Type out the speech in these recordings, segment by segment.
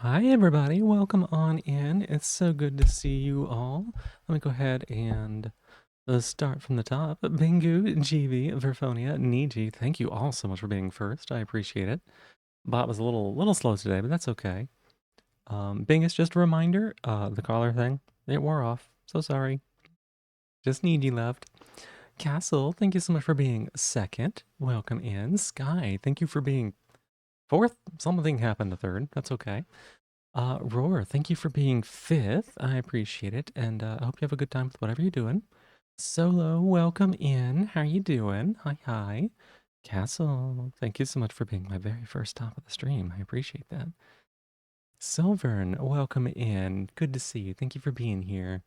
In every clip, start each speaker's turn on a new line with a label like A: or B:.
A: Hi, everybody. Welcome on in. It's so good to see you all. Let me go ahead and start from the top. Bingu, GB, Verfonia, Niji, thank you all so much for being first. I appreciate it. Bot was a little slow today, but that's okay. Bingus, just a reminder, the collar thing, it wore off. So sorry. Just Niji left. Castle, thank you so much for being second. Welcome in. Sky, thank you for being fourth. Something happened to third. That's okay. Roar, thank you for being fifth. I appreciate it, and I hope you have a good time with whatever you're doing. Solo, welcome in. How you doing? Hi, hi. Castle, thank you so much for being my very first top of the stream. I appreciate that. Silvern, welcome in. Good to see you. Thank you for being here.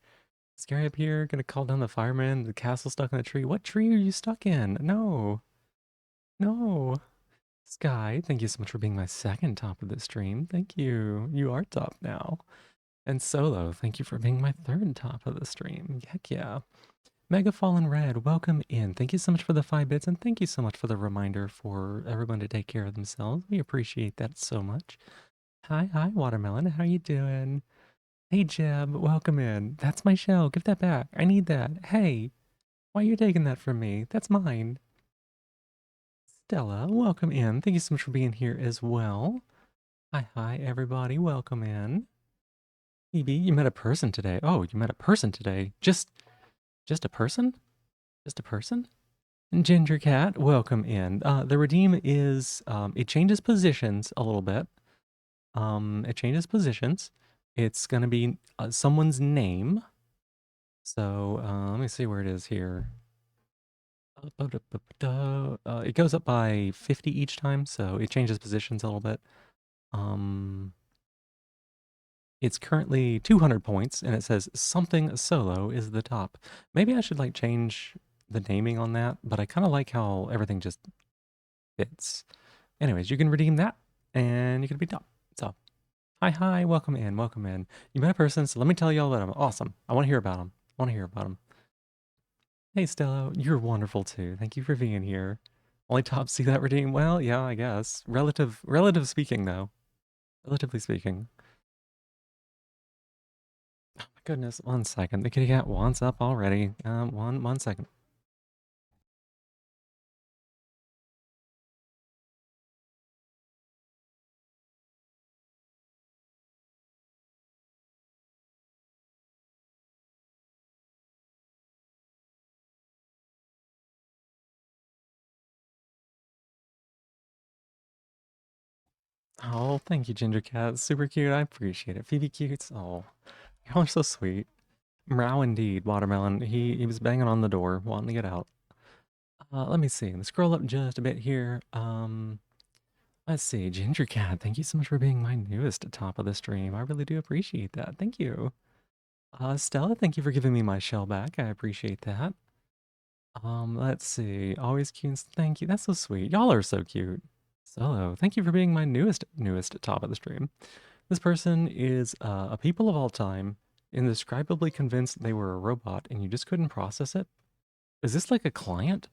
A: Scary up here, gonna call down the fireman. The castle stuck in a tree. What tree are you stuck in? No, no. Sky, thank you so much for being my second top of the stream. Thank you. You are top now. And Solo, thank you for being my third top of the stream. Heck yeah. Mega Fallen Red, welcome in. Thank you so much for the 5 bits, and thank you so much for the reminder for everyone to take care of themselves. We appreciate that so much. Hi, Watermelon. How you doing? Hey, Jeb, welcome in. That's my shell. Give that back. I need that. Hey, why are you taking that from me? That's mine. Stella, welcome in. Thank you so much for being here as well. Hi, everybody. Welcome in. Phoebe, you met a person today. Oh, you met a person today. Just a person? Just a person? Ginger Cat, welcome in. The redeem is, it changes positions a little bit. It changes positions. It's going to be someone's name. So let me see where it is here. It goes up by 50 each time, so it changes positions a little bit. It's currently 200 points, and it says something solo is the top. Maybe I should like change the naming on that, but I kind of like how everything just fits. Anyways, you can redeem that, and you can be top. So, hi, welcome in, welcome in. You met a person, so let me tell you all about them. Awesome. I want to hear about them. I want to hear about them. Hey, Stella, you're wonderful too. Thank you for being here. Only top see that redeem? Well, yeah, I guess. Relative speaking, though. Relatively speaking. Oh my goodness, 1 second. The kitty cat wants up already. One second. Oh, thank you, Ginger Cat. Super cute. I appreciate it. Phoebe cutes. Oh, y'all are so sweet. Meow indeed, Watermelon. He was banging on the door, wanting to get out. Let me see. Let's scroll up just a bit here. Let's see. Ginger Cat, thank you so much for being my newest top of the stream. I really do appreciate that. Thank you. Stella, thank you for giving me my shell back. I appreciate that. Let's see. Always cute. Thank you. That's so sweet. Y'all are so cute. Solo, thank you for being my newest top of the stream. This person is a people of all time, indescribably convinced they were a robot and you just couldn't process it. Is this like a client?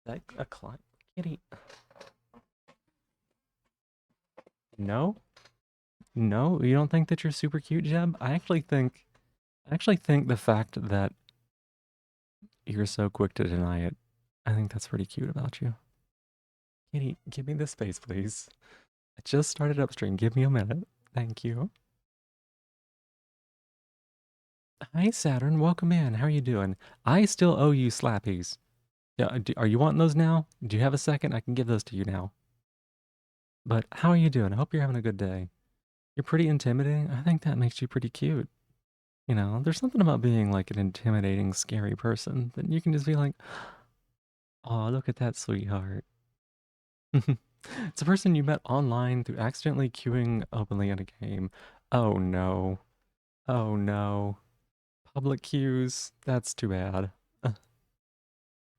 A: Like a client? Kitty. No? No? You don't think that you're super cute, Jeb? I actually think the fact that you're so quick to deny it, I think that's pretty cute about you. Kitty, give me the space, please. I just started upstream. Give me a minute. Thank you. Hi, Saturn. Welcome in. How are you doing? I still owe you slappies. Yeah, are you wanting those now? Do you have a second? I can give those to you now. But how are you doing? I hope you're having a good day. You're pretty intimidating. I think that makes you pretty cute. You know, there's something about being like an intimidating, scary person that you can just be like, oh, look at that sweetheart. It's a person you met online through accidentally queuing openly in a game. Oh no. Oh no. Public queues. That's too bad.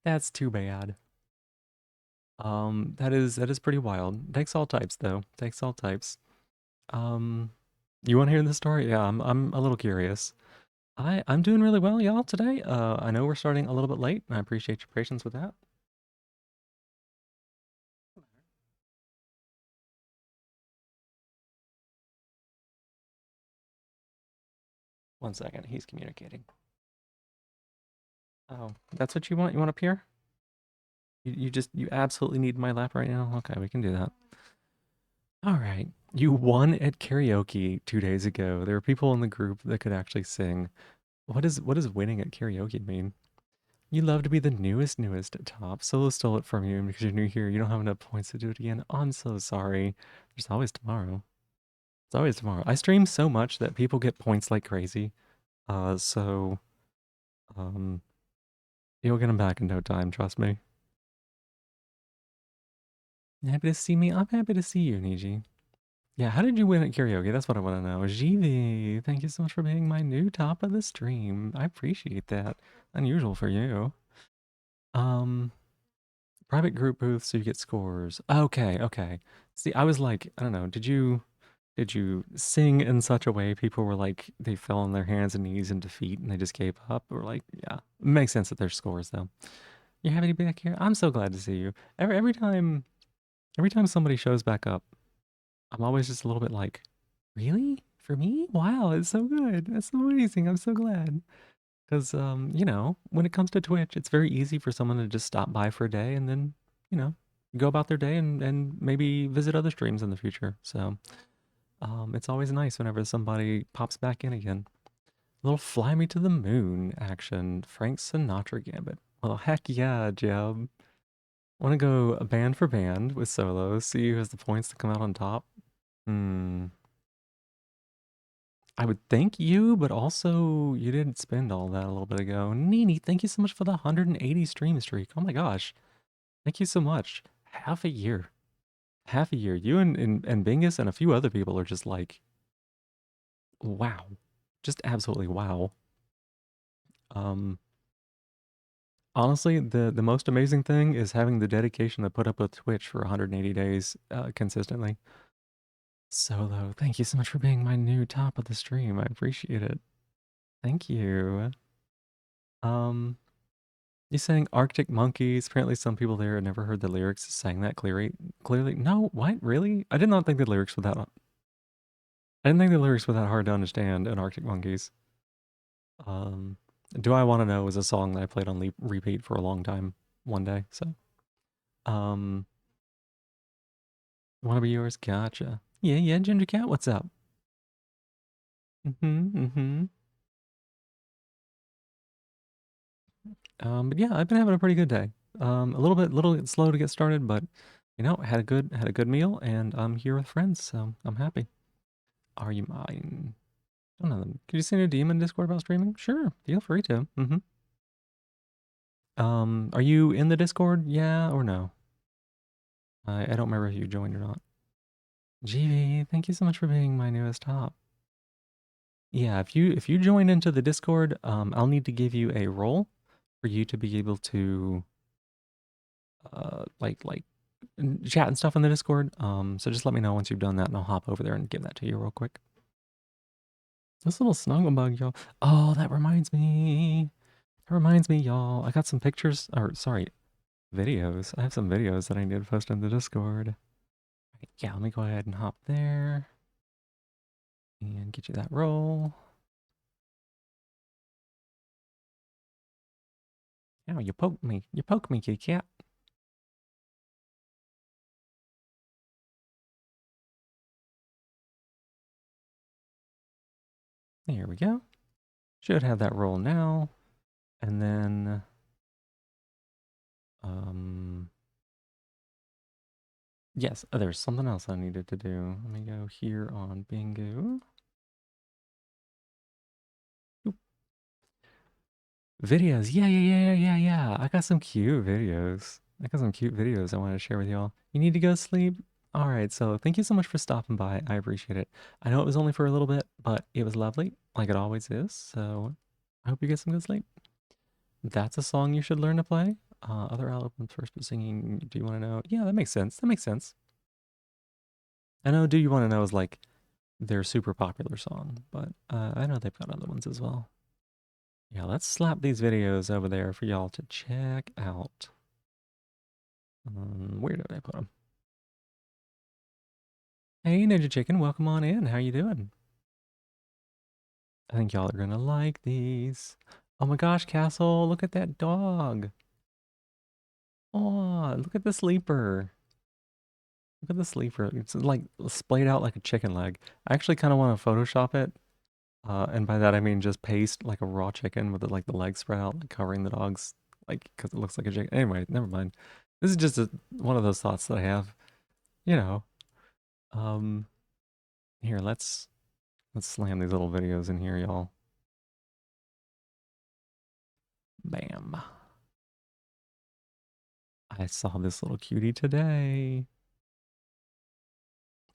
A: That's too bad. That is pretty wild. Takes all types though. Takes all types. Um, you want to hear the story? Yeah, I'm a little curious. I'm doing really well, y'all, today. I know we're starting a little bit late, and I appreciate your patience with that. One second, he's communicating. Oh, that's what you want? You want up here? You absolutely need my lap right now? Okay, we can do that. All right. You won at karaoke 2 days ago. There were people in the group that could actually sing. What does winning at karaoke mean? You love to be the newest at top. Solo stole it from you because you're new here. You don't have enough points to do it again. I'm so sorry. There's always tomorrow. It's always tomorrow. I stream so much that people get points like crazy. So um, you'll get them back in no time. Trust me. Happy to see me. I'm happy to see you, Niji. Yeah, how did you win at karaoke? That's what I want to know. GV, thank you so much for being my new top of the stream. I appreciate that. Unusual for you. Um, Private group booth so you get scores. Okay, okay. See, I was like, I don't know, did you sing in such a way people were like they fell on their hands and knees in defeat and they just gave up? Or like, yeah. It makes sense that there's scores though. You're happy to be back here? I'm so glad to see you. Every time somebody shows back up, I'm always just a little bit like, really? For me? Wow, it's so good. That's so amazing. I'm so glad. Because, when it comes to Twitch, it's very easy for someone to just stop by for a day and then, you know, go about their day and maybe visit other streams in the future. So, it's always nice whenever somebody pops back in again. A little fly me to the moon action. Frank Sinatra gambit. Well, heck yeah, Jeb. Want to go band for band with solos, see who has the points to come out on top? Hmm. I would thank you, but also you didn't spend all that a little bit ago. Nini, thank you so much for the 180 stream streak. Oh my gosh. Thank you so much. Half a year. Half a year. You and Bingus and a few other people are just like, wow. Just absolutely wow. Um, Honestly, the most amazing thing is having the dedication to put up with Twitch for 180 days consistently. Solo, thank you so much for being my new top of the stream. I appreciate it. Thank you. Um, You sang Arctic Monkeys. Apparently, some people there had never heard the lyrics. Sang that clearly. Clearly, no. What? Really? I did not think the lyrics were that. I didn't think the lyrics were that hard to understand in Arctic Monkeys. Um, Do I Want to Know is a song that I played on repeat for a long time. One day. So, um, want to be yours? Gotcha. Yeah, yeah. Ginger Cat, what's up? Mm-hmm. But yeah, I've been having a pretty good day. Little bit slow to get started, but had a good meal, and I'm here with friends, so I'm happy. Are you mine? I don't know. Could you send a DM in Discord about streaming? Sure, feel free to. Are you in the Discord? Yeah or no? I don't remember if you joined or not. GV, thank you so much for being my newest top. Yeah, if you join into the Discord, I'll need to give you a role for you to be able to like chat and stuff in the Discord. So just let me know once you've done that, and I'll hop over there and give that to you real quick. This little snuggle bug, y'all. Oh, that reminds me. That reminds me, y'all. I got some pictures, or sorry, videos. I have some videos that I need to post in the Discord. Right, yeah, let me go ahead and hop there and get you that roll. Ow, you poked me. You poked me, kitty cat. There we go. Should have that roll now. And then, yes, there's something else I needed to do. Let me go here on Bingo. Oop. Videos. Yeah. I got some cute videos. I wanted to share with y'all. You need to go sleep? All right, so thank you so much for stopping by. I appreciate it. I know it was only for a little bit, but it was lovely, like it always is. So I hope you get some good sleep. That's a song you should learn to play. Other albums first but singing. Do you want to know? Yeah, that makes sense. That makes sense. I know. Do you want to know is like their super popular song, but I know they've got other ones as well. Yeah, let's slap these videos over there for y'all to check out. Where did I put them? Hey, Ninja Chicken, welcome on in. How you doing? I think y'all are gonna like these. Oh my gosh, Castle, look at that dog. Oh, look at the sleeper. Look at the sleeper. It's like splayed out like a chicken leg. I actually kind of want to Photoshop it. And by that I mean just paste like a raw chicken with like the legs spread out, like covering the dog's, like, because it looks like a chicken. Anyway, never mind. This is just one of those thoughts that I have. You know. Um, Here, let's slam these little videos in here, y'all. Bam. I saw this little cutie today.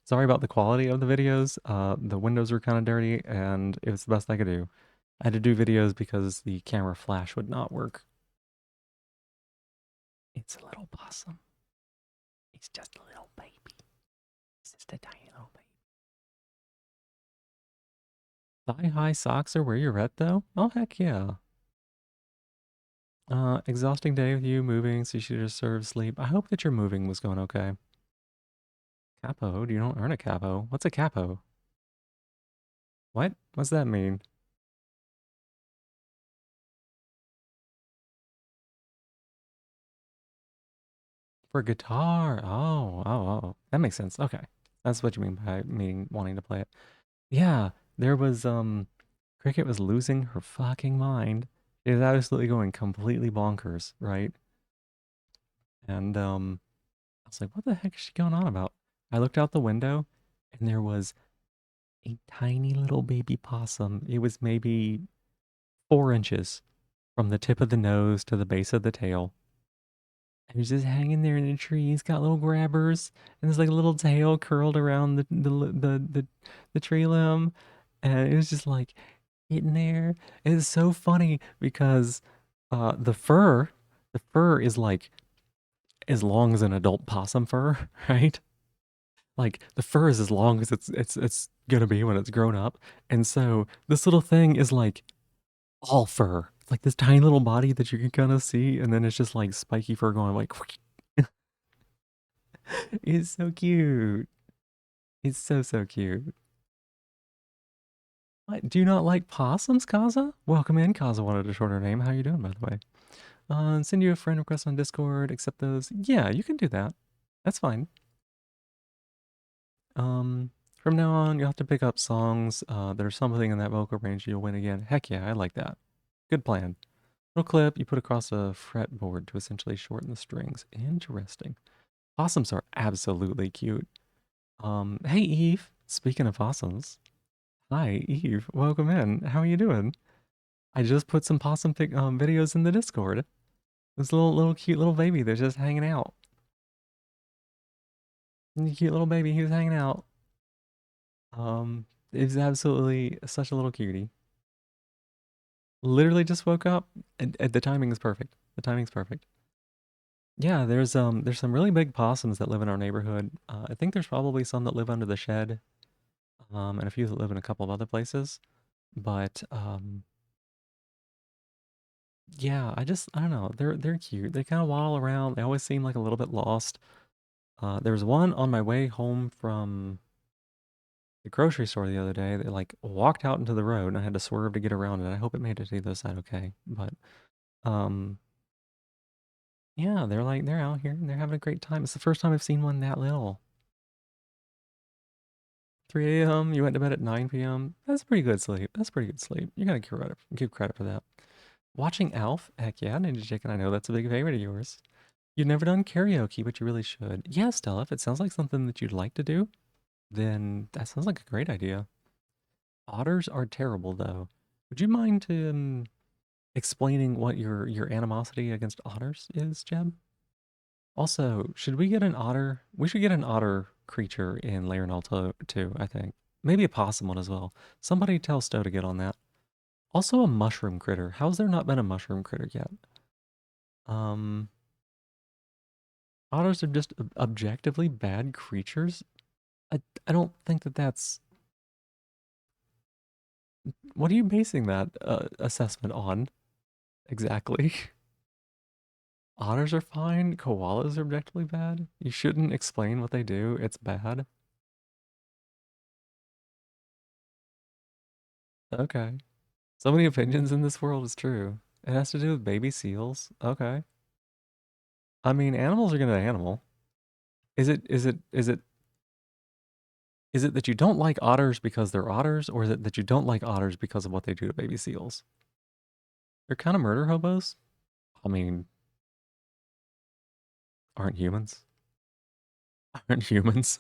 A: Sorry about the quality of the videos. The windows were kind of dirty, and it was the best I could do. I had to do videos because the camera flash would not work. It's a little possum. He's just a little baby. He's just a tiny little baby. Thigh-high socks are where you're at, though? Oh, heck yeah. Exhausting day with you moving, so you should just serve sleep. I hope that your moving was going okay. Capo? You don't earn a capo. What's a capo? What? What's that mean? For guitar. Oh. That makes sense. Okay. That's what you mean by meaning wanting to play it. Yeah, there was Cricket was losing her fucking mind. It was absolutely going completely bonkers, right? And I was like, what the heck is she going on about? I looked out the window and there was a tiny little baby possum. It was maybe 4 inches from the tip of the nose to the base of the tail. And he's just hanging there in a tree. He's got little grabbers, and there's like a little tail curled around the tree limb, and it was just like hitting there. And it's so funny because the fur is like as long as an adult possum fur, right? Like the fur is as long as it's gonna be when it's grown up, and so this little thing is like all fur. It's like this tiny little body that you can kind of see, and then it's just like spiky fur going like. It's so cute. It's so cute. What? Do you not like possums, Kaza? Welcome in. Kaza wanted a shorter name. How you doing, by the way? Send you a friend request on Discord. Accept those. Yeah, you can do that. That's fine. From now on, you'll have to pick up songs. There's something in that vocal range you'll win again. Heck yeah, I like that. Good plan. Little clip you put across a fretboard to essentially shorten the strings. Interesting. Possums are absolutely cute. Hey Eve. Speaking of possums, hi, Eve. Welcome in. How are you doing? I just put some possum videos in the Discord. This little cute little baby that's just hanging out. Cute little baby who's hanging out. Is absolutely such a little cutie. Literally just woke up, and the timing is perfect. The timing's perfect. Yeah, there's some really big possums that live in our neighborhood. I think there's probably some that live under the shed, and a few that live in a couple of other places. But yeah, I don't know. They're cute. They kind of waddle around. They always seem like a little bit lost. There was one on my way home from the grocery store the other day that like walked out into the road and I had to swerve to get around it. I hope it made it to the other side okay. But um yeah, they're out here and they're having a great time. It's the first time I've seen one that little. 3 a.m. You went to bed at 9 p.m. That's pretty good sleep. That's pretty good sleep. You gotta give credit for that. Watching Alf, heck yeah, Ninja Chicken. I know that's a big favorite of yours. You've never done karaoke, but you really should. Yeah, Stella, if it sounds like something that you'd like to do, then that sounds like a great idea. Otters are terrible, though. Would you mind explaining what your animosity against otters is, Jeb? Also, should we get an otter? We should get an otter creature in Layer Alto too, I think. Maybe a possum one as well. Somebody tell Stowe to get on that. Also a mushroom critter. How's there not been a mushroom critter yet? Um, Otters are just objectively bad creatures. I don't think that that's. What are you basing that assessment on exactly? Otters are fine. Koalas are objectively bad. You shouldn't explain what they do. It's bad. Okay. So many opinions in this world is true. It has to do with baby seals. Okay. I mean, animals are gonna animal. Is it that you don't like otters because they're otters, or is it that you don't like otters because of what they do to baby seals? They're kind of murder hobos. I mean, aren't humans? Aren't humans?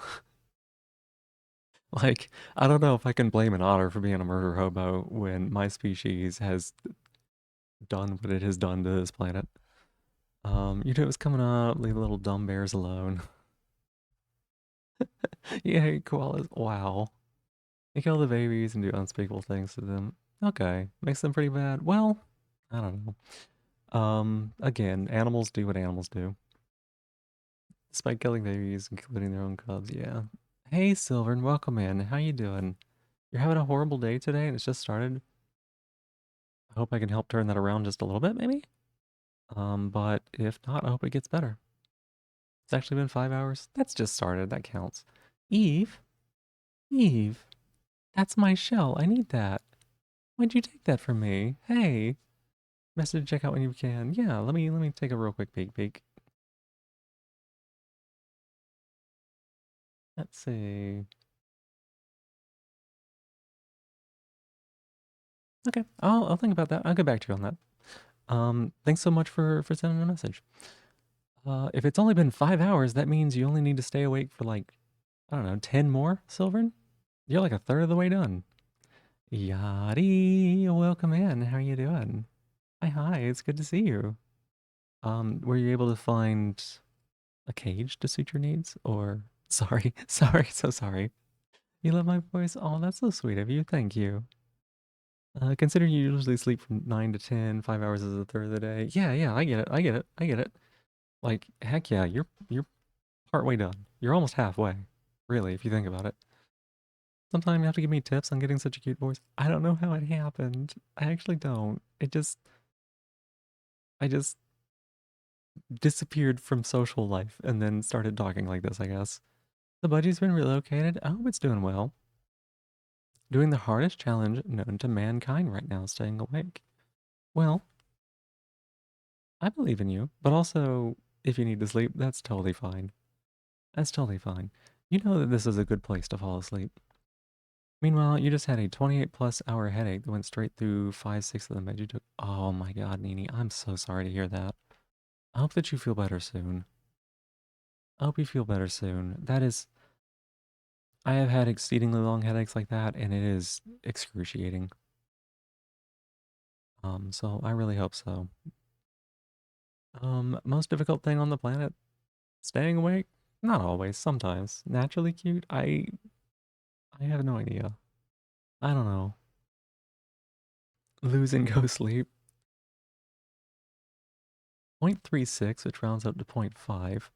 A: Like, I don't know if I can blame an otter for being a murder hobo when my species has done what it has done to this planet. You know what's coming up. Leave little dumb bears alone. Yay, koalas. Wow. You kill the babies and do unspeakable things to them. Okay. Makes them pretty bad. Well, I don't know. Again, animals do what animals do. Despite killing babies, including their own cubs, yeah. Hey, Silvern, welcome in. How you doing? You're having a horrible day today and it's just started. I hope I can help turn that around just a little bit, maybe? But if not, I hope it gets better. It's actually been 5 hours. That's just started. That counts. Eve? Eve? That's my shell. I need that. Why'd you take that from me? Hey. Message check out when you can. Yeah, let me take a real quick peek. Let's see. Okay, I'll think about that. I'll get back to you on that. Thanks so much for sending a message. If it's only been 5 hours, that means you only need to stay awake for like, I don't know, 10 more, Silvern? You're like a third of the way done. Yachty, welcome in. How are you doing? Hi, it's good to see you. Were you able to find a cage to suit your needs? Or sorry, sorry, so sorry. You love my voice? Oh, that's so sweet of you. Thank you. Considering you usually sleep from 9 to 10, 5 hours is a third of the day. Yeah, I get it. Like, heck yeah, you're partway done. You're almost halfway, really, if you think about it. Sometimes you have to give me tips on getting such a cute voice. I don't know how it happened. I actually don't. I just disappeared from social life and then started talking like this, I guess. The budgie's been relocated. I hope it's doing well. Doing the hardest challenge known to mankind right now, staying awake. Well, I believe in you, but also, if you need to sleep, that's totally fine. That's totally fine. You know that this is a good place to fall asleep. Meanwhile, you just had a 28 plus hour headache that went straight through 5/6 of the meds you took. Oh my god, Nini, I'm so sorry to hear that. I hope that you feel better soon. I hope you feel better soon. I have had exceedingly long headaches like that, and it is excruciating. So I really hope so. Most difficult thing on the planet? Staying awake? Not always, sometimes. Naturally cute? I have no idea. I don't know. Lose and go sleep. 0.36, which rounds up to 0.5.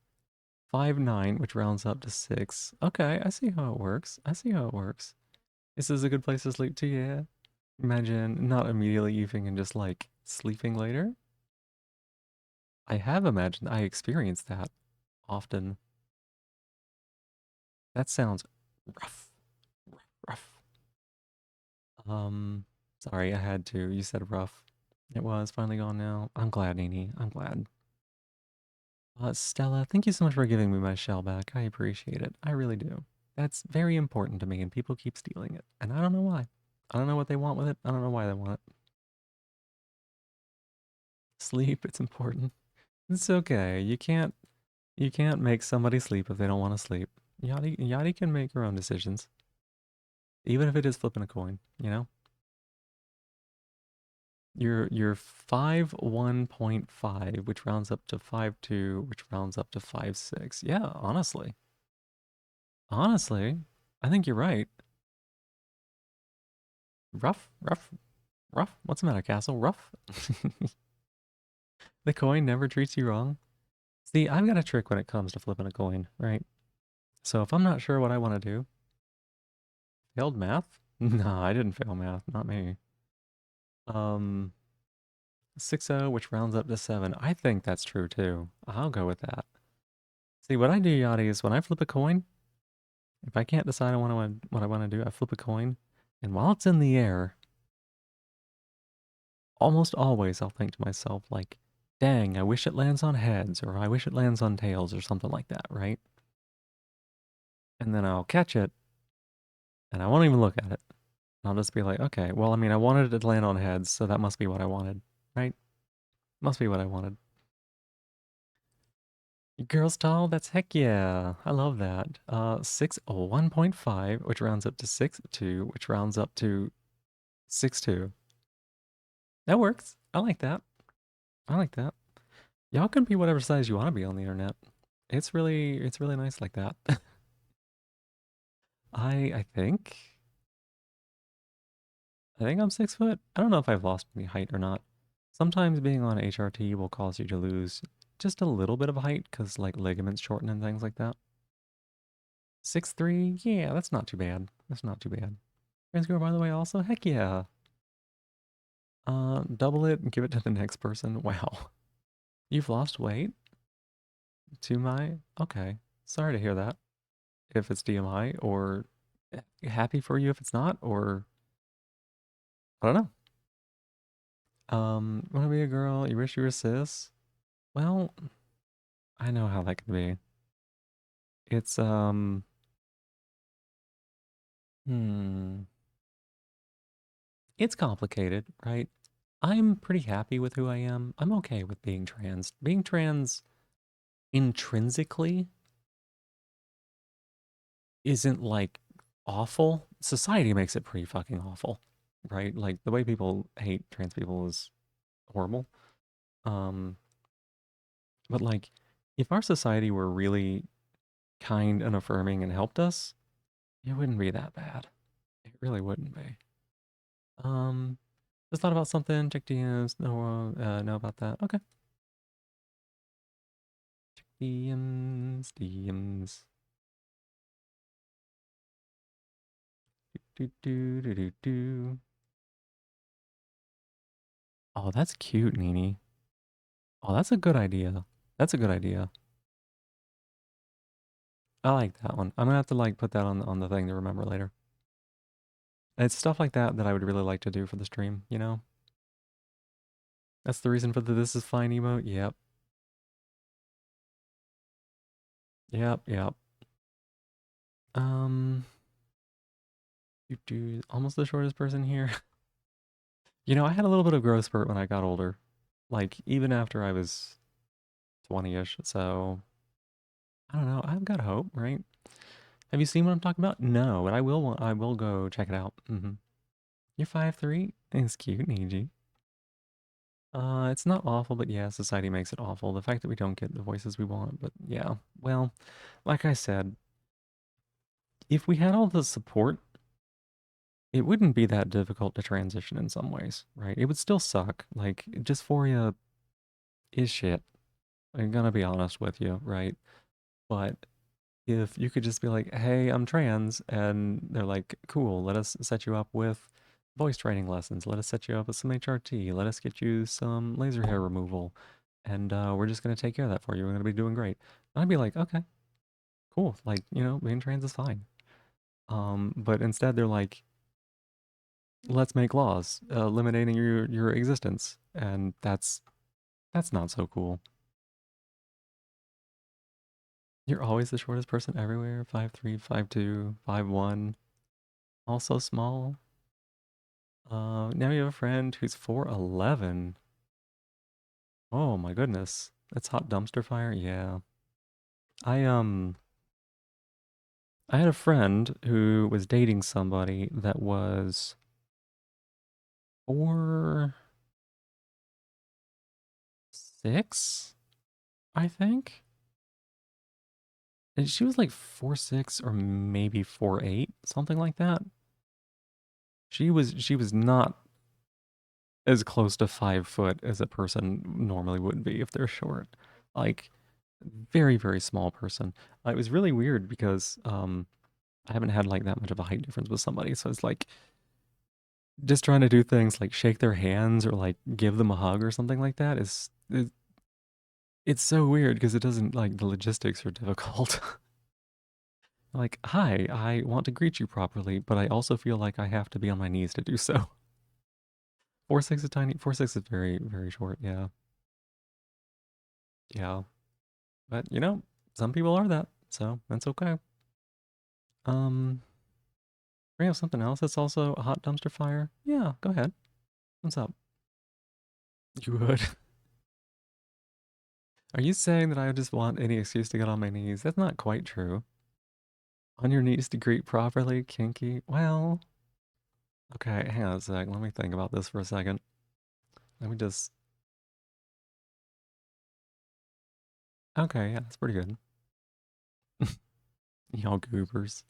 A: 5.9, which rounds up to 6. Okay, I see how it works. I see how it works. This is a good place to sleep too, yeah. Imagine not immediately eating and just like sleeping later. I have imagined, I experience that often. That sounds rough, rough. Um, sorry, I had to. You said rough. It was finally gone now. I'm glad, Nini. I'm glad. Stella, thank you so much for giving me my shell back. I appreciate it. I really do. That's very important to me, and people keep stealing it. And I don't know why. I don't know what they want with it. I don't know why they want it. Sleep, it's important. It's okay. You can't make somebody sleep if they don't want to sleep. Yadi can make her own decisions. Even if it is flipping a coin, you know? You're 5.1.5, which rounds up to 5.2, which rounds up to 5.6. Yeah, honestly. Honestly, I think you're right. Rough, rough, rough. What's the matter, Castle? Rough? The coin never treats you wrong. See, I've got a trick when it comes to flipping a coin, right? So if I'm not sure what I want to do, failed math? No, I didn't fail math, not me. Um, 6.0, which rounds up to 7. I think that's true too. I'll go with that. See, what I do, Yachty, is when I flip a coin, if I can't decide what I want to do, I flip a coin, and while it's in the air, almost always I'll think to myself, like, dang, I wish it lands on heads, or I wish it lands on tails, or something like that, right? And then I'll catch it, and I won't even look at it. I'll just be like, okay, well, I mean, I wanted it to land on heads, so that must be what I wanted, right? Must be what I wanted. Girls tall, that's heck yeah. I love that. 1.5, which rounds up to 6'2", which rounds up to 6'2". That works. I like that. I like that. Y'all can be whatever size you want to be on the internet. It's really nice like that. I think I'm 6 foot. I don't know if I've lost any height or not. Sometimes being on HRT will cause you to lose just a little bit of height because like ligaments shorten and things like that. 6'3", yeah, that's not too bad. That's not too bad. Friends go by the way also, heck yeah. Double it and give it to the next person. Wow. You've lost weight to my, okay. Sorry to hear that. If it's DMI or happy for you if it's not, or I don't know. Want to be a girl? You wish you were cis? Well, I know how that can be. It's hmm, it's complicated, right? I'm pretty happy with who I am. I'm okay with being trans. Being trans intrinsically isn't like awful. Society makes it pretty fucking awful, right? Like the way people hate trans people is horrible. Um, but like if our society were really kind and affirming and helped us, it wouldn't be that bad. It really wouldn't be. Um, just thought about something. Check DMs. No, know about that. Okay. Check DMs. DMs. Do do do do do. Oh, that's cute, Nini. Oh, that's a good idea. That's a good idea. I like that one. I'm gonna have to like put that on the thing to remember later. It's stuff like that that I would really like to do for the stream. You know, that's the reason for the "this is fine" emote. Yep, yep, yep. Um, almost the shortest person here. You know, I had a little bit of growth spurt when I got older, like even after I was 20ish. So I don't know. I've got hope, right? Have you seen what I'm talking about? No, but I will. I will go check it out. You're 5'3". It's cute and easy. It's not awful, but yeah, society makes it awful. The fact that we don't get the voices we want, but yeah. Well, like I said, if we had all the support, it wouldn't be that difficult to transition in some ways, right? It would still suck. Like dysphoria is shit. I'm gonna be honest with you, right? But if you could just be like, "Hey, I'm trans," and they're like, "Cool, let us set you up with voice training lessons. Let us set you up with some HRT. Let us get you some laser hair removal, and we're just gonna take care of that for you. We're gonna be doing great." And I'd be like, "Okay, cool. Like, being trans is fine." But instead, they're like, "Let's make laws eliminating your existence," and that's not so cool. You're always the shortest person everywhere. 5'3", 5'2", 5'1", also small. Now you have a friend who's 4'11". Oh my goodness. That's hot dumpster fire. Yeah. I um I had a friend who was dating somebody that was 4'6", I think. And she was like 4'6" or maybe 4'8", something like that. She was not as close to 5 foot as a person normally would be if they're short. Like very, very small person. It was really weird because I haven't had like that much of a height difference with somebody. So it's like just trying to do things like shake their hands or like give them a hug or something like that it's so weird because it doesn't like the logistics are difficult. Like, hi, I want to greet you properly, but I also feel like I have to be on my knees to do so. 4-6 is tiny. 4-6 is very, very short. Yeah. Yeah. But, some people are that. So that's okay. Um, we have something else that's also a hot dumpster fire. Yeah, go ahead. What's up? You would. Are you saying that I just want any excuse to get on my knees? That's not quite true. On your knees to greet properly, kinky. Well, okay, hang on a sec. Let me think about this for a second. Let me just. Okay, yeah, that's pretty good. Y'all goobers.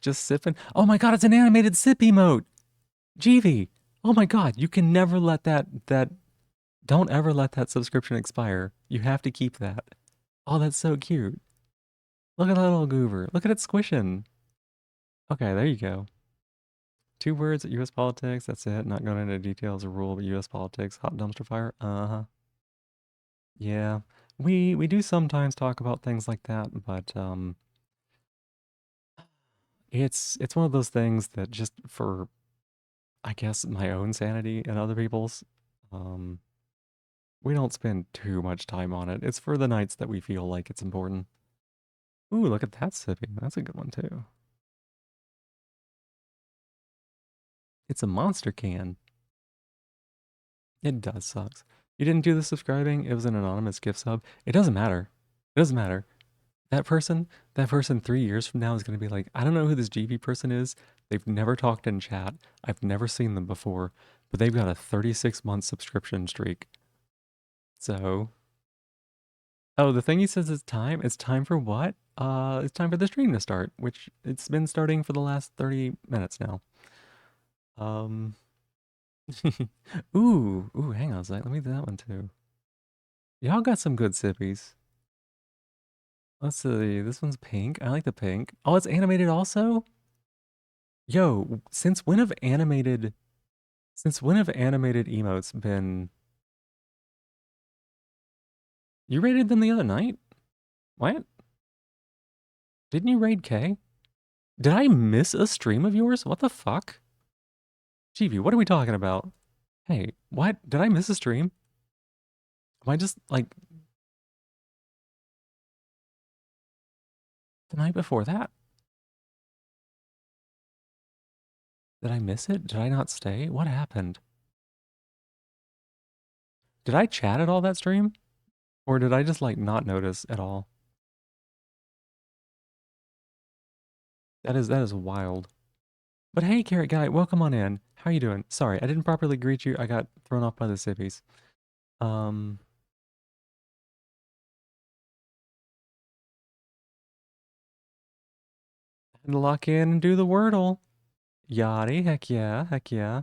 A: Just sipping. Oh my god, it's an animated sip emote! Jeevy! Oh my god, you can never let that. Don't ever let that subscription expire. You have to keep that. Oh, that's so cute. Look at that little goober. Look at it squishing. Okay, there you go. 2 words, U.S. politics. That's it. Not going into details or rule, but U.S. politics. Hot dumpster fire. Uh-huh. Yeah. We do sometimes talk about things like that, but it's one of those things that just for I guess my own sanity and other people's, um, we don't spend too much time on it. It's for the nights that we feel like it's important. Ooh, look at that sipping. That's a good one too. It's a monster can. It does sucks. You didn't do the subscribing. It was an anonymous gift sub. It doesn't matter. It doesn't matter. That person, that person 3 years from now is going to be like, I don't know who this GB person is. They've never talked in chat. I've never seen them before, but they've got a 36-month subscription streak. So, oh, the thing he says is time. It's time for what? It's time for the stream to start, which it's been starting for the last 30 minutes now. Um, ooh, hang on a sec. Let me do that one too. Y'all got some good sippies. Let's see. This one's pink. I like the pink. Oh, it's animated also? Yo, since when have animated emotes been? You raided them the other night? What? Didn't you raid K? Did I miss a stream of yours? What the fuck? GB, what are we talking about? Hey, what? Did I miss a stream? Am I just like the night before that? Did I miss it? Did I not stay? What happened? Did I chat at all that stream? Or did I just like not notice at all? That is wild. But hey, Carrot Guy, welcome on in. How you doing? Sorry, I didn't properly greet you. I got thrown off by the sippies. Um, and lock in and do the Wordle. Yachty, heck yeah, heck yeah.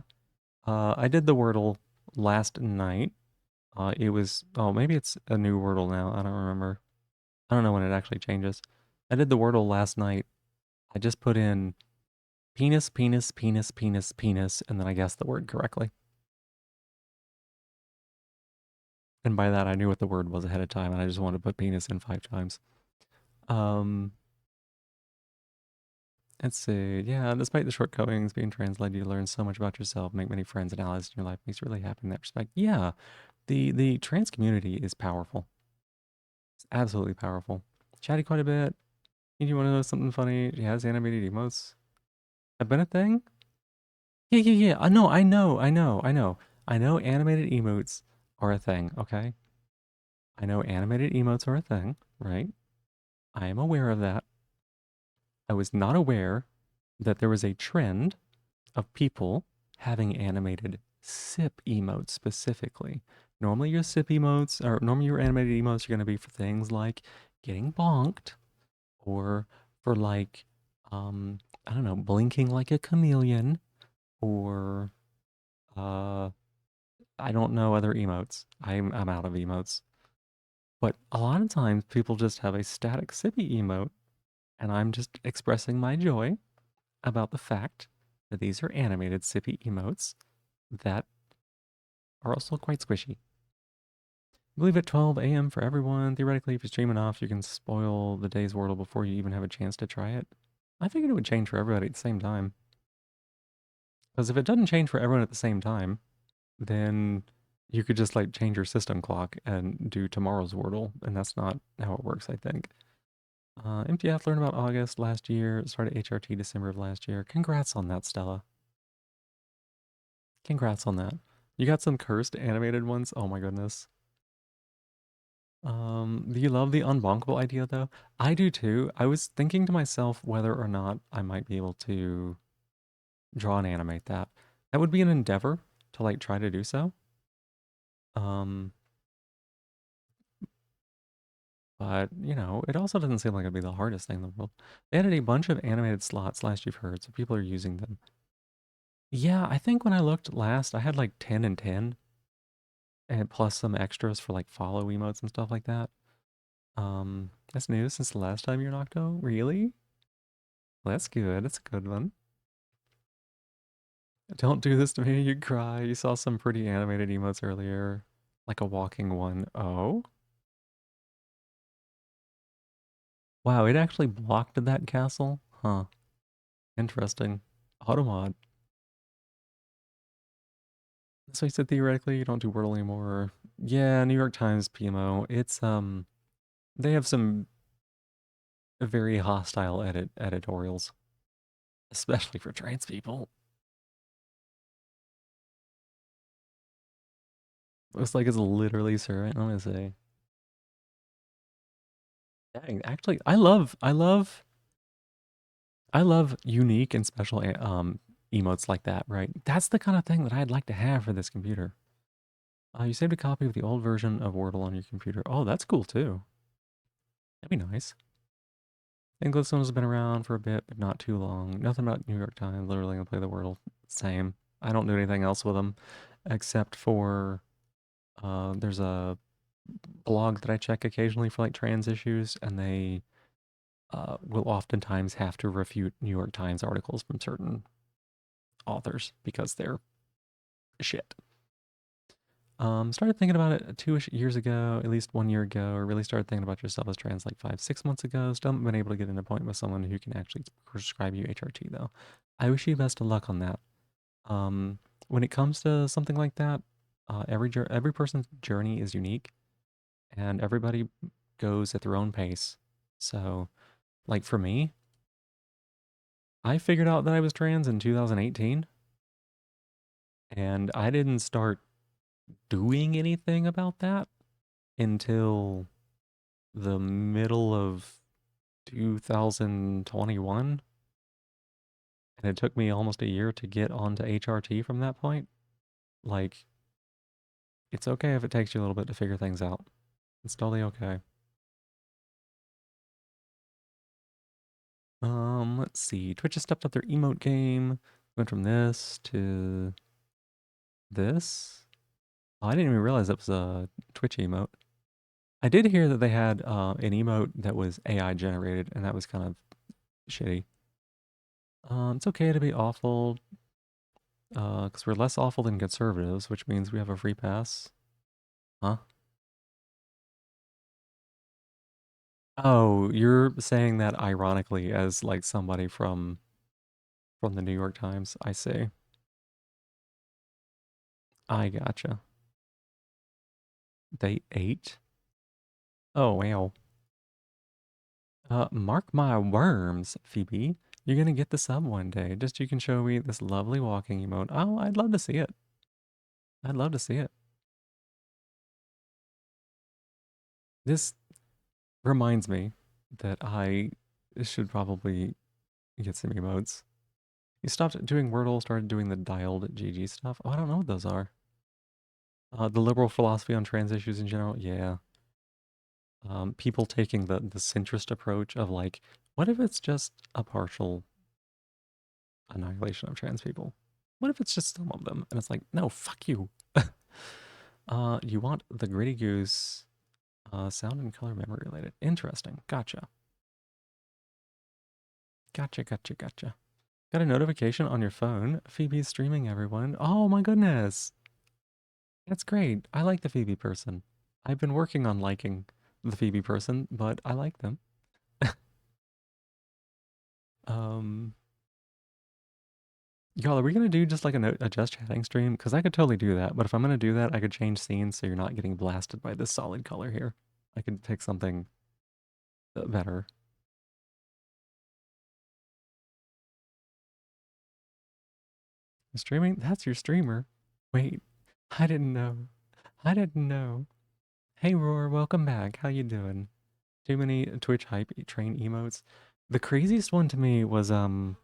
A: I did the Wordle last night. It was, oh, maybe it's a new Wordle now. I don't remember. I don't know when it actually changes. I did the Wordle last night. I just put in penis, penis, penis, penis, penis, and then I guessed the word correctly. And by that, I knew what the word was ahead of time, and I just wanted to put penis in 5 times. Um, let's see. Yeah, despite the shortcomings being translated, you learn so much about yourself, make many friends and allies in your life. Makes you really happy in that respect. Yeah, the trans community is powerful. It's absolutely powerful. Chatted quite a bit. You want to know something funny? She has animated emotes. Have been a thing? Yeah. I know animated emotes are a thing, okay? I know animated emotes are a thing, right? I am aware of that. I was not aware that there was a trend of people having animated sip emotes specifically. Normally your sip emotes, or normally your animated emotes are going to be for things like getting bonked, or for like, I don't know, blinking like a chameleon, or uh, I don't know other emotes. I'm out of emotes. But a lot of times people just have a static sippy emote, and I'm just expressing my joy about the fact that these are animated sippy emotes that are also quite squishy. I believe at 12 a.m. for everyone. Theoretically, if you stream enough, you can spoil the day's Wordle before you even have a chance to try it. I figured it would change for everybody at the same time. Because if it doesn't change for everyone at the same time, then you could just like change your system clock and do tomorrow's Wordle, and that's not how it works, I think. MTF learned about August last year, started HRT December of last year. Congrats on that, Stella. Congrats on that. You got some cursed animated ones? Oh my goodness. Do you love the unbonkable idea though? I do too. I was thinking to myself whether or not I might be able to draw and animate that. That would be an endeavor to like try to do so. Um, but you know, it also doesn't seem like it'd be the hardest thing in the world. They added a bunch of animated slots last you've heard, so people are using them. Yeah, I think when I looked last, I had like 10 and 10, and plus some extras for like follow emotes and stuff like that. That's new since the last time you're Nocto? Really? Well, that's good. That's a good one. Don't do this to me, you cry. You saw some pretty animated emotes earlier. Like a walking one. Oh? Wow, it actually blocked that castle? Huh. Interesting. Automod. So you said theoretically you don't do Wordle anymore. Yeah, New York Times PMO. It's they have some very hostile editorials, especially for trans people. It's like it's literally sir. I'm gonna say. Dang, actually, I love unique and special emotes like that, right? That's the kind of thing that I'd like to have for this computer. You saved a copy of the old version of Wordle on your computer. Oh, that's cool too. That'd be nice. English one has been around for a bit, but not too long. Nothing about New York Times. Literally gonna play the Wordle. Same. I don't do anything else with them, except for there's a blog that I check occasionally for like trans issues, and they will oftentimes have to refute New York Times articles from certain authors because they're shit. Started thinking about it 2-ish years ago, at least 1 year ago, or really started thinking about yourself as trans like 5, 6 months ago. Still haven't been able to get an appointment with someone who can actually prescribe you HRT though. I wish you best of luck on that. Um, when it comes to something like that, every person's journey is unique, and everybody goes at their own pace. So, like for me, I figured out that I was trans in 2018, and I didn't start doing anything about that until the middle of 2021, and it took me almost a year to get onto HRT from that point. Like, it's okay if it takes you a little bit to figure things out. It's totally okay. Let's see. Twitch has stepped up their emote game. Went from this to this. Oh, I didn't even realize that was a Twitch emote. I did hear that they had an emote that was AI generated, and that was kind of shitty. It's okay to be awful, because we're less awful than conservatives, which means we have a free pass. Huh? Oh, you're saying that ironically as like somebody from the New York Times. I see. I gotcha. They ate? Oh, wow. Mark my worms, Phoebe. You're gonna get the sub one day. Just you can show me this lovely walking emote. Oh, I'd love to see it. I'd love to see it. This reminds me that I should probably get some emotes. You stopped doing Wordle, started doing the dialed GG stuff. Oh, I don't know what those are. The liberal philosophy on trans issues in general. Yeah. People taking the centrist approach of like, what if it's just a partial annihilation of trans people? What if it's just some of them? And it's like, no, fuck you. You want the gritty goose sound and color memory related. Interesting. Gotcha. Gotcha, gotcha, gotcha. Got a notification on your phone. Phoebe's streaming, everyone. Oh my goodness. That's great. I like the Phoebe person. I've been working on liking the Phoebe person, but I like them. Um, Y'all, are we gonna do just like a just chatting stream? Because I could totally do that, but if I'm gonna do that, I could change scenes so you're not getting blasted by this solid color here. I could pick something better. Streaming? That's your streamer. Wait, I didn't know. I didn't know. Hey Roar, welcome back. How you doing? Too many Twitch hype train emotes. The craziest one to me was the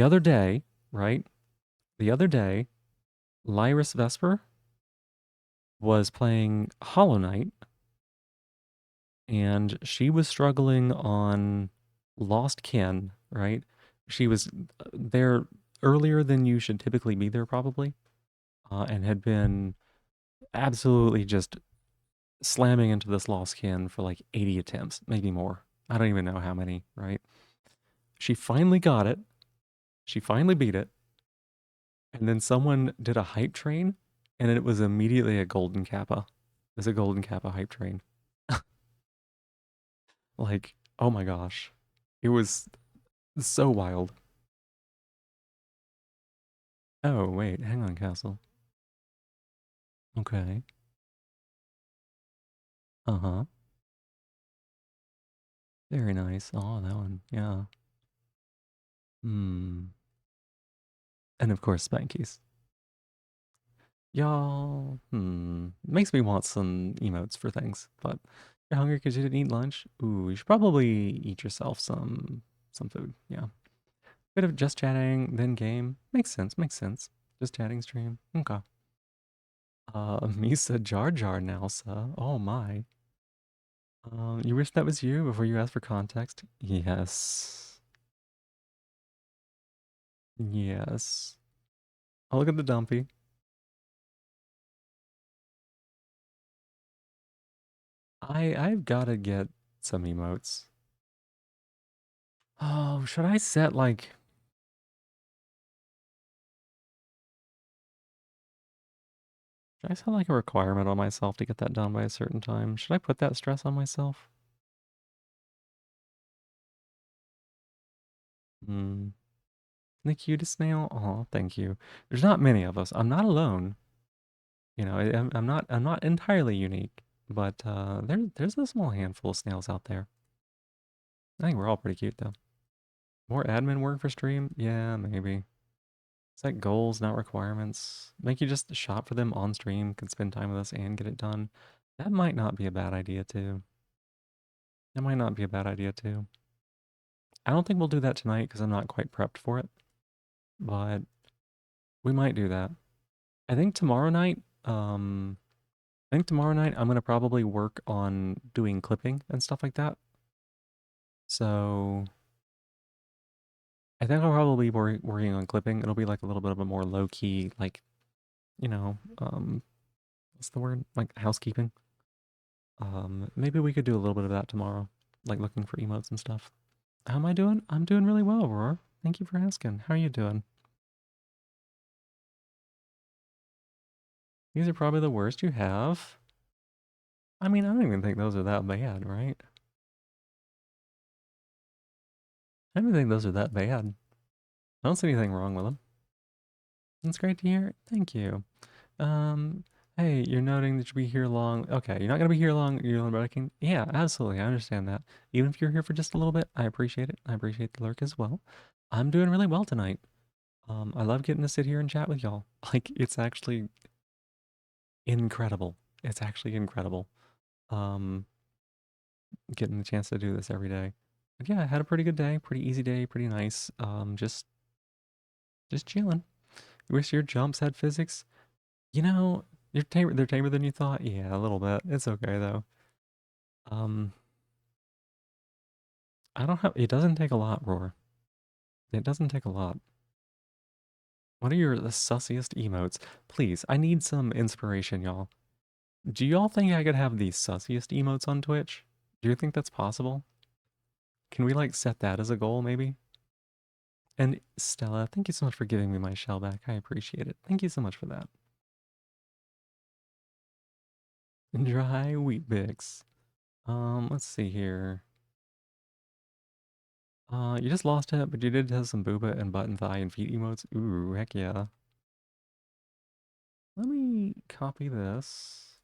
A: other day, right? The other day, Lyris Vesper was playing Hollow Knight and she was struggling on Lost Kin, right? She was there earlier than you should typically be there, probably, and had been absolutely just slamming into this Lost Kin for like 80 attempts, maybe more. I don't even know how many, right? She finally got it. She finally beat it. And then someone did a hype train, and it was immediately a golden kappa. It was a golden kappa hype train. Like, oh my gosh. It was so wild. Oh, wait, hang on, Castle. Okay. Uh-huh. Very nice. Oh, that one. Yeah. Hmm. And of course, Spankies. Y'all, makes me want some emotes for things, but you're hungry because you didn't eat lunch? Ooh, you should probably eat yourself some food. Yeah. Bit of just chatting, then game. Makes sense, makes sense. Just chatting stream. Okay. Misa Jar Jar Nelsa. Oh my. You wish that was you before you asked for context? Yes. Yes. I'll look at the dumpy. I've gotta get some emotes. Oh, should I set like should I set like a requirement on myself to get that done by a certain time? Should I put that stress on myself? Hmm. The cutest snail? Oh, thank you. There's not many of us. I'm not alone. You know, I'm not entirely unique, but there's a small handful of snails out there. I think we're all pretty cute though. More admin work for stream? Yeah, maybe. Set goals, not requirements. Make you just shop for them on stream, can spend time with us and get it done. That might not be a bad idea too. That might not be a bad idea too. I don't think we'll do that tonight because I'm not quite prepped for it, but we might do that. I think tomorrow night, I think tomorrow night I'm gonna probably work on doing clipping and stuff like that. So I think I'll probably be working on clipping. It'll be like a little bit of a more low key, like, you know, what's the word? Like housekeeping. Maybe we could do a little bit of that tomorrow, like looking for emotes and stuff. How am I doing? I'm doing really well, Aurora. Thank you for asking. How are you doing? These are probably the worst you have. I mean, I don't even think those are that bad, right? I don't even think those are that bad. I don't see anything wrong with them. That's great to hear. Thank you. Um, hey, you're noting that you'll be here long. Okay, you're not gonna be here long. You're unbreaking. Yeah, absolutely. I understand that. Even if you're here for just a little bit, I appreciate it. I appreciate the lurk as well. I'm doing really well tonight. I love getting to sit here and chat with y'all. Like, it's actually incredible. It's actually incredible. Um, getting the chance to do this every day. But yeah, I had a pretty good day, pretty easy day, pretty nice. Just chilling. You wish your jumps had physics? You know, they're tamer than you thought. Yeah, a little bit. It's okay though. Um, I don't have. It doesn't take a lot, Roar. It doesn't take a lot. What are your the sussiest emotes? Please, I need some inspiration, y'all. Do y'all think I could have the sussiest emotes on Twitch? Do you think that's possible? Can we like set that as a goal, maybe? And Stella, thank you so much for giving me my shell back. I appreciate it. Thank you so much for that. Dry wheat bix. Let's see here. You just lost it, but you did have some booba and button thigh and feet emotes. Ooh, heck yeah. Let me copy this.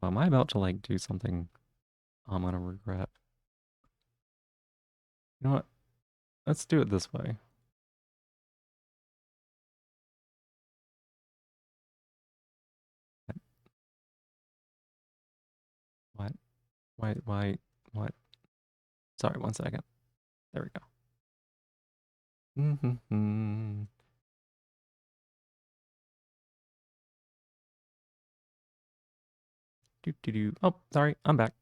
A: Oh, am I about to like do something I'm gonna regret? You know what? Let's do it this way. What? Why? Why? What? Sorry, one second. There we go. Mm-hmm. Do do do. Oh, sorry, I'm back.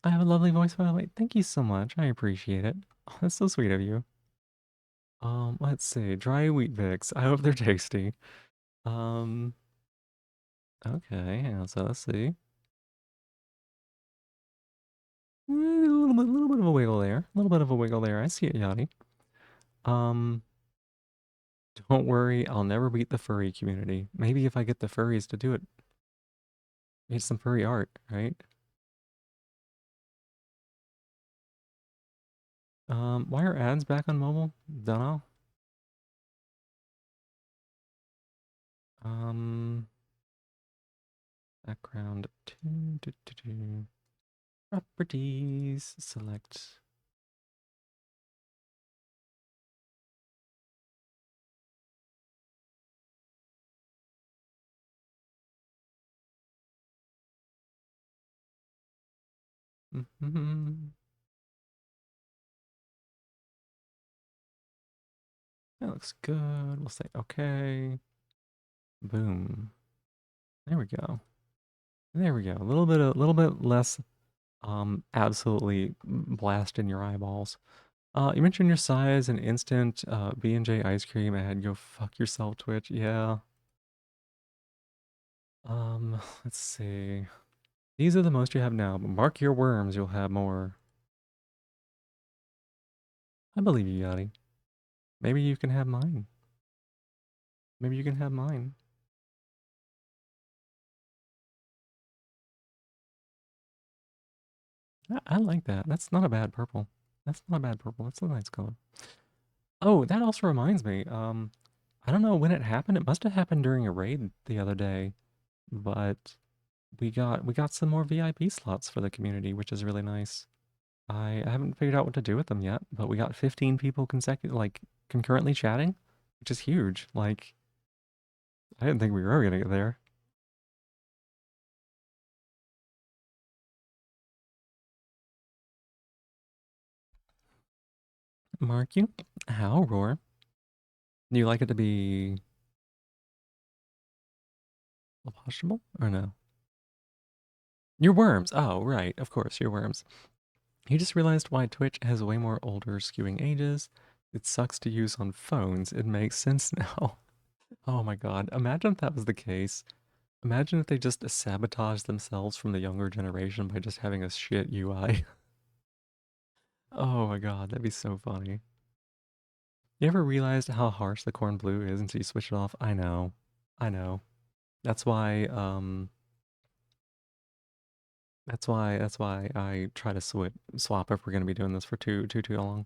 A: I have a lovely voice, by the way. Thank you so much. I appreciate it. Oh, that's so sweet of you. Let's see. Dry wheat bix. I hope they're tasty. Um, okay. Yeah, so let's see. A little bit of a wiggle there. A little bit of a wiggle there. I see it, Yanni. Um, don't worry. I'll never beat the furry community. Maybe if I get the furries to do it, make some furry art, right? Why are ads back on mobile? Dunno. Um, background. Properties. Select. Mm-hmm. That looks good. We'll say okay. Boom. There we go. There we go. A little bit less absolutely blast in your eyeballs. You mentioned your size and instant B&J ice cream ad. Go fuck yourself, Twitch. Yeah. Let's see. These are the most you have now, but mark your worms, you'll have more. I believe you, Yachty. Maybe you can have mine. Maybe you can have mine. I like that. That's not a bad purple. That's not a bad purple. That's a nice color. Oh, that also reminds me. I don't know when it happened. It must have happened during a raid the other day, but we got some more VIP slots for the community, which is really nice. I haven't figured out what to do with them yet, but we got 15 people like concurrently chatting, which is huge. Like I didn't think we were ever gonna get there. Mark you? How, Roar? Do you like it to be washable or no? Your worms. Oh, right. Of course, your worms. You just realized why Twitch has way more older skewing ages. It sucks to use on phones. It makes sense now. Oh my god. Imagine if that was the case. Imagine if they just sabotaged themselves from the younger generation by just having a shit UI. Oh my god, that'd be so funny. You ever realized how harsh the corn blue is until you switch it off? I know. I know. That's why that's why I try to swap if we're gonna be doing this for too long.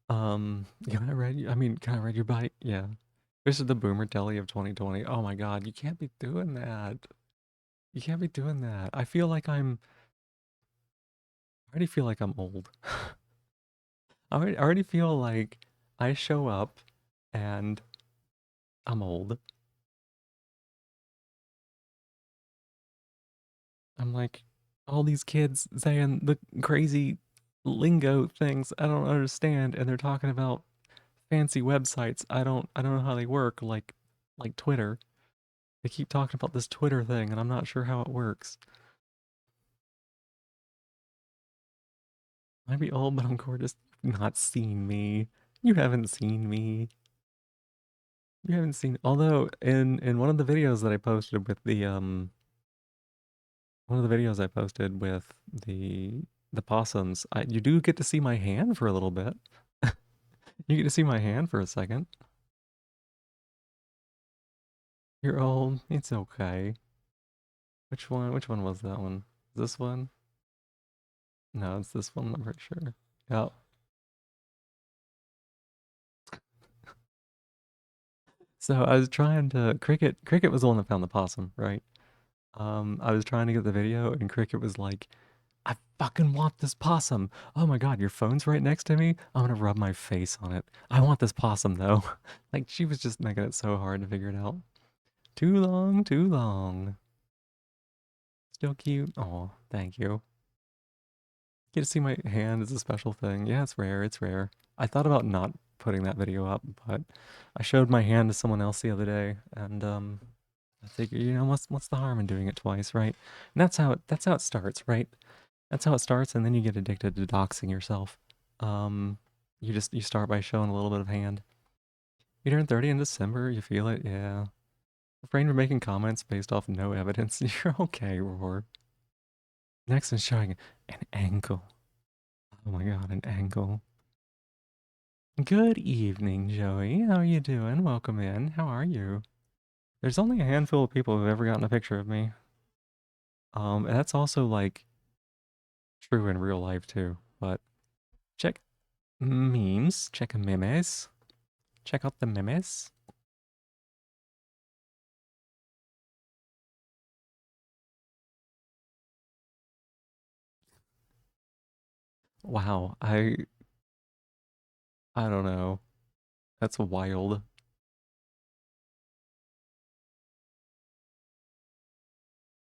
A: Can I read your bite? Yeah. This is the boomer telly of 2020. Oh my god, you can't be doing that. You can't be doing that. I already feel like I'm old. I already feel like I show up and I'm old. I'm like all these kids saying the crazy lingo things I don't understand, and they're talking about fancy websites. I don't know how they work, like Twitter. They keep talking about this Twitter thing, and I'm not sure how it works. I might be old, but I'm gorgeous. You've not seen me. You haven't seen me. You haven't seen. Although in one of the videos that I posted with the one of the videos I posted with the possums, you do get to see my hand for a little bit. You get to see my hand for a second. You're old. It's okay. Which one? Which one was that one? This one? No, it's this one, I'm pretty sure. Yep. So I was trying to Cricket was the one that found the possum, right? I was trying to get the video and Cricket was like, I fucking want this possum. Oh my god, your phone's right next to me. I'm gonna rub my face on it. I want this possum though. Like she was just making it so hard to figure it out. Too long, too long. Still cute. Oh, thank you. Get to see my hand is a special thing. Yeah, it's rare. It's rare. I thought about not putting that video up, but I showed my hand to someone else the other day, and I figured, what's the harm in doing it twice, right? And that's how it starts, right? That's how it starts, and then you get addicted to doxing yourself. Um, you start by showing a little bit of hand. You turn 30 in December. You feel it, yeah. Refrain from making comments based off no evidence. You're okay, Roar. Next is showing an ankle. Oh my god, an ankle. Good evening, Joey. How are you doing? Welcome in. How are you? There's only a handful of people who've ever gotten a picture of me. And that's also like true in real life too. But check memes, check memes, check out the memes. Wow, I don't know. That's wild.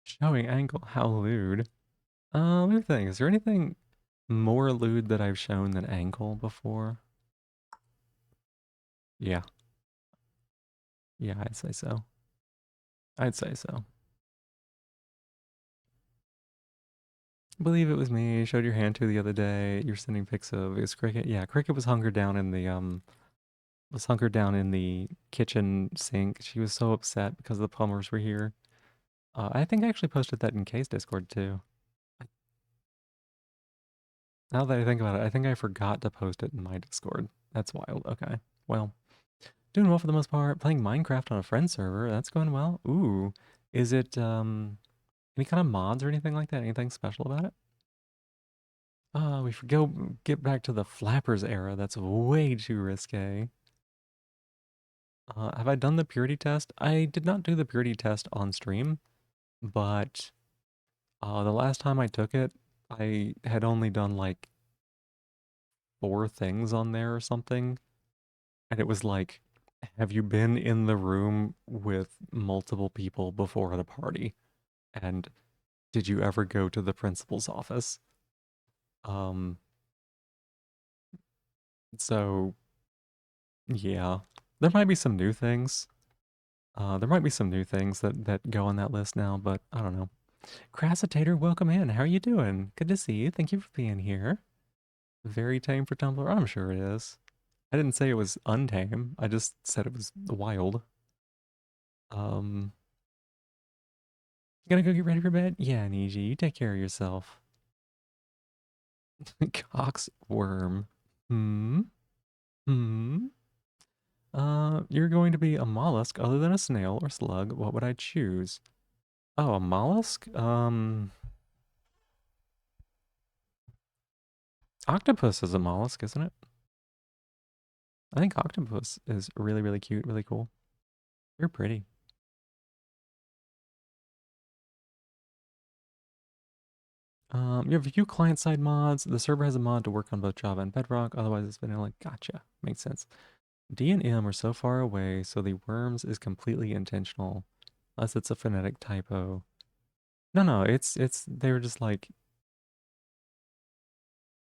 A: Showing ankle, how lewd. Let me think. Is there anything more lewd that I've shown than ankle before? Yeah, yeah, I'd say so. I'd say so. I believe it was me. Showed your hand to the other day. You're sending pics of is Cricket. Yeah, Cricket was hunkered down in the kitchen sink. She was so upset because the plumbers were here. I think I actually posted that in Kay's Discord too. Now that I think about it, I think I forgot to post it in my Discord. That's wild. Okay. Well, doing well for the most part. Playing Minecraft on a friend server. That's going well. Ooh. Is it any kind of mods or anything like that? Anything special about it? We should go get back to the flappers era. That's way too risque. Have I done the purity test? I did not do the purity test on stream, but the last time I took it, I had only done like 4 things on there or something. And it was like, have you been in the room with multiple people before at a party? And did you ever go to the principal's office? Um, so yeah, there might be some new things. There might be some new things that go on that list now, but I don't know. Crassitator, welcome in. How are you doing? Good to see you. Thank you for being here. Very tame for Tumblr. I'm sure it is. I didn't say it was untame. I just said it was wild. Um, gonna go get ready for bed? Yeah, Niji, you take care of yourself. Cox worm. Hmm. Hmm. You're going to be a mollusk other than a snail or slug. What would I choose? Oh, a mollusk? Octopus is a mollusk, isn't it? I think octopus is really, really cute, really cool. You're pretty. You have a few client-side mods. The server has a mod to work on both Java and Bedrock. Otherwise, it's vanilla. Gotcha. Makes sense. D and M are so far away, so the worms is completely intentional, unless it's a phonetic typo. No, no, it's they were just like,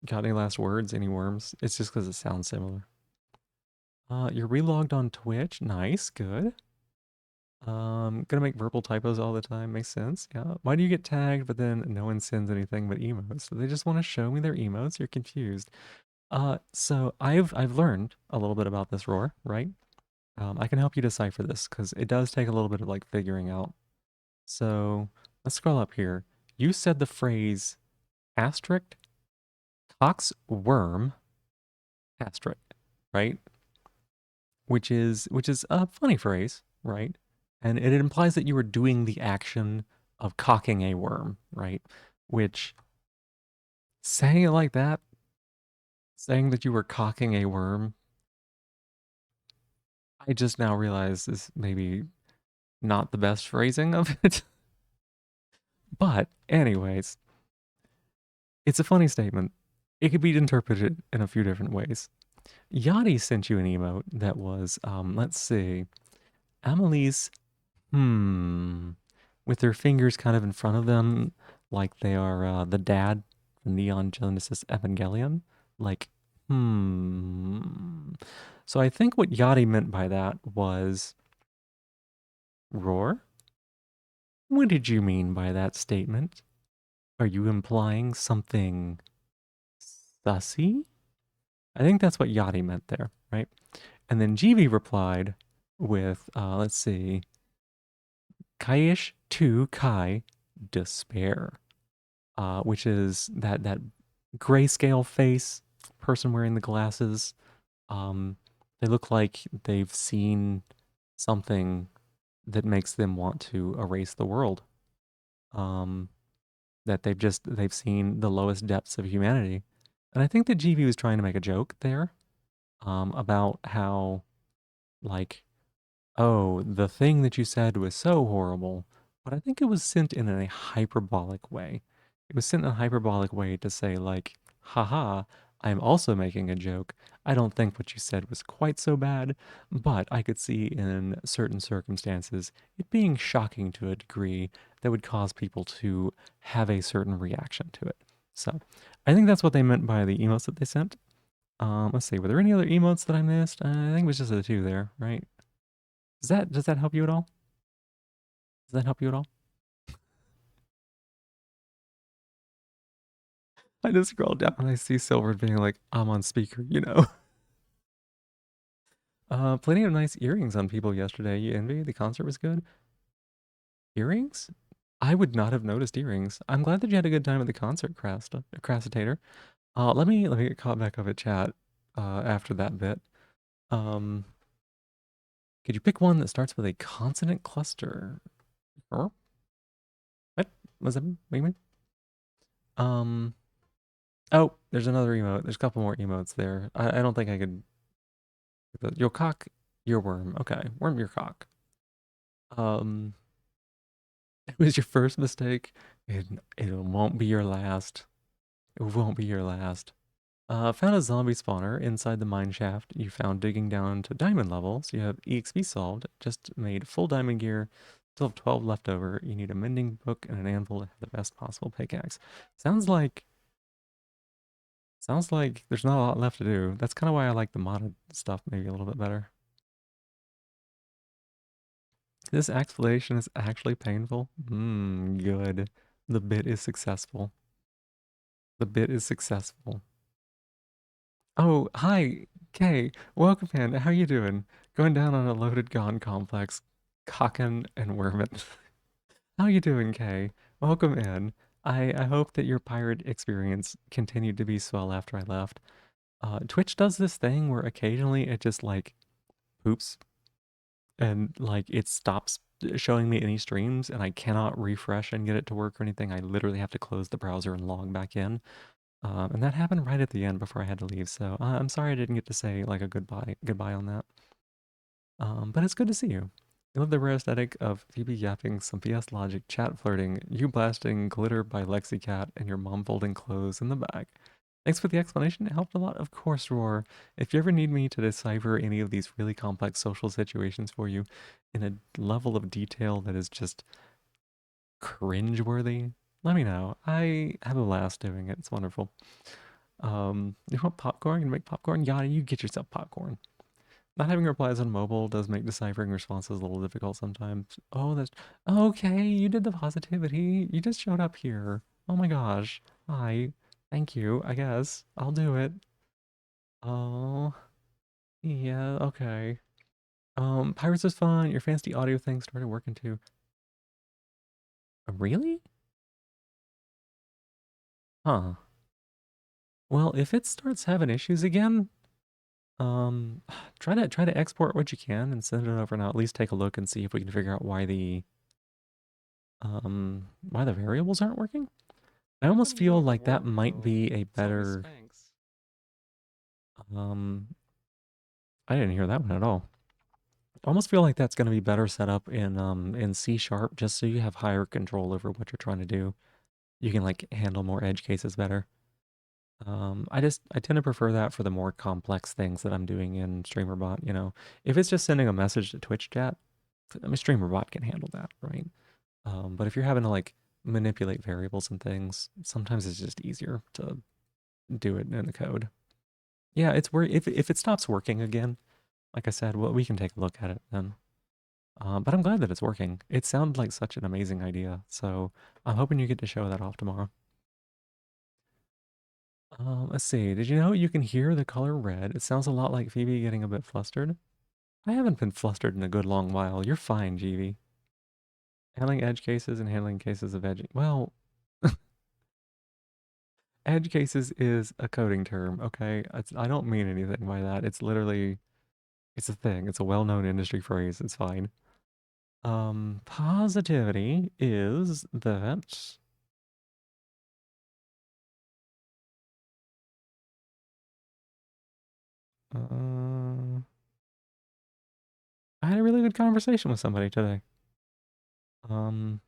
A: got any last words? Any worms? It's just because it sounds similar. You're relogged on Twitch. Nice, good. Gonna make verbal typos all the time. Makes sense. Yeah. Why do you get tagged, but then no one sends anything but emotes? Do they just want to show me their emotes? You're confused. So I've learned a little bit about this roar, right? I can help you decipher this because it does take a little bit of like figuring out. So let's scroll up here. You said the phrase asterisk cox worm asterisk, right? Which is a funny phrase, right? And it implies that you were doing the action of cocking a worm, right? which saying it like that, saying that you were cocking a worm, I just now realize is maybe not the best phrasing of it. But, anyways, it's a funny statement. It could be interpreted in a few different ways. Yachty sent you an emote that was, let's see, Amelie's, hmm, with their fingers kind of in front of them, like they are the dad from Neon Genesis Evangelion. Like, hmm. So I think what Yachty meant by that was, Roar? What did you mean by that statement? Are you implying something sussy? I think that's what Yachty meant there, right? And then GV replied with, let's see, Kaiish to Kai despair, which is that grayscale face, person wearing the glasses. They look like they've seen something that makes them want to erase the world. Um, that they've seen the lowest depths of humanity, and I think that GV was trying to make a joke there, about how like, oh, the thing that you said was so horrible, but I think it was sent in a hyperbolic way. It was sent in a hyperbolic way to say, like, haha, I'm also making a joke. I don't think what you said was quite so bad, but I could see in certain circumstances it being shocking to a degree that would cause people to have a certain reaction to it. So I think that's what they meant by the emotes that they sent. Let's see, were there any other emotes that I missed? I think it was just the two there, right? Does that help you at all? Does that help you at all? I just scroll down and I see Silver being like, I'm on speaker, you know. Plenty of nice earrings on people yesterday. You envy? The concert was good. Earrings? I would not have noticed earrings. I'm glad that you had a good time at the concert, Crassitator. Let me get caught back up at chat after that bit. Um, could you pick one that starts with a consonant cluster? Or what was that? Wait. Um, oh, there's another emote. There's a couple more emotes there. I don't think I could. You'll cock your worm. Okay, worm your cock. Um, it was your first mistake. It won't be your last. It won't be your last. Found a zombie spawner inside the mine shaft. You found digging down to diamond levels. You have EXP solved. Just made full diamond gear. Still have 12 left over. You need a mending book and an anvil to have the best possible pickaxe. Sounds like Sounds like there's not a lot left to do. That's kind of why I like the modded stuff maybe a little bit better. This explanation is actually painful. Good. The bit is successful. The bit is successful. Oh, hi, Kay. Welcome in. How you doing? Going down on a loaded gon complex. Cockin' and wormin'. How you doing, Kay? Welcome in. I hope that your pirate experience continued to be swell after I left. Twitch does this thing where occasionally it just like poops and like it stops showing me any streams and I cannot refresh and get it to work or anything. I literally have to close the browser and log back in. And that happened right at the end before I had to leave. So I'm sorry I didn't get to say like a goodbye on that. But it's good to see you. I love the rare aesthetic of Phoebe yapping some PS Logic, chat flirting, you blasting glitter by Lexicat, and your mom folding clothes in the back. Thanks for the explanation. It helped a lot. Of course, Roar. If you ever need me to decipher any of these really complex social situations for you in a level of detail that is just cringeworthy, let me know. I have a blast doing it. It's wonderful. You want popcorn? You can make popcorn? Yeah, you get yourself popcorn. Not having replies on mobile does make deciphering responses a little difficult sometimes. Oh, that's okay. You did the positivity. You just showed up here. Oh my gosh. Hi. Thank you. I guess I'll do it. Oh, yeah. Okay. Pirates is fun. Your fancy audio thing started working too. Really? Huh. Well, if it starts having issues again, um, try to export what you can and send it over, and I'll at least take a look and see if we can figure out why the variables aren't working. I
B: Welcome
A: almost
B: to
A: feel
B: our
A: like that might
B: world.
A: be a
B: It's always
A: better.
B: Spanx.
A: Um, I didn't hear that one at all. I almost feel like that's going to be better set up in C sharp, just so you have higher control over what you're trying to do. You can like handle more edge cases better. I tend to prefer that for the more complex things that I'm doing in StreamerBot. If it's just sending a message to Twitch chat, I mean StreamerBot can handle that, right? But if you're having to like manipulate variables and things, sometimes it's just easier to do it in the code. Yeah, it's where if it stops working again, like I said, well, we can take a look at it then. But I'm glad that it's working. It sounded like such an amazing idea, so I'm hoping you get to show that off tomorrow. Let's see. Did you know you can hear the color red? It sounds a lot like Phoebe getting a bit flustered. I haven't been flustered in a good long while. You're fine, GV. Handling edge cases and handling cases of edge. Well, edge cases is a coding term, okay? I don't mean anything by that. It's literally, it's a thing. It's a well-known industry phrase. It's fine. Positivity is that uh, I had a really good conversation with somebody today. Um,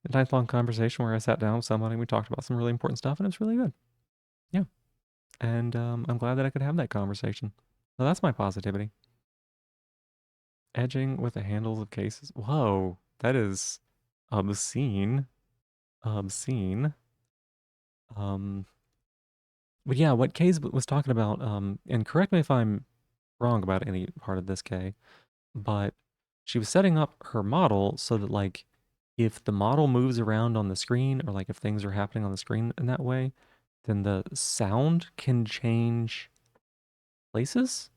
A: a nice long conversation where I sat down with somebody and we talked about some really important stuff, and it's really good. Yeah, and I'm glad that I could have that conversation. So that's my positivity. Edging with the handles of cases. Whoa, that is obscene. Obscene. Um, but yeah, what Kay's was talking about, and correct me if I'm wrong about any part of this, Kay, but she was setting up her model so that like if the model moves around on the screen or like if things are happening on the screen in that way, then the sound can change places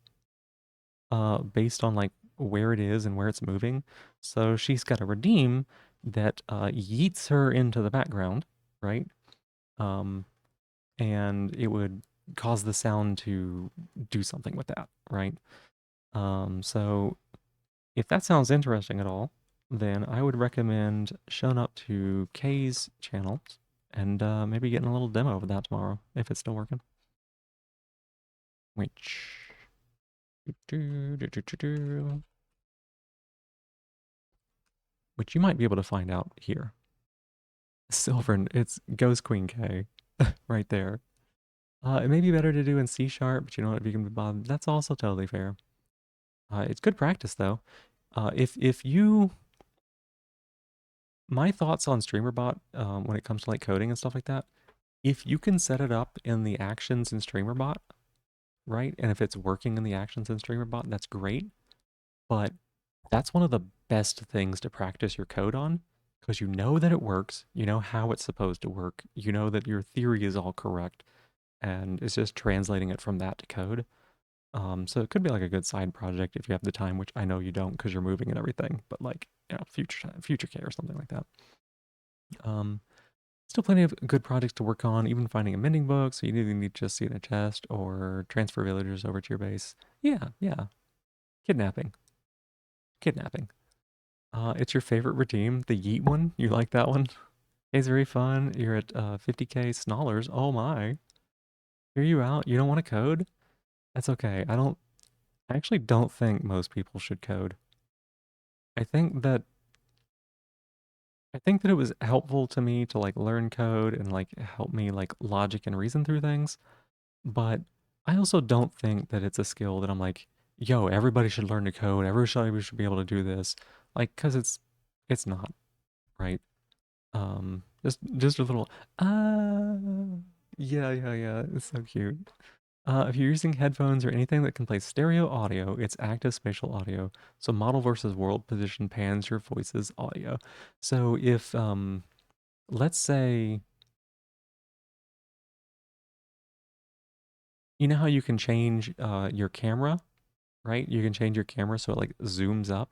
A: based on like where it is and where it's moving. So she's got a redeem that yeets her into the background, right? Um, and it would cause the sound to do something with that, right? So if that sounds interesting at all, then I would recommend showing up to Kay's channel and maybe getting a little demo of that tomorrow if it's still working. Which, which you might be able to find out here. Silver, it's Ghost Queen K right there. It may be better to do in C sharp, but you know what? If you can be bothered, that's also totally fair. It's good practice though. If you, my thoughts on StreamerBot when it comes to like coding and stuff like that, if you can set it up in the actions in StreamerBot, right? And if it's working in the actions in StreamerBot, that's great. But that's one of the best things to practice your code on because you know that it works, you know how it's supposed to work, you know that your theory is all correct, and it's just translating it from that to code. So it could be like a good side project if you have the time, which I know you don't because you're moving and everything, but like, future time, future K or something like that. Um, Still plenty of good projects to work on, even finding a mending book, so you either need to just see in a chest or transfer villagers over to your base. Yeah, yeah. Kidnapping. Kidnapping. It's your favorite redeem, the Yeet one. You like that one? It's very fun. You're at 50k Snollers. Oh my. Hear you out. You don't want to code? That's okay. I actually don't think most people should code. I think that I think that it was helpful to me to like learn code and like help me like logic and reason through things. But I also don't think that it's a skill that I'm like, yo, everybody should learn to code. Everybody should be able to do this. Like, cause it's not, right? Just a little, uh, yeah. It's so cute. If you're using headphones or anything that can play stereo audio, it's active spatial audio. So model versus world position pans your voice's audio. So if, let's say, you know how you can change your camera, right? You can change your camera so it like zooms up.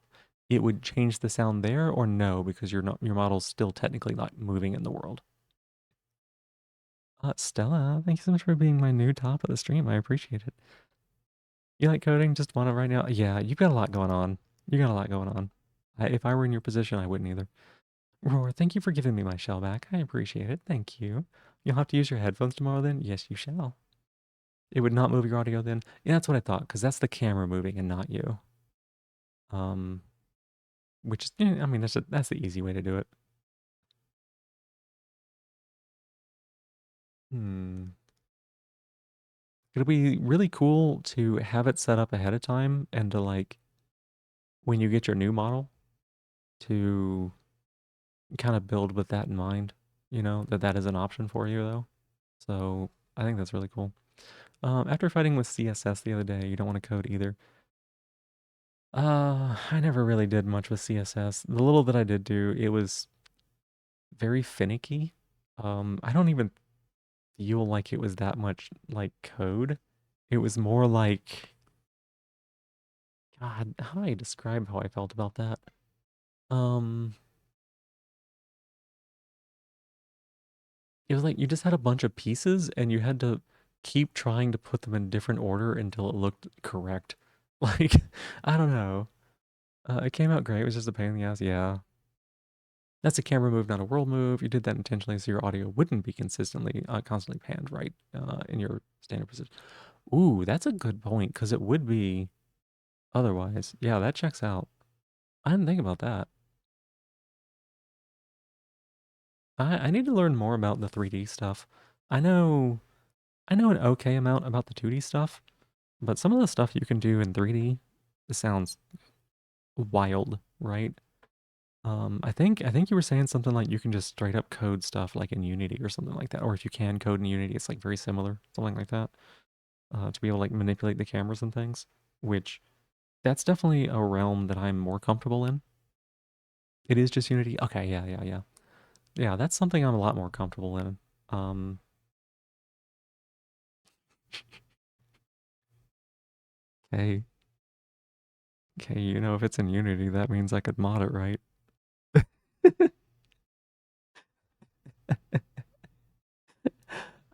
A: It would change the sound there or no, because your model's still technically not moving in the world. Stella, thank you so much for being my new top of the stream. I appreciate it. You like coding? Just want it right now? Yeah, you've got a lot going on. You got a lot going on. If I were in your position, I wouldn't either. Roar, thank you for giving me my shell back. I appreciate it. Thank you. You'll have to use your headphones tomorrow then? Yes, you shall. It would not move your audio then? Yeah, that's what I thought, because that's the camera moving and not you. Um, which is, I mean, that's the easy way to do it. Hmm. It'll be really cool to have it set up ahead of time and to like, when you get your new model, to kind of build with that in mind, that that is an option for you though. So I think that's really cool. After fighting with CSS the other day, you don't want to code either. I never really did much with CSS. The little that I did do, it was very finicky. I don't even feel like it was that much like code. It was more like, God, how do I describe how I felt about that? Um, it was like you just had a bunch of pieces and you had to keep trying to put them in different order until it looked correct. Like, I don't know. It came out great. It was just a pain in the ass. Yeah. That's a camera move, not a world move. You did that intentionally so your audio wouldn't be constantly panned right in your standard position. Ooh, that's a good point because it would be otherwise. Yeah, that checks out. I didn't think about that. I need to learn more about the 3D stuff. I know I know an okay amount about the 2D stuff, but some of the stuff you can do in 3D sounds wild, right? I think you were saying something like you can just straight up code stuff like in Unity or something like that, or if you can code in Unity, it's like very similar, something like that, to be able to like manipulate the cameras and things. Which that's definitely a realm that I'm more comfortable in. It is just Unity. Okay, yeah, yeah, yeah, yeah. That's something I'm a lot more comfortable in. Um, okay, okay. If it's in Unity, that means I could mod it, right?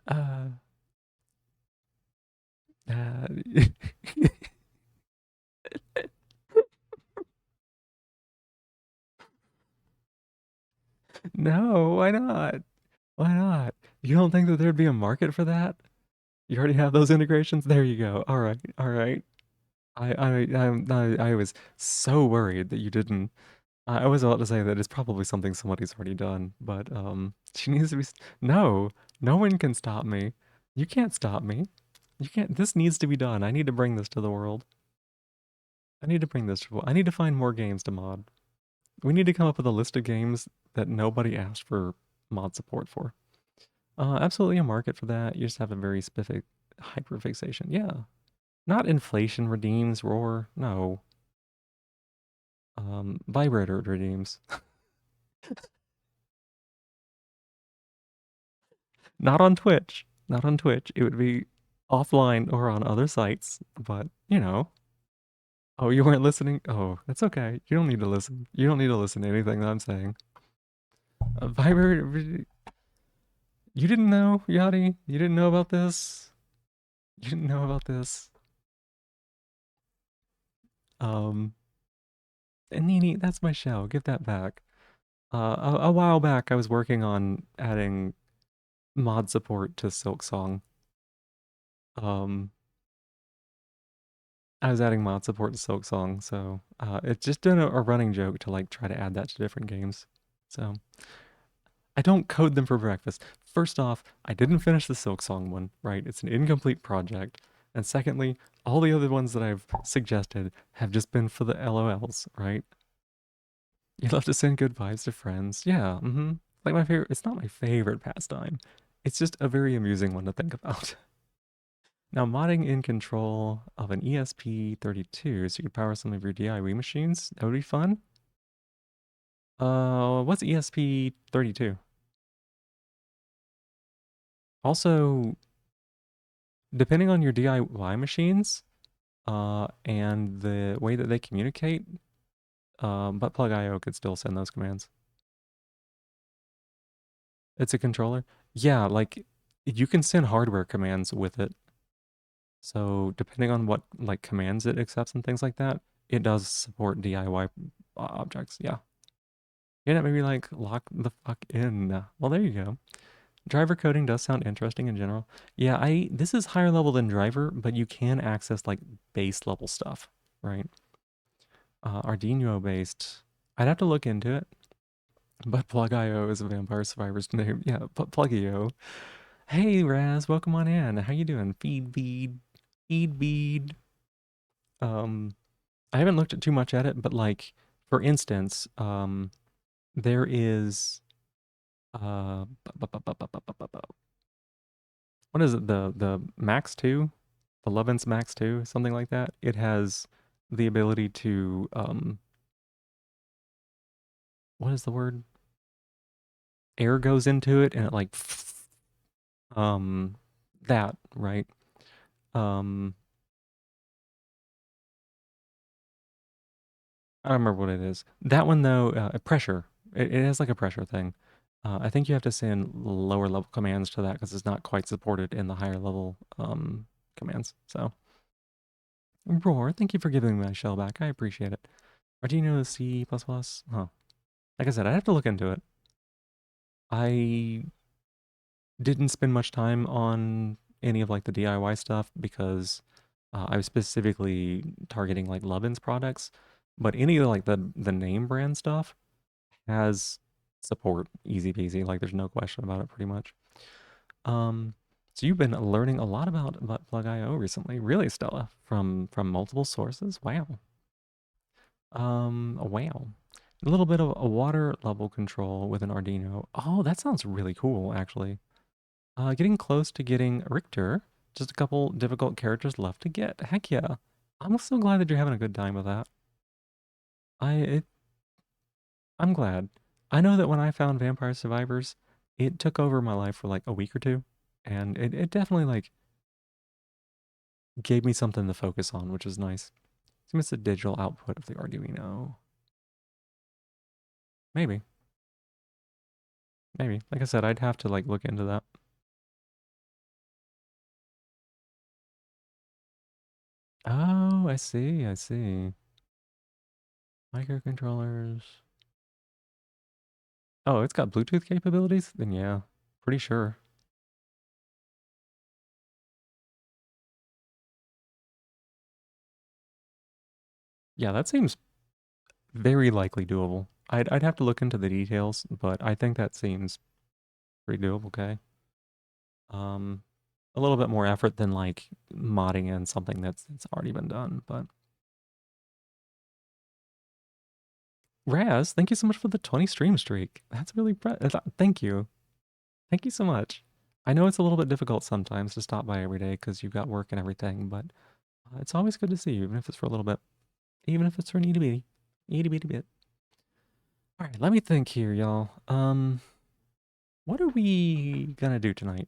A: uh, uh, no, why not? Why not? You don't think that there'd be a market for that? You already have those integrations? There you go. All right. All right. I was so worried that you didn't. I was about to say that it's probably something somebody's already done, but she needs to be. No, no one can stop me. You can't stop me. You can't. This needs to be done. I need to bring this to the world. I need to bring this to. I need to find more games to mod. We need to come up with a list of games that nobody asked for mod support for. Absolutely a market for that. You just have a very specific hyperfixation. Yeah. Not inflation redeems roar. No. Vibrator redeems. Not on Twitch. Not on Twitch. It would be offline or on other sites, but Oh, you weren't listening? Oh, that's okay. You don't need to listen. You don't need to listen to anything that I'm saying. Vibrator. You didn't know, Yachty? You didn't know about this? You didn't know about this? Um, and Nini, that's my shell. Give that back. A while back, I was working on adding mod support to Silk Song. Um, I was adding mod support to Silk Song, so it's just been a running joke to like try to add that to different games. So I don't code them for breakfast. First off, I didn't finish the Silk Song one, right? It's an incomplete project. And secondly, all the other ones that I've suggested have just been for the LOLs, right? You love to send good vibes to friends. Yeah, mm-hmm. Like my favorite, it's not my favorite pastime. It's just a very amusing one to think about. Now, modding in control of an ESP32 so you can power some of your DIY machines, that would be fun. What's ESP32? Also, depending on your DIY machines, and the way that they communicate, buttplug IO could still send those commands. It's a controller. Yeah, like you can send hardware commands with it. So depending on what like commands it accepts and things like that, it does support DIY objects. Yeah. Yeah, that maybe like lock the fuck in. Well, there you go. Driver coding does sound interesting in general. Yeah, I this is higher level than driver, but you can access like base level stuff, right? Arduino based. I'd have to look into it, but Plug.io is a Vampire Survivor's name. Yeah, Plug.io. Hey Raz, welcome on in. How you doing? Feed. Um, I haven't looked at too much at it, but like for instance, there is what is it? The Max 2, the Loven's Max 2, something like that. It has the ability to what is the word? Air goes into it and it like um that, right? Um I don't remember what it is. That one though, pressure. It has like a pressure thing. I think you have to send lower level commands to that because it's not quite supported in the higher level commands. So, Roar, thank you for giving my shell back. I appreciate it. Arduino C++? Huh. Like I said, I have to look into it. I didn't spend much time on any of like the DIY stuff because I was specifically targeting like Lovin's products. But any of like the name brand stuff, has support, easy peasy. Like there's no question about it, pretty much. Um, so you've been learning a lot about Plug.io recently, really, Stella, from multiple sources. Wow. Wow. A little bit of a water level control with an Arduino. Oh, that sounds really cool, actually. Getting close to getting Richter. Just a couple difficult characters left to get. Heck yeah. I'm so glad that you're having a good time with that. I it I'm glad. I know that when I found Vampire Survivors, it took over my life for like a week or two, and it definitely like gave me something to focus on, which is nice. So it's the digital output of the Arduino. Maybe, maybe. Like I said, I'd have to like look into that. Oh, I see. Microcontrollers. Oh, it's got Bluetooth capabilities? Then yeah, pretty sure. Yeah, that seems very likely doable. I'd have to look into the details, but I think that seems pretty doable, okay? Um, a little bit more effort than like modding in something that's already been done. But Raz, thank you so much for the 20 stream streak. That's really thank you. Thank you so much. I know it's a little bit difficult sometimes to stop by every day because you've got work and everything, but it's always good to see you, even if it's for a little bit, even if it's for an itty bitty bit. All right, let me think here, y'all. What are we gonna do tonight?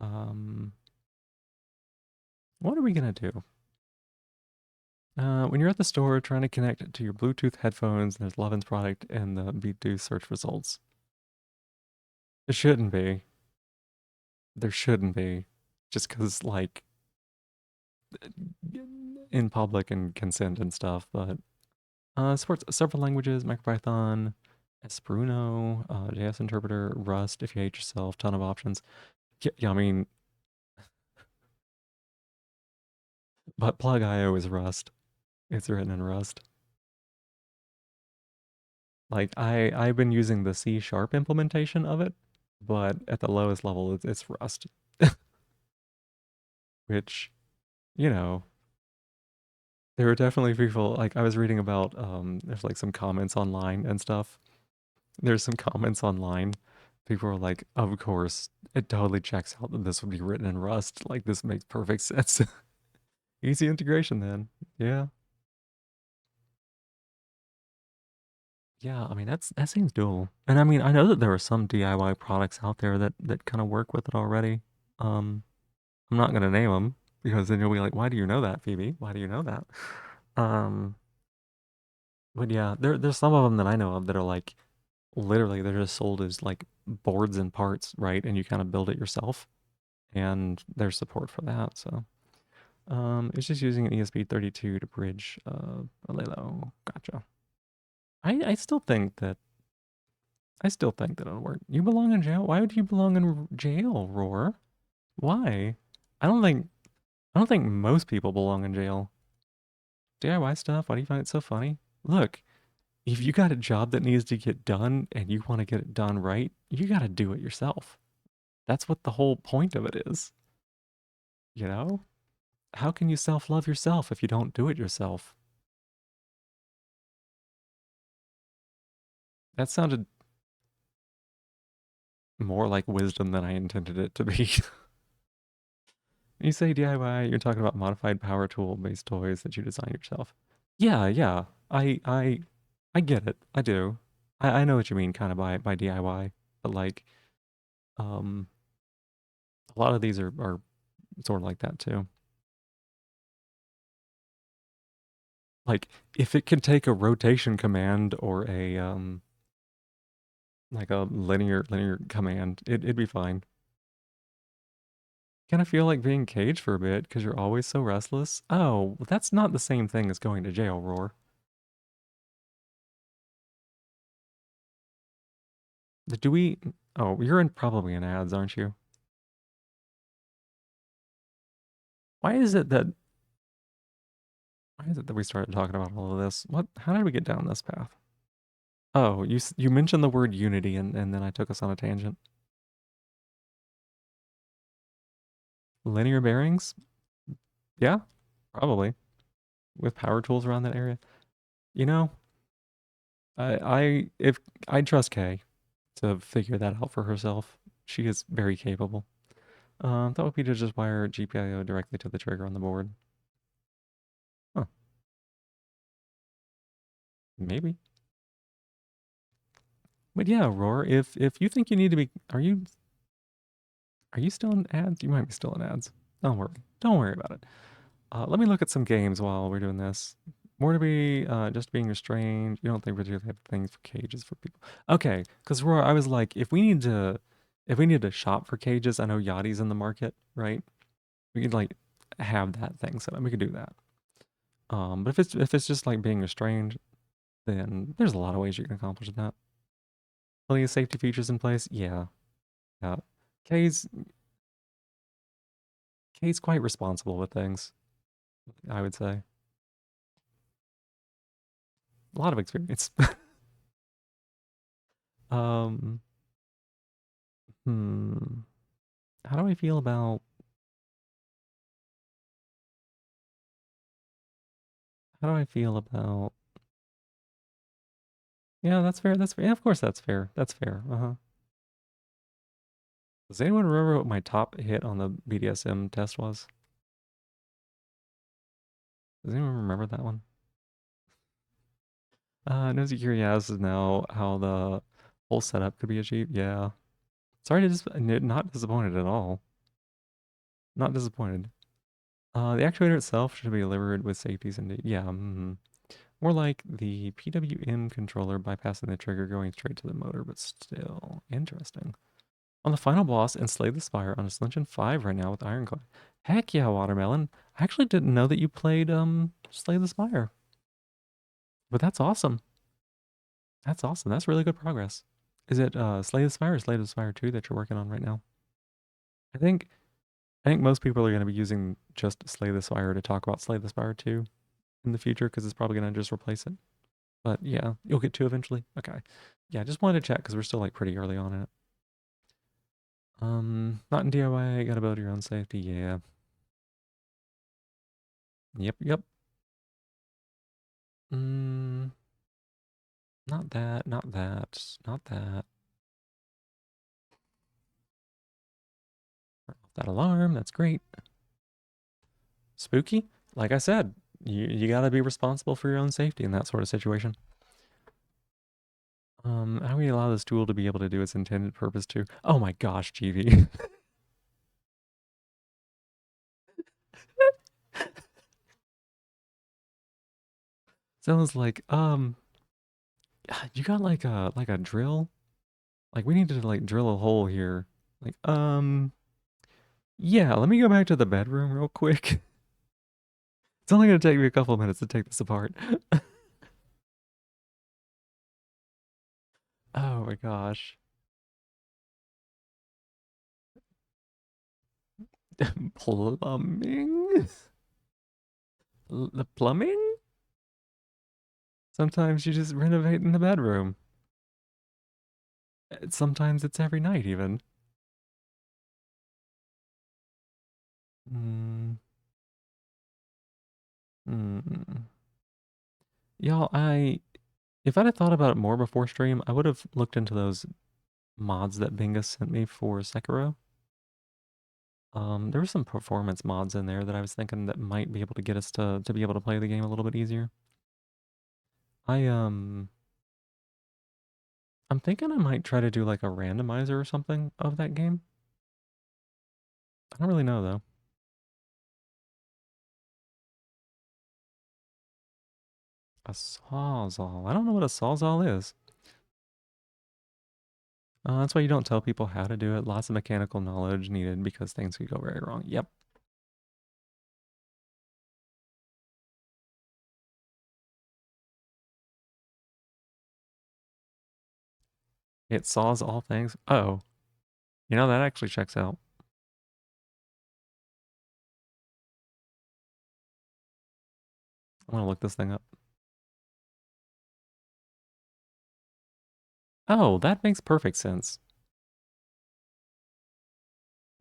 A: Um, what are we gonna do? When you're at the store trying to connect it to your Bluetooth headphones, there's Lovin's product and the Beat search results. It shouldn't be. There shouldn't be. Just because, like, in public and consent and stuff. But supports several languages, MicroPython, Espruino, JS interpreter, Rust, if you hate yourself, ton of options. Yeah, I mean, but Plug.io is Rust. It's written in Rust. Like, I've been using the C# implementation of it, but at the lowest level, it's Rust, which, you know, there were definitely people, like, I was reading about, there's like some comments online and stuff. There's some comments online. People were like, of course, it totally checks out that this would be written in Rust. Like, this makes perfect sense. Easy integration then. Yeah. Yeah, I mean, that seems doable. And I mean, I know that there are some DIY products out there that kind of work with it already. Um, I'm not gonna name them because then you'll be like, "Why do you know that, Phoebe? Why do you know that?" Um, but yeah, there's some of them that I know of that are like literally they're just sold as like boards and parts, right? And you kind of build it yourself, and there's support for that. So it's just using an ESP32 to bridge Lelo. Gotcha. I still think that I still think that it'll work. You belong in jail? Why would you belong in jail, Roar? Why? I don't think I don't think most people belong in jail. DIY stuff, why do you find it so funny? Look, if you got a job that needs to get done and you want to get it done right, you got to do it yourself. That's what the whole point of it is. You know? How can you self love yourself if you don't do it yourself? That sounded more like wisdom than I intended it to be. You say DIY, you're talking about modified power tool based toys that you design yourself. Yeah, yeah. I get it. I do. I know what you mean kind of by DIY. But like um a lot of these are sort of like that too. Like if it can take a rotation command or a like a linear command, it'd be fine. Kind of feel like being caged for a bit because you're always so restless. Oh, well, that's not the same thing as going to jail, Roar. Do we? Oh, you're in probably in ads, aren't you? Why is it that why is it that we started talking about all of this? What? How did we get down this path? Oh, you mentioned the word unity and then I took us on a tangent. Linear bearings? Yeah, probably with power tools around that area. You know, if I trust Kay to figure that out for herself. She is very capable. That would be to just wire GPIO directly to the trigger on the board. Huh, maybe. But yeah, Roar, if you think you need to be, are you still in ads? You might be still in ads. Don't worry. Don't worry about it. Let me look at some games while we're doing this. More to be just being restrained. You don't think particularly have things for cages for people. Okay, because Roar, I was like, if we need to shop for cages, I know Yachty's in the market, right? We could like have that thing set up. We could do that. But if it's just like being restrained, then there's a lot of ways you can accomplish that. Plenty of safety features in place. Yeah, yeah. Kay's Kay's quite responsible with things. I would say a lot of experience. um, hmm. How do I feel about? How do I feel about? Yeah, that's fair. That's fair. Yeah, of course that's fair. That's fair. Uh huh. Does anyone remember what my top hit on the BDSM test was? Does anyone remember that one? Nosy Curious is now how the whole setup could be achieved. Yeah. Sorry to not disappointed at all. Not disappointed. The actuator itself should be delivered with safeties indeed. Yeah, more like the PWM controller bypassing the trigger going straight to the motor, but still interesting. On the final boss and Slay the Spire on Ascension 5 right now with Ironclad. Heck yeah, Watermelon. I actually didn't know that you played Slay the Spire. But that's awesome. That's awesome. That's really good progress. Is it Slay the Spire or Slay the Spire 2 that you're working on right now? I think I think most people are going to be using just Slay the Spire to talk about Slay the Spire 2 in the future because it's probably going to just replace it. But yeah, you'll get 2 eventually. Okay. Yeah, I just wanted to check because we're still like pretty early on in it. Not in DIY, gotta build your own safety. Yeah. Yep, yep. Mm, not that, not that, not that. Turn off that alarm, that's great. Spooky? Like I said, you gotta be responsible for your own safety in that sort of situation. How do we allow this tool to be able to do its intended purpose too? Oh my gosh, GV. Sounds like, you got like a drill? Like we need to like drill a hole here. Like, yeah, let me go back to the bedroom real quick. It's only gonna take me a couple minutes to take this apart. Oh, my gosh. Plumbing? The plumbing? Sometimes you just renovate in the bedroom. Sometimes it's every night, even. Mm, mm. Y'all, if I'd have thought about it more before stream, I would have looked into those mods that Bingus sent me for Sekiro. There were some performance mods in there that I was thinking that might be able to get us to be able to play the game a little bit easier. I I'm thinking I might try to do like a randomizer or something of that game. I don't really know though. A sawzall. I don't know what a sawzall is. That's why you don't tell people how to do it. Lots of mechanical knowledge needed because things could go very wrong. Yep. It saws all things. Oh, that actually checks out. I want to look this thing up. Oh, that makes perfect sense.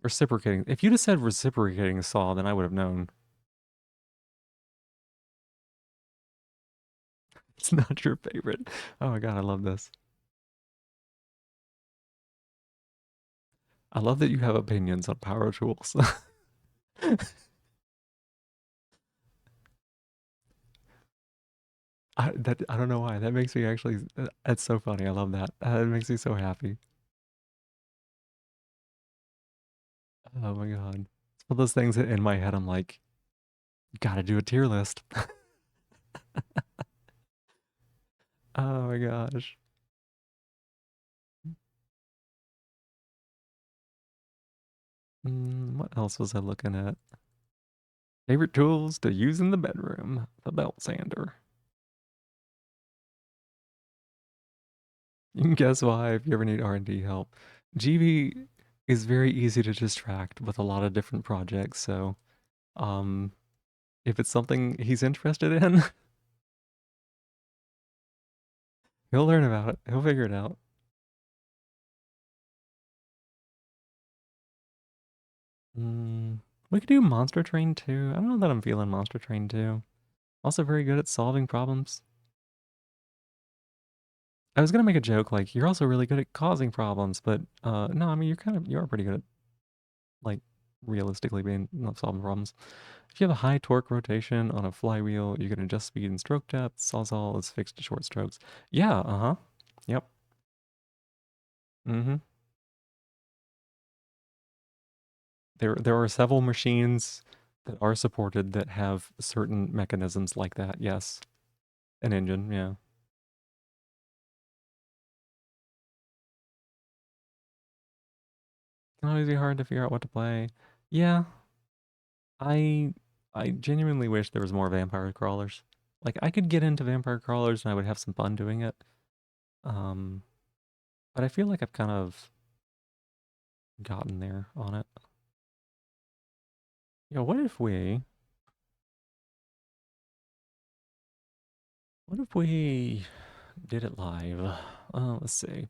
A: Reciprocating. If you'd have said reciprocating saw, then I would have known. It's not your favorite. Oh my god, I love this. I love that you have opinions on power tools. I don't know why. That makes me actually. It's so funny. I love that. It makes me so happy. Oh my god. It's one of those things that in my head I'm like, gotta do a tier list. Oh my gosh. What else was I looking at? Favorite tools to use in the bedroom. The belt sander. You can guess why if you ever need R&D help. GB is very easy to distract with a lot of different projects, so um if it's something he's interested in, he'll learn about it. He'll figure it out. Mm, we could do Monster Train 2. I don't know that I'm feeling Monster Train 2. Also very good at solving problems. I was gonna make a joke like you're also really good at causing problems, but no, I mean you are pretty good at like realistically being not solving problems. If you have a high torque rotation on a flywheel, you can adjust speed and stroke depth. Sawzall is fixed to short strokes. Yeah, uh-huh. Yep. Mm-hmm. There are several machines that are supported that have certain mechanisms like that. Yes. An engine, yeah. Can always be hard to figure out what to play. Yeah, I I genuinely wish there was more vampire crawlers. Like I could get into vampire crawlers and I would have some fun doing it. Um, but I feel like I've kind of gotten there on it. Yeah, what if we did it live? Let's see.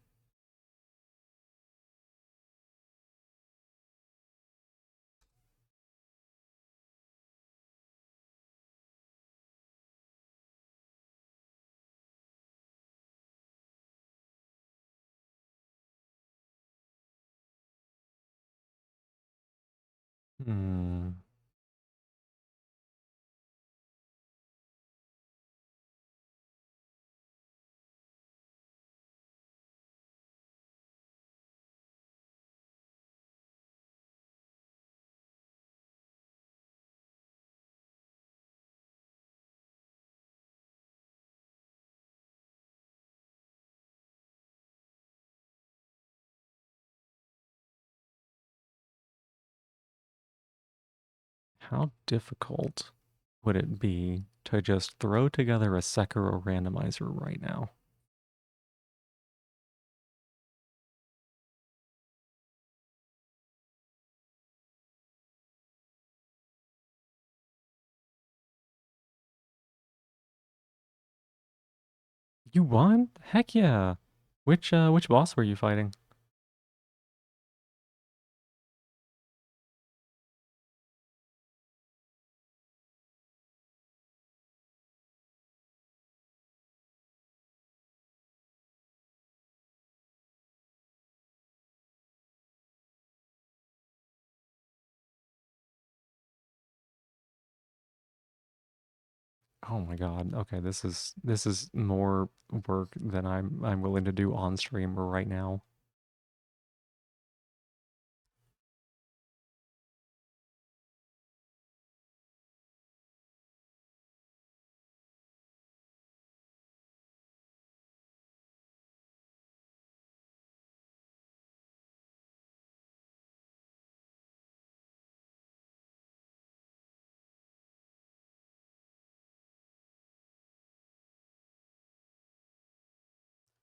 A: Hmm. How difficult would it be to just throw together a Sekiro randomizer right now? You won? Heck yeah. Which boss were you fighting? Oh my god. Okay, this is more work than I'm willing to do on stream right now.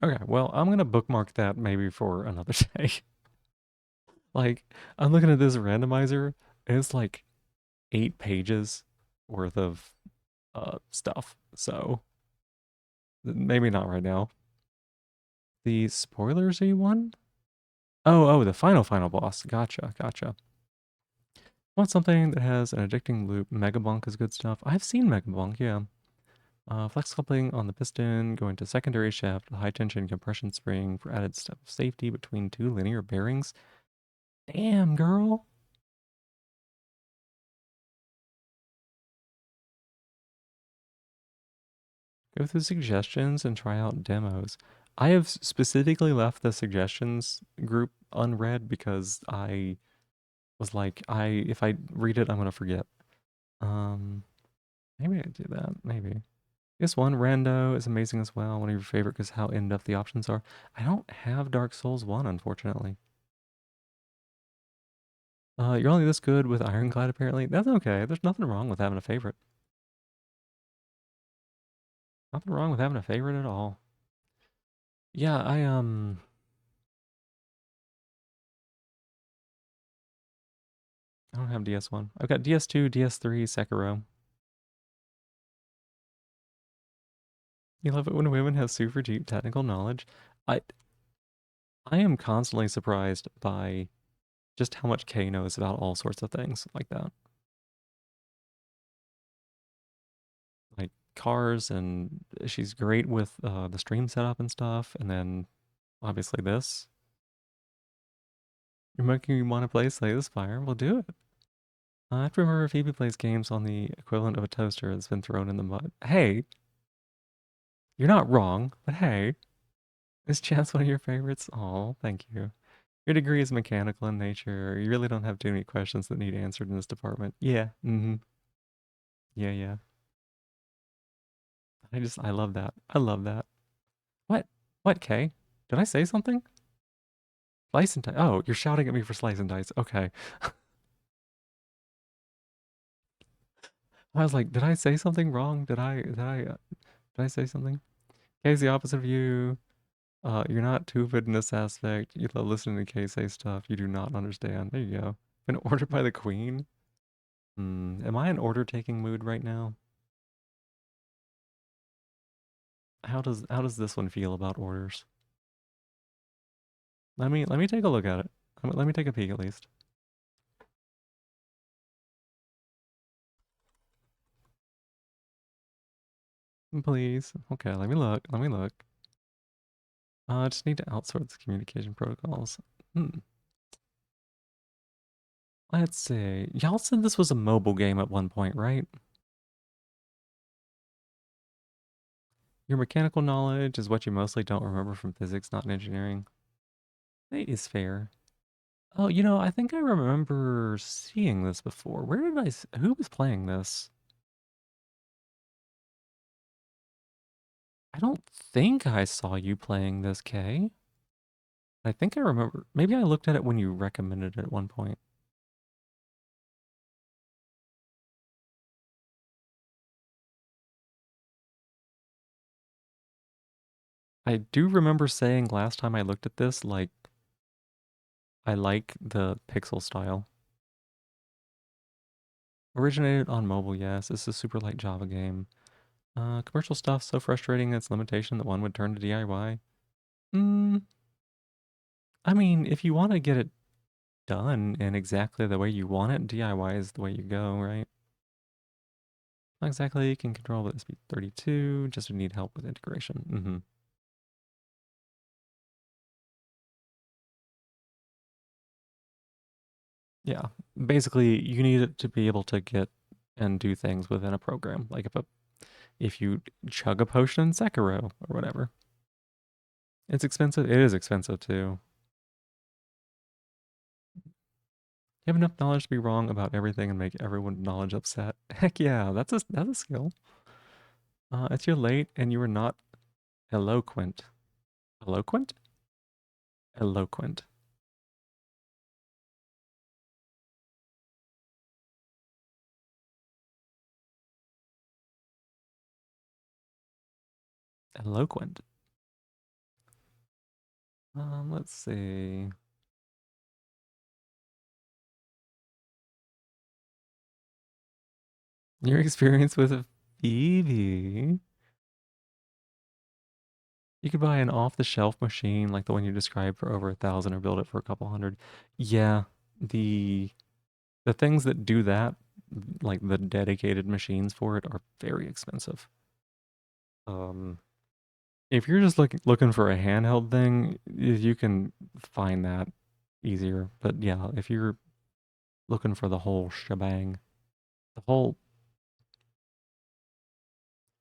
A: Okay, well, I'm gonna bookmark that maybe for another day. Like, I'm looking at this randomizer, and it's like 8 pages worth of stuff. So maybe not right now. The spoilers are you won? Oh, the final boss. Gotcha, gotcha. Want something that has an addicting loop. Megabunk is good stuff. I've seen Megabunk, yeah. Flex coupling on the piston, going to secondary shaft, high tension compression spring for added step of safety between two linear bearings. Damn, girl. Go through suggestions and try out demos. I have specifically left the suggestions group unread because I was like, if I read it, I'm gonna forget. Um, maybe I do that. Maybe. This one, Rando, is amazing as well. One of your favorite because how in-depth the options are. I don't have Dark Souls 1, unfortunately. You're only this good with Ironclad, apparently. That's okay. There's nothing wrong with having a favorite. Nothing wrong with having a favorite at all. Yeah, I don't have DS1. I've got DS2, DS3, Sekiro. You love it when women have super deep technical knowledge. I I am constantly surprised by just how much Kay knows about all sorts of things like that. Like cars, and she's great with the stream setup and stuff. And then obviously this. You're making me want to play Slay the Spire. We'll do it. I have to remember if Phoebe plays games on the equivalent of a toaster that's been thrown in the mud. Hey, you're not wrong, but hey, is chess one of your favorites? Oh, thank you. Your degree is mechanical in nature. You really don't have too many questions that need answered in this department. Yeah. Mm-hmm. Yeah, yeah. I love that. I love that. What? What, Kay? Did I say something? Slice and dice. Oh, you're shouting at me for slice and dice. Okay. I was like, did I say something wrong? Did I say something? Kay's the opposite of you. You're not too good in this aspect. You love listening to Kay say stuff you do not understand. There you go. Been ordered by the queen? Am I in order taking mood right now? How does this one feel about orders? Let me take a look at it. Let me take a peek at least. Please. Okay, let me look. Let me look. I just need to outsource the communication protocols. Hmm. Let's see. Y'all said this was a mobile game at one point, right? Your mechanical knowledge is what you mostly don't remember from physics, not engineering. That is fair. Oh, I think I remember seeing this before. Where did who was playing this? I don't think I saw you playing this, Kay. I think I remember. Maybe I looked at it when you recommended it at one point. I do remember saying last time I looked at this, like, I like the pixel style. Originated on mobile, yes. It's a super light Java game. Commercial stuff so frustrating its limitation that one would turn to DIY. Mm, I mean, if you want to get it done in exactly the way you want it, DIY is the way you go, right? Not exactly, you can control with speed 32, just would need help with integration. Yeah, basically, you need it to be able to get and do things within a program. Like if you chug a potion in Sekiro or whatever. It's expensive. It is expensive too. You have enough knowledge to be wrong about everything and make everyone knowledge upset. Heck yeah, that's a skill. It's your late and you are not eloquent. Eloquent? Eloquent. Eloquent. Let's see. Your experience with a Phoebe. You could buy an off-the-shelf machine like the one you described for over 1,000 or build it for a couple hundred. Yeah, the the things that do that, like the dedicated machines for it, are very expensive. Um, if you're just looking for a handheld thing, you can find that easier. But yeah, if you're looking for the whole shebang, the whole,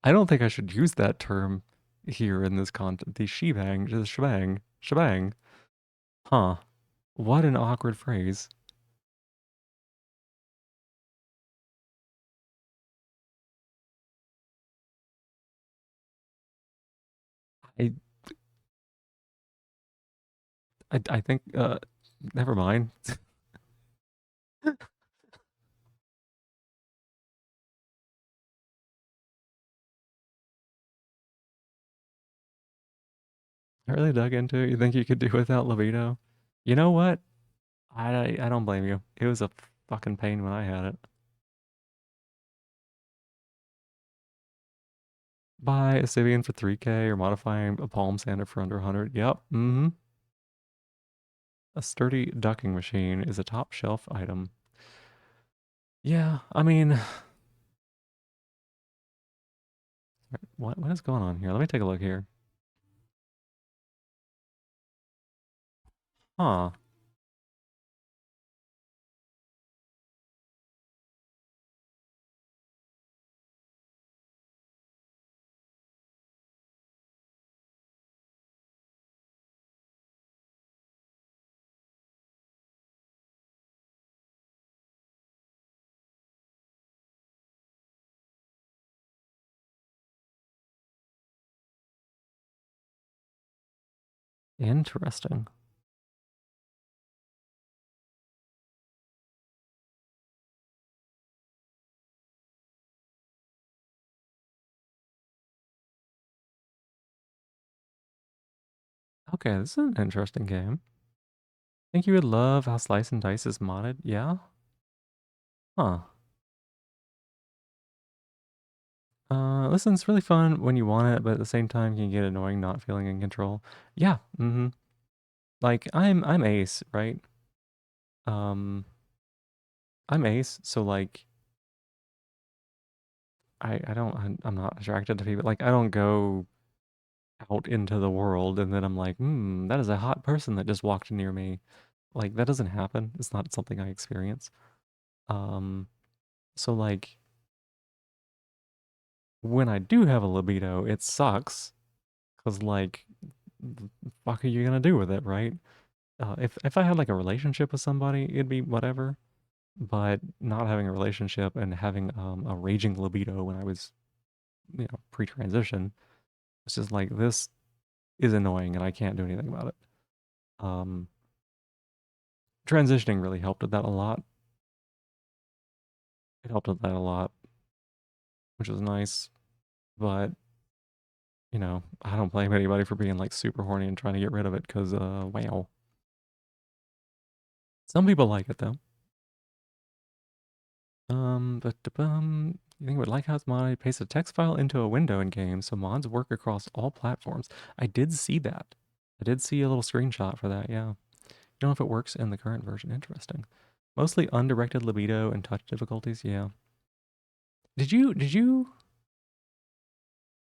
A: I don't think I should use that term here in this content. The shebang, just shebang, shebang. Huh? What an awkward phrase. I I think never mind. I really dug into it. You think you could do without libido? You know what? I don't blame you. It was a fucking pain when I had it. Buy a Sibian for 3K or modifying a palm sander for under 100. Yep. A sturdy ducking machine is a top shelf item. Yeah, I mean, what is going on here? Let me take a look here. Huh. Interesting. Okay, this is an interesting game. Think you would love how Slice and Dice is modded? Yeah? Huh. Listen, it's really fun when you want it, but at the same time, you can get annoying not feeling in control. Yeah. Like I'm Ace, right? Um, I'm Ace, so like I don't I'm not attracted to people. Like I don't go out into the world and then I'm like, that is a hot person that just walked near me. Like that doesn't happen. It's not something I experience. Um, so like when I do have a libido, it sucks because like, the fuck are you gonna do with it, right? If I had like a relationship with somebody, it'd be whatever. But not having a relationship and having a raging libido when I was, pre-transition, it's just like this is annoying and I can't do anything about it. Um, Transitioning really helped with that a lot. It helped with that a lot, which was nice. But I don't blame anybody for being like super horny and trying to get rid of it because, wow. Some people like it though. You think it would like how it's modded? Paste a text file into a window in game, so mods work across all platforms. I did see that. I did see a little screenshot for that. Yeah. Don't know if it works in the current version. Interesting. Mostly undirected libido and touch difficulties. Yeah. Did you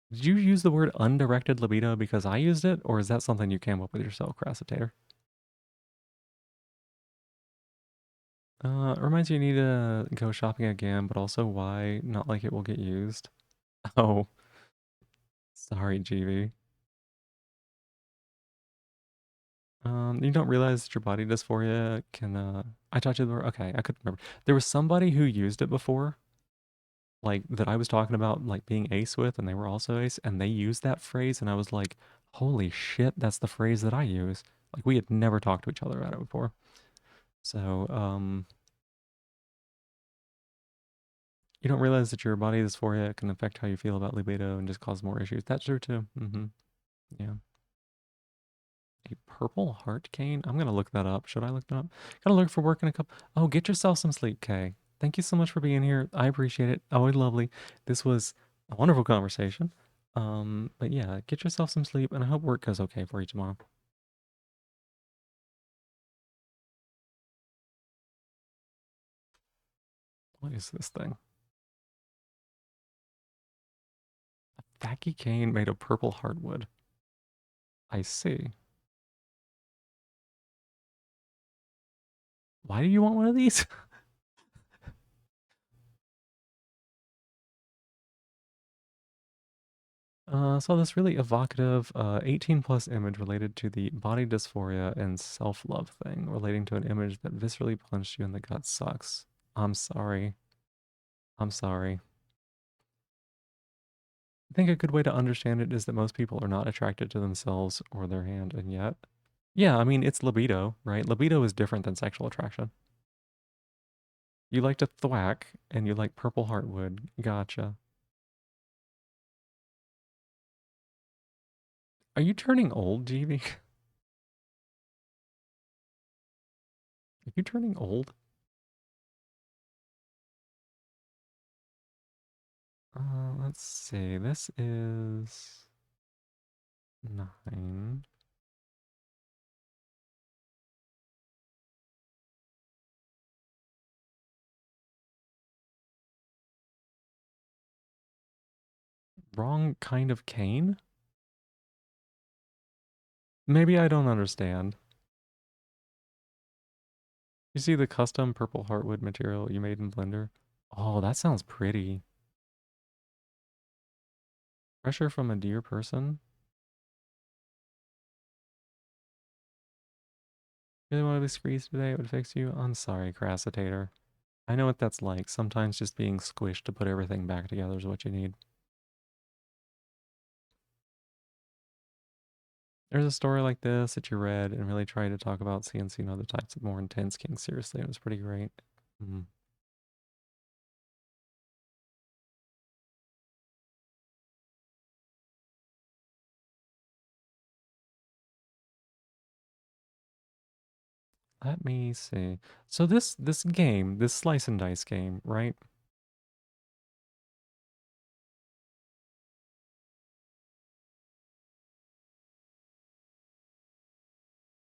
A: use the word undirected libido because I used it, or is that something you came up with yourself, Crassitator? It reminds you need to go shopping again, but also why not like it will get used. Oh, sorry, GV. You don't realize that your body dysphoria can, I taught you the word, okay, I couldn't remember. There was somebody who used it before, like, that I was talking about, like, being ace with, and they were also ace, and they used that phrase, and I was like, holy shit, that's the phrase that I use. Like, we had never talked to each other about it before. So, you don't realize that your body dysphoria can affect how you feel about libido and just cause more issues. That's true too. Yeah. A purple heart cane? I'm gonna look that up. Should I look that up? Gotta look for work in a couple. Oh, get yourself some sleep, Kay. Thank you so much for being here. I appreciate it. Always lovely. This was a wonderful conversation. But yeah, get yourself some sleep, and I hope work goes okay for you tomorrow. What is this thing? Tacky cane made of purple hardwood. I see. Why do you want one of these? Saw this really evocative 18 plus image related to the body dysphoria and self-love thing, relating to an image that viscerally punched you in the gut sucks. I'm sorry. I'm sorry. I think a good way to understand it is that most people are not attracted to themselves or their hand, and yet. Yeah, I mean, it's libido, right? Libido is different than sexual attraction. You like to thwack, and you like purple heartwood. Gotcha. Are you turning old, Jeevee? Are you turning old? Let's see. This is 9. Wrong kind of cane? Maybe I don't understand. You see the custom purple heartwood material you made in Blender? Oh, that sounds pretty. Pressure from a dear person? Really want to be squeezed today? It would fix you? I'm sorry, Crassitator. I know what that's like. Sometimes just being squished to put everything back together is what you need. There's a story like this that you read and really tried to talk about CNC and other types of more intense kinks. Seriously, it was pretty great. Mm. Let me see. So this game, this slice and dice game, right?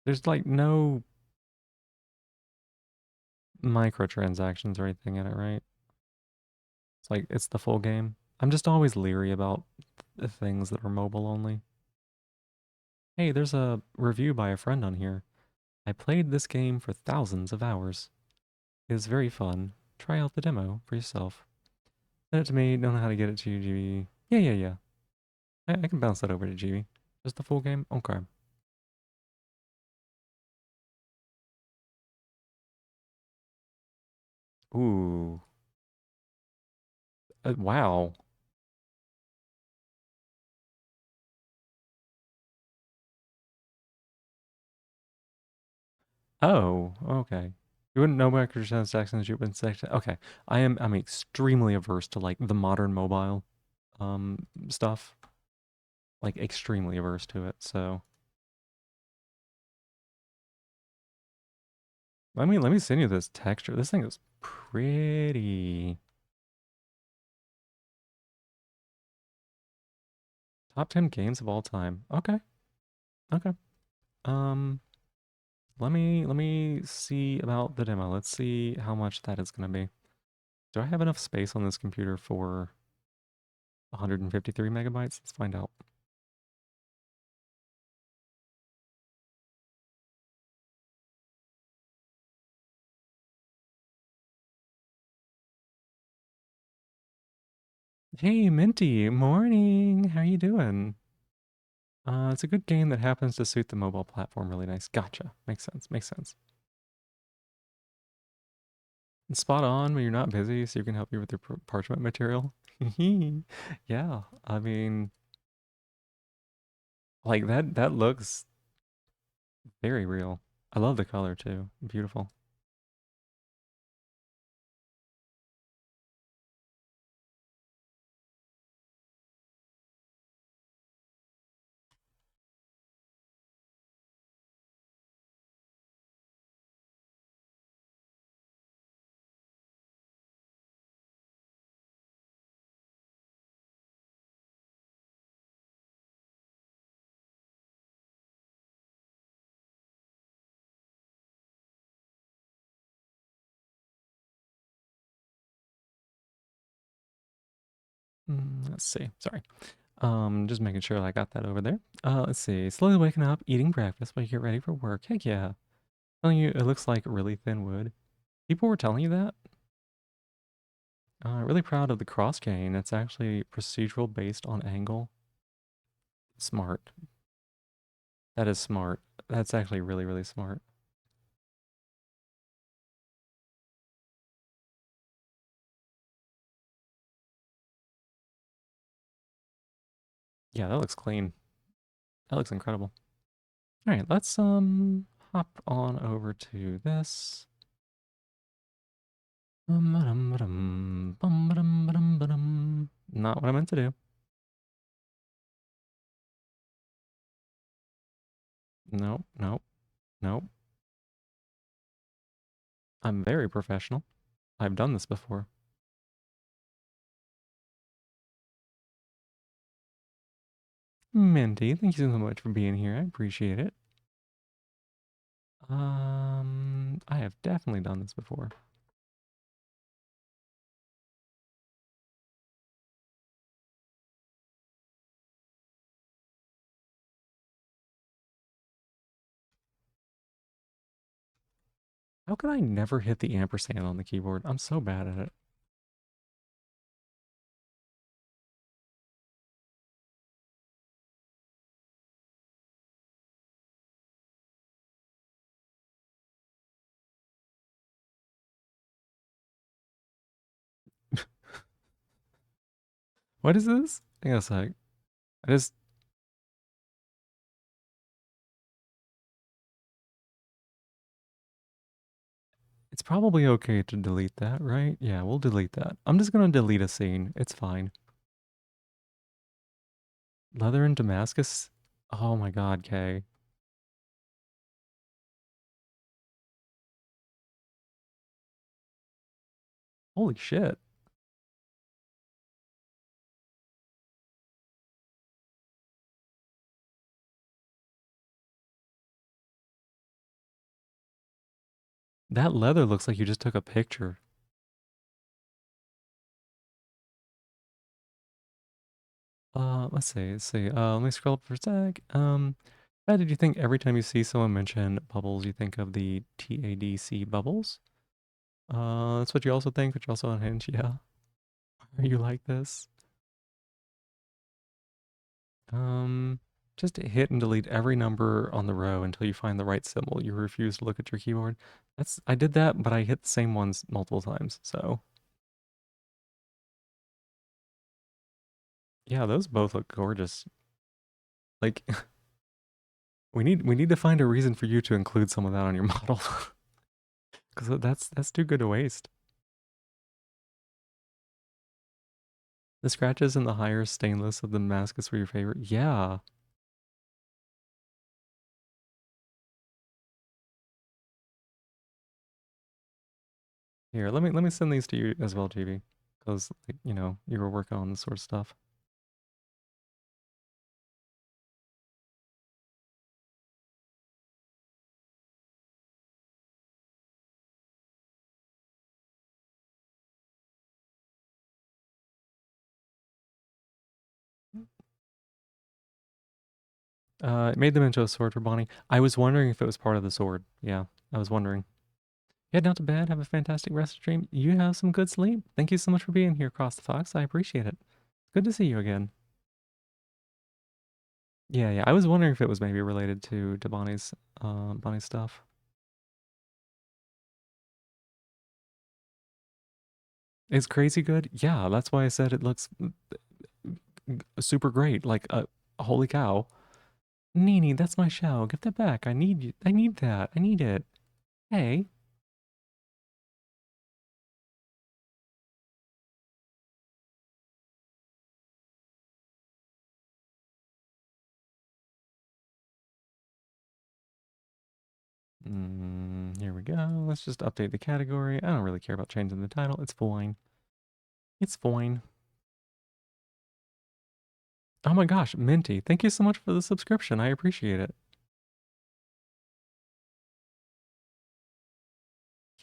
A: There's like no microtransactions or anything in it, right? It's like it's the full game. I'm just always leery about the things that are mobile only. Hey, there's a review by a friend on here. I played this game for thousands of hours. It is very fun. Try out the demo for yourself. Send it to me. Don't know how to get it to you, GB. Yeah, yeah, yeah. I can bounce that over to GB. Just the full game? Okay. Ooh. Wow. Oh, okay. You wouldn't know microtransactions, you wouldn't say, okay. I'm extremely averse to like the modern mobile stuff. Like extremely averse to it. So Let me send you this texture. This thing is pretty. Top 10 games of all time. Okay. Okay. Um, let me see about the demo. Let's see how much that is gonna be. Do I have enough space on this computer for 153 megabytes? Let's find out. Hey, Minty, morning. How you doing? It's a good game that happens to suit the mobile platform really nice. Gotcha. Makes sense. Makes sense. And spot on when you're not busy, so you can help you with your parchment material. Yeah, I mean, like that looks very real. I love the color too. Beautiful. Let's see. Sorry. Just making sure I got that over there. Let's see. Slowly waking up, eating breakfast while you get ready for work. Heck yeah. Telling you it looks like really thin wood. People were telling you that? Really proud of the cross chain. It's actually procedural based on angle. Smart. That is smart. That's actually really, really smart. Yeah, that looks clean. That looks incredible. All right, let's hop on over to this. Not what I meant to do. Nope, nope, nope. I'm very professional. I've done this before. Minty, thank you so much for being here. I appreciate it. I have definitely done this before. How can I never hit the ampersand on the keyboard? I'm so bad at it. What is this? Hang on a sec. I just It's probably okay to delete that, right? Yeah, we'll delete that. I'm just gonna delete a scene. It's fine. Leather in Damascus? Oh my god, Kay. Holy shit. That leather looks like you just took a picture. Let's see. Let me scroll up for a sec. How did you think every time you see someone mention bubbles, you think of the TADC bubbles? That's what you also think, but you're also unhinged, yeah. Are you like this? Um, just hit and delete every number on the row until you find the right symbol. You refuse to look at your keyboard. I did that, but I hit the same ones multiple times. So yeah, those both look gorgeous. Like we need to find a reason for you to include some of that on your model. Because that's too good to waste. The scratches and the higher stainless of the Damascus were your favorite. Yeah. Here, let me send these to you as well, GB, because like, you know, you were working on this sort of stuff. It made them into a sword for Bonnie. I was wondering if it was part of the sword. Yeah, I was wondering. Head out to bed. Have a fantastic rest of the dream. You have some good sleep. Thank you so much for being here, Cross the Fox. I appreciate it. Good to see you again. Yeah, yeah. I was wondering if it was maybe related to Bonnie's stuff. It's crazy good. Yeah, that's why I said it looks super great. Like, holy cow. Nini, that's my shell. Give that back. I need you. I need that. I need it. Hey. Here we go. Let's just update the category. I don't really care about changing the title. It's fine. It's fine. Oh my gosh, Minty, thank you so much for the subscription. I appreciate it.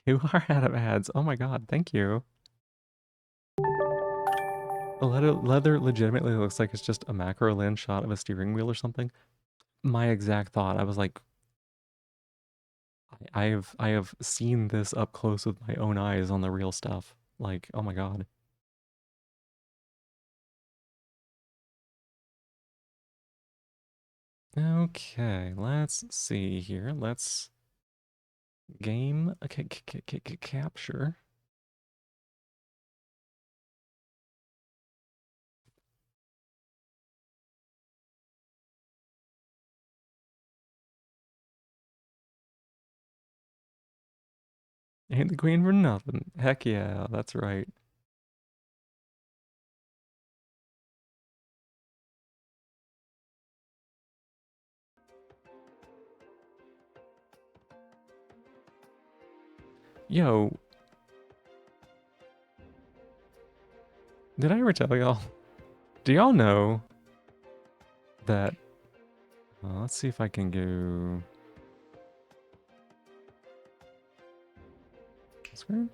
A: You are out of ads. Oh my god, thank you. The leather legitimately looks like it's just a macro lens shot of a steering wheel or something. My exact thought. I was like, I have seen this up close with my own eyes on the real stuff. Like, oh my god. Okay, let's see here. Let's game capture. Ain't the queen for nothing. Heck yeah, that's right. Yo, did I ever tell y'all? Do y'all know that? Let's see if I can go. Screen?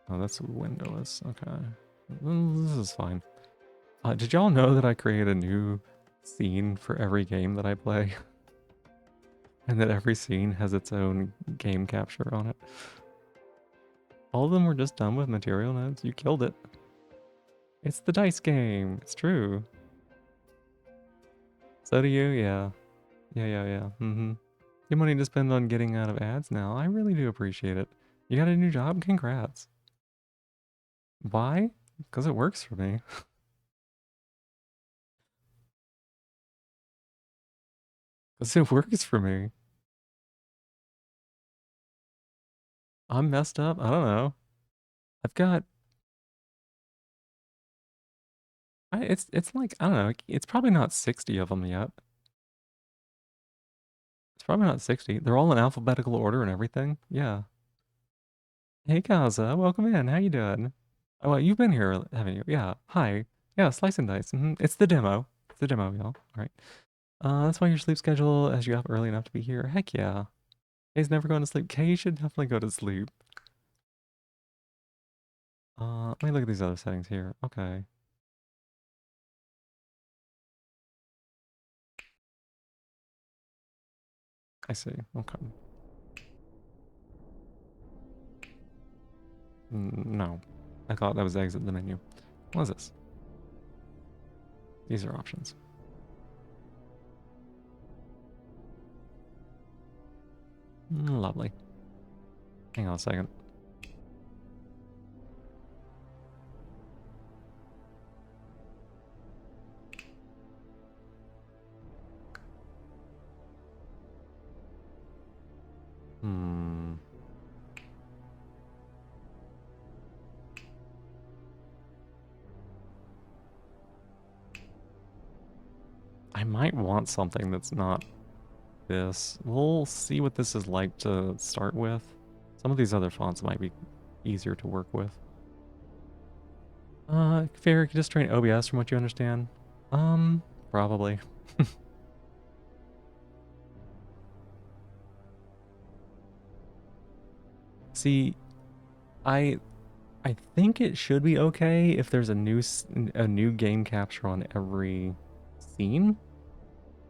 A: Oh, that's windowless. Okay. This is fine. Did y'all know that I create a new scene for every game that I play? And that every scene has its own game capture on it? All of them were just done with material nodes. You killed it. It's the dice game. It's true. So do you? Yeah. Yeah. Mm-hmm. Your money to spend on getting out of ads now. I really do appreciate it. You got a new job? Congrats. Why? Because it works for me. Because it works for me. I'm messed up. I don't know. I've got. It's like I don't know. It's probably not 60 of them yet. It's probably not 60. They're all in alphabetical order and everything. Yeah. Hey Kaza, welcome in. How you doing? Oh, well, you've been here, haven't you? Yeah. Hi. Yeah, slice and dice. It's the demo. It's the demo, y'all. All right. That's why your sleep schedule as you up early enough to be here. Heck yeah. Kay's never going to sleep. Kay should definitely go to sleep. Let me look at these other settings here. Okay. I see. Okay. No. I thought that was exit the menu. What is this? These are options. Lovely. Hang on a second. Hmm. I might want something that's not this. We'll see what this is like to start with. Some of these other fonts might be easier to work with. Fair, you can just train OBS from what you understand. Probably. See, I think it should be okay if there's a new game capture on every scene.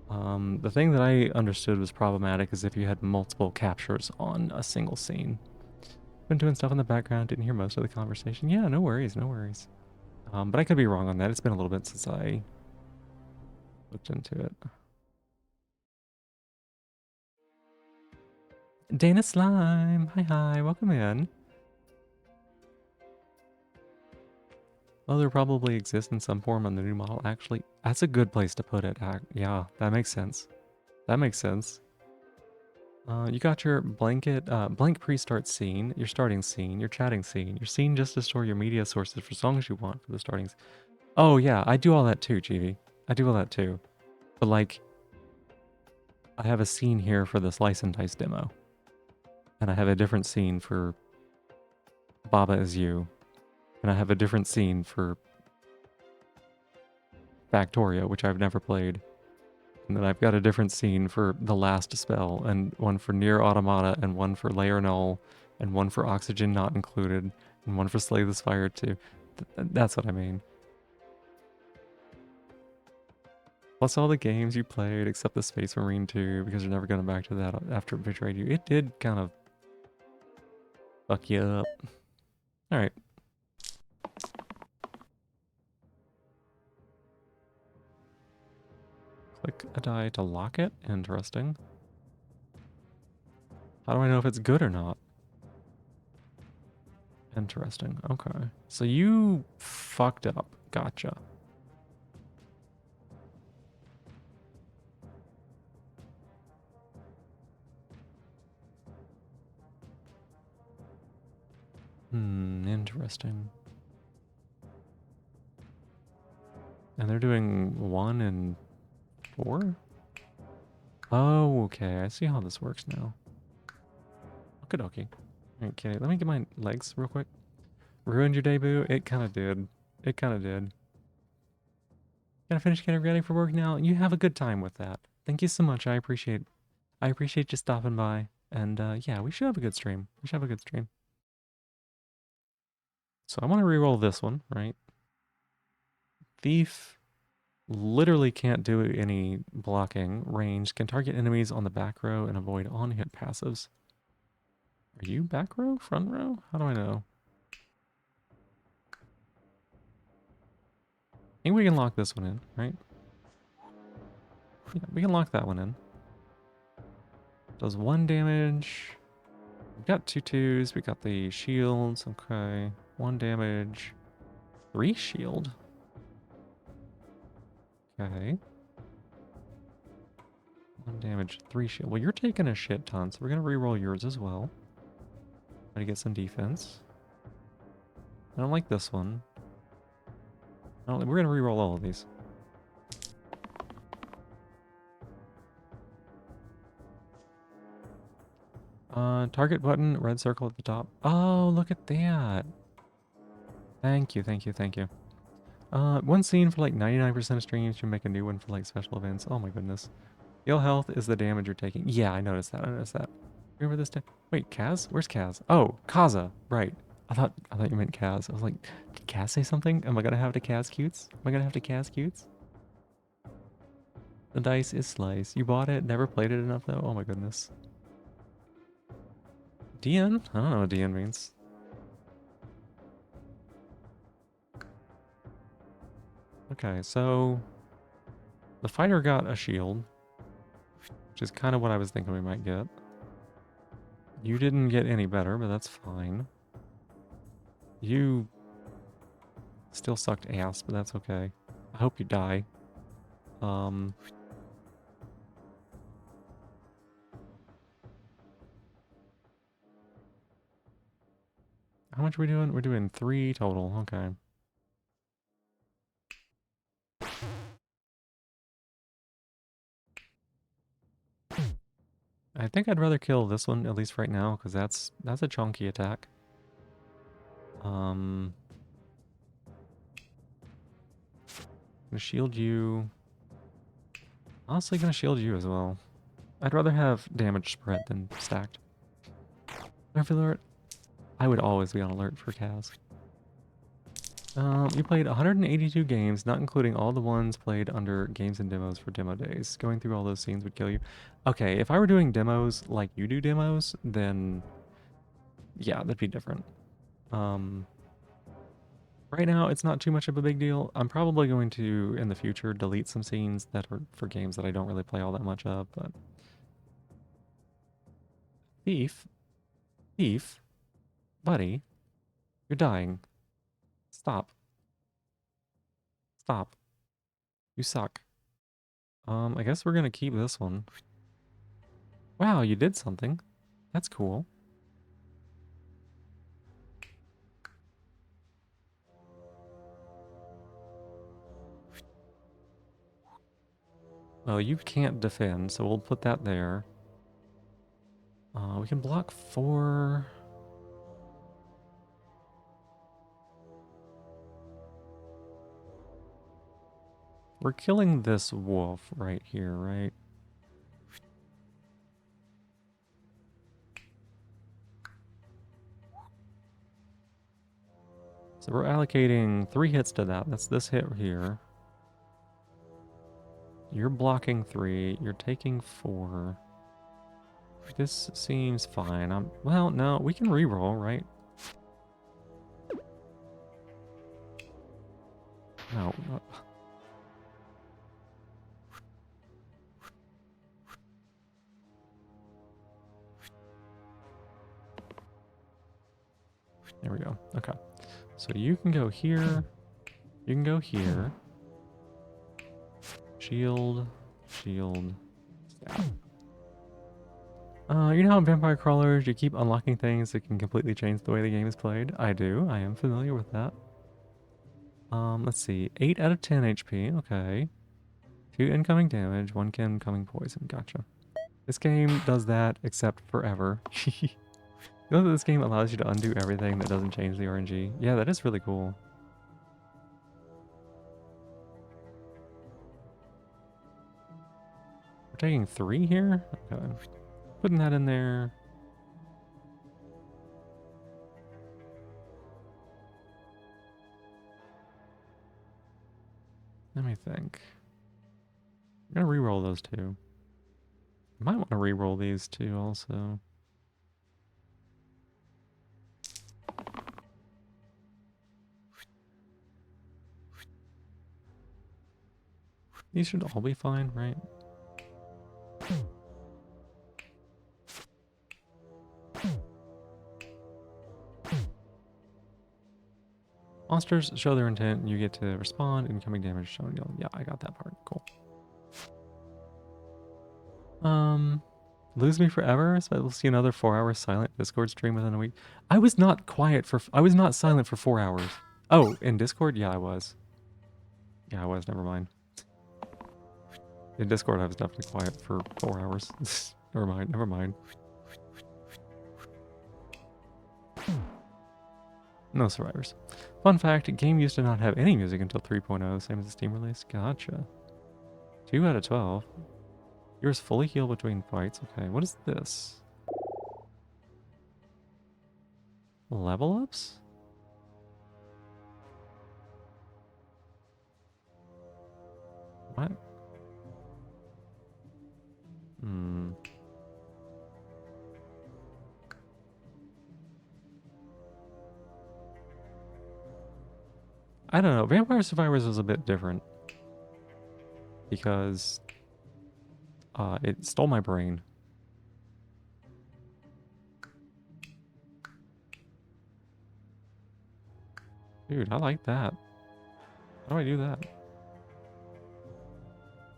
A: The thing that I understood was problematic is if you had multiple captures on a single scene. Been doing stuff in the background, didn't hear most of the conversation. Yeah, no worries, no worries. But I could be wrong on that. It's been a little bit since I looked into it. Dana Slime, hi, welcome in. Well, there probably exists in some form on the new model. Actually, that's a good place to put it. Yeah, that makes sense. That makes sense. You got your blank pre-start scene, your starting scene, your chatting scene, your scene just to store your media sources for songs you want for the starting. Oh yeah, I do all that too, Chibi. I do all that too. But like, I have a scene here for the Slice and Dice demo. And I have a different scene for Baba Is You. And I have a different scene for Factorio, which I've never played. And then I've got a different scene for The Last Spell, and one for Near Automata, and one for Layer Null, and one for Oxygen Not Included, and one for Slay the Spire 2. That's what I mean. Plus all the games you played, except the Space Marine 2, because you're never going back to that after it betrayed you. It did kind of fuck you up. Alright. Click a die to lock it. Interesting. How do I know if it's good or not? Interesting. Okay. So you fucked up. Gotcha. Interesting. And they're doing 1 and 4? Oh, okay. I see how this works now. Okie dokie. Okay, let me get my legs real quick. Ruined your debut? It kind of did. It kind of did. Gotta finish getting ready for work now. You have a good time with that. Thank you so much. I appreciate you stopping by. And yeah, we should have a good stream. We should have a good stream. So I want to reroll this one, right? Thief literally can't do any blocking. Range can target enemies on the back row and avoid on-hit passives. Are you back row? Front row? How do I know? I think we can lock this one in, right? Yeah, we can lock that one in. Does 1 damage. We've got 2 twos. We got the shields. Okay. 1 damage. 3 shield. Okay. 1 damage, 3 shield. Well, you're taking a shit ton, so we're going to reroll yours as well. Try to get some defense. I don't like this one. We're going to reroll all of these. Target button, red circle at the top. Oh, look at that. Thank you, thank you, thank you. One scene for like 99% of streams. You make a new one for like special events. Oh my goodness. Heal health is the damage you're taking. Yeah, I noticed that. I noticed that. Remember this time? Wait, Kaz? Where's Kaz? Oh, Kaza. Right. I thought you meant Kaz. I was like, did Kaz say something? Am I gonna have to Kaz cutes? Am I gonna have to Kaz cutes? The dice is slice. You bought it, never played it enough though? Oh my goodness. DN? I don't know what DN means. Okay, so the fighter got a shield, which is kind of what I was thinking we might get. You didn't get any better, but that's fine. You still sucked ass, but that's okay. I hope you die. How much are we doing? We're doing 3 total. Okay. I think I'd rather kill this one, at least right now, because that's a chunky attack. Gonna shield you. Honestly, gonna shield you as well. I'd rather have damage spread than stacked. Nerf alert. I would always be on alert for Kaz. You played 182 games, not including all the ones played under games and demos for demo days. Going through all those scenes would kill you. Okay, if I were doing demos like you do demos, then yeah, that'd be different. Right now, it's not too much of a big deal. I'm probably going to, in the future, delete some scenes that are for games that I don't really play all that much of, but... Thief? Thief? Buddy? You're dying. Stop. Stop. You suck. I guess we're gonna keep this one. Wow, you did something. That's cool. Oh, you can't defend, so we'll put that there. We can block 4... We're killing this wolf right here, right? So we're allocating 3 hits to that. That's this hit here. You're blocking 3. You're taking 4. This seems fine. Well, no, we can reroll, right? No. There we go. Okay. So you can go here. You can go here. Shield. Shield. Stab. You know how in Vampire Crawlers you keep unlocking things that can completely change the way the game is played? I do. I am familiar with that. Let's see. 8 out of 10 HP. Okay. 2 incoming damage, 1 incoming poison. Gotcha. This game does that, except forever. You know that this game allows you to undo everything that doesn't change the RNG? Yeah, that is really cool. We're taking 3 here? Okay. Putting that in there. Let me think. I'm gonna re-roll those 2. I might want to re-roll these 2 also. These should all be fine, right? Monsters show their intent, and you get to respond. Incoming damage shown. Yeah, I got that part. Cool. Lose me forever? So we'll see another 4-hour silent Discord stream within a week. I was not silent for 4 hours. Oh, in Discord? Yeah, I was. Yeah, I was. Never mind. In Discord, I was definitely quiet for 4 hours. Never mind. Never mind. No survivors. Fun fact, game used to not have any music until 3.0, same as the Steam release. Gotcha. 2 out of 12. Yours fully heal between fights. Okay, what is this? Level ups? What? I don't know. Vampire Survivors was a bit different. Because it stole my brain. Dude, I like that. How do I do that?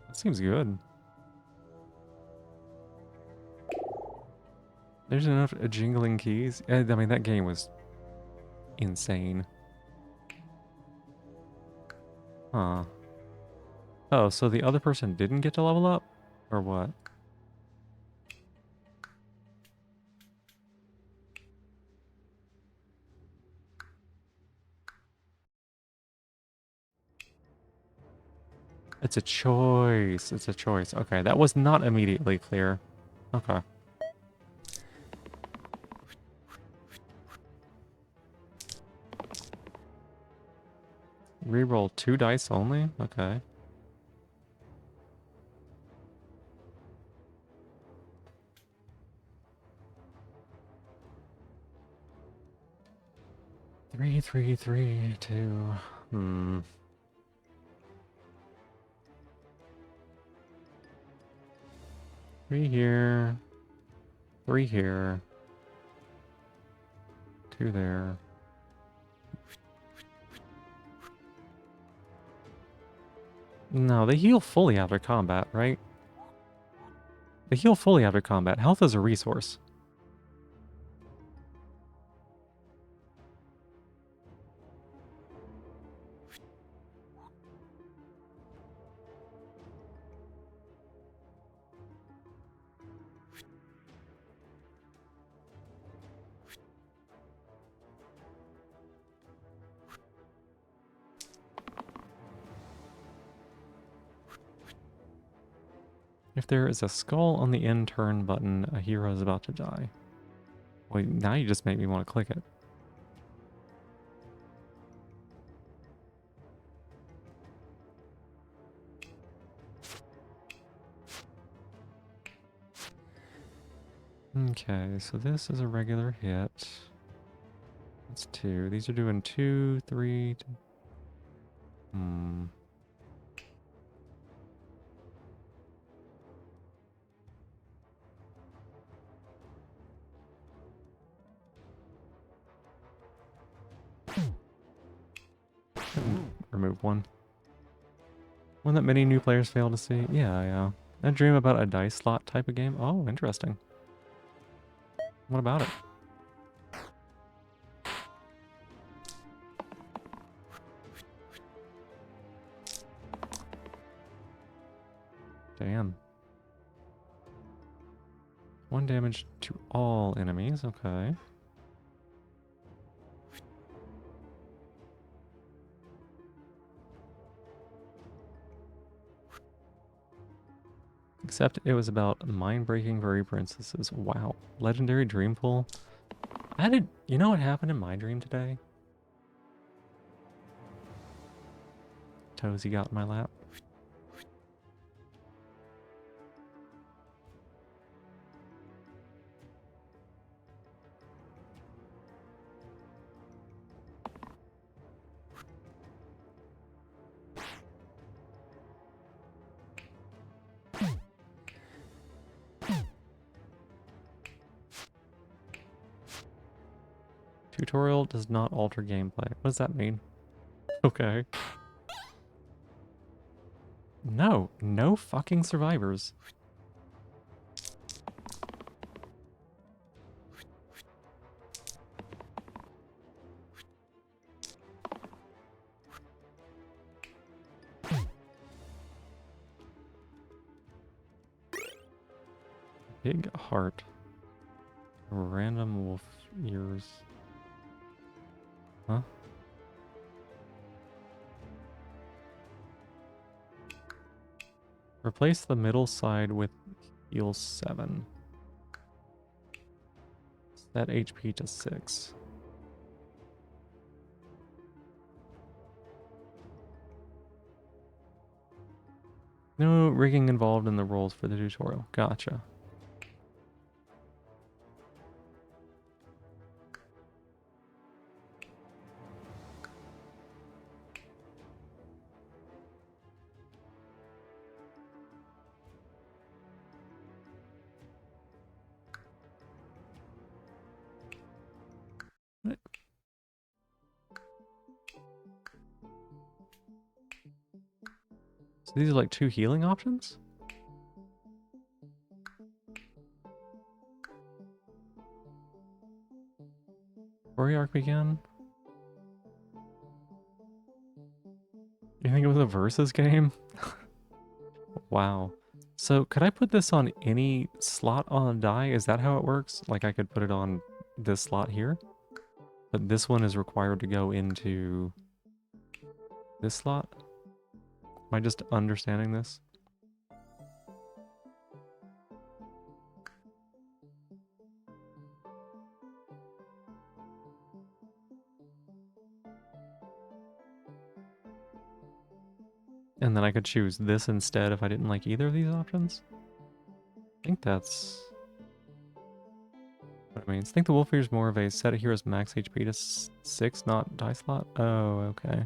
A: That seems good. There's enough jingling keys. I mean, that game was insane. Huh. Oh, so the other person didn't get to level up? Or what? It's a choice. It's a choice. Okay, that was not immediately clear. Okay. Reroll 2 dice only? Okay. Three, three, three, two. Hmm. 3 here. 3 here. 2 there. No, they heal fully after combat, right? They heal fully after combat. Health is a resource. If there is a skull on the end turn button, a hero is about to die. Wait, now you just make me want to click it. Okay, so this is a regular hit. That's 2. These are doing 2, 3. Hmm. Remove 1. One that many new players fail to see. Yeah. I dream about a dice slot type of game. Oh, interesting. What about it? Damn. 1 damage to all enemies. Okay. Except it was about mind-breaking furry princesses. Wow. Legendary dream pool. You know what happened in my dream today? Toesy got in my lap. Tutorial does not alter gameplay. What does that mean? Okay. No fucking survivors. Big heart. Random wolf ears. Huh? Replace the middle side with heal 7. Set HP to 6. No rigging involved in the rolls for the tutorial. Gotcha. So these are like 2 healing options? Story arc began? You think it was a versus game? Wow. So could I put this on any slot on a die? Is that how it works? Like I could put it on this slot here? But this one is required to go into this slot? Am I just understanding this? And then I could choose this instead if I didn't like either of these options? I think that's what it means. I think the Wolf Ear is more of a set of heroes max HP to 6, not die slot. Oh, okay.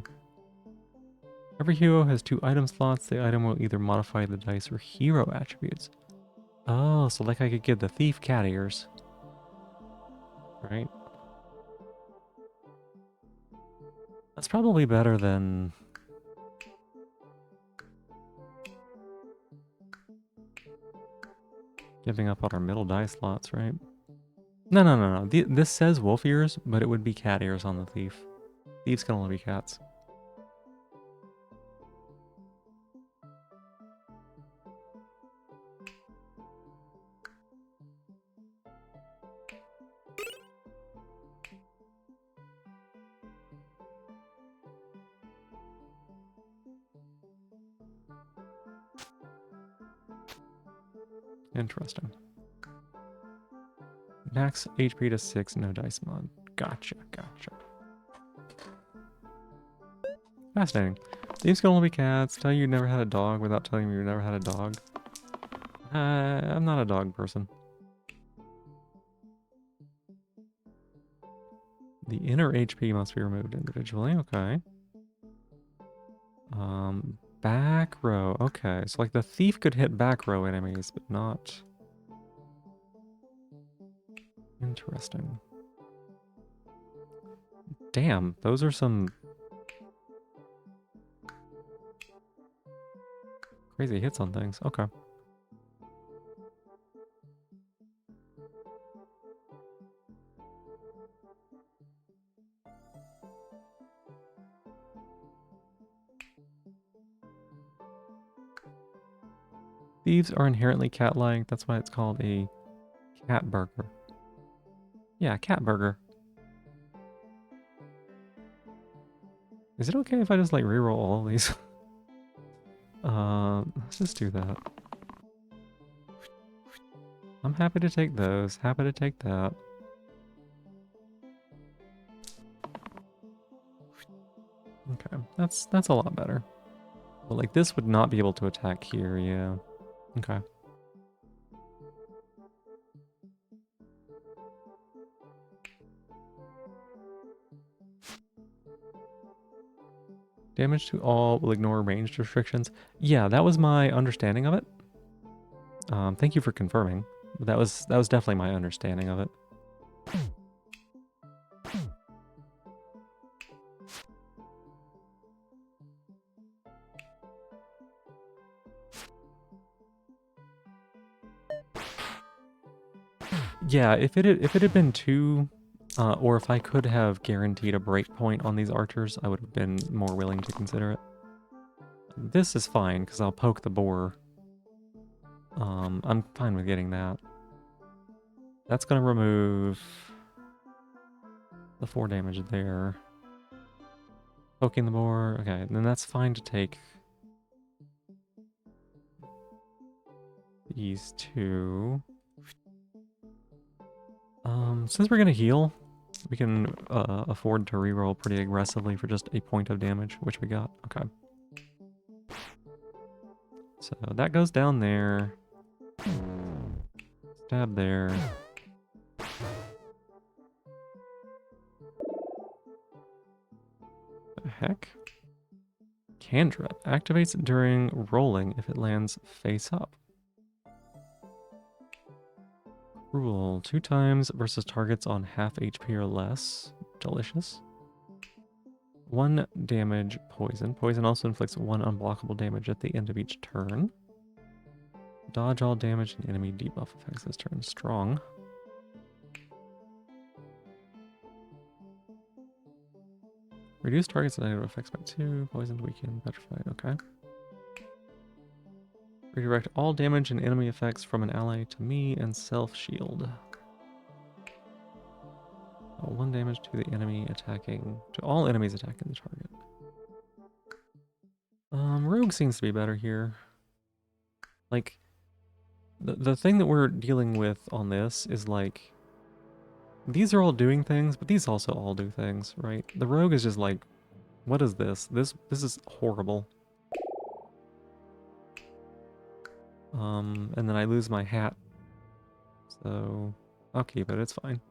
A: Every hero has 2 item slots. The item will either modify the dice or hero attributes. Oh, so like I could give the thief cat ears. Right? That's probably better than... giving up on our middle die slots, right? No. This says wolf ears, but it would be cat ears on the thief. Thieves can only be cats. Interesting. Max HP to 6, no dice mod. Gotcha. Fascinating. Thieves can only be cats. Tell you never had a dog without telling me you never had a dog. I'm not a dog person. The inner HP must be removed individually. Okay. Back row. Okay, so like the thief could hit back row enemies, but not... Interesting. Damn, those are some crazy hits on things. Okay. Thieves are inherently cat-like. That's why it's called a cat burger. Yeah, cat burger. Is it okay if I just like reroll all of these? Let's just do that. I'm happy to take those. Happy to take that. Okay, that's a lot better. But like this would not be able to attack here, yeah. Okay. Damage to all will ignore ranged restrictions. Yeah, that was my understanding of it. Thank you for confirming. That was definitely my understanding of it. Yeah, if it had been 2, or if I could have guaranteed a breakpoint on these archers, I would have been more willing to consider it. This is fine, because I'll poke the boar. I'm fine with getting that. That's going to remove the 4 damage there. Poking the boar. Okay, and then that's fine to take these 2. Since we're going to heal, we can afford to reroll pretty aggressively for just a point of damage, which we got. Okay. So that goes down there. Stab there. The heck? Cantrip activates during rolling if it lands face up. Cruel. 2 times versus targets on half HP or less. Delicious. 1 damage poison. Poison also inflicts 1 unblockable damage at the end of each turn. Dodge all damage and enemy debuff effects this turn. Strong. Reduce targets and negative effects by 2. Poisoned, weakened, petrified. Okay. Redirect all damage and enemy effects from an ally to me and self-shield. 1 damage to the enemy attacking... to all enemies attacking the target. rogue seems to be better here. Like, the thing that we're dealing with on this is like, these are all doing things, but these also all do things, right? The rogue is just like, what is this? This is horrible. And then I lose my hat. So I'll keep it, it's fine.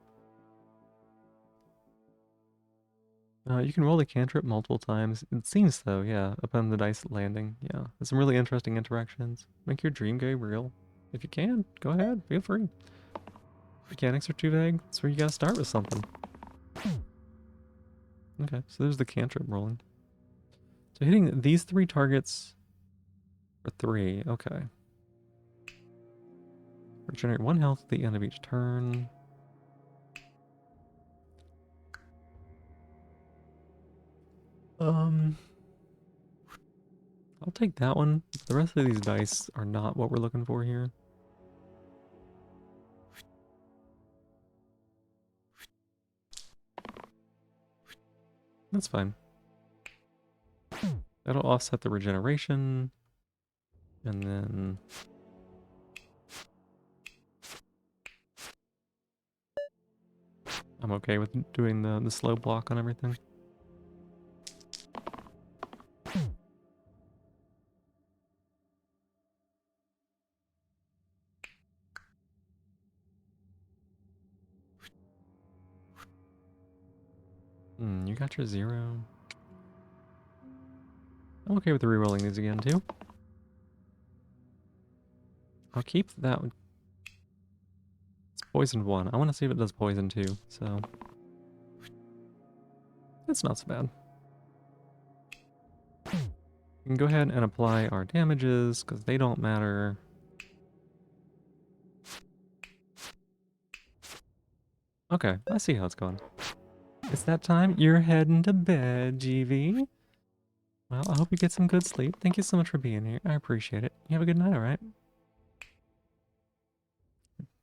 A: You can roll the cantrip multiple times. It seems so, yeah, upon the dice landing. Yeah, there's some really interesting interactions. Make your dream game real. If you can, go ahead, feel free. Mechanics are too vague. That's where you gotta start with something. Okay, so there's the cantrip rolling. So hitting these 3 targets for 3, okay. Regenerate 1 health at the end of each turn. I'll take that one. The rest of these dice are not what we're looking for here. That's fine. That'll offset the regeneration. And then... I'm okay with doing the slow block on everything. You got your 0. I'm okay with re-rolling these again too. I'll keep that one. It's poisoned 1. I want to see if it does poison 2, so... It's not so bad. We can go ahead and apply our damages, because they don't matter. Okay, I see how it's going. It's that time. You're heading to bed, GV. Well, I hope you get some good sleep. Thank you so much for being here. I appreciate it. You have a good night, alright?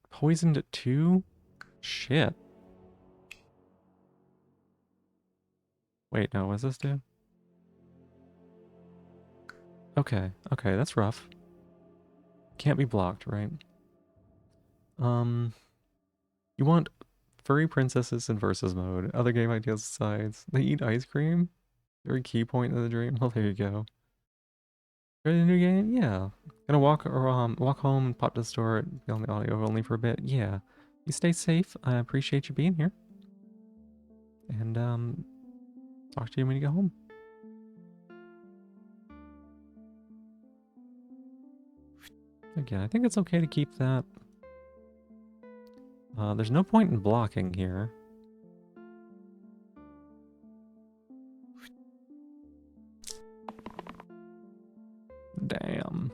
A: Poisoned at 2? Shit. Wait, no, what's this do? Okay, okay, that's rough. Can't be blocked, right? You want furry princesses in versus mode. Other game ideas aside. They eat ice cream? Very key point of the dream. Well, there you go. Ready a new game? Yeah. Gonna walk home and pop to the store, be on the audio only for a bit. Yeah. You stay safe. I appreciate you being here. And talk to you when you go home. Again, I think it's okay to keep that. There's no point in blocking here. Damn.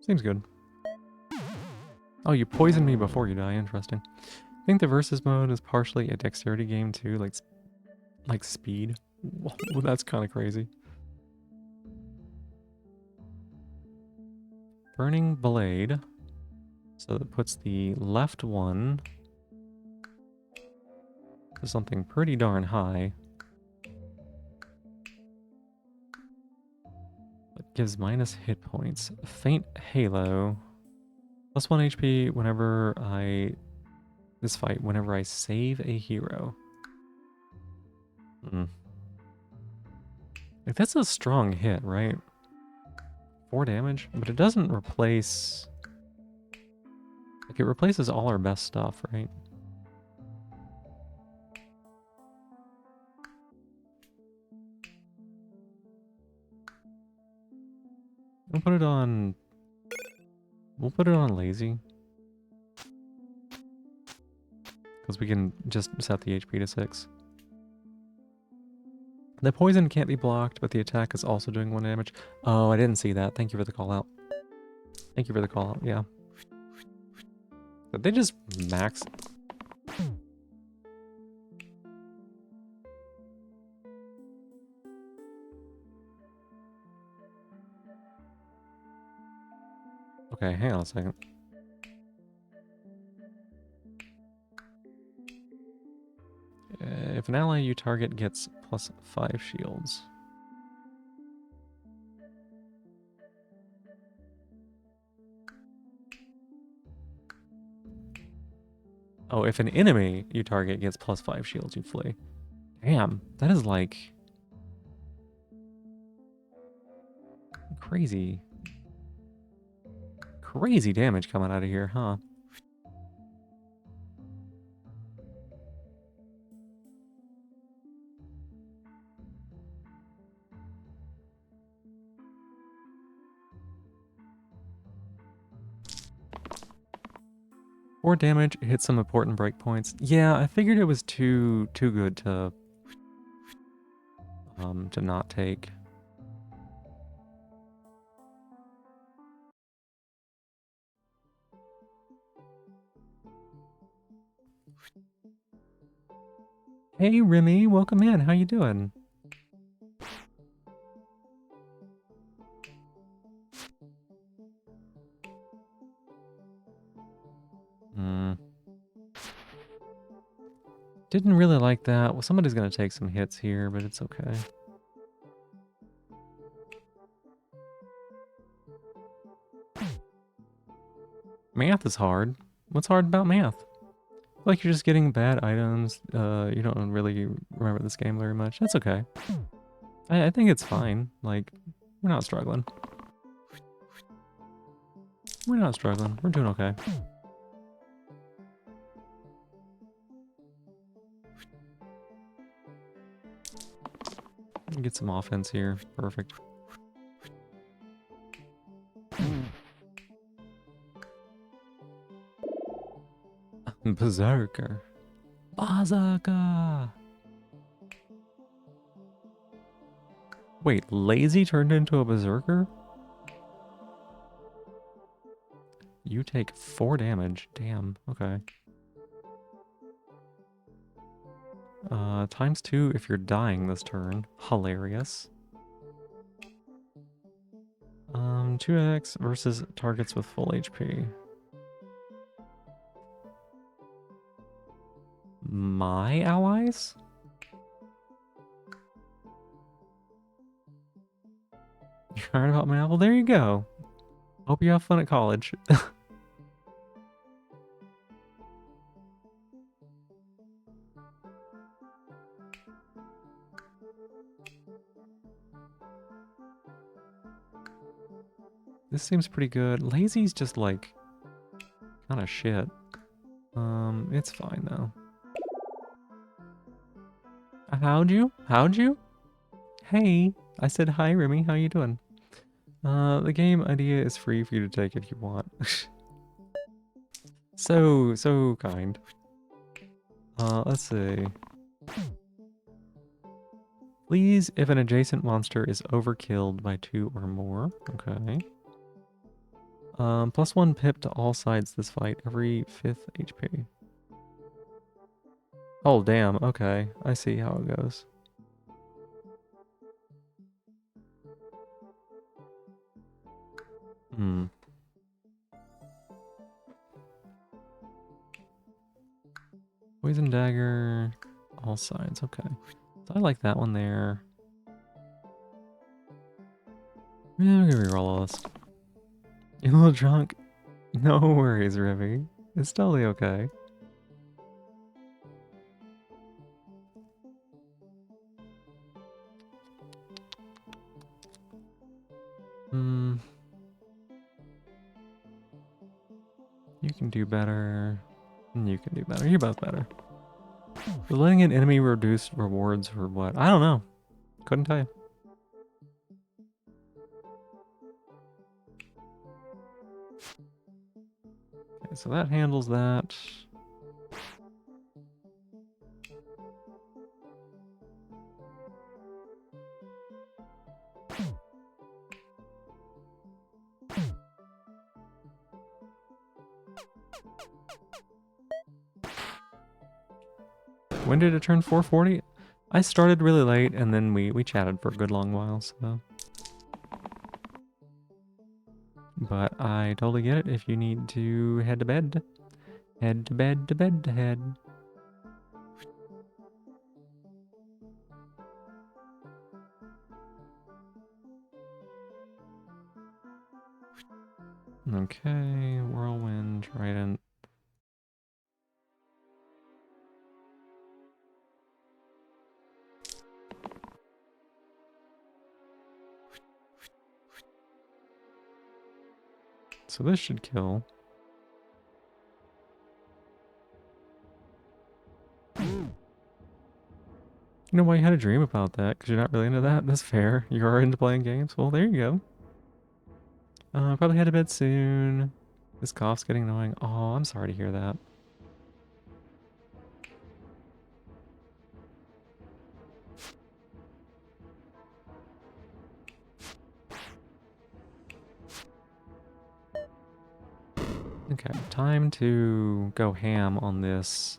A: Seems good. Oh, you poisoned me before you die. Interesting. I think the versus mode is partially a dexterity game too, like speed. Well, that's kind of crazy. Burning Blade. So that puts the left one to something pretty darn high. That gives minus hit points. Faint Halo. Plus 1 HP whenever this fight, whenever I save a hero. Like, that's a strong hit, right? 4 damage? But it doesn't replace... Like, it replaces all our best stuff, right? We'll put it on... We'll put it on lazy. Because we can just set the HP to 6. The poison can't be blocked, but the attack is also doing 1 damage. Oh, I didn't see that. Thank you for the call out. Thank you for the call out, yeah. Did they just max? Okay, hang on a second. an ally you target gets +5 shields. Oh, if an enemy you target gets +5 shields, you flee. Damn, that is like crazy. Crazy damage coming out of here, huh? Or damage, hit some important breakpoints. Yeah, I figured it was too good to not take. Hey Remy, welcome in. How you doing? Didn't really like that. Well, somebody's gonna take some hits here, but it's okay. Math is hard. What's hard about math? Like you're just getting bad items. You don't really remember this game very much. That's okay. I think it's fine. Like, we're not struggling. We're not struggling. We're doing okay. Get some offense here. Perfect. Berserker. Bazooka! Wait, Lazy turned into a berserker? You take 4 damage. Damn, okay. ×2 if you're dying this turn. Hilarious. 2x versus targets with full HP. My allies? You're heard about my well, there you go. Hope you have fun at college. This seems pretty good. Lazy's just like kind of shit. It's fine though. How'd you? How'd you? Hey, I said hi, Remy. How you doing? The game idea is free for you to take if you want. So kind. Let's see. Please, if an adjacent monster is overkilled by 2 or more. Okay. +1 pip to all sides this fight, every 5th HP. Oh, damn. Okay. I see how it goes. Poison dagger, all sides. Okay. So I like that one there. Yeah, I'm gonna reroll all this. You're a little drunk? No worries, Remy. It's totally okay. You can do better. You can do better. You're both better. But letting an enemy reduce rewards for what? I don't know. Couldn't tell you. Okay, so that handles that. When did it turn 4:40? I started really late and then we chatted for a good long while, so. But I totally get it if you need to head to bed. Head to bed to bed to head. Okay, whirlwind, trident. So this should kill. You know why you had a dream about that? Because you're not really into that? That's fair. You are into playing games? Well, there you go. Probably head to bed soon. This cough's getting annoying. Oh, I'm sorry to hear that. Okay, time to go ham on this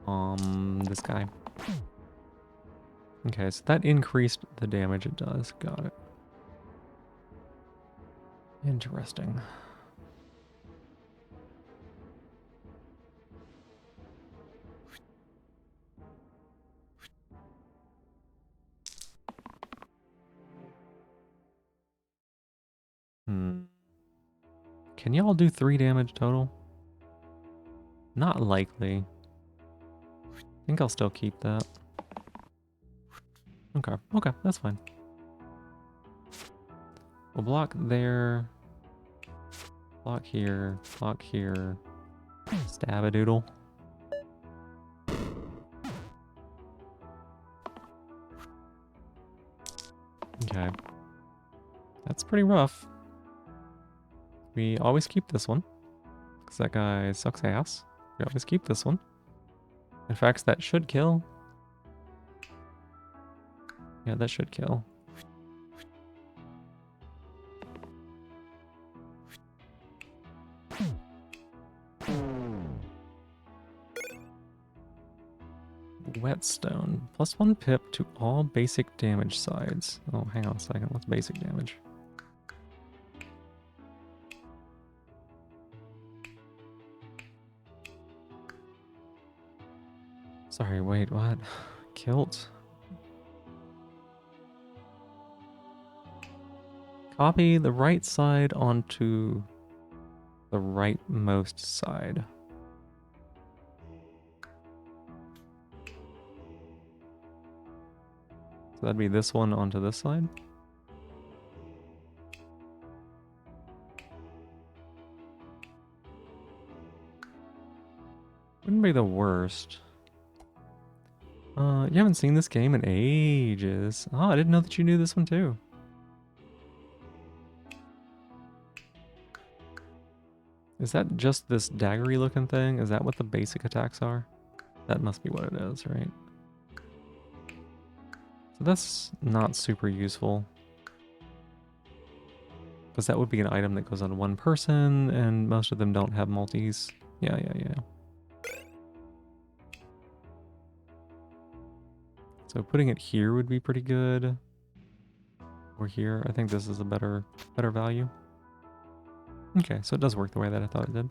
A: guy. Okay, so that increased the damage it does. Got it. Interesting. Can y'all do 3 damage total? Not likely. I think I'll still keep that. Okay, okay, that's fine. We'll block there. Block here. Block here. Stab a doodle. Okay. That's pretty rough. We always keep this one. Because that guy sucks ass. We always keep this one. In fact, that should kill. Yeah, that should kill. Whetstone. +1 pip to all basic damage sides. Oh, hang on a second. What's basic damage? Sorry, wait, what? Kilt? Copy the right side onto the rightmost side. So that'd be this one onto this side? Wouldn't be the worst. You haven't seen this game in ages. Oh, I didn't know that you knew this one too. Is that just this daggery looking thing? Is that what the basic attacks are? That must be what it is, right? So that's not super useful. Because that would be an item that goes on one person, and most of them don't have multis. Yeah. So putting it here would be pretty good. Or here, I think this is a better value. Okay, so it does work the way that I thought it did.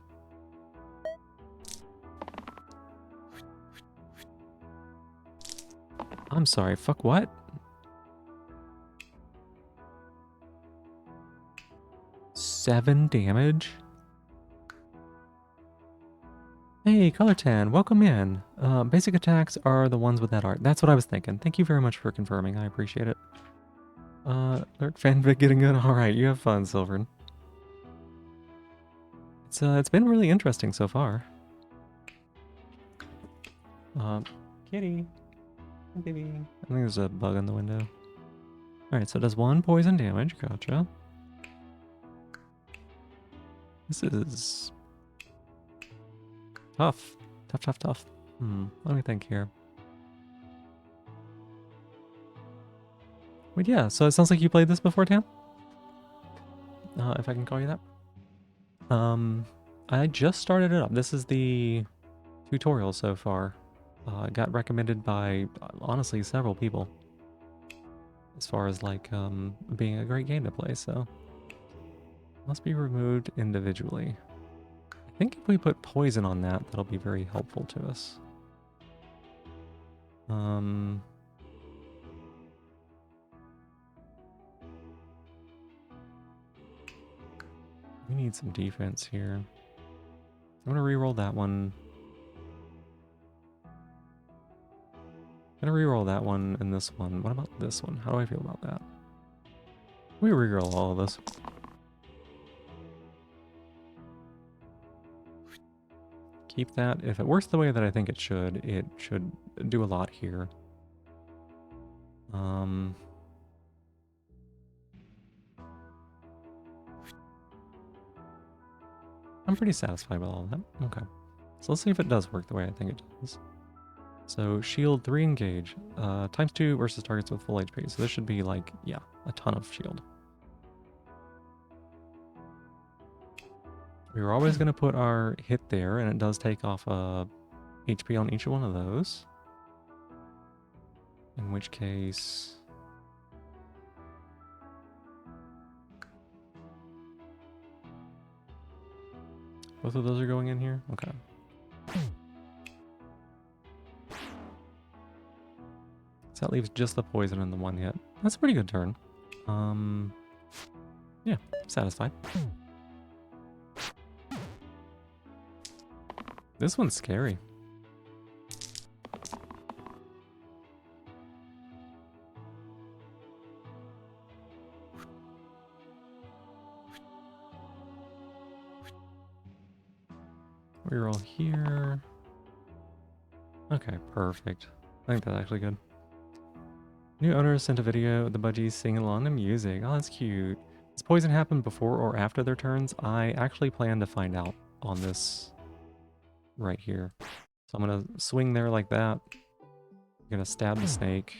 A: I'm sorry, fuck what? Seven damage? Hey, Color Tan, welcome in. Basic attacks are the ones with that art. That's what I was thinking. Thank you very much for confirming. I appreciate it. Lurk fanfic getting good. Alright, you have fun, Silvern. It's been really interesting so far. Kitty. Hi, baby. I think there's a bug in the window. Alright, so it does 1 poison damage. Gotcha. This is tough. Tough. Let me think here. Wait, yeah, so it sounds like you played this before, Tam? If I can call you that. I just started it up. This is the tutorial so far. It got recommended by, honestly, several people. As far as, like, being a great game to play, so... Must be removed individually. I think if we put poison on that, that'll be very helpful to us. We need some defense here. I'm gonna reroll that one. Gonna reroll that one and this one. What about this one? How do I feel about that? We reroll all of this. Keep that. If it works the way that I think it should do a lot here. I'm pretty satisfied with all of that. Okay. So let's see if it does work the way I think it does. So shield 3 engage. Times 2 versus targets with full HP. So this should be like, yeah, a ton of shield. We were always going to put our hit there, and it does take off HP on each one of those. In which case... both of those are going in here? Okay. So that leaves just the poison and the one hit. That's a pretty good turn. Yeah, satisfied. This one's scary. Reroll here. Okay, perfect. I think that's actually good. New owner sent a video of the budgies singing along to music. Oh, that's cute. Does poison happen before or after their turns? I actually plan to find out on this right here. So I'm going to swing there like that. I'm going to stab the snake.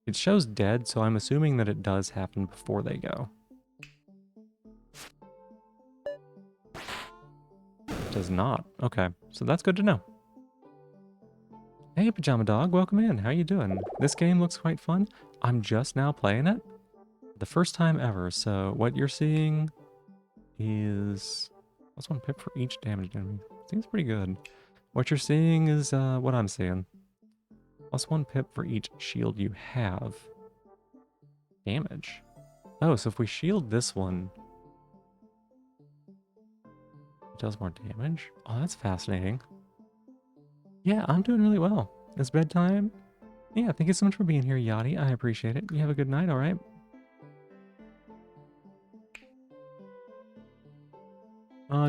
A: It shows dead, so I'm assuming that it does happen before they go. It does not. Okay, so that's good to know. Hey, Pajama Dog, welcome in. How you doing? This game looks quite fun. I'm just now playing it. The first time ever, so what you're seeing is... plus 1 pip for each damaged enemy. Seems pretty good. What you're seeing is what I'm seeing. Plus 1 pip for each shield you have. Damage. Oh, so if we shield this one... it does more damage? Oh, that's fascinating. Yeah, I'm doing really well. It's bedtime. Yeah, thank you so much for being here, Yachty. I appreciate it. You have a good night, alright?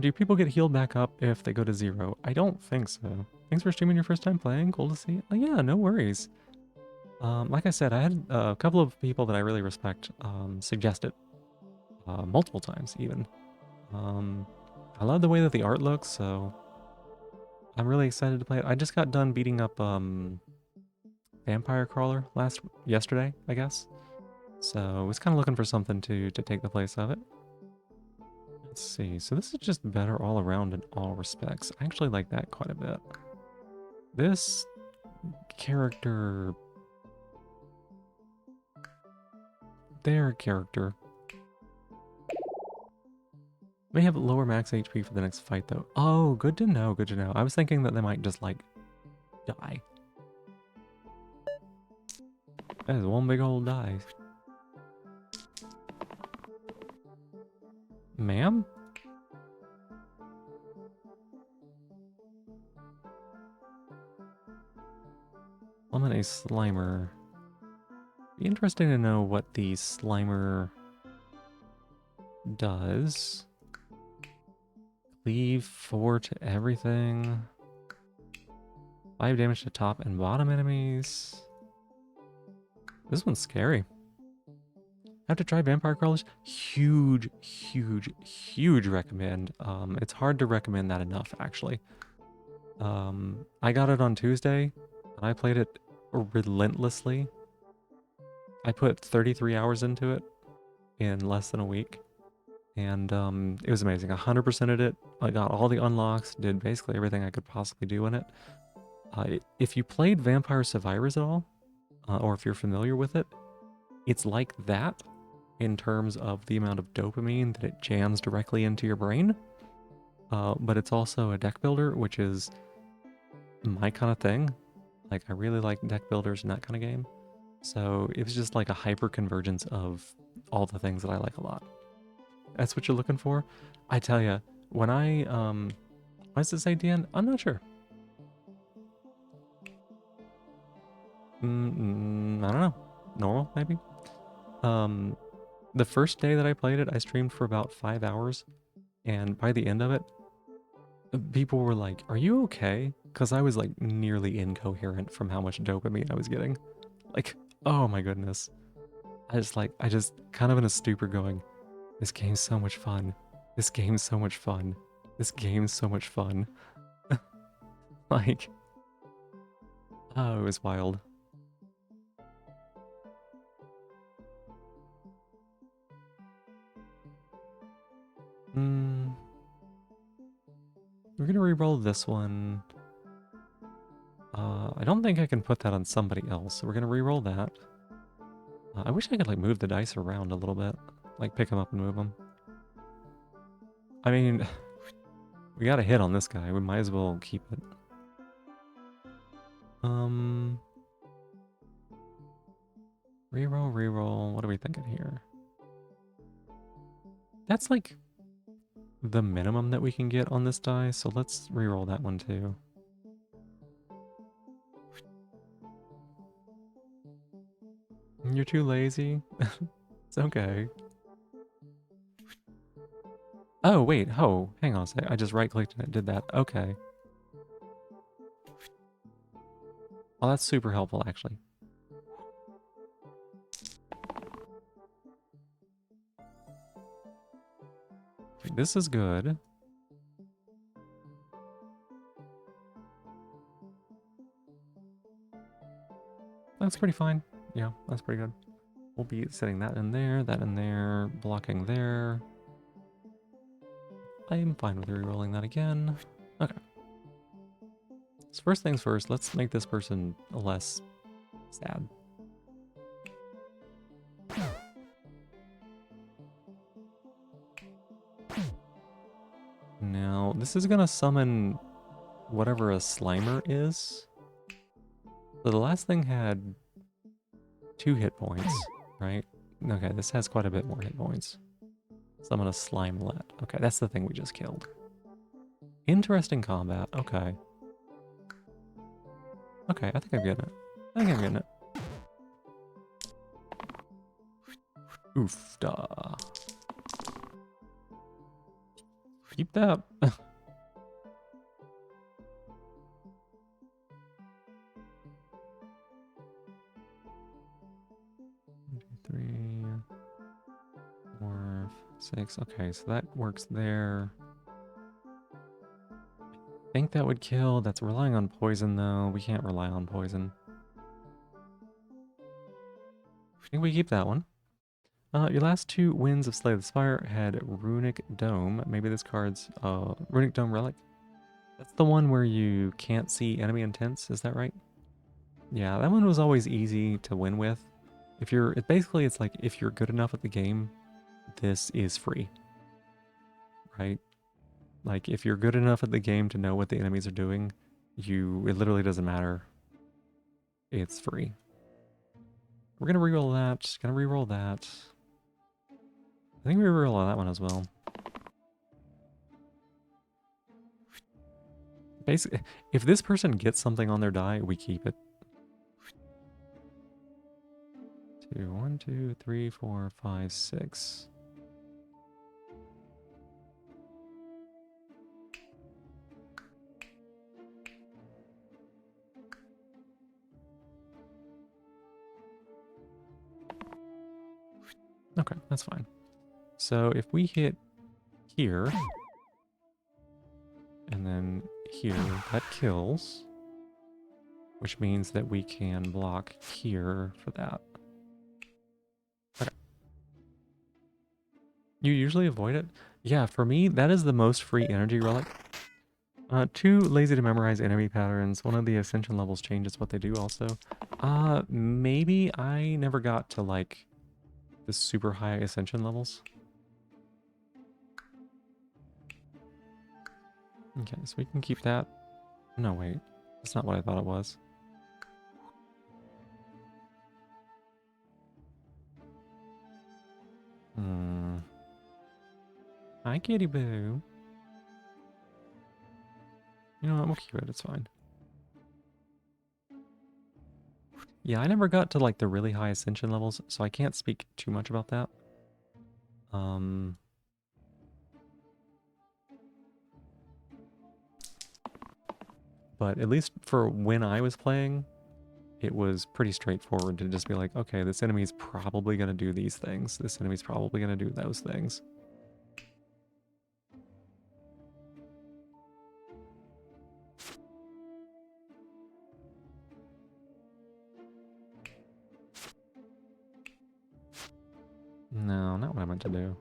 A: Do people get healed back up if they go to 0? I don't think so. Thanks for streaming your first time playing. Cool to see. Oh, yeah, no worries. Like I said, I had a couple of people that I really respect suggest it. Multiple times, even. I love the way that the art looks, so... I'm really excited to play it. I just got done beating up Vampire Crawler yesterday, I guess. So I was kind of looking for something to take the place of it. Let's see. So this is just better all around in all respects. I actually like that quite a bit. This character... their character... may have lower max HP for the next fight, though. Oh, good to know, good to know. I was thinking that they might just, like, die. That is one big old die. Ma'am? Summon a Slimer. Be interesting to know what the Slimer does. Cleave 4 to everything. 5 damage to top and bottom enemies. This one's scary. Have to try Vampire Crawlers. Huge, huge, huge recommend. It's hard to recommend that enough, actually. I got it on Tuesday, and I played it relentlessly. I put 33 hours into it in less than a week. And it was amazing. 100%ed it. I got all the unlocks, did basically everything I could possibly do in it. If you played Vampire Survivors at all, or if you're familiar with it, it's like that in terms of the amount of dopamine that it jams directly into your brain. But it's also a deck builder, which is my kind of thing. Like, I really like deck builders in that kind of game. So it was just like a hyper convergence of all the things that I like a lot. That's what you're looking for? I tell you, when what does it say, Dan? I'm not sure. I don't know. Normal, maybe? The first day that I played it, I streamed for about 5 hours, and by the end of it, people were like, "Are you okay?" Because I was like nearly incoherent from how much dopamine I was getting. Like, oh my goodness. I just kind of in a stupor going, this game's so much fun. This game's so much fun. This game's so much fun. Like, oh, it was wild. Hmm. We're gonna re-roll this one. I don't think I can put that on somebody else, so we're gonna re-roll that. I wish I could like move the dice around a little bit, like pick them up and move them. I mean, we got a hit on this guy. We might as well keep it. Reroll, reroll. What are we thinking here? That's like the minimum that we can get on this die, so let's reroll that one too. You're too lazy? It's okay. Oh, wait, hang on a sec. I just right-clicked and it did that. Okay. Well, that's super helpful, actually. This is good. That's pretty fine. Yeah, that's pretty good. We'll be setting that in there, blocking there. I'm fine with re-rolling that again. Okay. So first things first, let's make this person less sad. Now, this is gonna summon whatever a Slimer is. So the last thing had 2 hit points, right? Okay, this has quite a bit more hit points. Summon a Slimelet. Okay, that's the thing we just killed. Interesting combat. Okay. Okay, I think I'm getting it. I think I'm getting it. Oof, duh. Keep that. Three, 4, 6. Okay, so that works there. I think that would kill. That's relying on poison, though. We can't rely on poison. I think we keep that one. Your last 2 wins of Slay the Spire had Runic Dome. Maybe this card's Runic Dome Relic. That's the one where you can't see enemy intents, is that right? Yeah, that one was always easy to win with. If you're, basically it's like if you're good enough at the game, this is free, right? Like if you're good enough at the game to know what the enemies are doing, it literally doesn't matter. It's free. We're gonna reroll that. Gonna reroll that. I think we reroll that one as well. Basically, if this person gets something on their die, we keep it. 1, 2, 3, 4, 5, 6. Okay, that's fine. So if we hit here, and then here, that kills. Which means that we can block here for that. Okay. You usually avoid it? Yeah, for me, that is the most free energy relic. 2 lazy to memorize enemy patterns. One of the ascension levels changes what they do also. Maybe I never got to like the super high ascension levels. Okay, so we can keep that. No, wait. That's not what I thought it was. Hi, kitty boo. You know what? We'll keep it. It's fine. Yeah, I never got to like the really high ascension levels, so I can't speak too much about that. But at least for when I was playing, it was pretty straightforward to just be like, okay, this enemy's probably going to do these things. This enemy's probably going to do those things. No, not what I meant to do.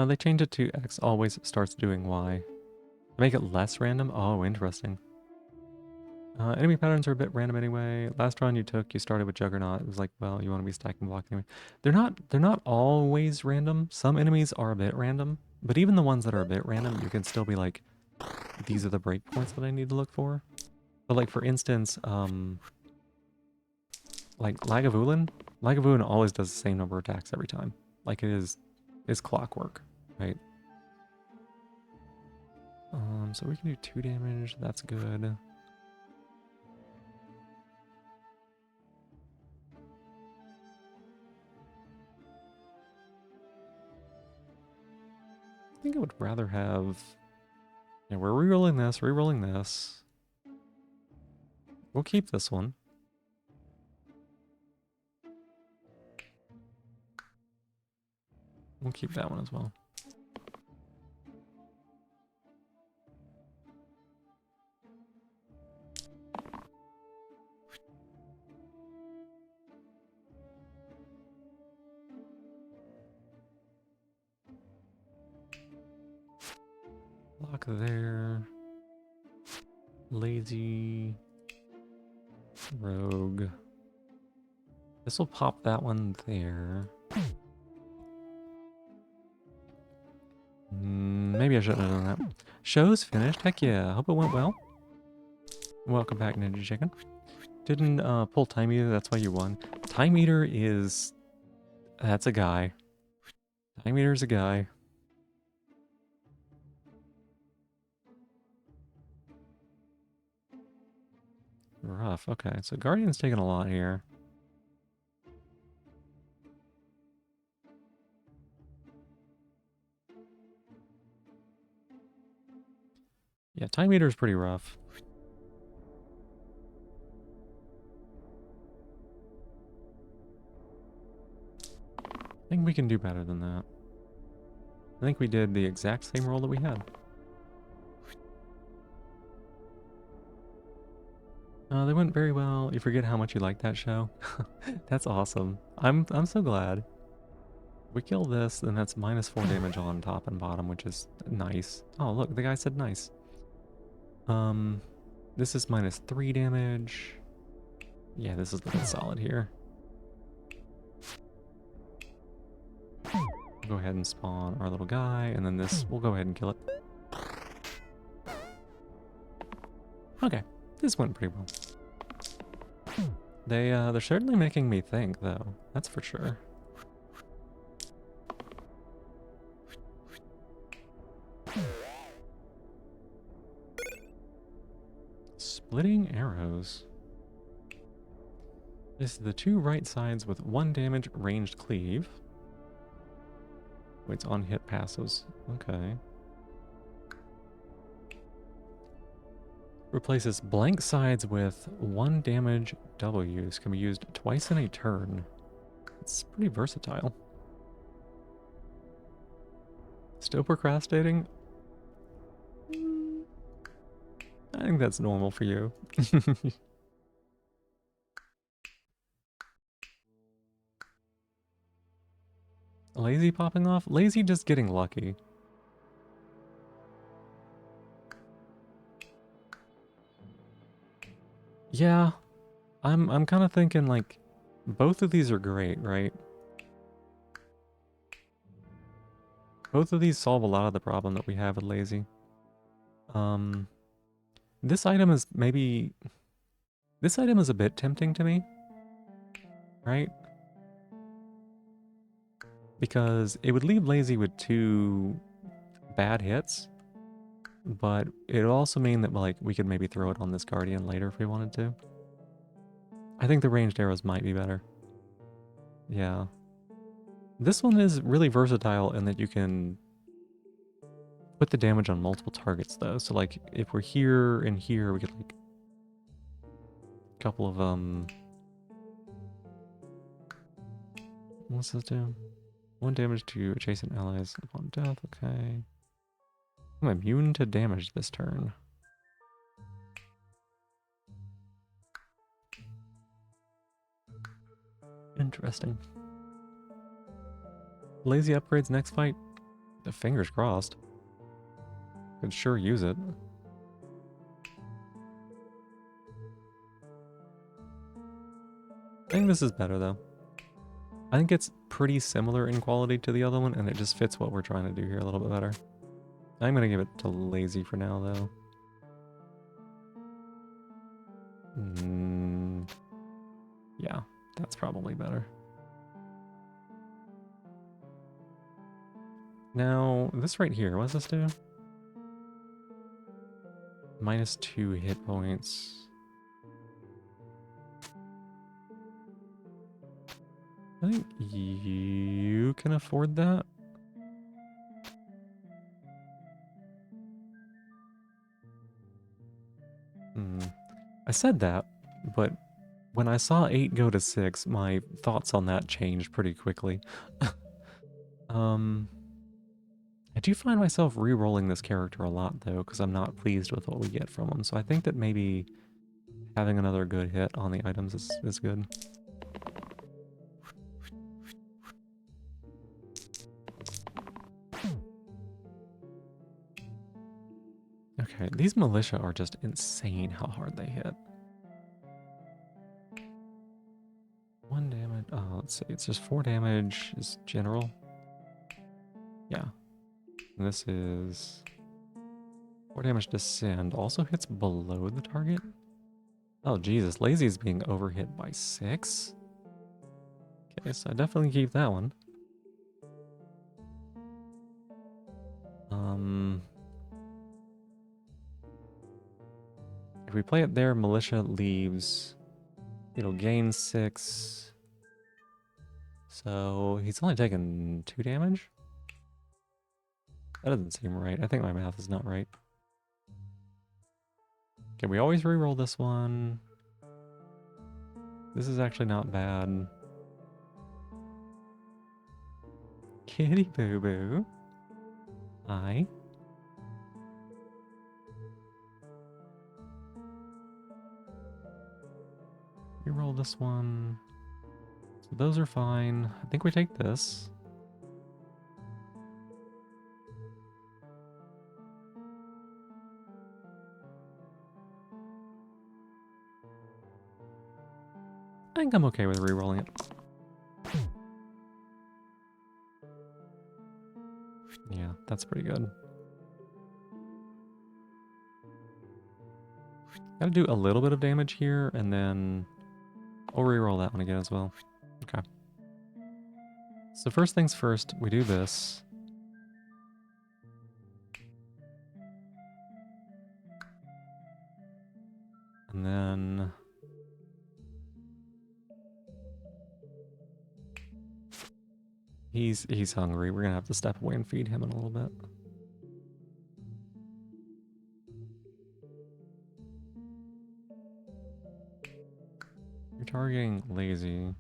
A: They changed it to X always starts doing Y. To make it less random? Oh, interesting. Enemy patterns are a bit random anyway. Last round you took, you started with Juggernaut. It was like, well, you want to be stacking block anyway. They're not always random. Some enemies are a bit random, but even the ones that are a bit random, you can still be like, these are the breakpoints that I need to look for. But like for instance, like Lagavulin always does the same number of attacks every time. Like it's clockwork, right? So we can do 2 damage. That's good. I think I would rather have... Yeah, we're rerolling this. We'll keep this one. We'll keep that one as well. Lock there. Lazy. Rogue. This will pop that one there. Maybe I shouldn't have done that. Show's finished. Heck yeah. Hope it went well. Welcome back, Ninja Chicken. Didn't pull Time Eater, that's why you won. Time Eater is... That's a guy. Time Eater's a guy. Rough. Okay, so Guardian's taking a lot here. Yeah, Time Eater's pretty rough. I think we can do better than that. I think we did the exact same roll that we had. They went very well. You forget how much you like that show. That's awesome. I'm so glad. We kill this, and that's -4 damage on top and bottom, which is nice. Oh, look, the guy said nice. This is -3 damage. Yeah, this is looking solid here. We'll go ahead and spawn our little guy, and then this, we'll go ahead and kill it. Okay, this went pretty well. They're certainly making me think, though. That's for sure. Splitting arrows. This is the 2 right sides with 1 damage ranged cleave. Waits on hit passives. Okay. Replaces blank sides with 1 damage W's. Can be used twice in a turn. It's pretty versatile. Still procrastinating? I think that's normal for you. Lazy popping off? Lazy just getting lucky. Yeah, I'm kind of thinking like both of these are great, right? Both of these solve a lot of the problem that we have with lazy. This item is maybe... This item is a bit tempting to me. right? Because it would leave Lazy with 2 bad hits, but it would also mean that like we could maybe throw it on this Guardian later if we wanted to. I think the ranged arrows might be better. Yeah. This one is really versatile in that you can put the damage on multiple targets though. So like if we're here and here, we get like a couple of what's this do? 1 damage to adjacent allies upon death, okay. I'm immune to damage this turn. Interesting. Lazy upgrades next fight. The fingers crossed. Could sure use it. I think this is better though. I think it's pretty similar in quality to the other one, and it just fits what we're trying to do here a little bit better. I'm gonna give it to Lazy for now though. Yeah, that's probably better. Now, this right here, what does this do? -2 hit points. I think you can afford that. I said that, but when I saw 8 go to 6, my thoughts on that changed pretty quickly. I do find myself re-rolling this character a lot though, because I'm not pleased with what we get from him. So I think that maybe having another good hit on the items is good. Okay, these militia are just insane how hard they hit. 1 damage. Oh, let's see. It's just 4 damage is general. Yeah. And this is 4 damage to send. Also hits below the target. Oh, Jesus. Lazy is being overhit by 6. Okay, so I definitely keep that one. If we play it there, militia leaves. It'll gain 6. So he's only taken 2 damage? That doesn't seem right. I think my math is not right. Okay, we always reroll this one. This is actually not bad. Kitty Boo Boo. Hi. Reroll this one. So those are fine. I think we take this. I think I'm okay with rerolling it. Yeah, that's pretty good. Gotta do a little bit of damage here, and then we'll reroll that one again as well. Okay. So first things first, we do this. And then he's hungry. We're gonna have to step away and feed him in a little bit. You're targeting Lazy.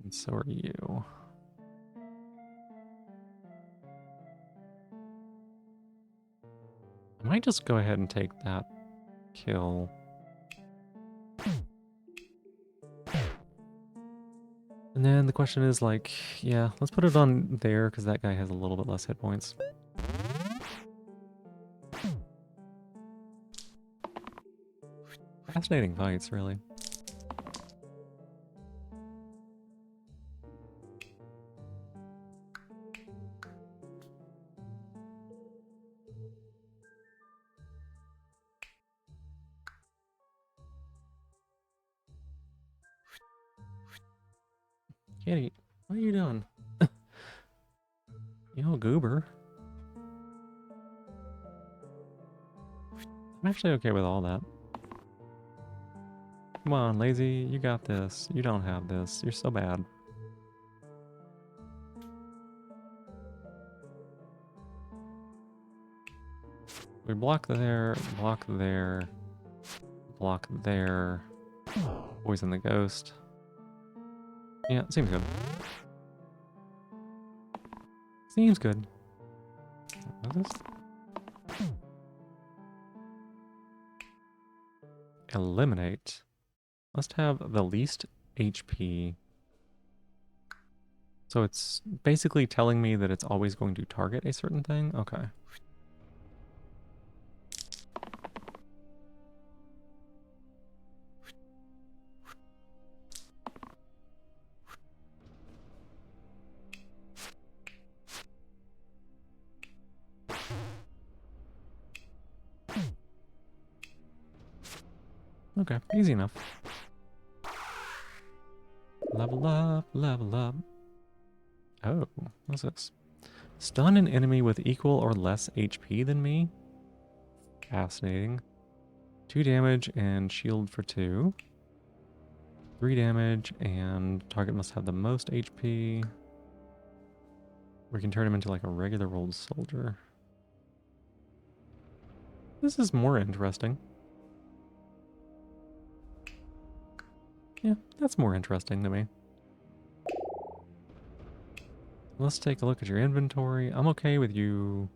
A: And so are you. I might just go ahead and take that kill. And then the question is like, yeah, let's put it on there because that guy has a little bit less hit points. Fascinating fights, really. Kitty, what are you doing? You old goober. I'm actually okay with all that. Come on, lazy, you got this. You don't have this. You're so bad. We block there, block there, block there, poison the ghost. Yeah, seems good. Seems good. What is this? Eliminate. Must have the least HP. So it's basically telling me that it's always going to target a certain thing? Okay. Okay, easy enough. Level up, level up. Oh, what's this? Stun an enemy with equal or less HP than me? Fascinating. 2 damage and shield for 2. 3 damage and target must have the most HP. We can turn him into like a regular old soldier. This is more interesting. Yeah, that's more interesting to me. Let's take a look at your inventory. I'm okay with you.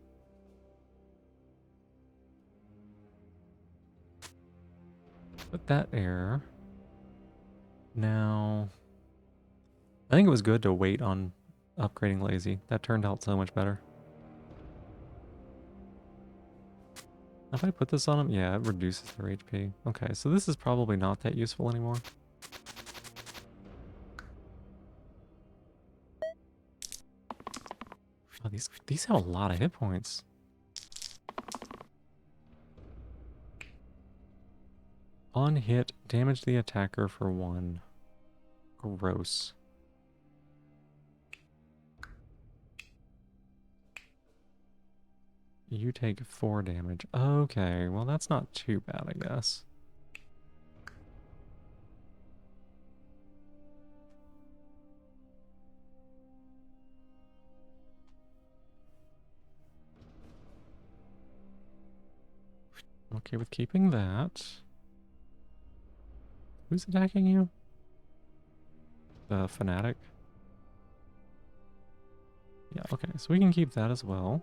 A: Put that there. Now, I think it was good to wait on upgrading lazy. That turned out so much better. If I put this on them, yeah, it reduces their HP. Okay, so this is probably not that useful anymore. Oh, these have a lot of hit points. On hit, damage the attacker for 1. Gross. You take 4 damage. Okay, well that's not too bad, I guess. Okay with keeping that. Who's attacking you? The fanatic? Yeah, okay, so we can keep that as well.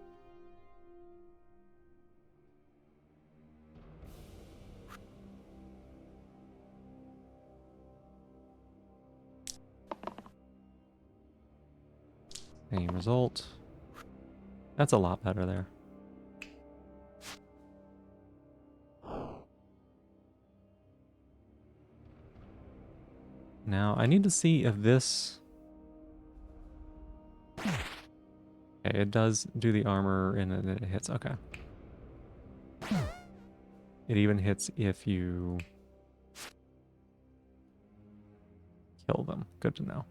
A: Same result. That's a lot better there. Now, I need to see if this... Okay, it does do the armor and then it hits. Okay. It even hits if you kill them. Good to know.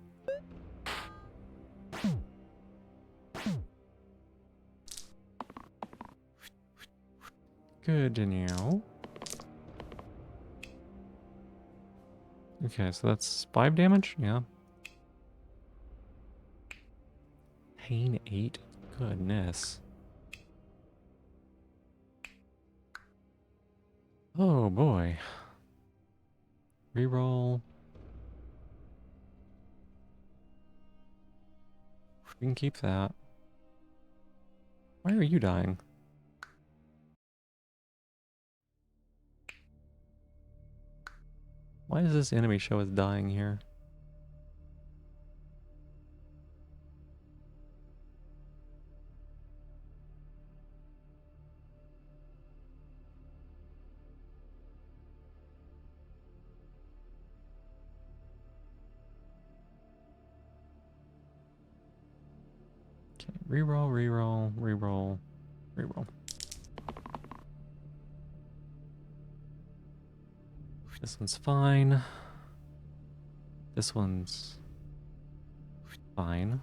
A: Good to know. Okay, so that's 5 damage? Yeah. Pain 8? Goodness. Oh boy. Reroll. We can keep that. Why are you dying? Why does this enemy show us dying here? Okay, reroll, reroll, reroll, reroll. This one's fine. This one's... fine.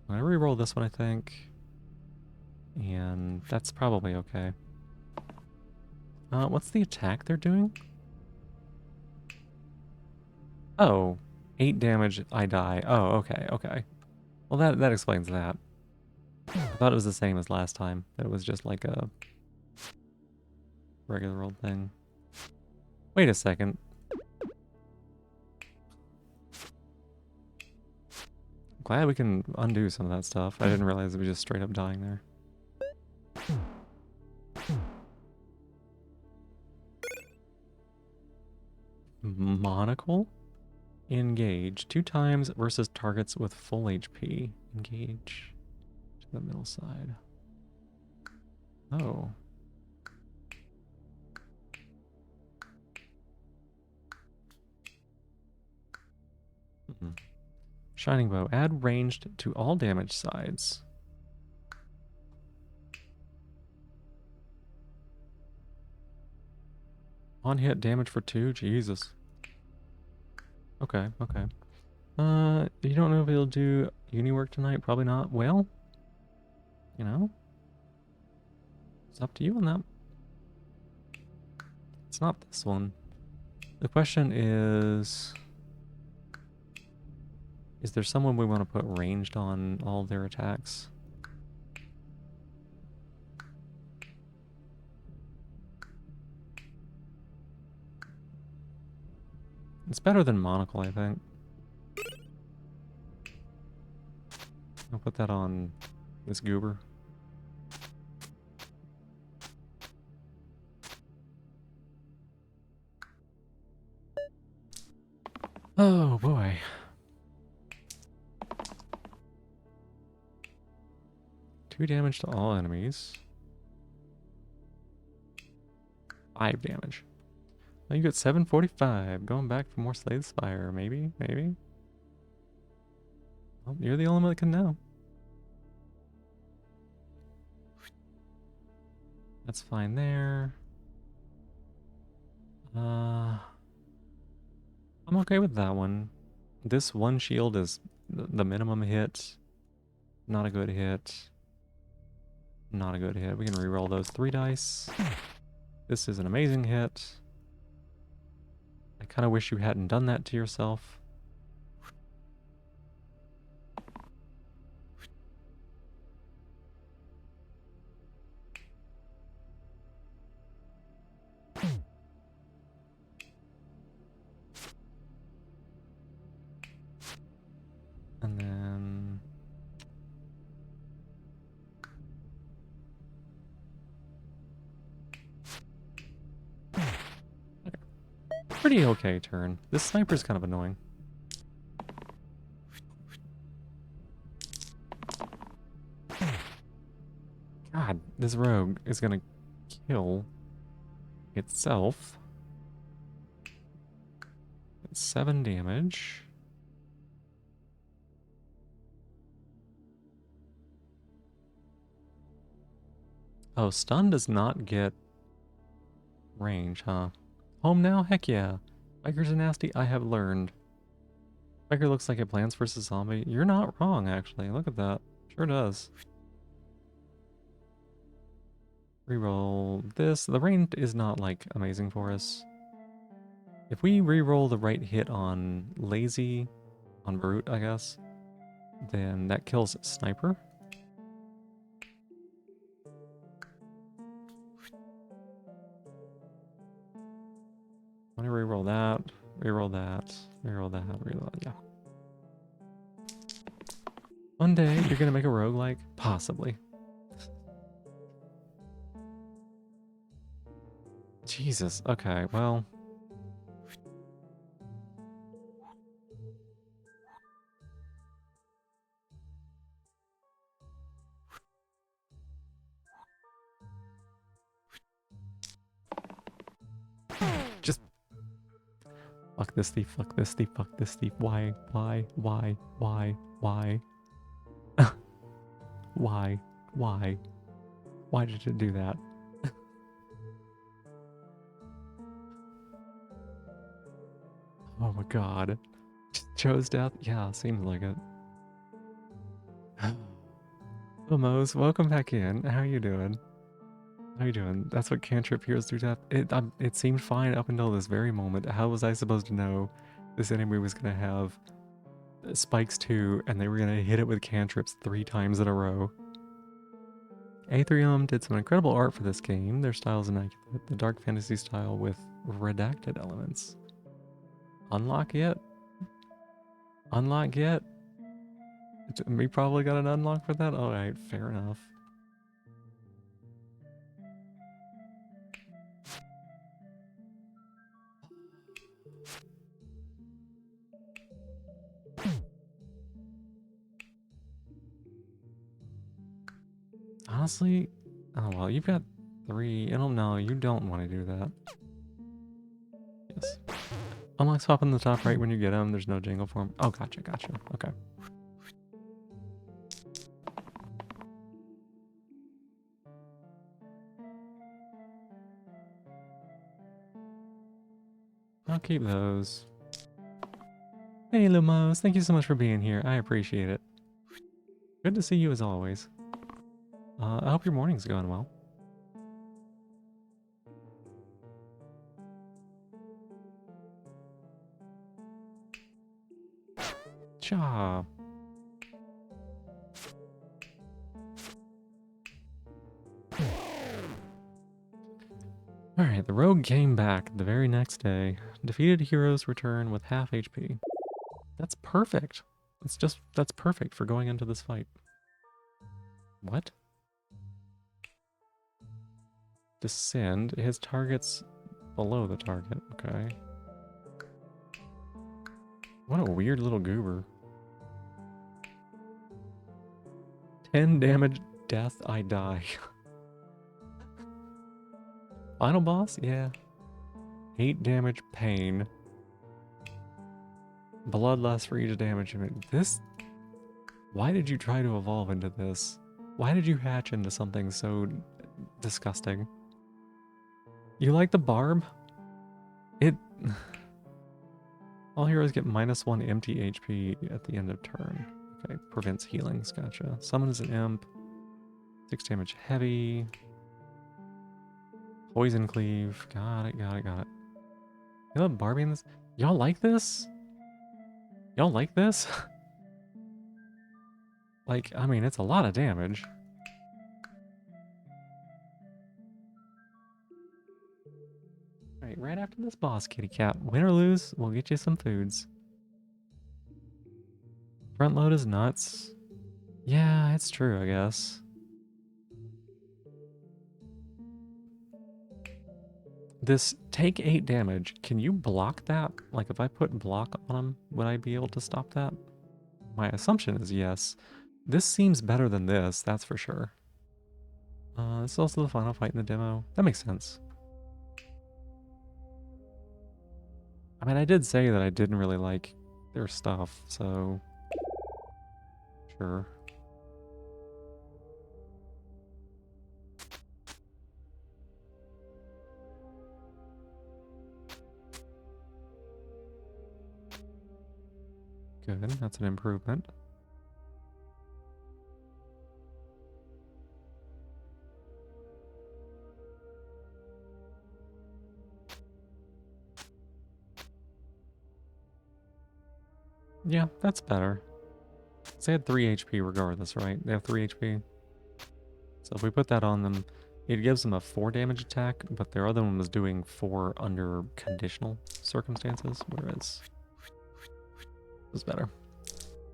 A: I'm gonna reroll this one, I think. And that's probably okay. What's the attack they're doing? Oh, 8 damage, I die. Oh, okay, okay. Well, that explains that. I thought it was the same as last time. That it was just like a regular old thing. Wait a second. Glad we can undo some of that stuff. I didn't realize it was just straight up dying there. Monocle? Engage. 2 times versus targets with full HP. Engage to the middle side. Oh. Shining Bow. Add ranged to all damage sides. On hit damage for 2? Jesus. Okay, okay. You don't know if he'll do uni work tonight? Probably not. Well, you know, it's up to you on that. It's not this one. The question is there someone we want to put ranged on all their attacks? It's better than Monocle, I think. I'll put that on this goober. Oh boy. Two damage to all enemies. 5 damage. Oh, you got 745. Going back for more Slay the Spire. Maybe? Maybe? Well, you're the only one that can know. That's fine there. I'm okay with that one. This one shield is the minimum hit. Not a good hit. Not a good hit. We can reroll those 3 dice. This is an amazing hit. I kind of wish you hadn't done that to yourself. And then... okay. Pretty okay turn. This sniper's kind of annoying. God, this rogue is gonna kill itself. It's 7 damage. Oh, stun does not get range, huh? Home now? Heck yeah. Bikers are nasty, I have learned. Biker looks like it Plants vs. Zombie. You're not wrong, actually. Look at that. Sure does. Reroll this. The rain is not, like, amazing for us. If we reroll the right hit on Lazy, on Brute, I guess, then that kills Sniper. I'm gonna reroll that, reroll that, reroll that, reroll that, yeah. One day, you're gonna make a roguelike? Possibly. Jesus, okay, well... just... Fuck this thief, fuck this thief, fuck this thief. Why? Why? Why? Why? Why? Why? Why? Why did it do that? Oh my god. chose death? Yeah, seems like it. Hello, Mose. Welcome back in. How you doing? How you doing? That's what cantrip heroes do death. It seemed fine up until this very moment. How was I supposed to know this enemy was going to have spikes too, and they were going to hit it with cantrips 3 times in a row? Aetherium did some incredible art for this game. Their style is immaculate. The dark fantasy style with redacted elements. Unlock yet? Unlock yet? We probably got an unlock for that? Alright, fair enough. Honestly, oh well, you've got 3. I don't know, you don't want to do that. Yes. Unlock swap in the top right when you get them. There's no jingle for them. Oh, gotcha, gotcha. Okay. I'll keep those. Hey, Lumos, thank you so much for being here. I appreciate it. Good to see you as always. I hope your morning's going well. Cha. Alright, the rogue came back the very next day. Defeated heroes return with half HP. That's perfect. That's perfect for going into this fight. What? Descend. His target's below the target. Okay. What a weird little goober. 10 damage, death, I die. Final boss? Yeah. 8 damage, pain. Bloodlust for each damage. This... Why did you try to evolve into this? Why did you hatch into something so disgusting? You like the barb? It... All heroes get -1 empty HP at the end of turn. Okay, prevents healings, gotcha. Summon as an imp. 6 damage heavy. Poison cleave. Got it, got it, got it. You know Barbie in this? Y'all like this? Y'all like this? Like, I mean, it's a lot of damage. Alright, right after this boss, kitty cat. Win or lose, we'll get you some foods. Front load is nuts. Yeah, it's true, I guess. This take 8 damage, can you block that? Like, if I put block on him, would I be able to stop that? My assumption is yes. This seems better than this, that's for sure. This is also the final fight in the demo. That makes sense. I mean, I did say that I didn't really like their stuff, so... Sure. Good, that's an improvement. Yeah, that's better. They had 3 HP regardless, right? They have 3 HP. So if we put that on them, it gives them a 4 damage attack, but their other one was doing 4 under conditional circumstances, whereas it was better.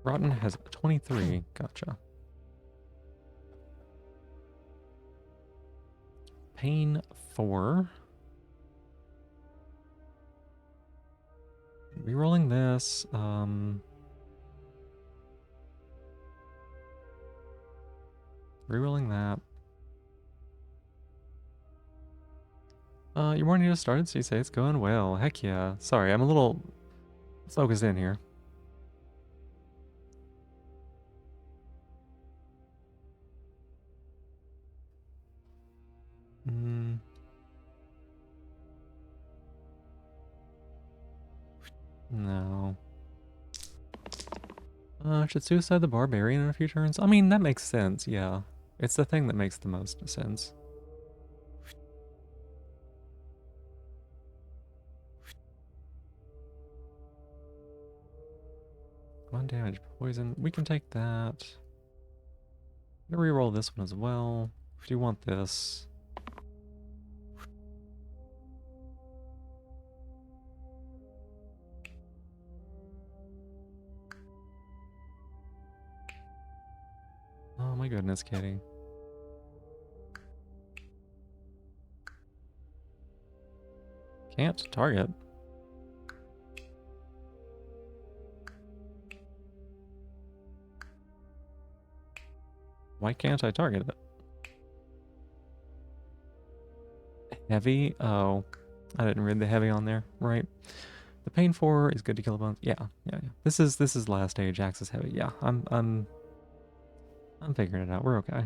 A: Rotten has 23. Gotcha. Pain 4. Rerolling this. Rerolling that. Your morning just started, so you say it's going well. Heck yeah. Sorry, I'm a little focused in here. No. Should suicide the barbarian in a few turns? I mean, that makes sense, yeah. It's the thing that makes the most sense. 1 damage poison. We can take that. I'm gonna reroll this one as well. If you want this. Oh my goodness, Kitty. Can't target. Why can't I target it? Heavy? Oh, I didn't read the heavy on there. Right. The pain 4 is good to kill a bones. Yeah. This is last stage axis heavy. Yeah, I'm figuring it out. We're okay.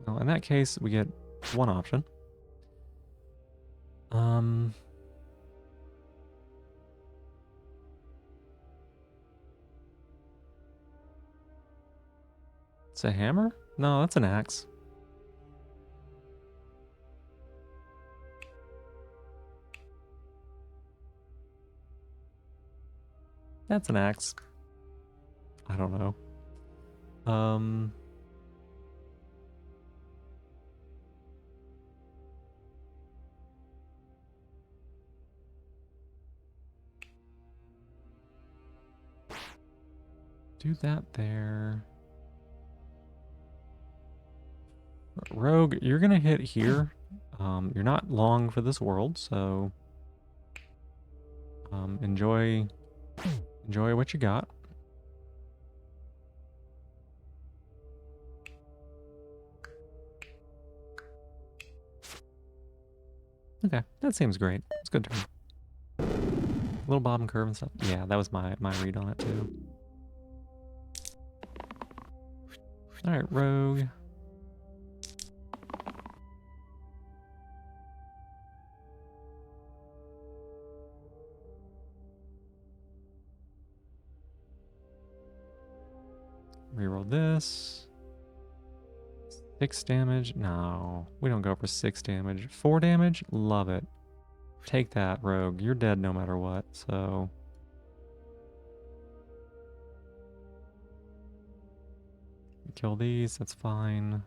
A: Well, in that case, we get one option. It's a hammer? No, that's an axe. That's an axe. I don't know. Do that there. Rogue, you're gonna hit here. You're not long for this world, so enjoy what you got. Okay, that seems great. It's a good turn. Little bob and curve and stuff. Yeah, that was my read on it too. All right, Rogue. Reroll this. 6 damage. No, we don't go for 6 damage. 4 damage. Love it. Take that, Rogue. You're dead no matter what. So. Kill these. That's fine.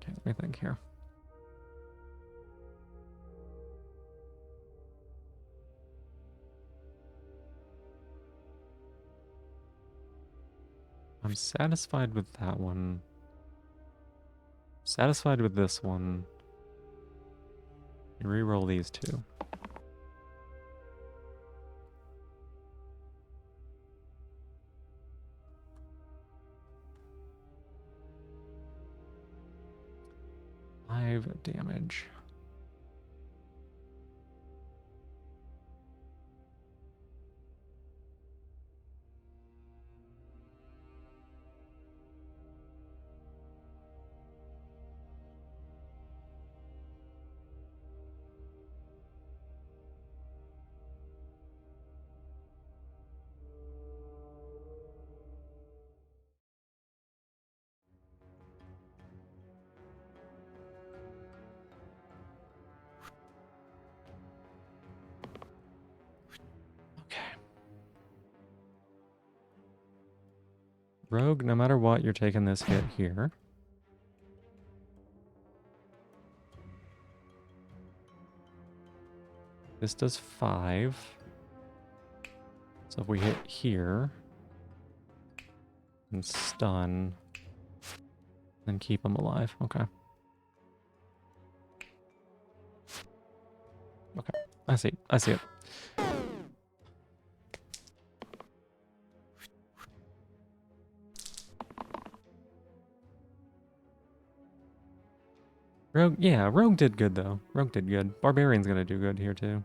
A: Okay, let me think here. I'm satisfied with that one. Satisfied with this one. Reroll these two. Five damage. Rogue, no matter what, you're taking this hit here. This does 5. So if we hit here and stun, then keep him alive. Okay. Okay. I see it. Rogue, yeah, Rogue did good though. Rogue did good. Barbarian's gonna do good here too.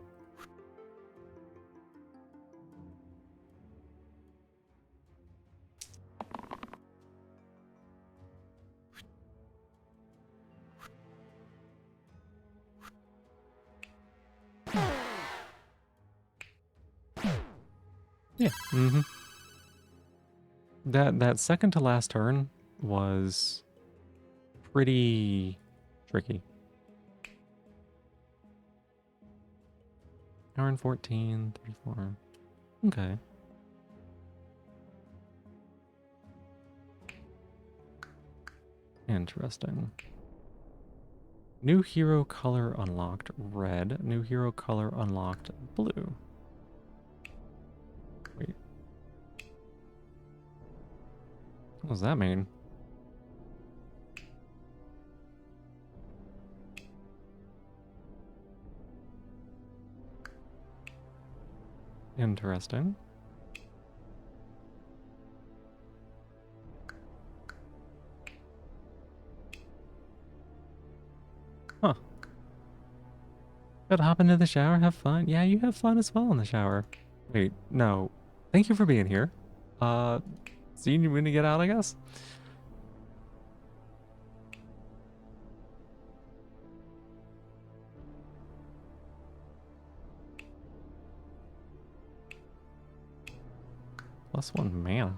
A: Yeah. Mm-hmm. That second to last turn was pretty tricky. Hour and 14, 34. Okay. Interesting. New hero color unlocked red. New hero color unlocked blue. Wait. What does that mean? Interesting. Huh. Gotta hop into the shower, have fun. Yeah, you have fun as well in the shower. Wait, no. Thank you for being here. See you when you get out, I guess? +1 mana.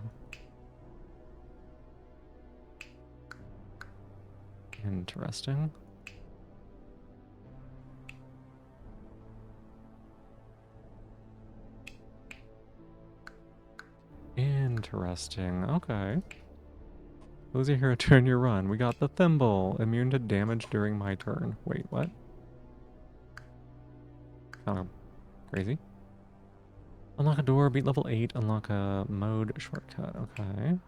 A: Interesting. Interesting. Okay. Lose a hero during your run. We got the Thimble. Immune to damage during my turn. Wait, what? Kind of crazy. Unlock a door, beat level 8. Unlock a mode shortcut. Okay.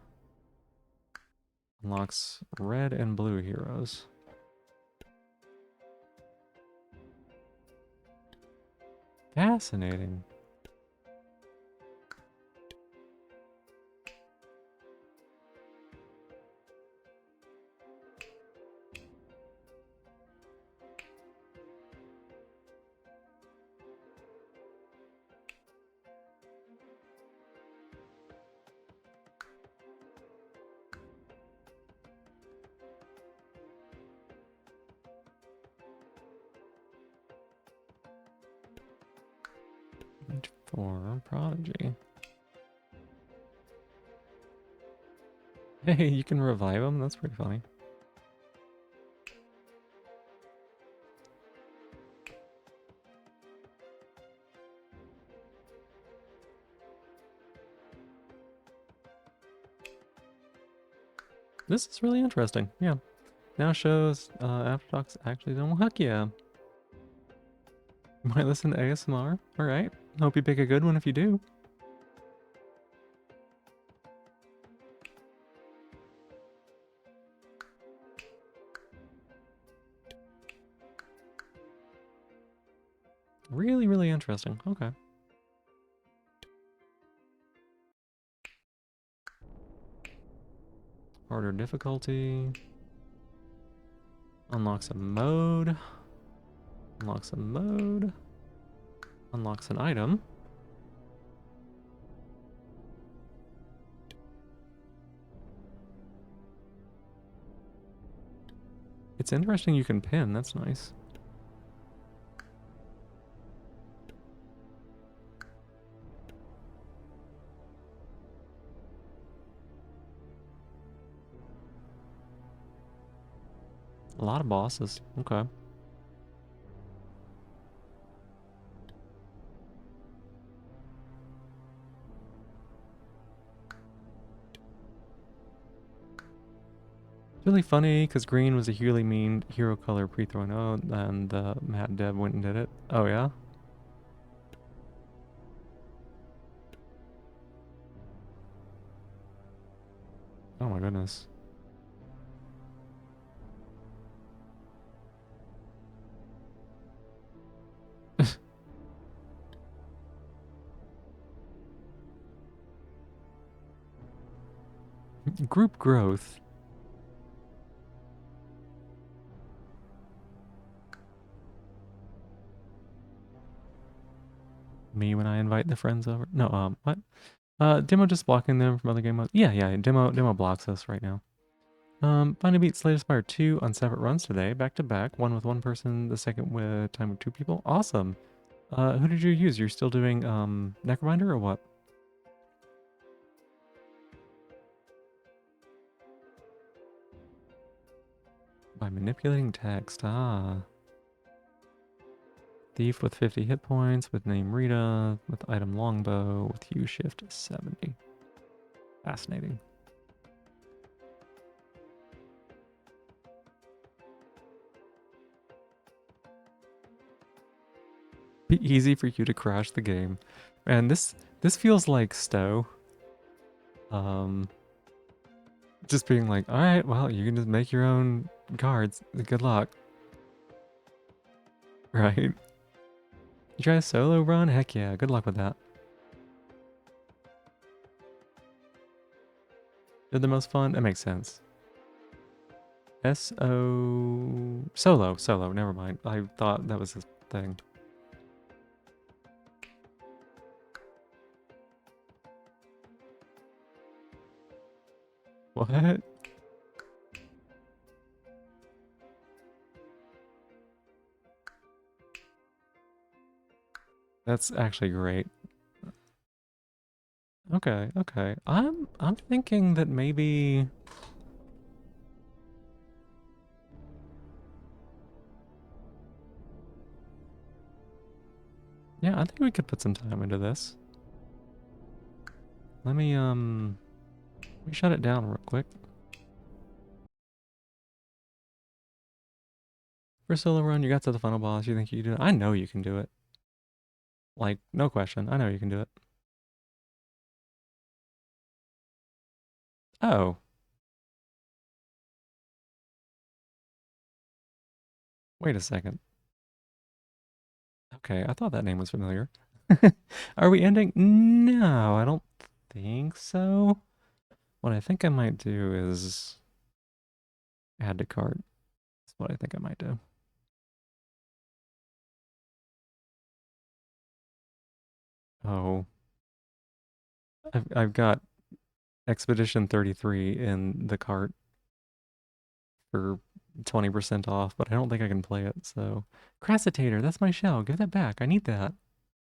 A: Unlocks red and blue heroes. Fascinating. For Prodigy. Hey, you can revive him? That's pretty funny. This is really interesting. Yeah. Now shows Aftertalks actually don't heck yeah. You might listen to ASMR. Alright. Hope you pick a good one if you do. Really, really interesting. Okay. Harder difficulty. Unlocks a mode. Unlocks a mode. Unlocks an item. It's interesting you can pin. That's nice. A lot of bosses. Okay. It's really funny because green was a really mean hero color pre-3.0 and Matt Dev went and did it. Oh yeah? Oh my goodness. Group growth. me when I invite the friends over. No, what? Demo just blocking them from other game modes. Yeah, demo blocks us right now. Finally beat Slay Spire 2 on separate runs today, back to back. One with one person, the second with time with two people. Awesome. Who did you use? You're still doing Necrominder or what? By manipulating text. Ah. Thief with 50 hit points, with name Rita, with item longbow, with hue shift 70. Fascinating. Be easy for you to crash the game. And this feels like Stowe. Just being like, all right, well, you can just make your own cards. Good luck. Right? You try a solo run? Heck yeah, good luck with that. Did the most fun? That makes sense. S-O... Solo, never mind. I thought that was his thing. What? That's actually great. Okay. I'm thinking that maybe... Yeah, I think we could put some time into this. Let me shut it down real quick. For solo run, you got to the final boss, you think you can do it? I know you can do it. Like, no question, I know you can do it. Oh. Wait a second. Okay, I thought that name was familiar. Are we ending? No, I don't think so. What I think I might do is add to cart. That's what I think I might do. Oh, I've got Expedition 33 in the cart for 20% off, but I don't think I can play it, so... Crassitator, that's my shell. Give that back. I need that.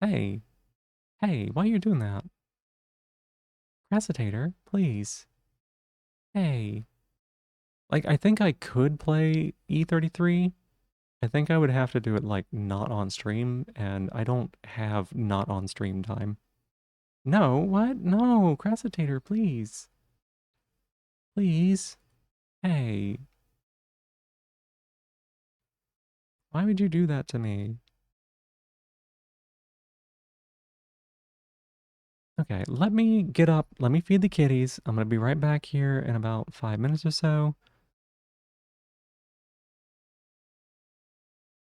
A: Hey. Hey, why are you doing that? Crassitator, please. Hey. Like, I think I could play E33. I think I would have to do it, like, not on stream, and I don't have not on stream time. No, what? No, Crassitator, please. Please. Hey. Why would you do that to me? Okay, let me get up. Let me feed the kitties. I'm gonna be right back here in about 5 minutes or so.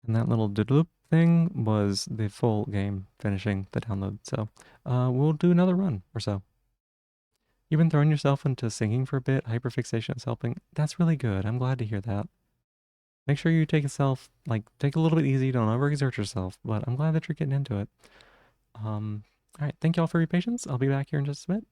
A: And that little doodloop thing was the full game finishing the download. So we'll do another run or so. You've been throwing yourself into singing for a bit. Hyperfixation is helping. That's really good. I'm glad to hear that. Make sure you take yourself, like, take a little bit easy. Don't overexert yourself. But I'm glad that you're getting into it. All right. Thank y'all for your patience. I'll be back here in just a bit.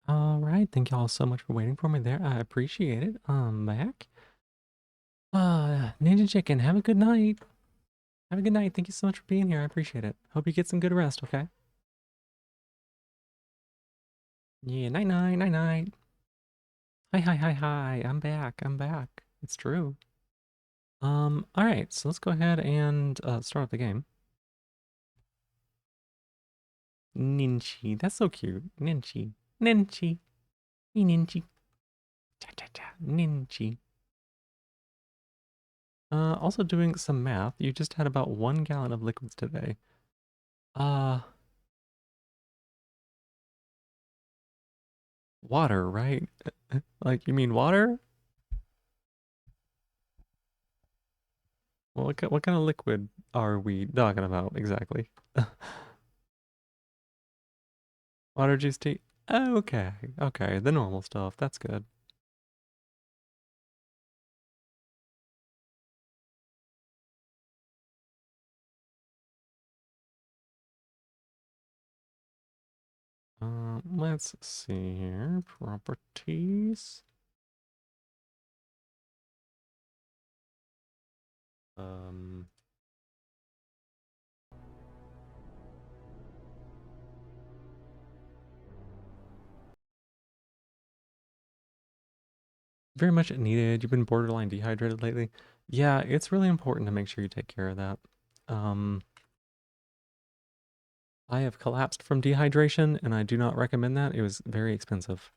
A: All right, thank y'all so much for waiting for me there. I appreciate it. I'm back. Ninja Chicken, have a good night. Have a good night. Thank you so much for being here. I appreciate it. Hope you get some good rest, okay? Yeah, night night, night night. Hi, hi, hi, hi. I'm back. I'm back. It's true. All right, so let's go ahead and start up the game. Ninchi, that's so cute. Ninchi, Ninchi, Ninchi, cha cha cha, Ninchi. Also doing some math. You just had about 1 gallon of liquids today. Uh, Water, right? Like, you mean water? Well, what kind of liquid are we talking about exactly? Water, juice, tea? Okay, okay, the normal stuff. That's good. Let's see here. Properties. Um, Very much needed. You've been borderline dehydrated lately. Yeah, it's really important to make sure you take care of that. Um, I have collapsed from dehydration, and I do not recommend that. It was very expensive.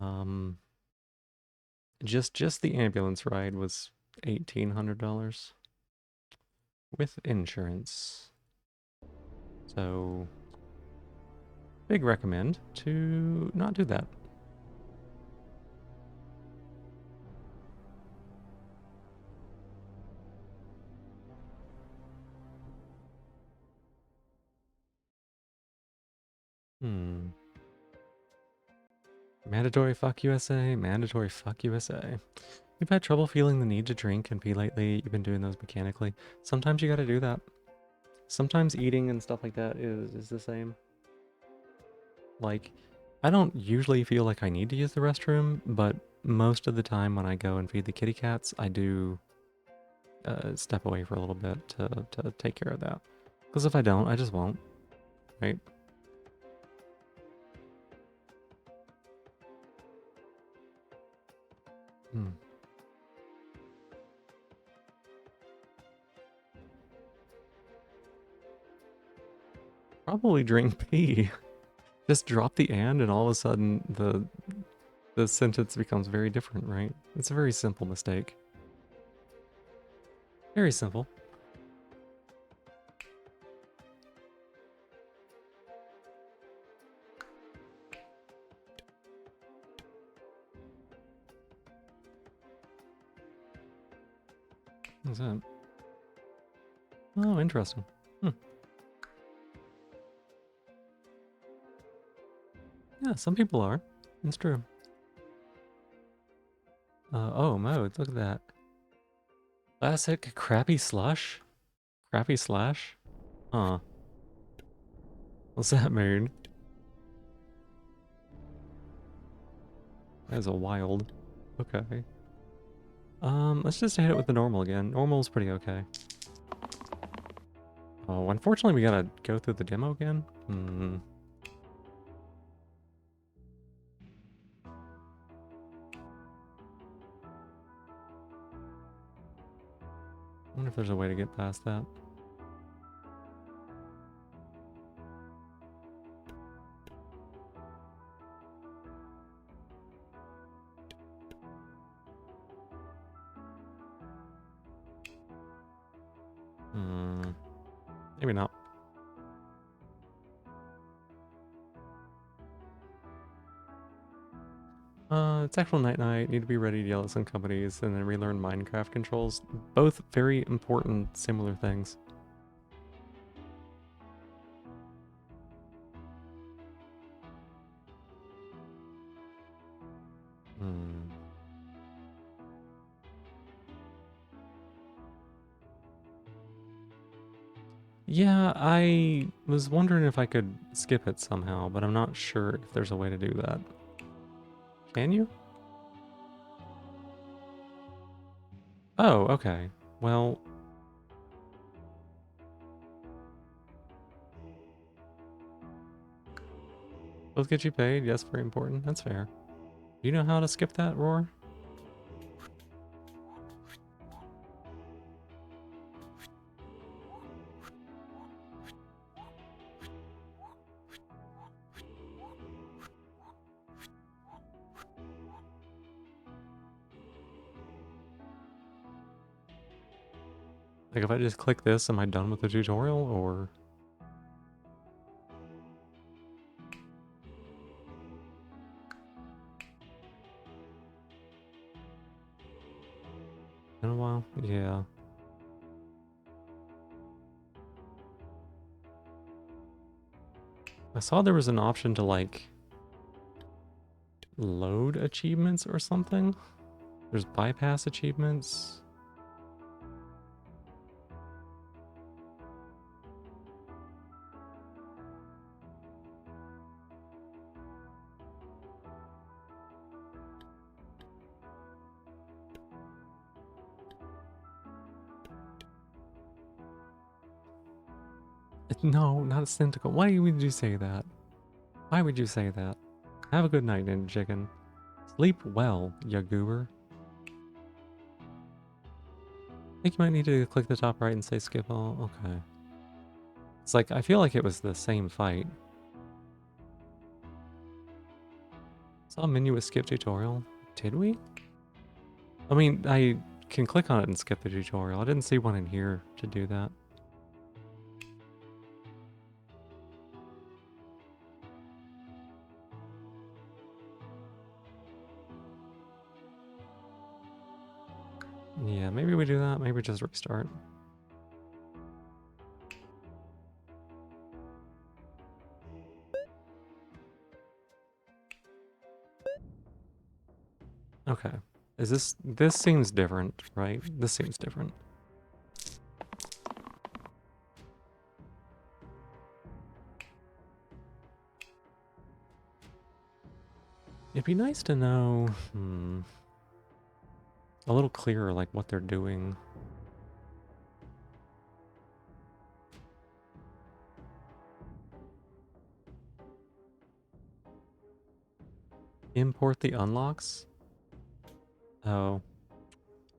A: Um, just the ambulance ride was $1,800 with insurance. So, big recommend to not do that. Hmm. Mandatory fuck USA, mandatory fuck USA. You've had trouble feeling the need to drink and pee lately. You've been doing those mechanically. Sometimes you gotta do that. Sometimes eating and stuff like that is the same. Like, I don't usually feel like I need to use the restroom, but most of the time when I go and feed the kitty cats, I do step away for a little bit to take care of that. Because if I don't, I just won't, right? Hmm. Probably drink pee. Just drop the and all of a sudden the sentence becomes very different, right? It's a very simple mistake. Very simple. What's that? Oh, interesting. Hmm. Yeah, some people are. It's true. Oh, modes. Look at that. Classic crappy slush? Crappy slash? Huh. What's that mean? That is a wild. Okay. Let's just hit it with the normal again. Normal's pretty okay. Oh, unfortunately we gotta go through the demo again. Hmm. I wonder if there's a way to get past that. Hmm. Maybe not. It's actual night-night. Need to be ready to yell at some companies and then relearn Minecraft controls. Both very important, similar things. Hmm. Yeah, I was wondering if I could skip it somehow, but I'm not sure if there's a way to do that. Can you? Oh, okay. Well, let's get you paid. Yes, very important. That's fair. Do you know how to skip that, Roar? Like, if I just click this, am I done with the tutorial, or... In a while? Yeah. I saw there was an option to, like, load achievements or something. There's bypass achievements. No, not a tentacle. Why would you say that? Why would you say that? Have a good night, Ninja Chicken. Sleep well, ya goober. I think you might need to click the top right and say skip all. Okay. It's like, I feel like it was the same fight. Saw a menu with skip tutorial. Did we? I mean, I can click on it and skip the tutorial. I didn't see one in here to do that. Yeah, maybe we do that. Maybe just restart. Okay. Is this seems different, right? This seems different. It'd be nice to know, a little clearer, like, what they're doing. Import the unlocks? Oh,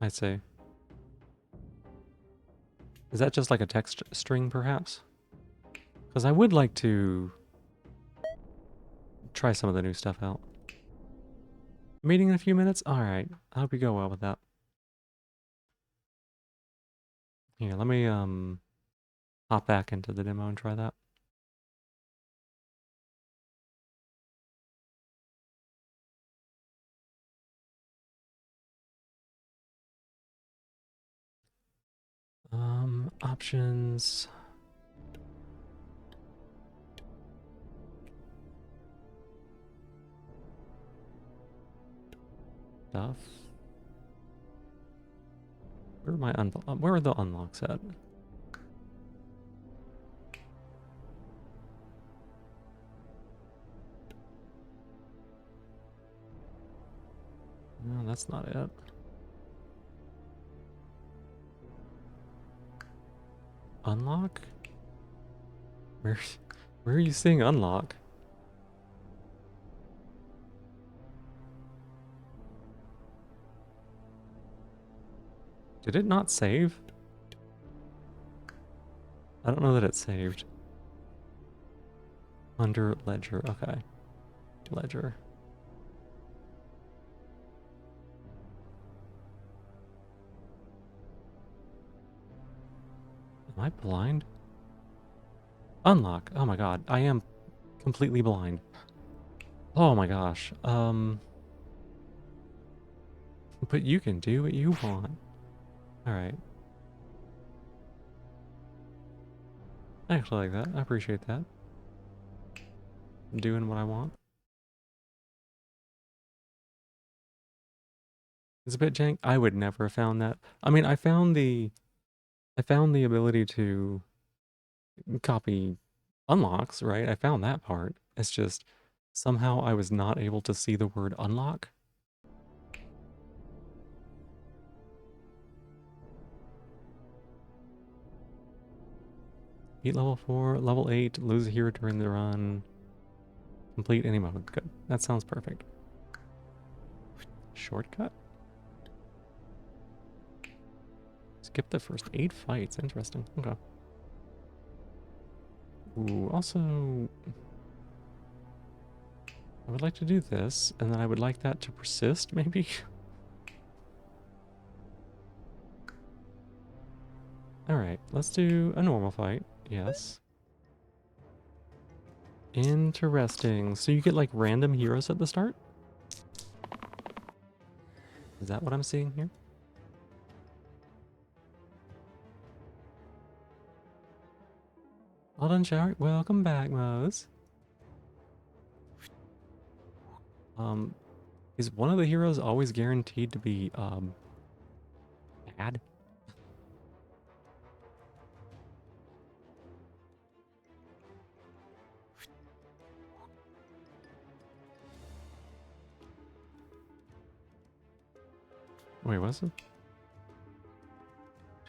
A: I see. Is that just like a text string, perhaps? Because I would like to try some of the new stuff out. Meeting in a few minutes? Alright. I hope you go well with that. Here, let me hop back into the demo and try that. Options. Stuff. Where are the unlocks at? No, that's not it. Unlock? Where where are you seeing unlock? Did it not save? I don't know that it saved. Under ledger, okay. Ledger. Am I blind? Unlock. Oh my god, I am completely blind. Oh my gosh. But you can do what you want. Alright. I actually like that. I appreciate that. I'm doing what I want. It's a bit jank. I would never have found that. I mean, I found the ability to copy unlocks, right? I found that part. It's just somehow I was not able to see the word unlock. Beat level 4, level 8, lose a hero during the run. Complete any mode. Good. That sounds perfect. Shortcut? Skip the first 8 fights. Interesting. Okay. Ooh, also, I would like to do this, and then I would like that to persist, maybe? Alright, let's do a normal fight. Yes. Interesting. So you get, like, random heroes at the start? Is that what I'm seeing here? Well done, Shower. Welcome back, Mose. Is one of the heroes always guaranteed to be, bad? Wait, what's it?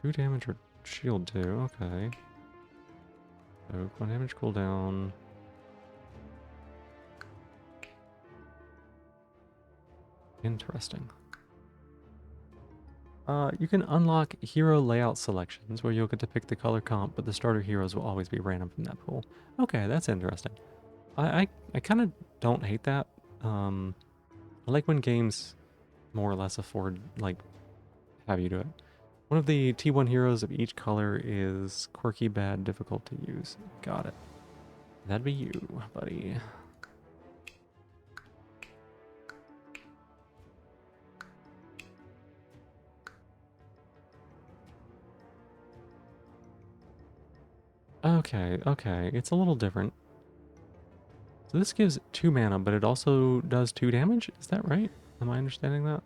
A: 2 damage or shield 2, okay. So, 1 damage cooldown. Interesting. You can unlock hero layout selections where you'll get to pick the color comp, but the starter heroes will always be random from that pool. Okay, that's interesting. I kind of don't hate that. I like when games more or less afford, like, have you do it. One of the T1 heroes of each color is quirky, bad, difficult to use. Got it. That'd be you, buddy. Okay, okay. It's a little different. So this gives 2 mana, but it also does 2 damage? Is that right? Am I understanding that?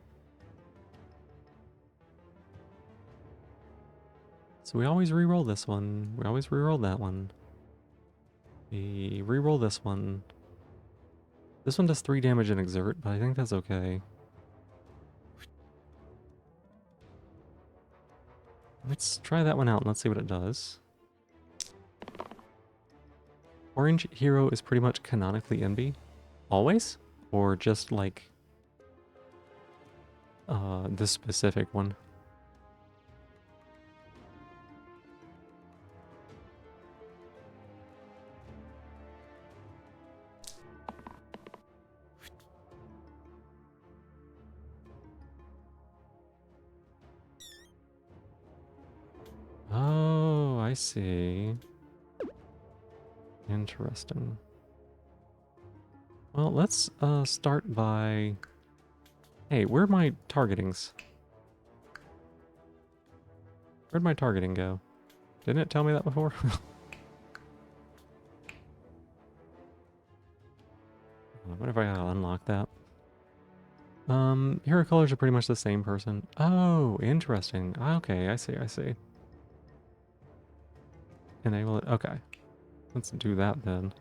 A: So we always re-roll this one. We always re-roll that one. We re-roll this one. This one does 3 damage and exert, but I think that's okay. Let's try that one out and let's see what it does. Orange hero is pretty much canonically NB. Always? Or just like this specific one? Oh, I see. Interesting. Well, let's start by... Hey, where are my targetings? Where'd my targeting go? Didn't it tell me that before? What if I gotta unlock that? Hero colors are pretty much the same person. Oh, interesting. Okay, I see, I see. Enable it. Okay. Let's do that then.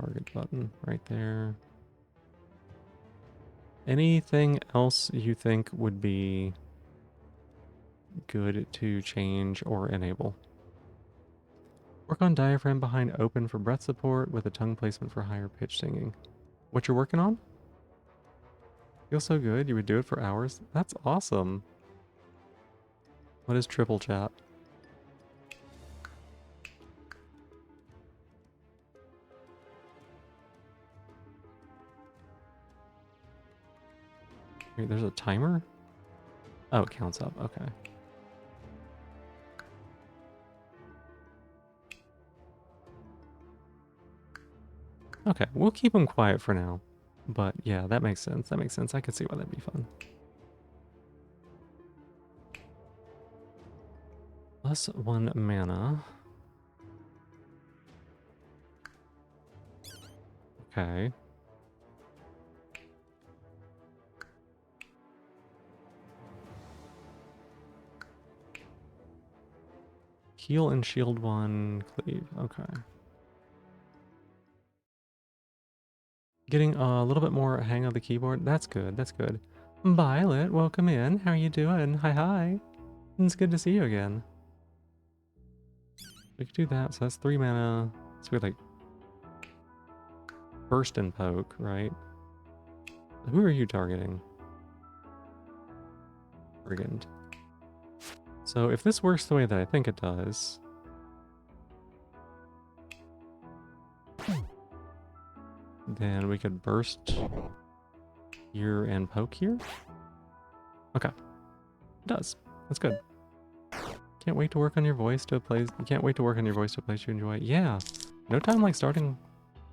A: Target button right there. Anything else you think would be good to change or enable? Work on diaphragm behind open for breath support with a tongue placement for higher pitch singing. What you're working on? Feels so good, you would do it for hours? That's awesome. What is triple chat? Wait, there's a timer? Oh, it counts up, okay. Okay, we'll keep them quiet for now. But yeah, that makes sense. That makes sense. I could see why that'd be fun. Plus 1 mana. Okay. Heal and shield one, cleave. Okay. Getting a little bit more hang of the keyboard. That's good. That's good. Violet, welcome in. How are you doing? Hi, hi. It's good to see you again. We could do that. So that's 3 mana. So we like burst and poke, right? Who are you targeting? Brigand. So if this works the way that I think it does, then we could burst here and poke here. Okay. It does. That's good. Can't wait to work on your voice to a place. You can't wait to work on your voice to a place you enjoy. Yeah. No time like starting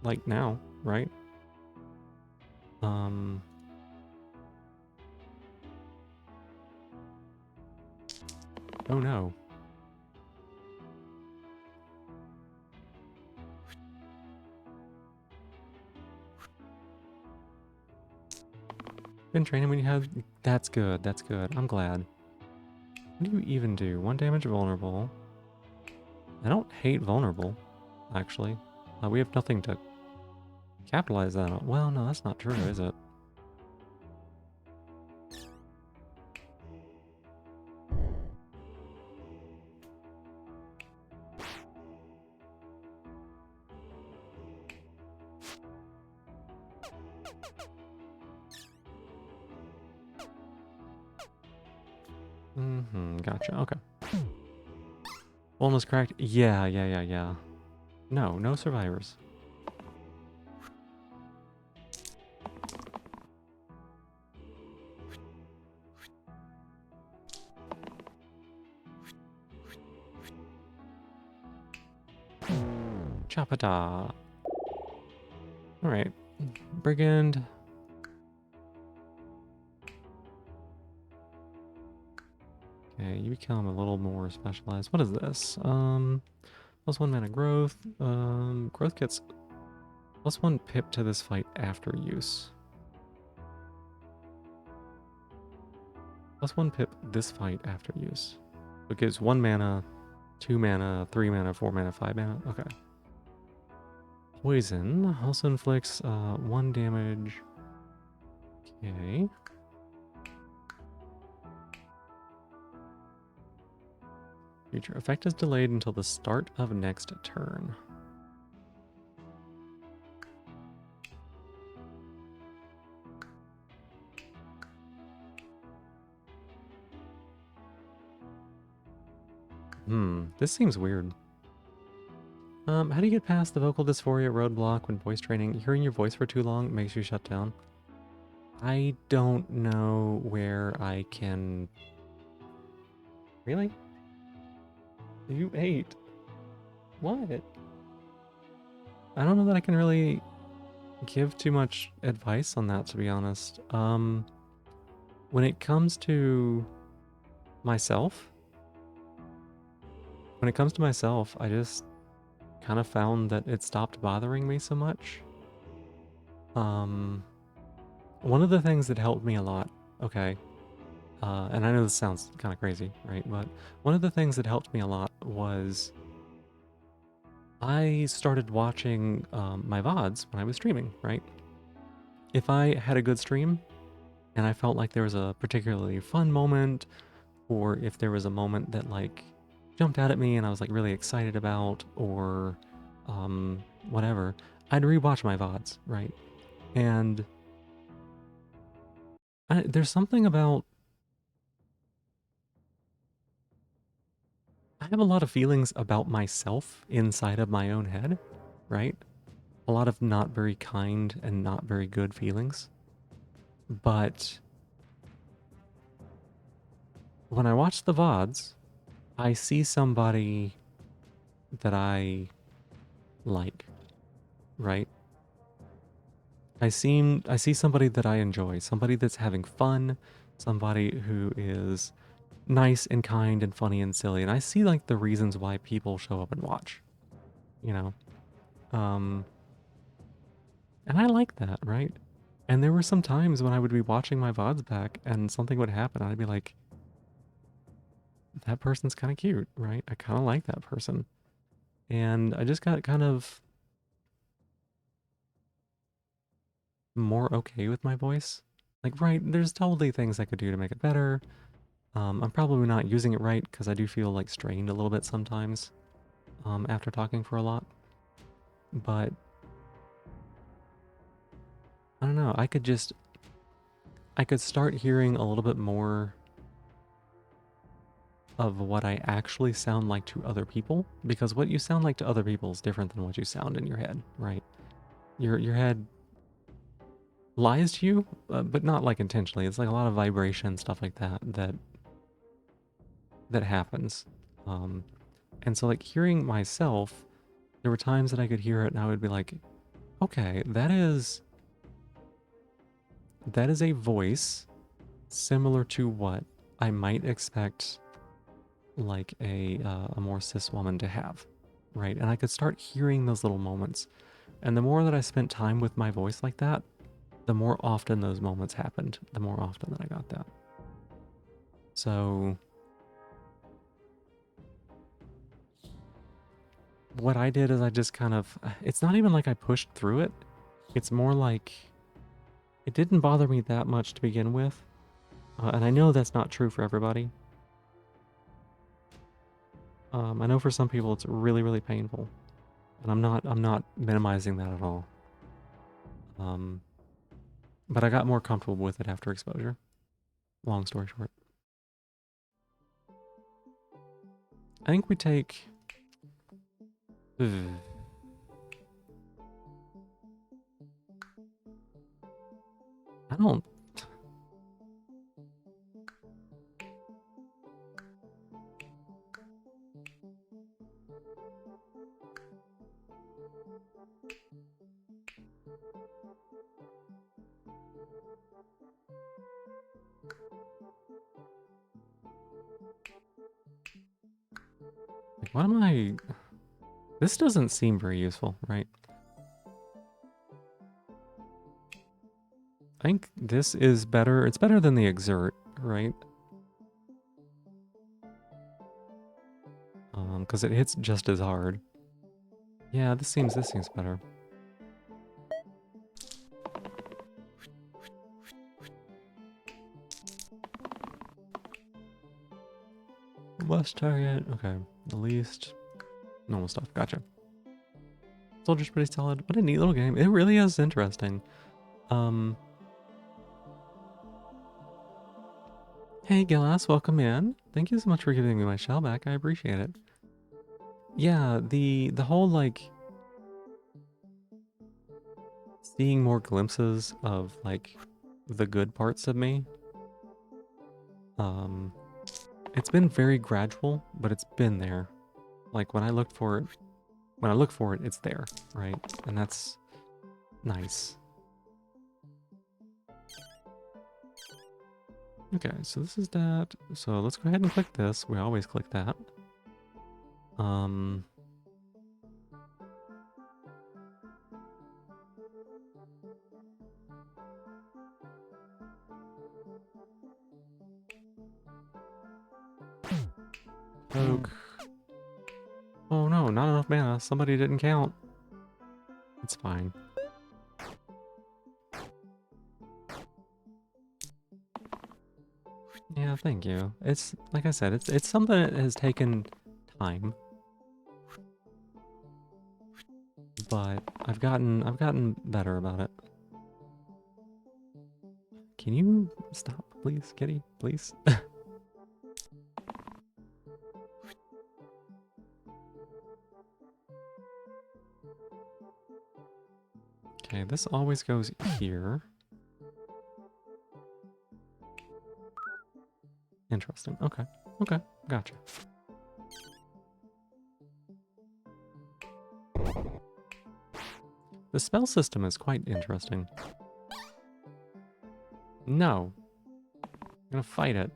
A: like now, right? Oh no. Been training when you have... That's good, that's good. I'm glad. What do you even do? 1 damage vulnerable. I don't hate vulnerable, actually. We have nothing to capitalize that on. Well, no, that's not true, is it? Gotcha, okay. Almost cracked. Yeah. No survivors. Chapata. Alright. Brigand. Okay, you become a little more specialized. What is this? Plus 1 mana growth. Growth gets plus 1 pip to this fight after use. Plus 1 pip this fight after use. So it gives 1 mana, 2 mana, 3 mana, 4 mana, 5 mana. Okay. Poison also inflicts 1 damage. Okay. Future effect is delayed until the start of next turn. This seems weird. How do you get past the vocal dysphoria roadblock when voice training? Hearing your voice for too long makes you shut down. I don't know where I can... Really? You ate. What? I don't know that I can really give too much advice on that, to be honest. When it comes to myself, I just kind of found that it stopped bothering me so much. One of the things that helped me a lot, okay, and I know this sounds kind of crazy, right? But one of the things that helped me a lot was I started watching my VODs when I was streaming, right? If I had a good stream and I felt like there was a particularly fun moment, or if there was a moment that like jumped out at me and I was like really excited about, or whatever, I'd rewatch my VODs, right? And there's something about... I have a lot of feelings about myself inside of my own head, right? A lot of not very kind and not very good feelings. But when I watch the VODs, I see somebody that I like, right? I see somebody that I enjoy, somebody that's having fun, somebody who is nice and kind and funny and silly, and I see like the reasons why people show up and watch, you know? And I like that, right? And there were some times when I would be watching my VODs back and something would happen and I'd be like, that person's kind of cute, right? I kind of like that person. And I just got kind of more okay with my voice. Like, right, there's totally things I could do to make it better. I'm probably not using it right because I do feel like strained a little bit sometimes after talking for a lot. But I don't know, I could start hearing a little bit more of what I actually sound like to other people, because what you sound like to other people is different than what you sound in your head, right? Your head lies to you, but not like intentionally. It's like a lot of vibration, stuff like that happens. Um, and so like hearing myself, there were times that I could hear it and I would be like, okay, that is a voice similar to what I might expect like a more cis woman to have, right? And I could start hearing those little moments. And the more that I spent time with my voice like that, the more often those moments happened, the more often that I got that. So what I did is I just kind of, it's not even like I pushed through it. It's more like it didn't bother me that much to begin with. And I know that's not true for everybody. I know for some people it's really, really painful. And I'm not minimizing that at all. Um, but I got more comfortable with it after exposure. Long story short. I think we take... I don't... Like, what am I... This doesn't seem very useful, right? I think this is better. It's better than the exert, right? Because it hits just as hard. Yeah, this seems better. Less target. Okay. The least. Normal stuff. Gotcha. Soldier's pretty solid. What a neat little game. It really is interesting. Hey Gillas, welcome in. Thank you so much for giving me my shell back. I appreciate it. Yeah, the whole like seeing more glimpses of like the good parts of me. It's been very gradual, but it's been there. Like when I look for it, it's there, right? And that's nice. Okay, so this is that. So let's go ahead and click this. We always click that. Oh, oh no, not enough mana. Somebody didn't count. It's fine. Yeah, thank you. It's like I said, it's something that has taken time, but I've gotten better about it. Can you stop, please, kitty? Please? Okay, this always goes here. Interesting. Okay. Okay. Gotcha. The spell system is quite interesting. No. I'm gonna fight it.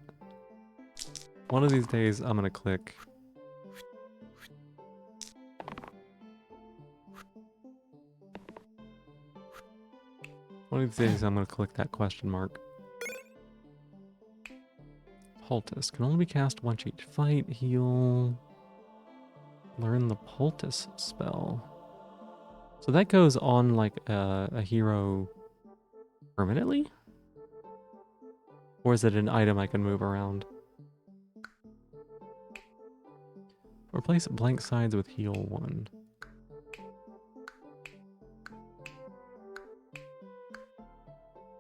A: One of these days, I'm gonna click. One of these days, I'm gonna click that question mark. Poultice. Can only be cast once each fight. Heal. Learn the Poultice spell. So that goes on like a hero permanently? Or is it an item I can move around? Replace blank sides with heal 1.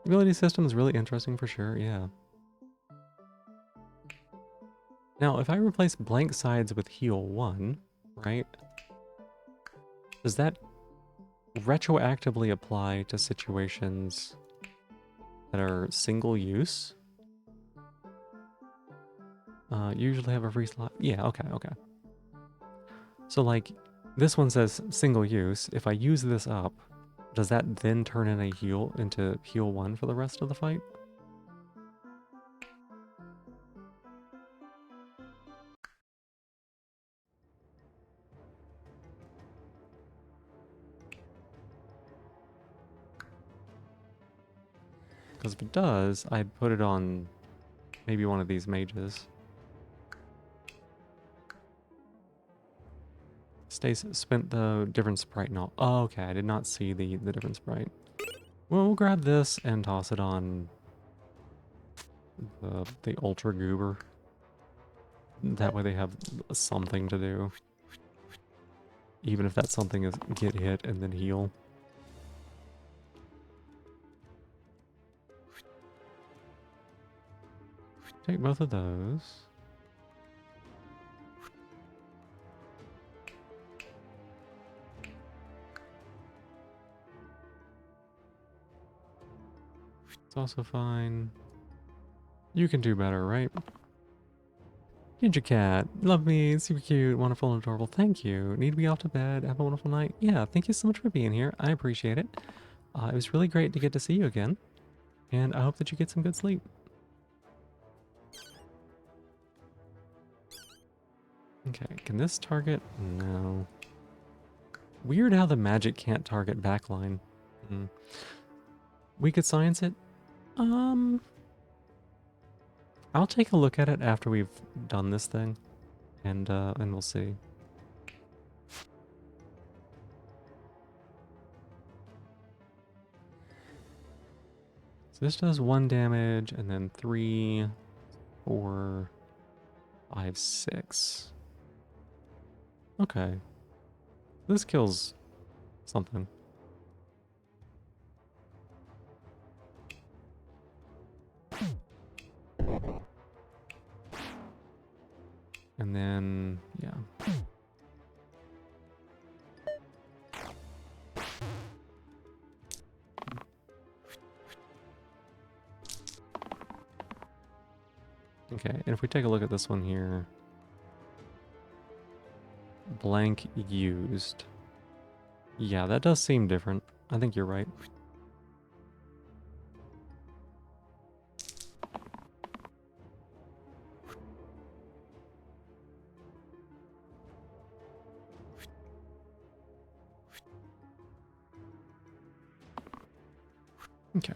A: Ability system is really interesting for sure, yeah. Now, if I replace blank sides with heal 1, right? Does that retroactively apply to situations that are single use? Usually have a free slot. Yeah, okay. So like, this one says single use. If I use this up, does that then turn in a heal into heal 1 for the rest of the fight? Because if it does, I'd put it on maybe one of these mages. Stace spent the different sprite and all. Oh, okay, I did not see the different sprite. Well, we'll grab this and toss it on the Ultra Goober. That way they have something to do. Even if that something is get hit and then heal. Take both of those. It's also fine. You can do better, right? Ginger Cat, love me, super cute, wonderful, and adorable. Thank you. Need to be off to bed. Have a wonderful night. Yeah, thank you so much for being here. I appreciate it. It was really great to get to see you again. And I hope that you get some good sleep. Okay, can this target? No. Weird how the magic can't target backline. We could science it. I'll take a look at it after we've done this thing, and we'll see. So this does 1 damage, and then 3, 4, 5, 6. Okay. This kills something. And then, yeah. Okay, and if we take a look at this one here. Blank used. Yeah, that does seem different. I think you're right. Okay.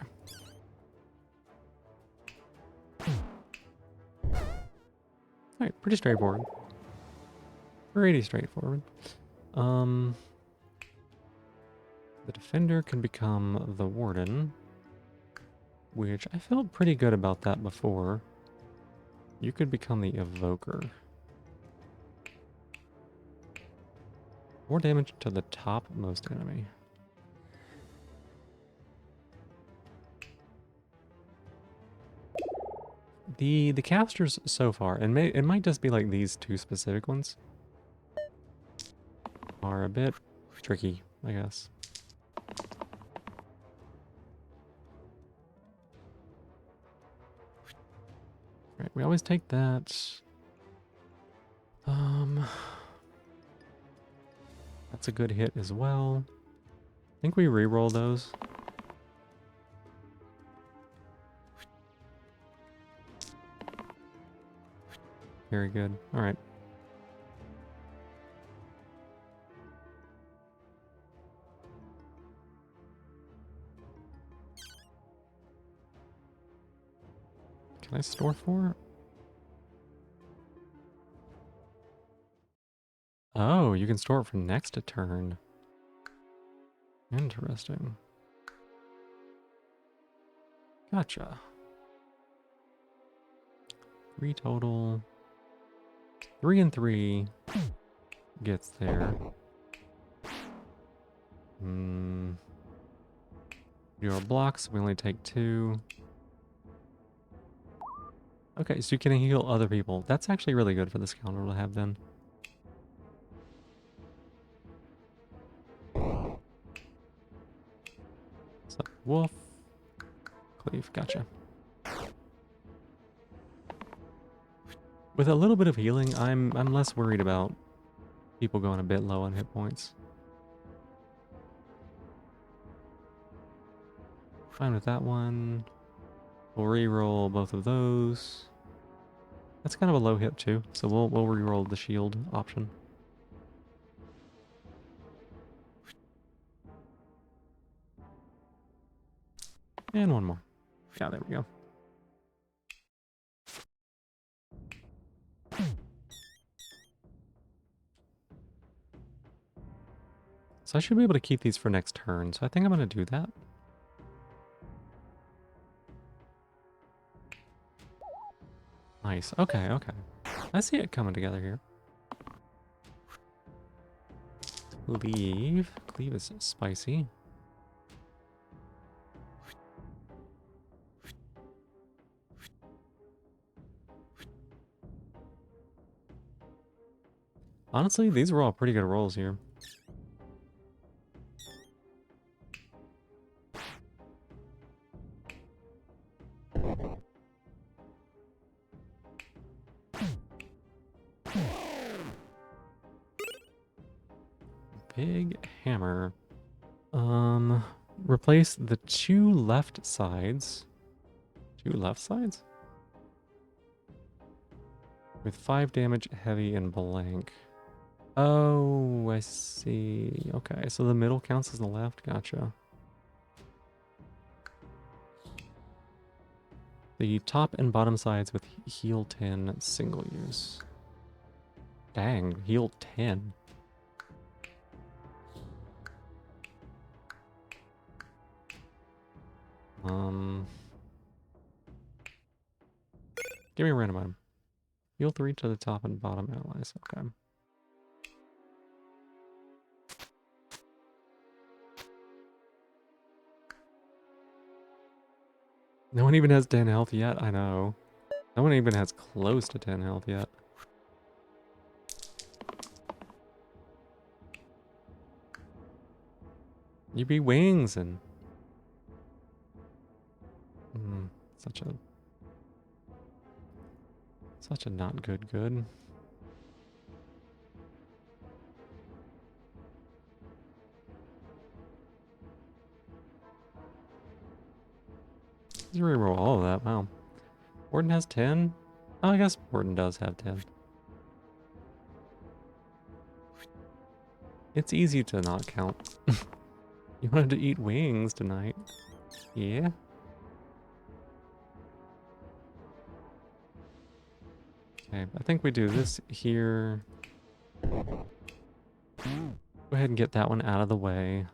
A: Alright, pretty straightforward. Pretty straightforward. The defender can become the warden, which I felt pretty good about that before. You could become the evoker. More damage to the topmost enemy. The casters so far, and it might just be like these 2 specific ones, are a bit tricky, I guess. Right, we always take that. That's a good hit as well. I think we reroll those. Very good. All right. Can I store 4? Oh, you can store it for next turn. Interesting. Gotcha. 3 total. 3 and 3 gets there. Do our blocks, we only take 2. Okay, so you can heal other people. That's actually really good for the scoundrel to have then. So, wolf. Cleave, gotcha. With a little bit of healing, I'm less worried about people going a bit low on hit points. Fine with that one. We'll re-roll both of those. That's kind of a low hit too, so we'll re-roll the shield option. And one more. Yeah, there we go. So I should be able to keep these for next turn, so I think I'm going to do that. Nice. Okay, okay. I see it coming together here. Cleave. Cleave is spicy. Honestly, these were all pretty good rolls here. Big hammer. Replace the 2 left sides. 2 left sides? With 5 damage, heavy, and blank. Oh, I see. Okay, so the middle counts as the left. Gotcha. The top and bottom sides with heal 10 single use. Dang, heal 10. Give me a random item. Heal 3 to the top and bottom allies. Okay. No one even has 10 health yet. I know. No one even has close to 10 health yet. You be wings and... Such a not good. Let's reroll all of that. Wow. Warden has 10? Oh, I guess Warden does have 10. It's easy to not count. You wanted to eat wings tonight. Yeah? Okay, I think we do this here. Go ahead and get that one out of the way.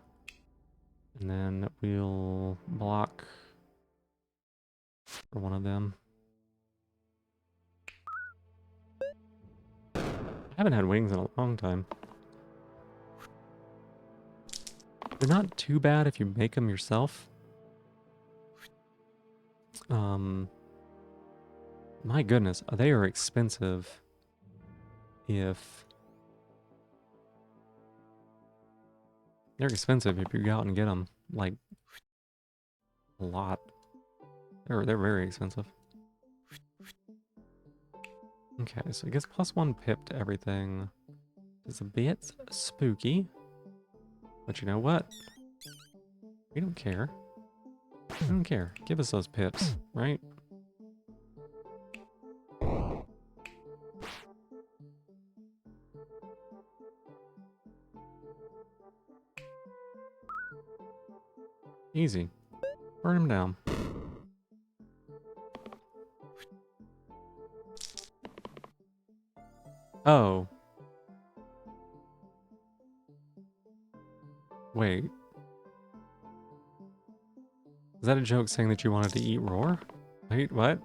A: And then we'll block for one of them. I haven't had wings in a long time. They're not too bad if you make them yourself. My goodness, they are expensive if... They're expensive if you go out and get them, like, a lot. They're very expensive. Okay, so it gets +1 pip to everything. It's a bit spooky. But you know what? We don't care. We don't care. Give us those pips, right? Easy. Burn him down. Oh. Wait. Is that a joke saying that you wanted to eat roar? Wait, what?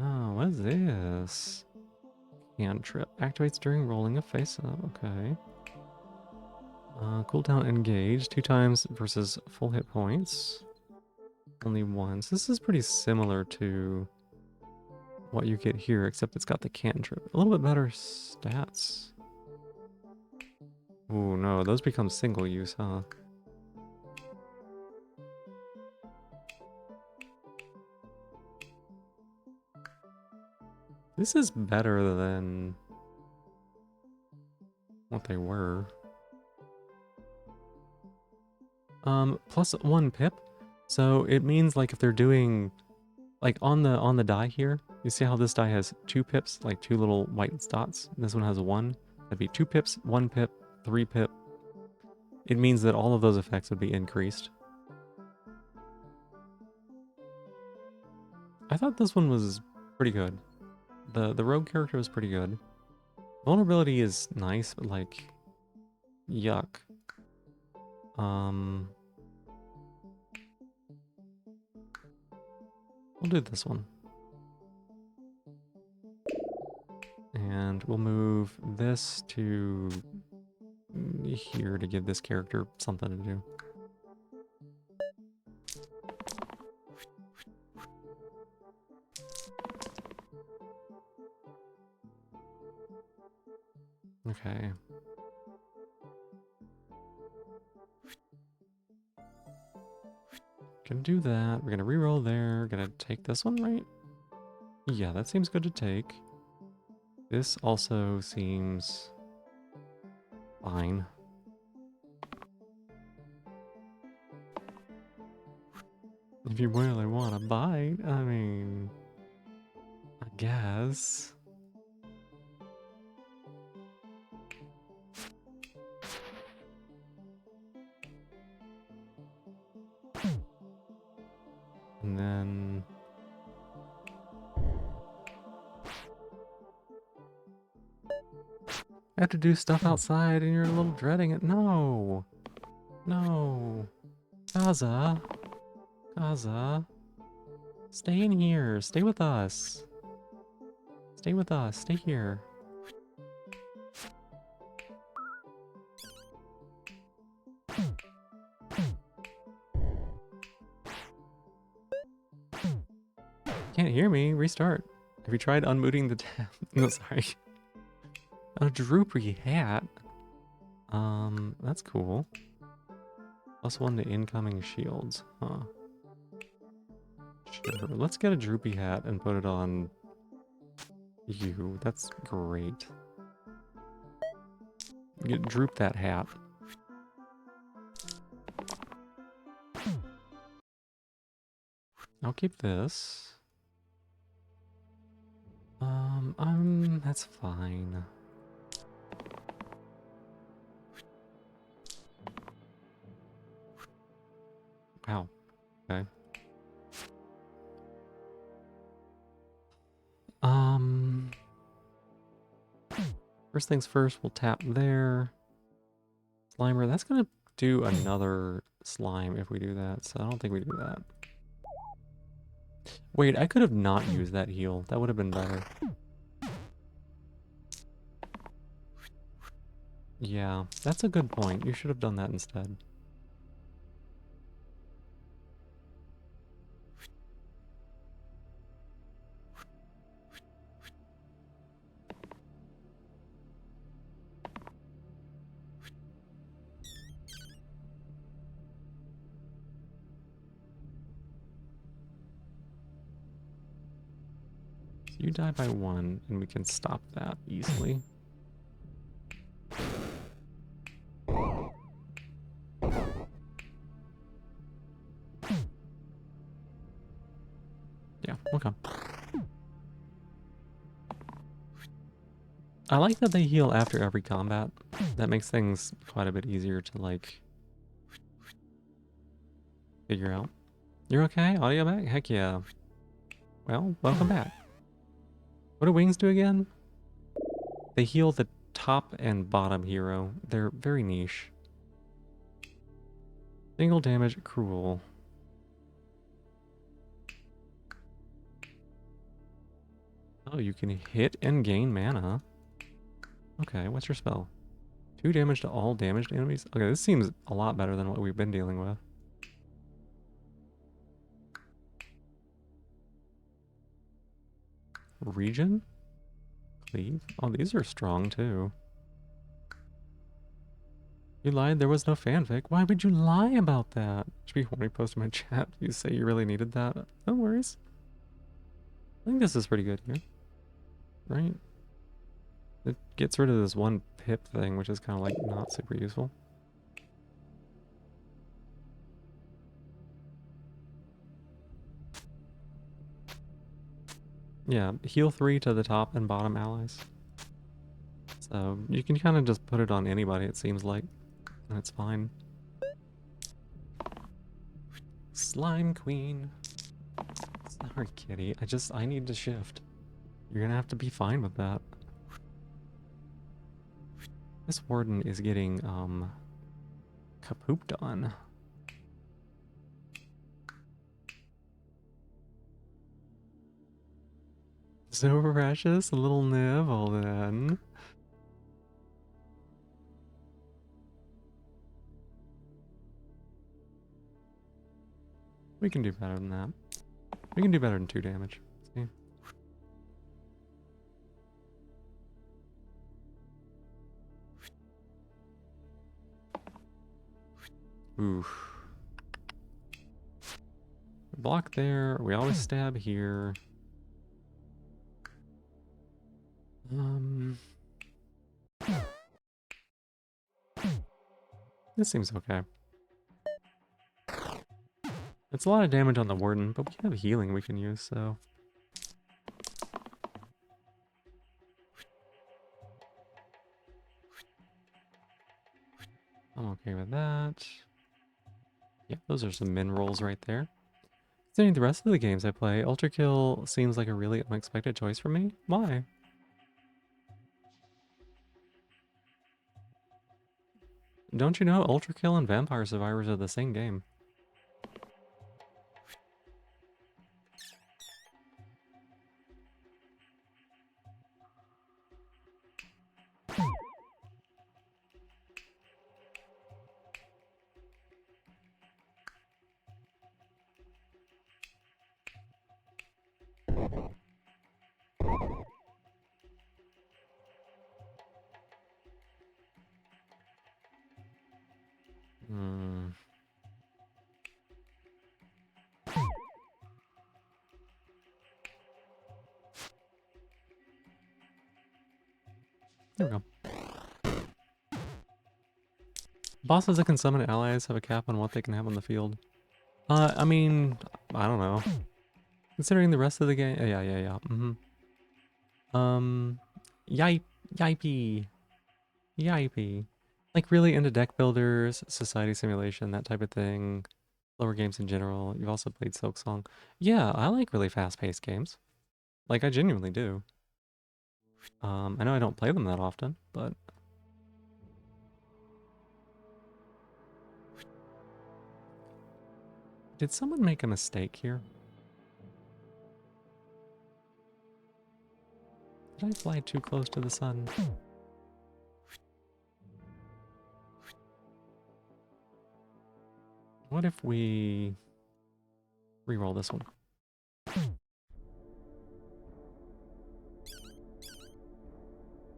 A: Oh, what is this? Cantrip. Activates during rolling a face-up. Okay. Cooldown engage. 2 times versus full hit points. Only once. This is pretty similar to what you get here, except it's got the cantrip. A little bit better stats. Ooh, no. Those become single use, huh? This is better than what they were. Plus 1 pip. So it means like if they're doing like on the die here, you see how this die has 2 pips, like 2 little white dots? This one has 1. That'd be 2 pips, 1 pip, 3 pip. It means that all of those effects would be increased. I thought this one was pretty good. The rogue character was pretty good. Vulnerability is nice, but like, yuck. We'll do this one. And we'll move this to here to give this character something to do. Okay. Gonna do that. We're gonna reroll there. Gonna take this one, right? Yeah, that seems good to take. This also seems fine. If you really want to bite, I mean, I guess. And then I have to do stuff outside and you're a little dreading it. No. No. Kaza. Kaza. Stay in here. Stay with us. Stay with us. Stay here. Can't hear me. Restart. Have you tried unmuting the tab? No, sorry. A droopy hat. That's cool. +1 to incoming shields. Huh. Sure. Let's get a droopy hat and put it on you. That's great. Droop that hat. I'll keep this. That's fine. Wow. Okay. First things first, we'll tap there. Slimer, that's gonna do another slime if we do that, so I don't think we do that. Wait, I could have not used that heal. That would have been better. Yeah, that's a good point. You should have done that instead. So you die by 1, and we can stop that easily. Yeah, okay. I like that they heal after every combat. That makes things quite a bit easier to, like, figure out. You're okay? Audio back? Heck yeah. Well, welcome back. What do wings do again? They heal the top and bottom hero. They're very niche. Single damage, cruel. Oh, you can hit and gain mana. Okay, what's your spell? 2 damage to all damaged enemies? Okay, this seems a lot better than what we've been dealing with. Region? Cleave? Oh, these are strong too. You lied, there was no fanfic. Why would you lie about that? Should be horny post in my chat. You say you really needed that. No worries. I think this is pretty good here. Right? It gets rid of this one pip thing, which is kind of like not super useful. Yeah, heal 3 to the top and bottom allies. So you can kind of just put it on anybody, it seems like, and it's fine. Slime Queen. Sorry, kitty. I need to shift. You're gonna have to be fine with that. This warden is getting, kapooped on. So precious, a little nibble then. We can do better than that. We can do better than 2 damage. See? Oof. Block there. We always stab here. This seems okay. It's a lot of damage on the warden, but we have healing we can use, so. I'm okay with that. Yeah, those are some min rolls right there. Considering the rest of the games I play, Ultra Kill seems like a really unexpected choice for me. Why? Don't you know Ultra Kill and Vampire Survivors are the same game? Hmm. There we go. Bosses that can summon allies have a cap on what they can have on the field. I mean, I don't know. Considering the rest of the game, yeah. Yipe, yipey, yipey. Like really into deck builders, society simulation, that type of thing. Lower games in general. You've also played Silksong. Yeah, I like really fast-paced games. Like I genuinely do. I know I don't play them that often, but did someone make a mistake here? Did I fly too close to the sun? What if we reroll this one?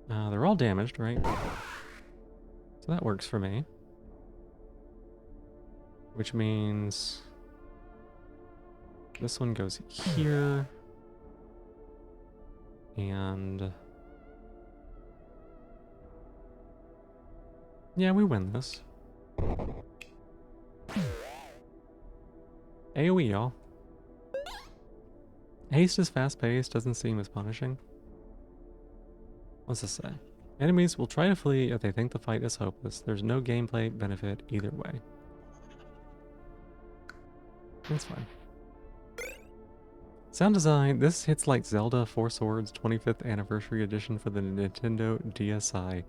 A: They're all damaged, right? So that works for me. Which means this one goes here. And yeah, we win this. AoE, y'all. Haste is fast-paced, doesn't seem as punishing. What's this say? Enemies will try to flee if they think the fight is hopeless. There's no gameplay benefit either way. That's fine. Sound design. This hits like Zelda 4 Swords 25th Anniversary Edition for the Nintendo DSi.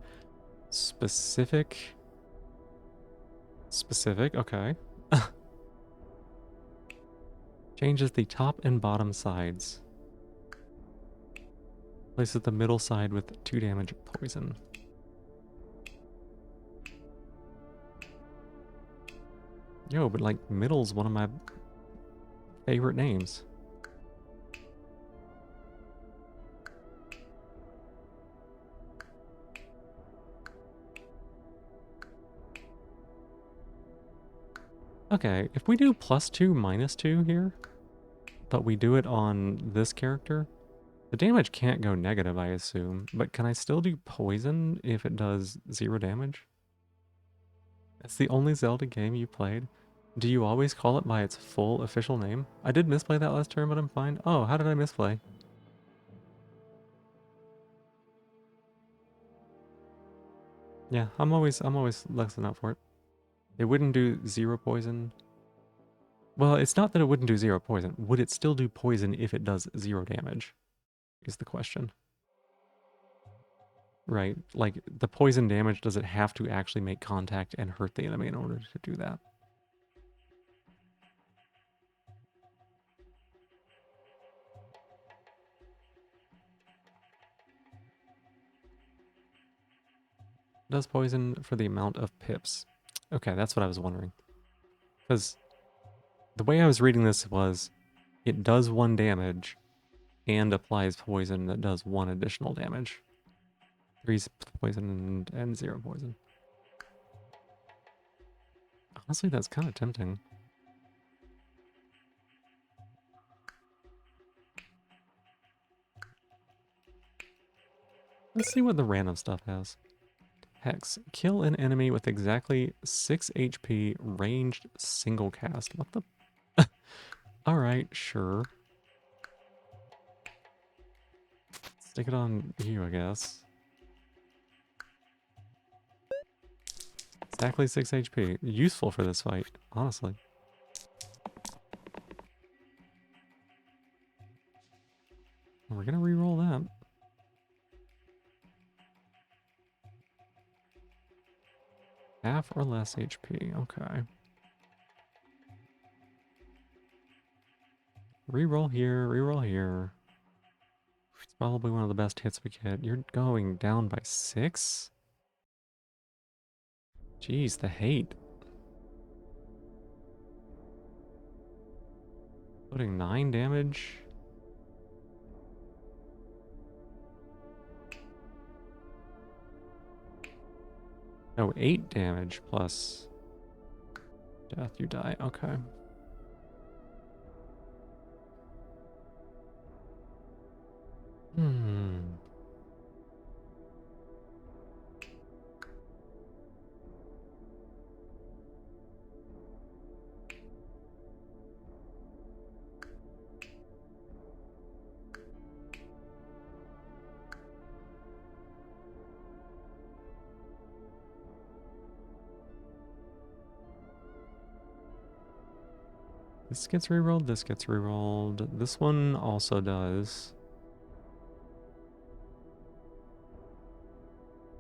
A: Specific. Okay. Changes the top and bottom sides. Places the middle side with 2 damage poison. Yo, but like middle's one of my favorite names. Okay, if we do +2, -2 here, but we do it on this character, the damage can't go negative, I assume. But can I still do poison if it does 0 damage? It's the only Zelda game you played. Do you always call it by its full official name? I did misplay that last turn, but I'm fine. Oh, how did I misplay? Yeah, I'm always listening out for it. It wouldn't do 0 poison. Well, it's not that it wouldn't do 0 poison. Would it still do poison if it does 0 damage? Is the question. Right, like the poison damage, does it have to actually make contact and hurt the enemy in order to do that? Does poison for the amount of pips. Okay, that's what I was wondering. Because the way I was reading this was, it does 1 damage and applies poison that does 1 additional damage. 3 poison and 0 poison. Honestly, that's kind of tempting. Let's see what the random stuff has. Hex. Kill an enemy with exactly 6 HP, ranged single cast. What the? Alright, sure. Stick it on you, I guess. Exactly 6 HP. Useful for this fight, honestly. We're gonna re-roll that. Half or less HP, okay. Reroll here, reroll here. It's probably one of the best hits we get. You're going down by 6? Jeez, the hate. Putting 9 damage. Oh, 8 damage plus death, you die. Okay. This gets rerolled, this gets rerolled. This one also does.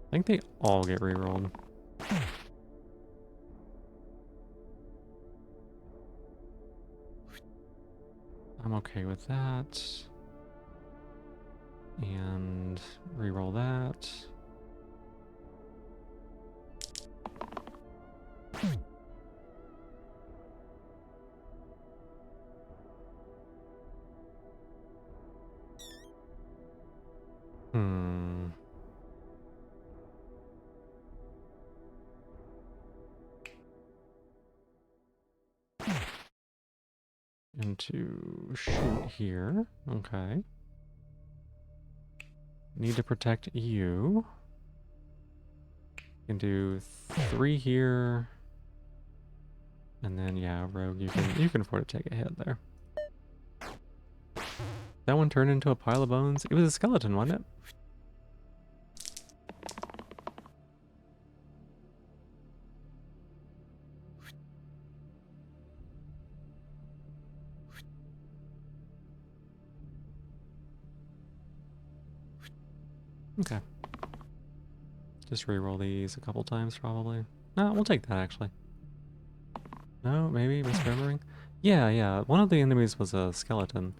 A: I think they all get rerolled. I'm okay with that. And reroll that. Into shoot here. Okay. Need to protect you. Can do 3 here. And then yeah, rogue, you can afford to take a hit there. That one turned into a pile of bones. It was a skeleton, wasn't it? Okay. Just reroll these a couple times, probably. No, we'll take that, actually. No, maybe misremembering? Yeah, yeah. One of the enemies was a skeleton.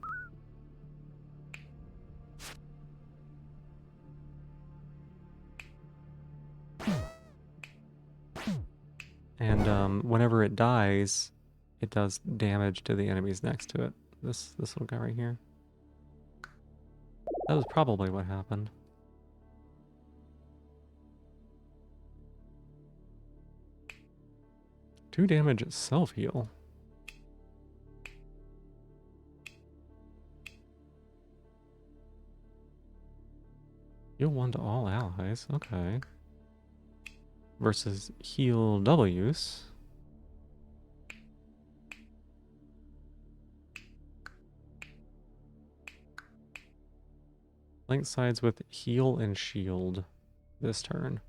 A: And whenever it dies, it does damage to the enemies next to it. This little guy right here. That was probably what happened. Two damage self-heal. Heal one to all allies. Okay. Versus heal double use. Link sides with heal and shield this turn.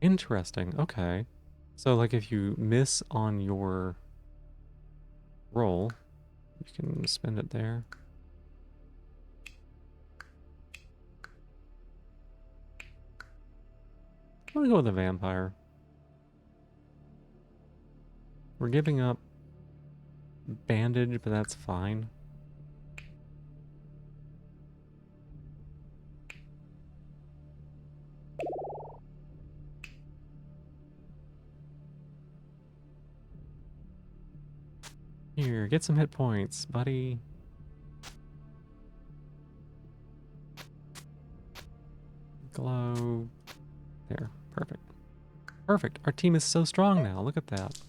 A: Interesting. Okay. So, like, if you miss on your roll, you can spend it there. I'm gonna go with the vampire. We're giving up bandage, but that's fine. Here, get some hit points, buddy. Glow. There. Perfect. Perfect. Our team is so strong now. Look at that.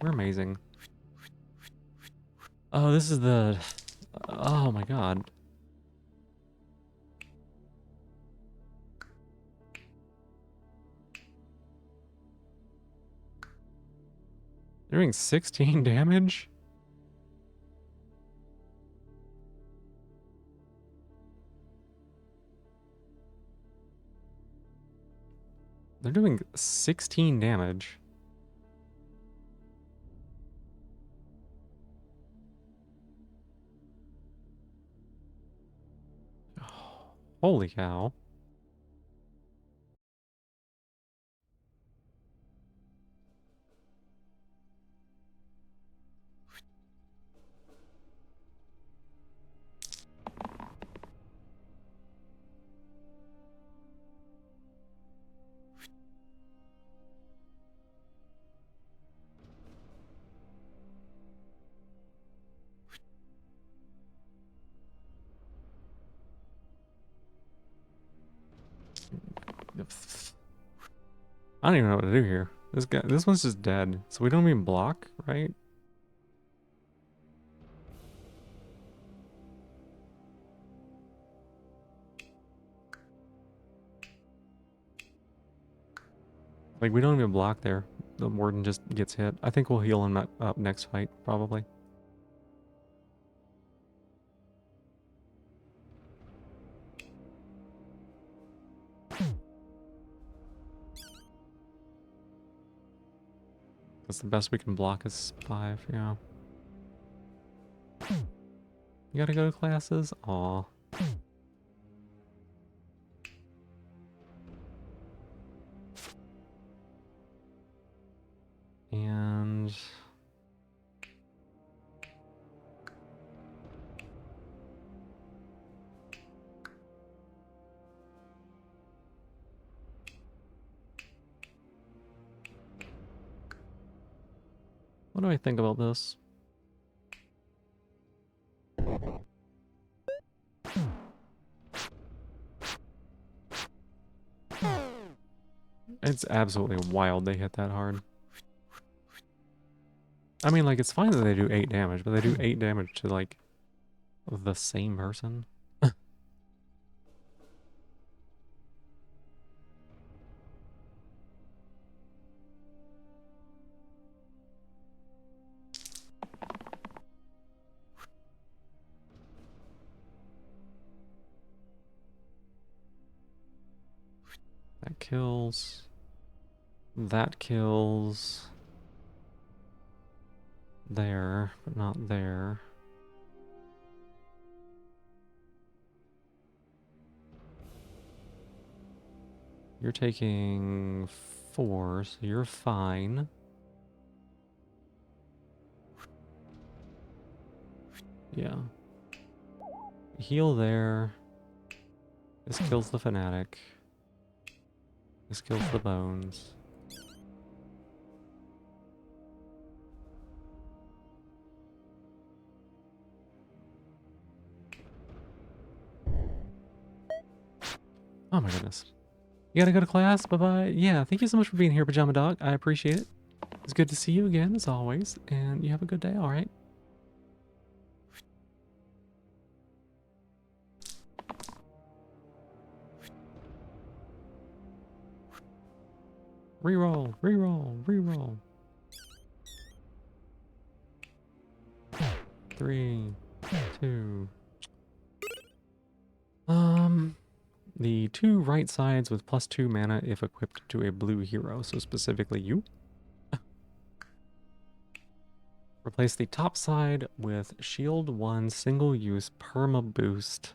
A: We're amazing. Oh, this is the... Oh my god. They're doing 16 damage? They're doing 16 damage. Holy cow. I don't even know what to do here. This one's just dead. So we don't even block, right? Like, we don't even block there. The warden just gets hit. I think we'll heal him up next fight, probably. That's the best we can block is 5, yeah. You gotta go to classes? Aw. And... what do I think about this? It's absolutely wild they hit that hard. I mean, like, it's fine that they do 8 damage, but they do 8 damage to, like, the same person. That kills. That kills. There, but not there. You're taking 4, so you're fine. Yeah. Heal there. This kills the fanatic. This kills the bones. Oh my goodness. You gotta go to class? Bye-bye. Yeah, thank you so much for being here, Pajama Dog. I appreciate it. It's good to see you again, as always. And you have a good day, alright? Reroll, reroll, reroll. 3, 2. The 2 right sides with +2 mana if equipped to a blue hero, so specifically you. Replace the top side with shield 1 single use perma boost.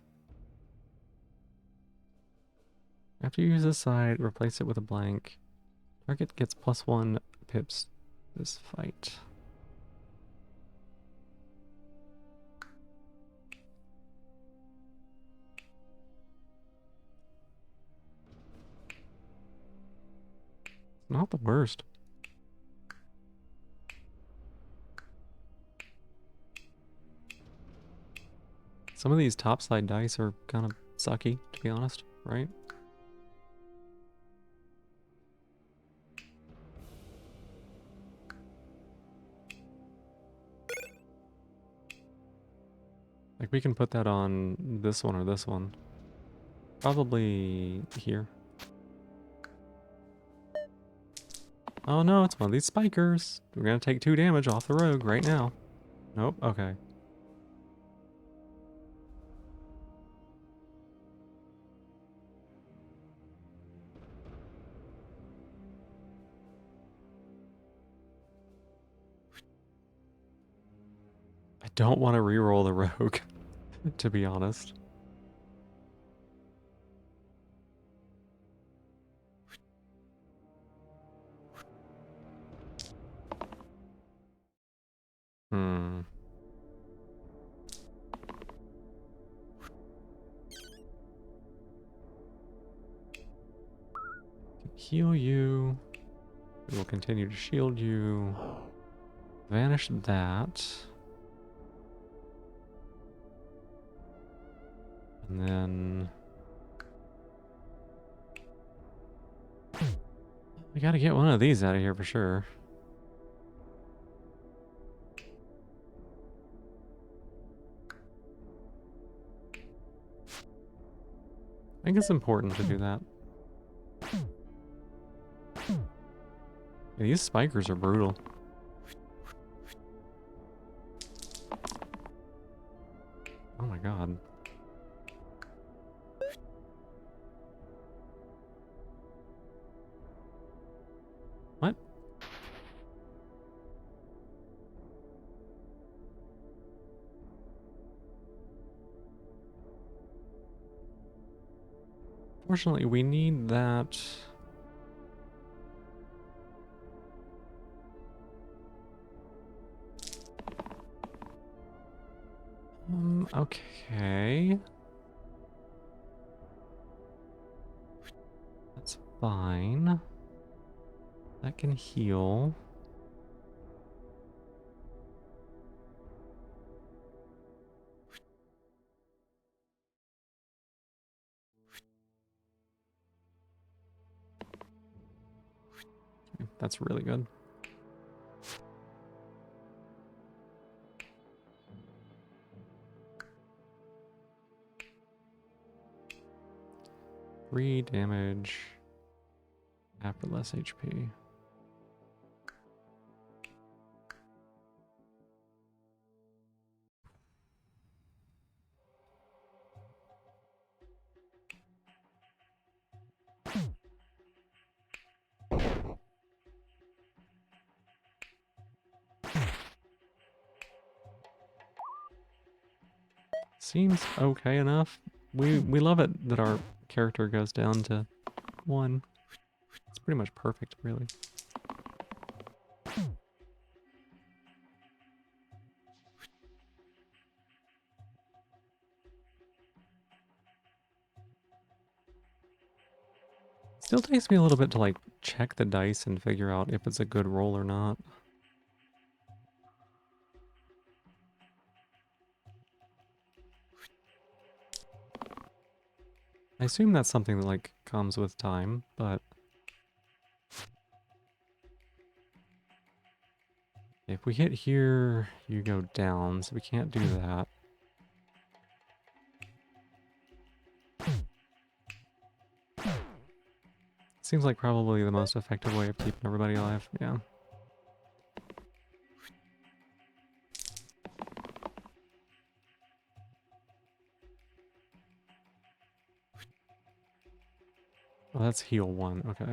A: After you use this side, replace it with a blank. Target gets +1 pips this fight. Not the worst. Some of these topside dice are kind of sucky, to be honest, right? Like, we can put that on this one or this one. Probably here. Oh no, it's one of these spikers. We're gonna take 2 damage off the rogue right now. Nope, okay. I don't want to reroll the rogue, to be honest. Hmm. Heal you. We will continue to shield you. Vanish that. And then... we gotta get one of these out of here for sure. I think it's important to do that. Yeah, these spikers are brutal. Oh my god. What? Fortunately, we need that. Okay. That's fine. That can heal. Okay, that's really good. Three damage after less HP. Seems okay enough. We love it that our character goes down to 1. pretty much perfect, really. Still takes me a little bit to like check the dice and figure out if it's a good roll or not. I assume that's something that like comes with time, but if we hit here, you go down, so we can't do that. Seems like probably the most effective way of keeping everybody alive, yeah. Oh, that's heal 1, okay.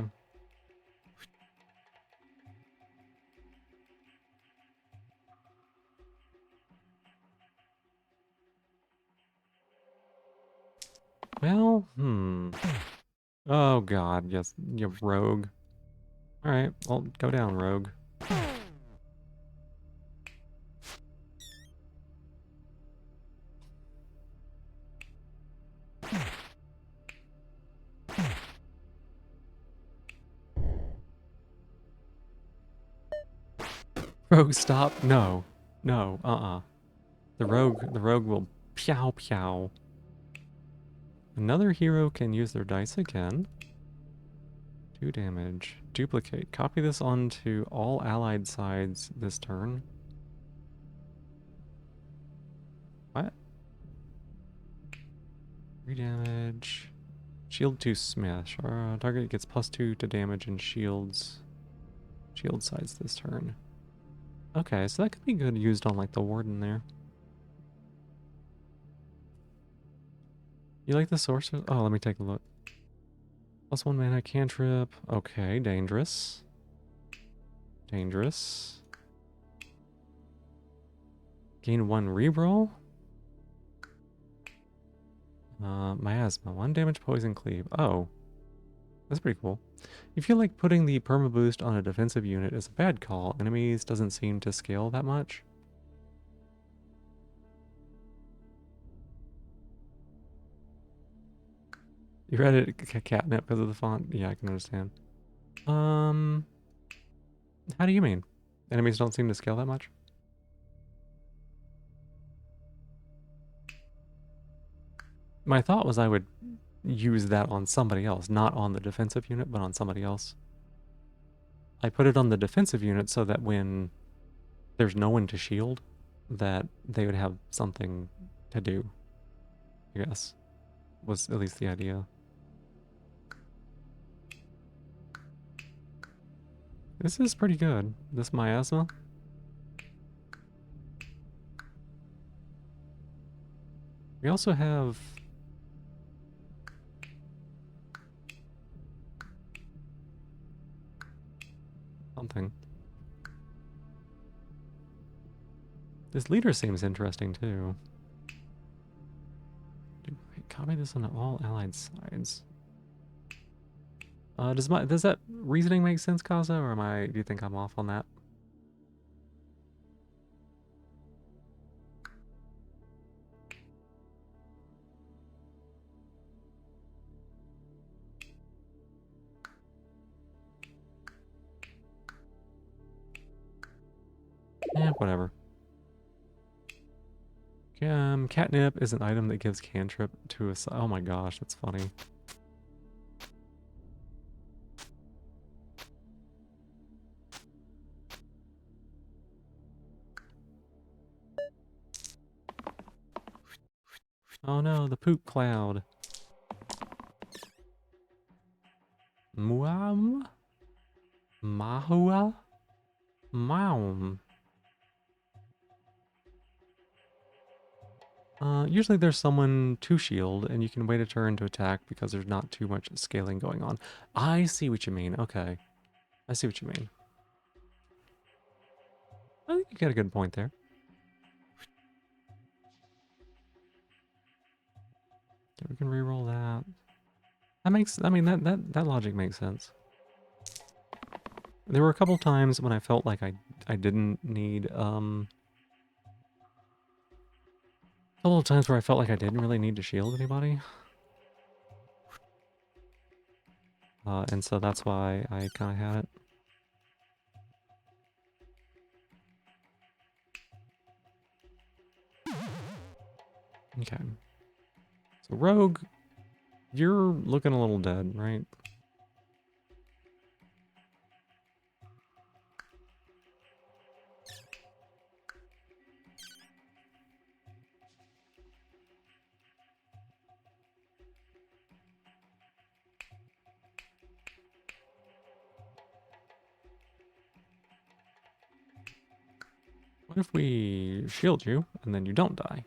A: Well, Oh god, yes, you rogue. Alright, well, go down, rogue. Rogue, stop. No. No, The rogue will pew pew. Another hero can use their dice again. 2 damage. Duplicate. Copy this onto all allied sides this turn. What? 3 damage. Shield 2 smash. Target gets +2 to damage and shields. Shield sides this turn. Okay, so that could be good used on like the warden there. You like the sorcerer? Oh, let me take a look. +1 mana cantrip. Okay, dangerous. Dangerous. Gain 1 reroll. Miasma. 1 damage poison cleave. Oh. That's pretty cool. You feel like putting the perma boost on a defensive unit is a bad call. Enemies doesn't seem to scale that much. You read it catnip because of the font? Yeah, I can understand. How do you mean? Enemies don't seem to scale that much? My thought was I would use that on somebody else, not on the defensive unit, but on somebody else. I put it on the defensive unit so that when there's no one to shield, that they would have something to do, I guess, was at least the idea. This is pretty good. This miasma. We also have something. This leader seems interesting too. Copy this on all allied sides. Does that reasoning make sense, Kaza, or do you think I'm off on that? Yeah, whatever. Catnip is an item that gives cantrip to a... Oh my gosh, that's funny. Oh no, the poop cloud. Muam? Mahua? Maum. Usually there's someone to shield, and you can wait a turn to attack because there's not too much scaling going on. I see what you mean. Okay. I see what you mean. I think you got a good point there. Okay, we can reroll that. That makes, I mean, that logic makes sense. There were a couple times when I felt like I didn't need, a couple of times where I felt like I didn't really need to shield anybody. And so that's why I kind of had it. Okay. So Rogue, you're looking a little dead, right? What if we shield you and then you don't die?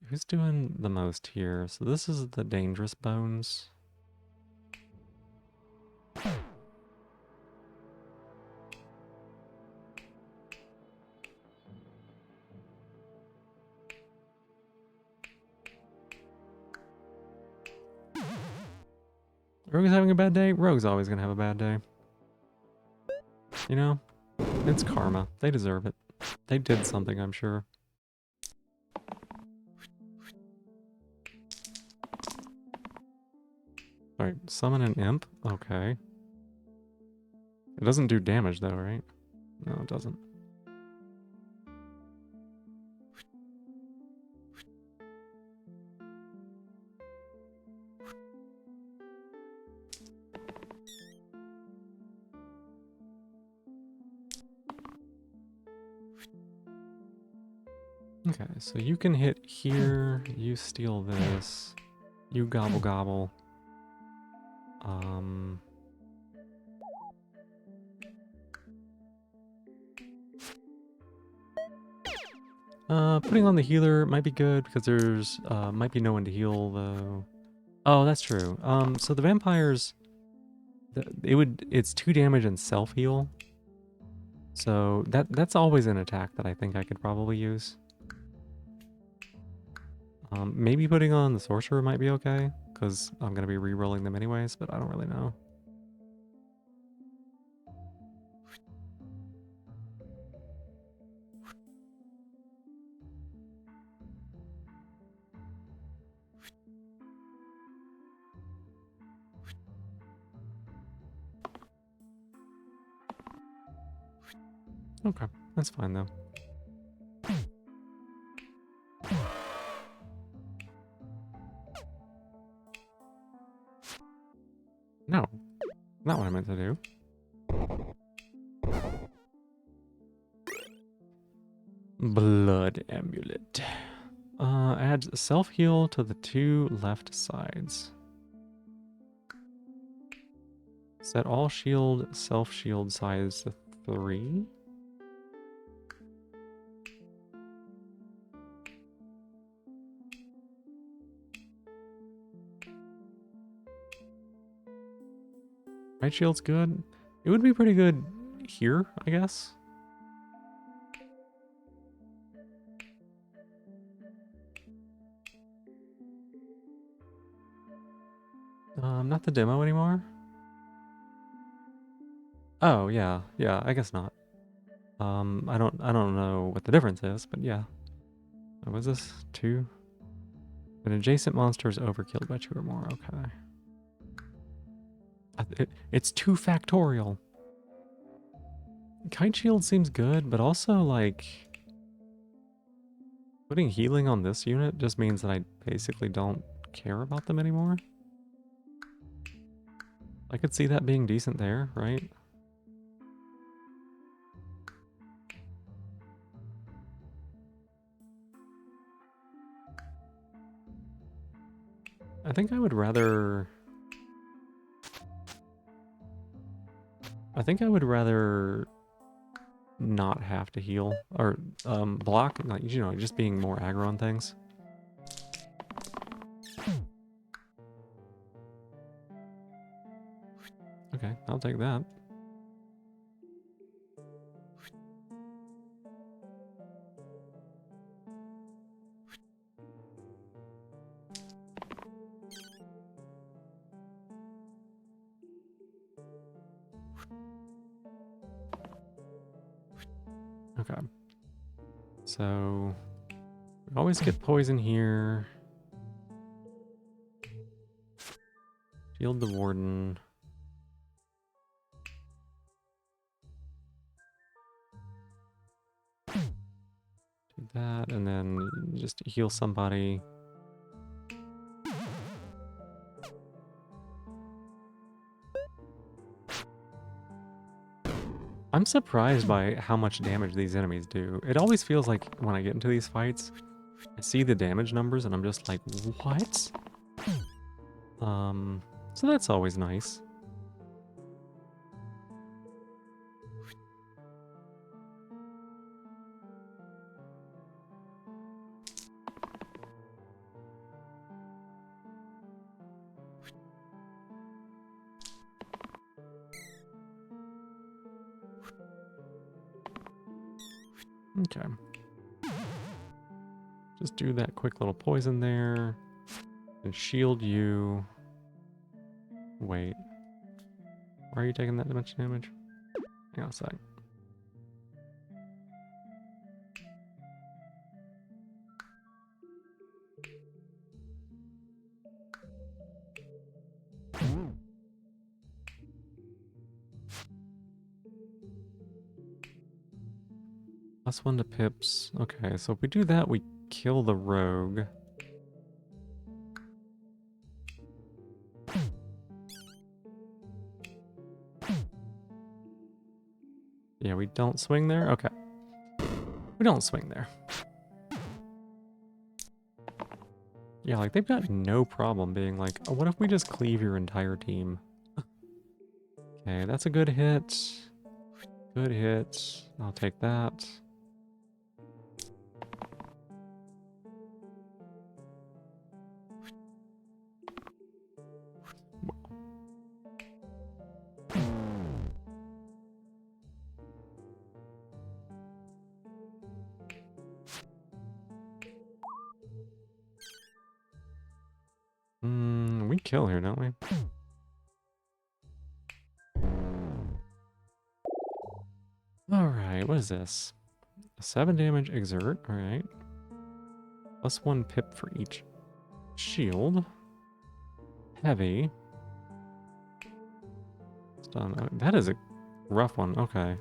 A: Who's doing the most here? So this is the dangerous bones. Rogue's having a bad day? Rogue's always gonna have a bad day. You know? It's karma. They deserve it. They did something, I'm sure. Alright, summon an imp? Okay. It doesn't do damage though, right? No, it doesn't. Okay, so you can hit here, you steal this, you gobble gobble. Putting on the healer might be good because there's might be no one to heal though. Oh, that's true. So the vampires, it's 2 damage and self heal. So that's always an attack that I think I could probably use. Maybe putting on the sorcerer might be okay because I'm gonna be re-rolling them anyways, but I don't really know. Okay, that's fine though. No, not what I meant to do. Blood amulet. Add self-heal to the 2 left sides. Set all shield, self-shield size to 3. Right shield's good. It would be pretty good here, I guess. Not the demo anymore. Oh yeah, I guess not. I don't know what the difference is, but yeah. What was this? 2? An adjacent monster is overkilled by 2 or more. Okay. It's 2 factorial. Kite shield seems good, but also like putting healing on this unit just means that I basically don't care about them anymore. I could see that being decent there, right? I think I would rather... not have to heal or block, like, you know, just being more aggro on things. Okay, I'll take that. Okay. So we always get poison here. Shield the warden. Do that, and then just heal somebody. I'm surprised by how much damage these enemies do. It always feels like when I get into these fights, I see the damage numbers and I'm just like, what? So that's always nice. Okay. Just do that quick little poison there. And shield you. Wait. Why are you taking that much damage? Hang on a sec. +1 to pips. Okay, so if we do that, we kill the rogue. Yeah, we don't swing there? Okay. We don't swing there. Yeah, like, they've got no problem being like, oh, what if we just cleave your entire team? Okay, that's a good hit. Good hit. I'll take that. We kill here, don't we? Alright, what is this? 7 damage exert, alright. +1 pip for each shield. Heavy. Stun. Oh, that is a rough one, okay.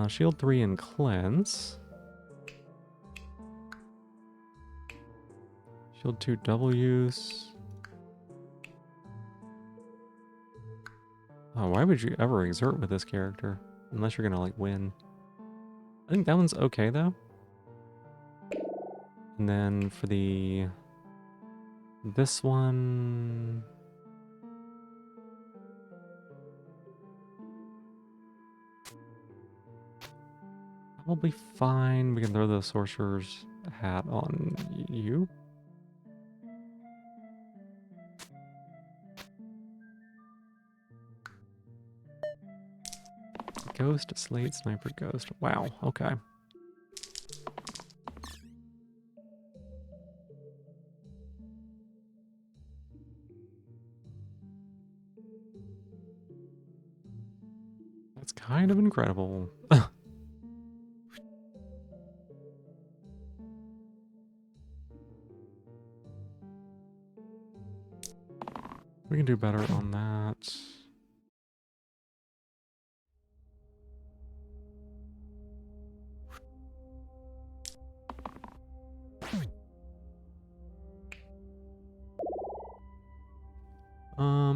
A: Shield 3 and cleanse. Shield 2 double use. Oh, why would you ever exert with this character? Unless you're gonna, like, win. I think that one's okay, though. And then for the... This one... Probably fine. We can throw the sorcerer's hat on you. Ghost, slate, sniper, ghost. Wow, okay. That's kind of incredible. We can do better on that.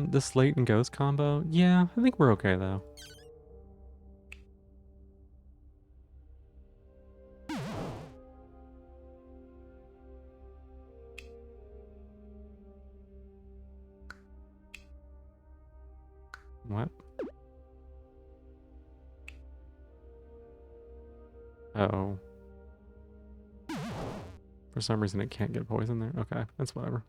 A: The slate and ghost combo? Yeah, I think we're okay though. What? Uh-oh. For some reason it can't get poison there. Okay, that's whatever.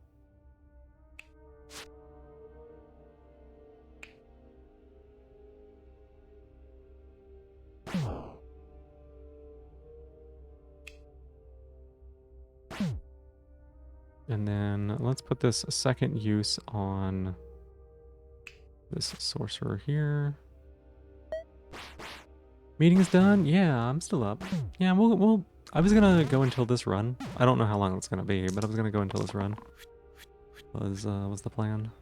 A: And then let's put this second use on this sorcerer here. I Meeting's done? Yeah, I'm still up. Yeah, we'll I was gonna go until this run. I don't know how long it's gonna be, but I was gonna go until this run. Was the plan.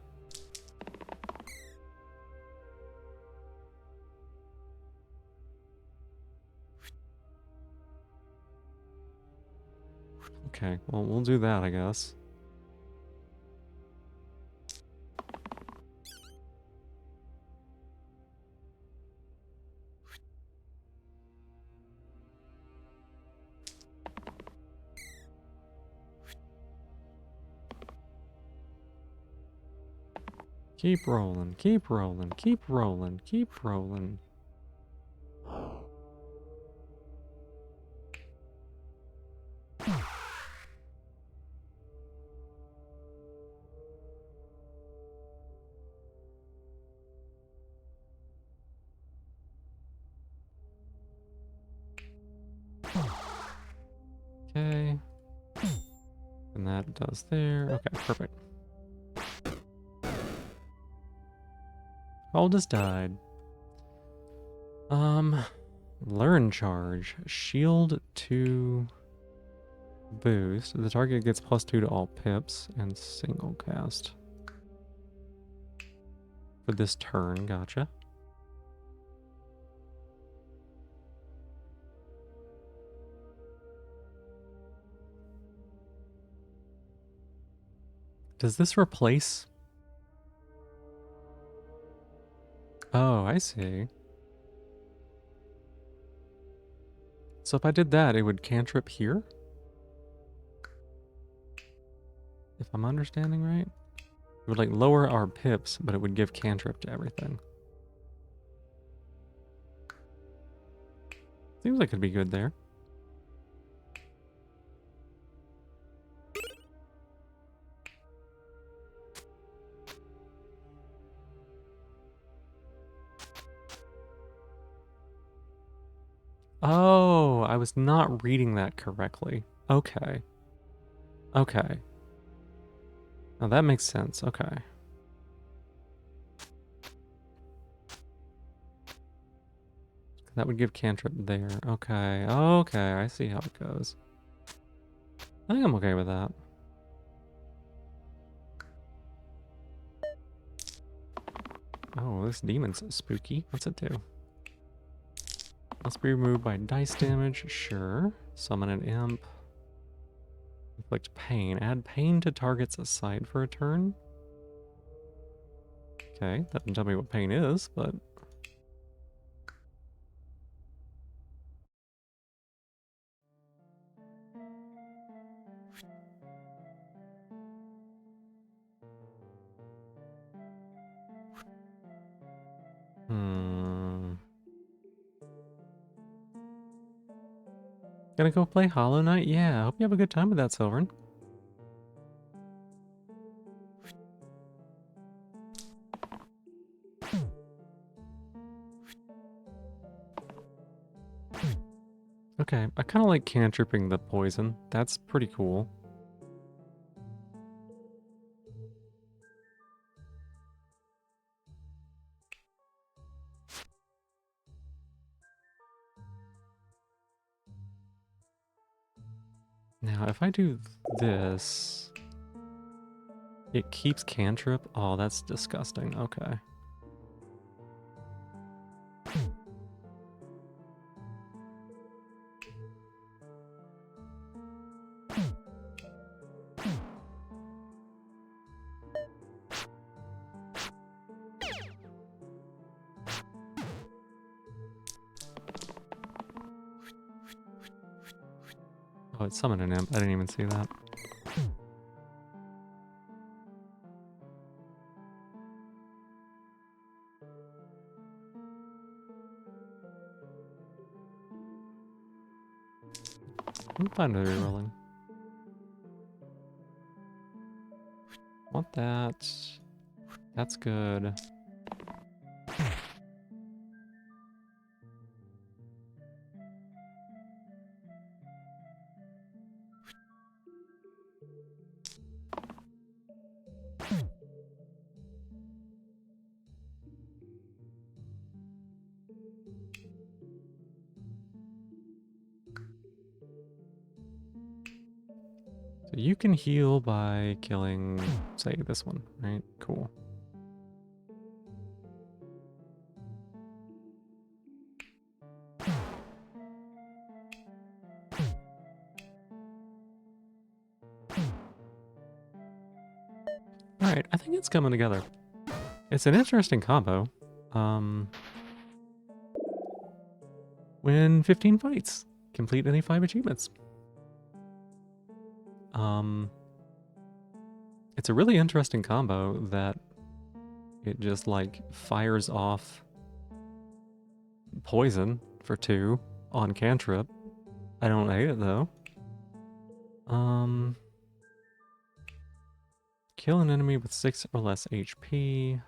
A: Okay, well, we'll do that, I guess. Keep rolling, keep rolling, keep rolling, keep rolling. Okay. And that does there. Okay, perfect. All just died. Learn charge. Shield to boost. The target gets +2 to all pips and single cast. For this turn, gotcha. Does this replace? Oh, I see. So if I did that, it would cantrip here? If I'm understanding right? It would like lower our pips, but it would give cantrip to everything. Seems like it'd be good there. Oh, I was not reading that correctly. Okay. Okay. Now that makes sense. Okay. That would give cantrip there. Okay. Okay, I see how it goes. I think I'm okay with that. Oh, this demon's spooky. What's it do? Must be removed by dice damage. Sure. Summon an imp. Inflict pain. Add pain to target's side for a turn. Okay, that doesn't tell me what pain is, but... Gonna go play Hollow Knight? Yeah, I hope you have a good time with that, Silvern. Okay, I kind of like cantripping the poison. That's pretty cool. Now, if I do this, it keeps cantrip. Oh, that's disgusting. Okay. Oh, it summoned an imp. I didn't even see that. I'm fine with rerolling. Want that. That's good. So you can heal by killing, say, this one, right? Cool. Alright, I think it's coming together. It's an interesting combo. Win 15 fights. Complete any 5 achievements. It's a really interesting combo that it just like fires off poison for 2 on cantrip. I don't hate it though. Kill an enemy with 6 or less HP.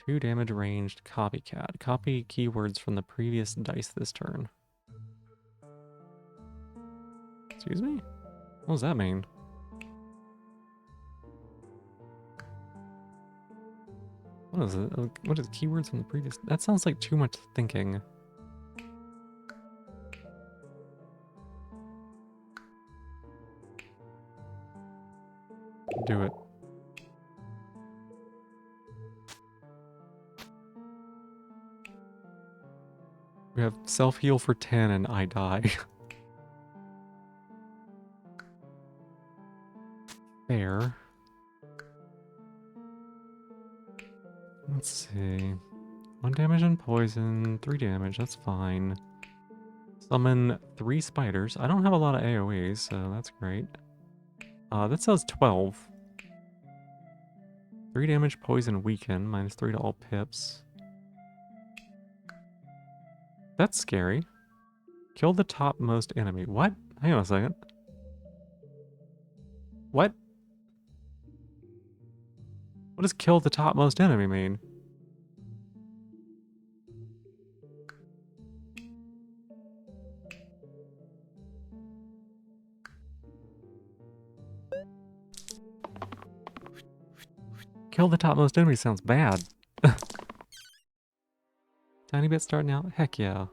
A: 2 damage ranged copycat. Copy keywords from the previous dice this turn. Excuse me? What does that mean? What is it? What is keywords from the previous? That sounds like too much thinking. Do it. We have self-heal for 10 and I die. Fair. Let's see. 1 damage and poison, 3 damage, that's fine. Summon 3 spiders. I don't have a lot of AoEs, so that's great. That says 12. 3 damage, poison, weaken, -3 to all pips. That's scary. Kill the topmost enemy. What? Hang on a second. What? What does kill the topmost enemy mean? Kill the topmost enemy sounds bad. Tiny bit starting out? Heck yeah.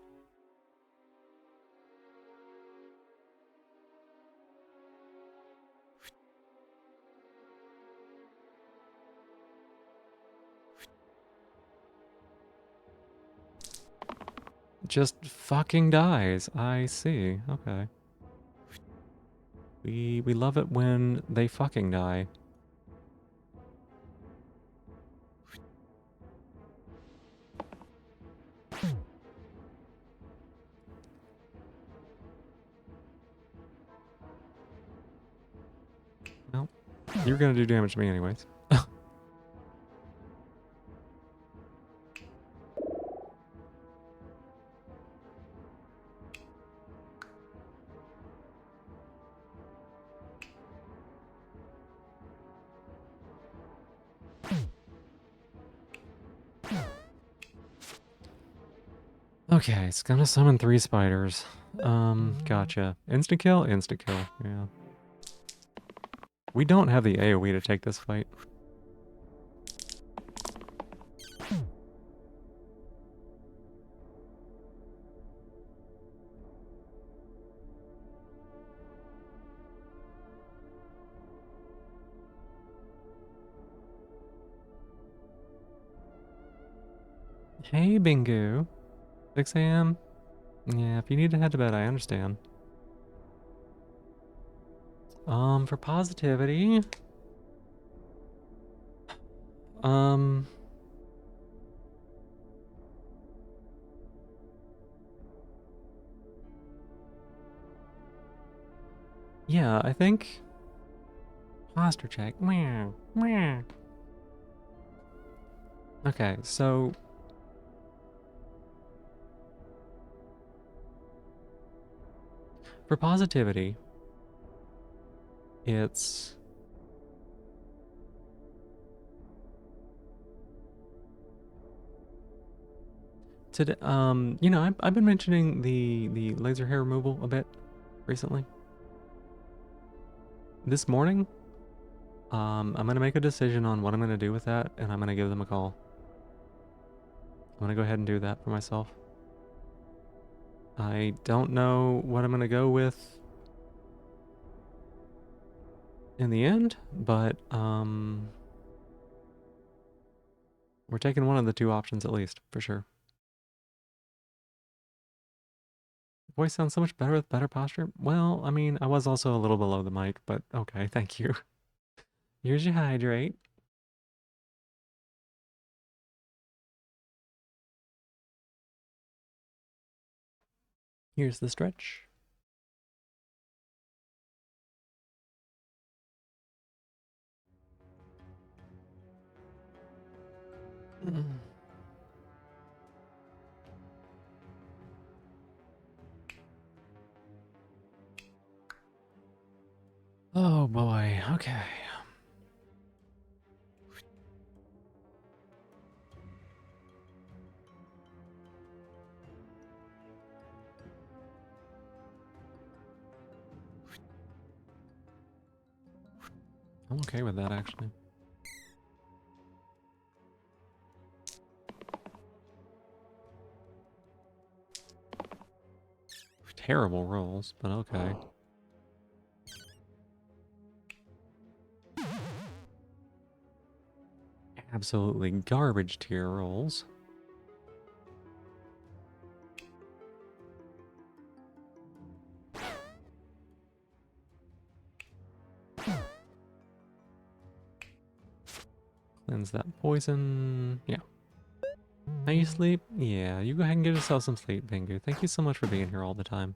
A: Just fucking dies. I see. Okay. We love it when they fucking die. Well, you're gonna do damage to me anyways. Okay, it's gonna summon 3 spiders. Gotcha. Insta kill? Insta kill, yeah. We don't have the AoE to take this fight. Hey, Bingo. 6 a.m.? Yeah, if you need to head to bed, I understand. For positivity... Yeah, I think... Posture check. Meow. Meow. Okay, so... For positivity, it's... Today, you know, I've been mentioning the laser hair removal a bit recently. This morning, I'm gonna make a decision on what I'm gonna do with that, and I'm gonna give them a call. I'm gonna go ahead and do that for myself. I don't know what I'm gonna go with in the end, but we're taking one of the two options at least, for sure. Voice sounds so much better with better posture. Well, I mean, I was also a little below the mic, but okay, thank you. Here's your hydrate. Here's the stretch. Oh boy, okay. I'm okay with that, actually. Terrible rolls, but okay. Absolutely garbage tier rolls. Cleanse that poison. Yeah. How you sleep? Yeah, you go ahead and get yourself some sleep, Bingu. Thank you so much for being here all the time.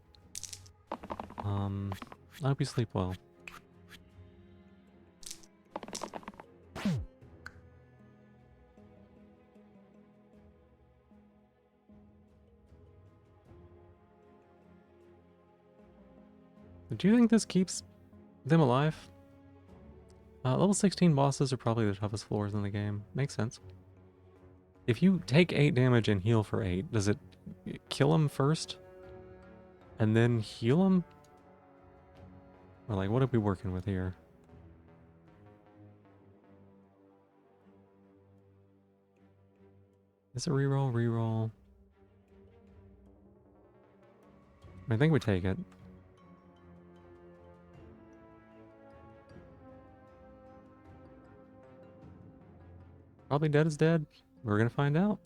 A: I hope you sleep well. Do you think this keeps them alive? Level 16 bosses are probably the toughest floors in the game. Makes sense. If you take 8 damage and heal for 8, does it kill him first? And then heal him? Or like, what are we working with here? Is it reroll? Reroll? I think we take it. Probably dead is dead. We're gonna find out.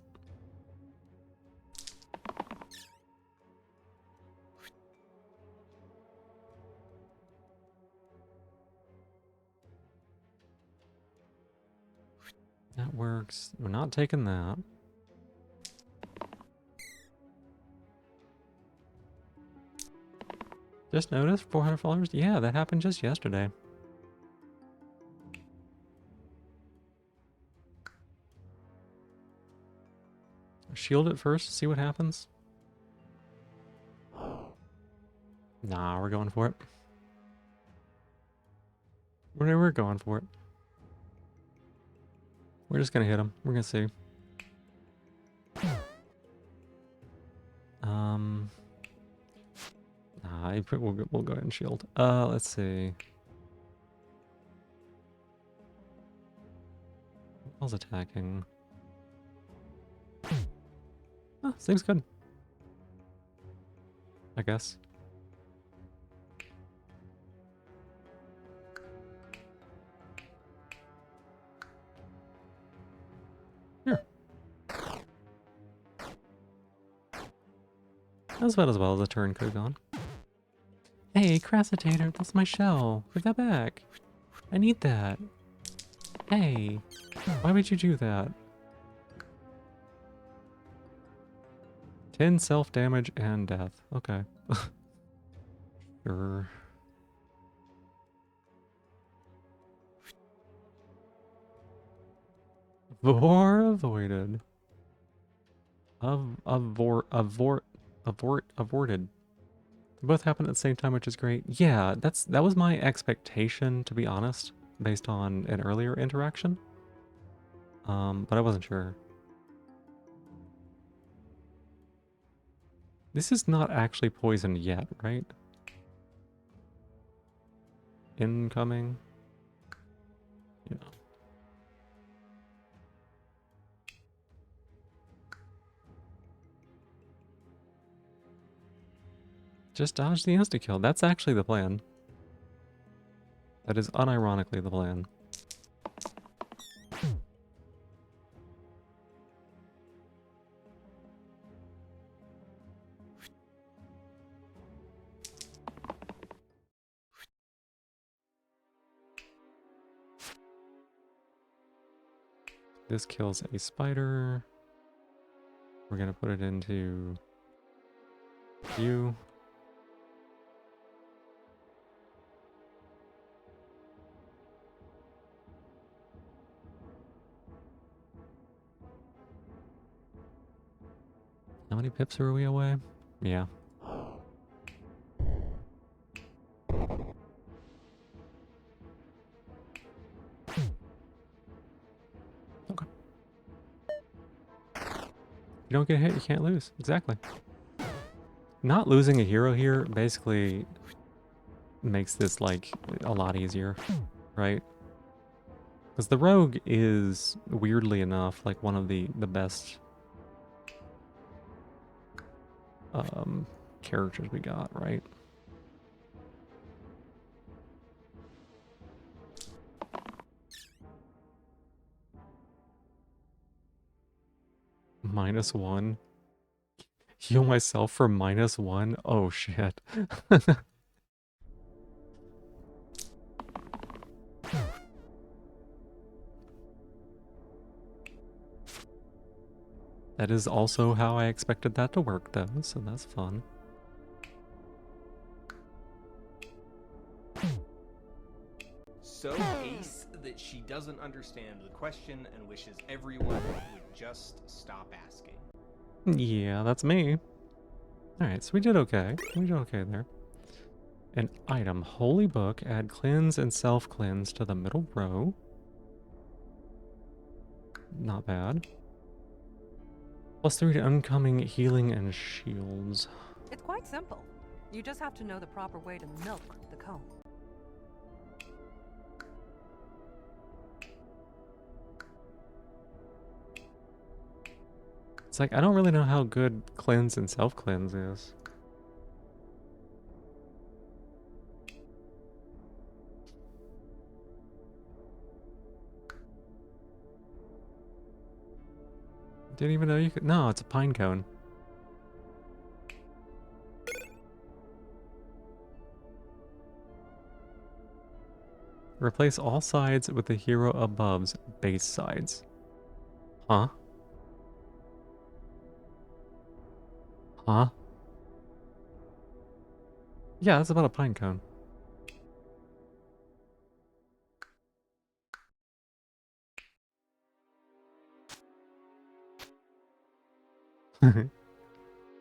A: That works. We're not taking that. Just noticed 400 followers? Yeah, that happened just yesterday. Shield it first, see what happens. Nah, we're going for it. We're going for it. We're just gonna hit him. We're gonna see. Nah, we'll go ahead and shield. Let's see. I was attacking. Seems good. I guess. Here. That's about as well as a turn could have gone. Hey, Crassitator, that's my shell. Give that back. I need that. Hey, why would you do that? 10 self-damage and death. Okay. Sure. Vor avoided. Avorted. They both happen at the same time, which is great. Yeah, that was my expectation, to be honest, based on an earlier interaction. But I wasn't sure. This is not actually poisoned yet, right? Incoming. Yeah. Just dodge the insta-kill. That's actually the plan. That is unironically the plan. This kills a spider. We're gonna put it into you. How many pips are we away? Yeah. Okay. You don't get hit, you can't lose. Exactly. Not losing a hero here basically makes this, like, a lot easier, right? Because the rogue is, weirdly enough, like one of the best characters we got, right? -1. Heal myself for -1? Oh shit. That is also how I expected that to work though, so that's fun.
B: So ace that she doesn't understand the question and wishes everyone would just stop asking.
A: Yeah, that's me. Alright, so we did okay. We did okay there. An item. Holy Book. Add cleanse and self-cleanse to the middle row. Not bad. +3 to incoming healing and shields.
C: It's quite simple. You just have to know the proper way to milk the comb.
A: It's like, I don't really know how good cleanse and self-cleanse is. Didn't even know you could. No, it's a pine cone. Replace all sides with the hero above's base sides. Huh? Huh? Yeah, that's about a pine cone.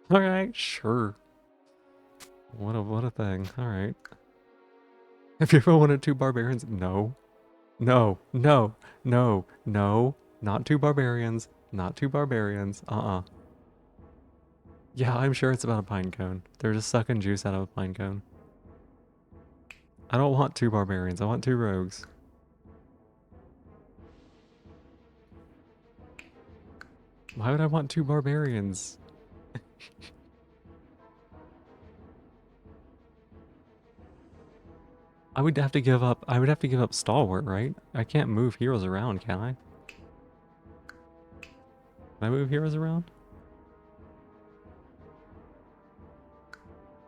A: Alright, sure. What a thing. Alright. Have you ever wanted 2 barbarians? No. No. No. No. No. Not 2 barbarians. Not 2 barbarians. Yeah, I'm sure it's about a pine cone. They're just sucking juice out of a pine cone. I don't want 2 barbarians. I want 2 rogues. Why would I want 2 barbarians? I would have to give up stalwart, right? I can't move heroes around, can I? Can I move heroes around?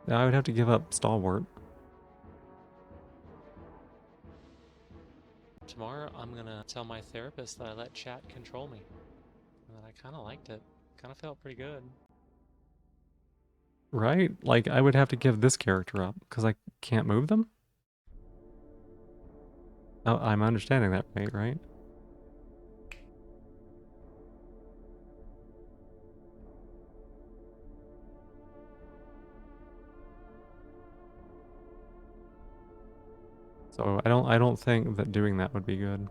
A: Yeah, I would have to give up stalwart. Tomorrow, I'm gonna tell my therapist that I let chat control me. And that I kinda liked it. Kinda felt pretty good. Right? Like, I would have to give this character up, because I can't move them? Oh, I'm understanding that right? So I don't think that doing that would be good.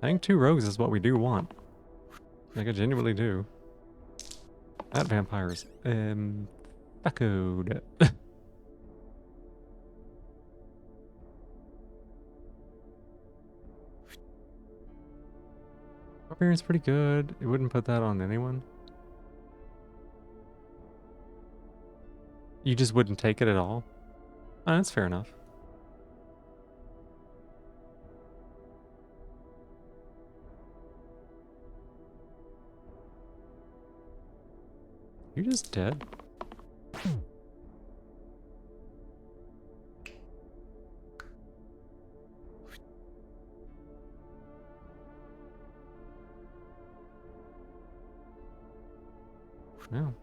A: I think 2 rogues is what we do want. Like, I genuinely do. That vampire's echoed. Barbarian's pretty good. It wouldn't put that on anyone. You just wouldn't take it at all? Oh, that's fair enough. You're just dead. No.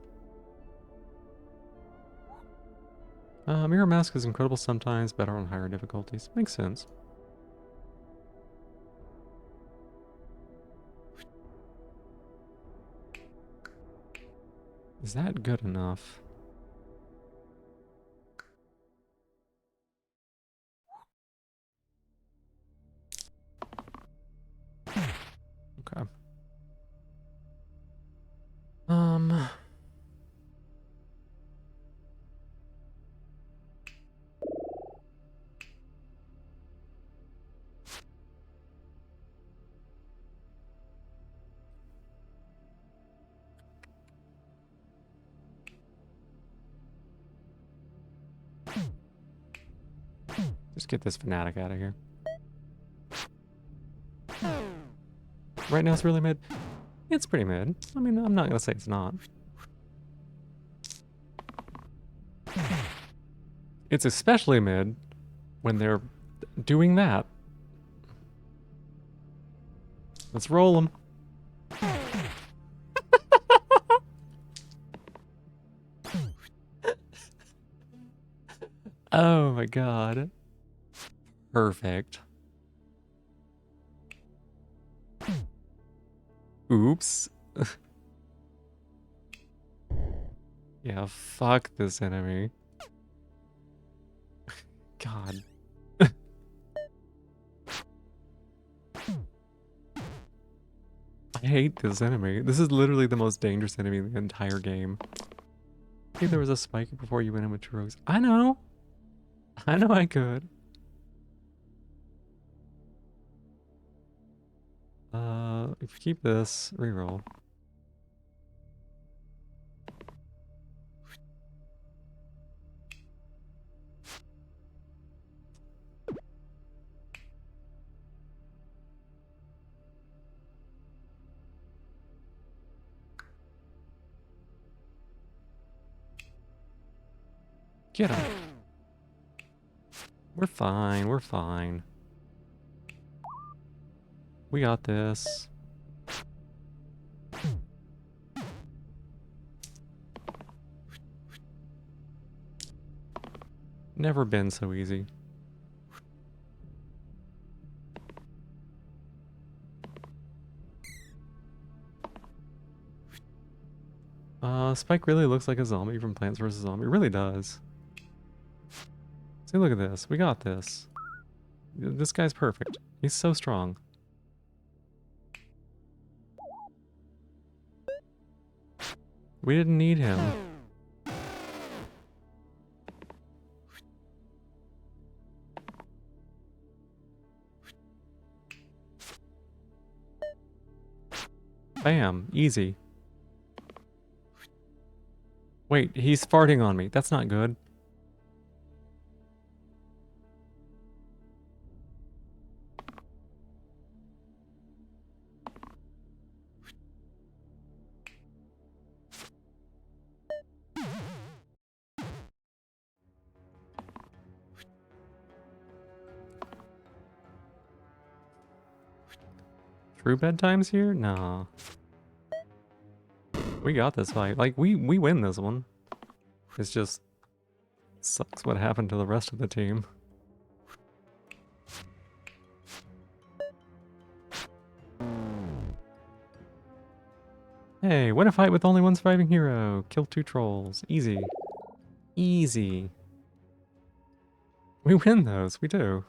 A: Mirror Mask is incredible sometimes, better on higher difficulties. Makes sense. Is that good enough? Okay. Just get this fanatic out of here. Right now it's really mid. It's pretty mid. I mean, I'm not gonna say it's not. It's especially mid when they're doing that. Let's roll them. Oh my god. Perfect. Oops. Yeah, fuck this enemy. God. I hate this enemy. This is literally the most dangerous enemy in the entire game. I think there was a spike before you went in with two rogues. I know. I know I could. If you keep this, reroll. Get him. We're fine, we're fine. We got this. Never been so easy. Spike really looks like a zombie from Plants vs. Zombie. It really does. See, look at this. We got this. This guy's perfect. He's so strong. We didn't need him. Bam. Easy. Wait, he's farting on me. That's not good. True bedtime's here? Nah. We got this fight. Like, we win this one. It's just... sucks what happened to the rest of the team. Hey, win a fight with only one surviving hero. Kill 2 trolls. Easy. Easy. We win those. We do.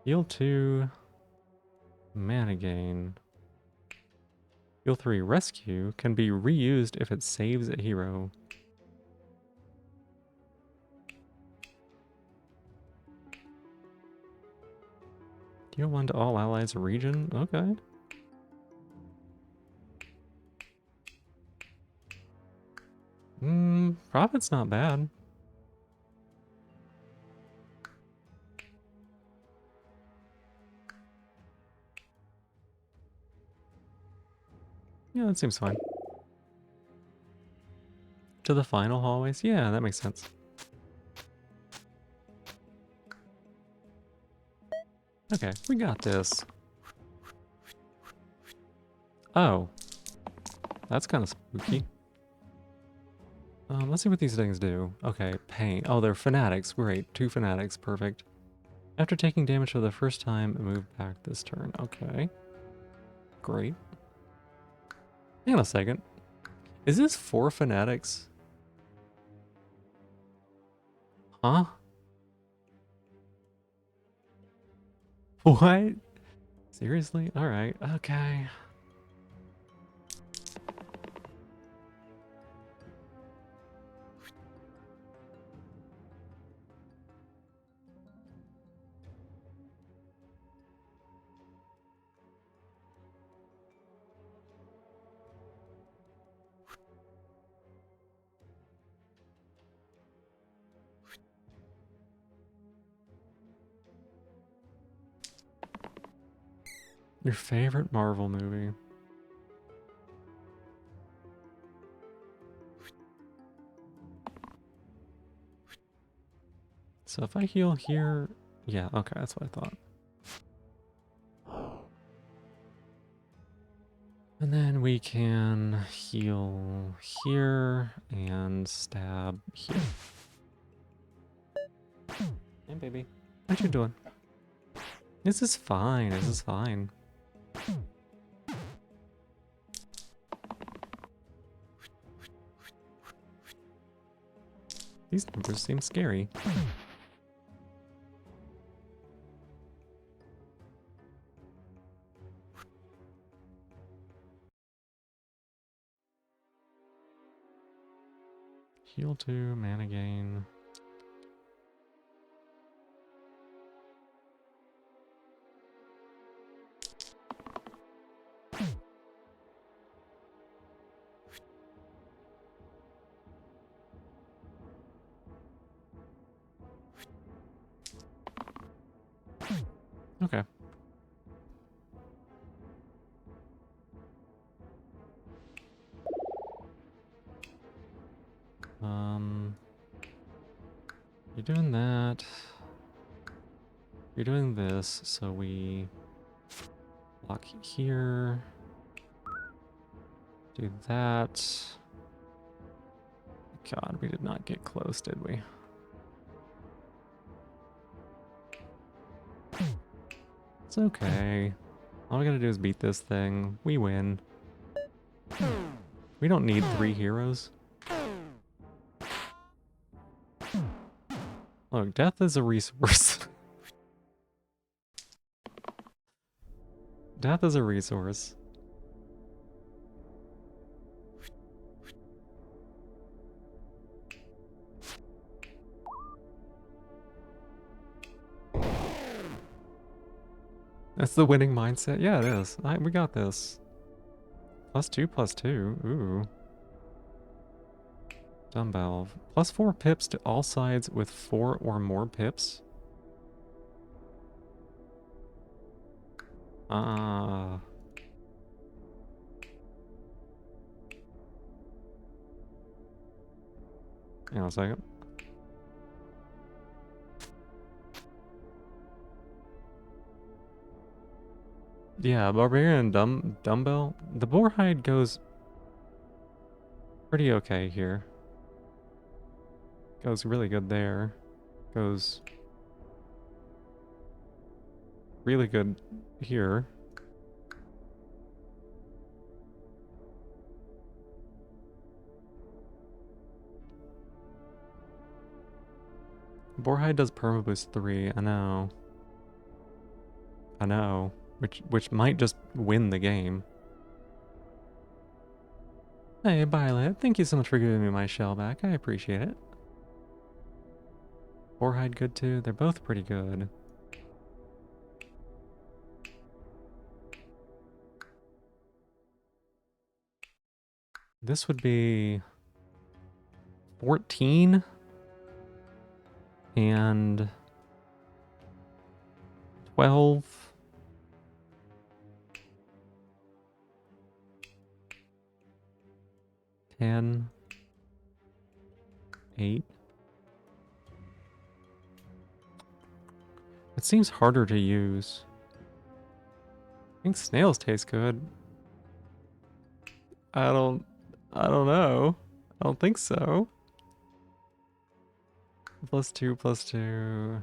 A: Heal 2. Mana gain. Heal 3. Rescue can be reused if it saves a hero. Deal 1 to all allies region? Okay. Profit's not bad. Yeah, that seems fine. To the final hallways? Yeah, that makes sense. Okay, we got this. Oh. That's kind of spooky. Let's see what these things do. Okay, pain. Oh, they're fanatics. Great. 2 fanatics. Perfect. After taking damage for the first time, move back this turn. Okay. Great. Hang on a second. Is this 4 fanatics? Huh? What? Seriously? Alright. Okay. Your favorite Marvel movie? So if I heal here... Yeah, okay, that's what I thought. And then we can heal here and stab here. Hey, baby. What you doing? This is fine. This is fine. These numbers seem scary. Heal 2, mana gain. Okay. You're doing that. You're doing this, so we block here. Do that. God, we did not get close, did we? It's okay. All we gotta do is beat this thing. We win. We don't need 3 heroes. Look, death is a resource. Death is a resource. That's the winning mindset? Yeah, it is. We got this. +2/+2. Ooh. Dumbbell. +4 pips to all sides with 4 or more pips. Ah. Hang on a second. Yeah, Barbarian Dumbbell. The Boarhide goes pretty okay here. Goes really good there. Goes really good here. Boarhide does perma boost 3. I know. I know. Which might just win the game. Hey, Violet, thank you so much for giving me my shell back. I appreciate it. Boarhide good too. They're both pretty good. This would be... 14 and 12. 10, 8. It seems harder to use. I think snails taste good. I don't know. I don't think so. +2, +2.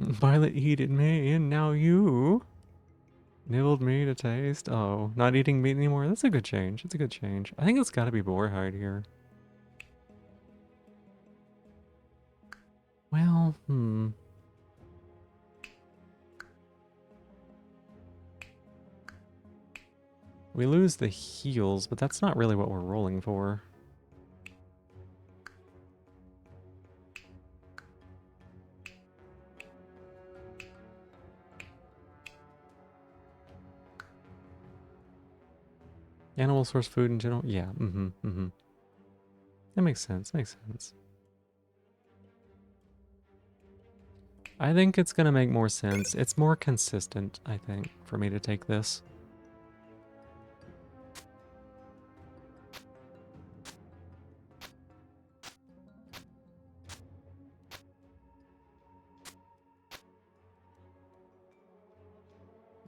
A: Violet eated me, and now you nibbled me to taste. Oh, not eating meat anymore? That's a good change. It's a good change. I think it's gotta be boarhide here. Well, we lose the heals, but that's not really what we're rolling for. Animal source food in general? Yeah, That makes sense, makes sense. I think it's gonna make more sense. It's more consistent, I think, for me to take this.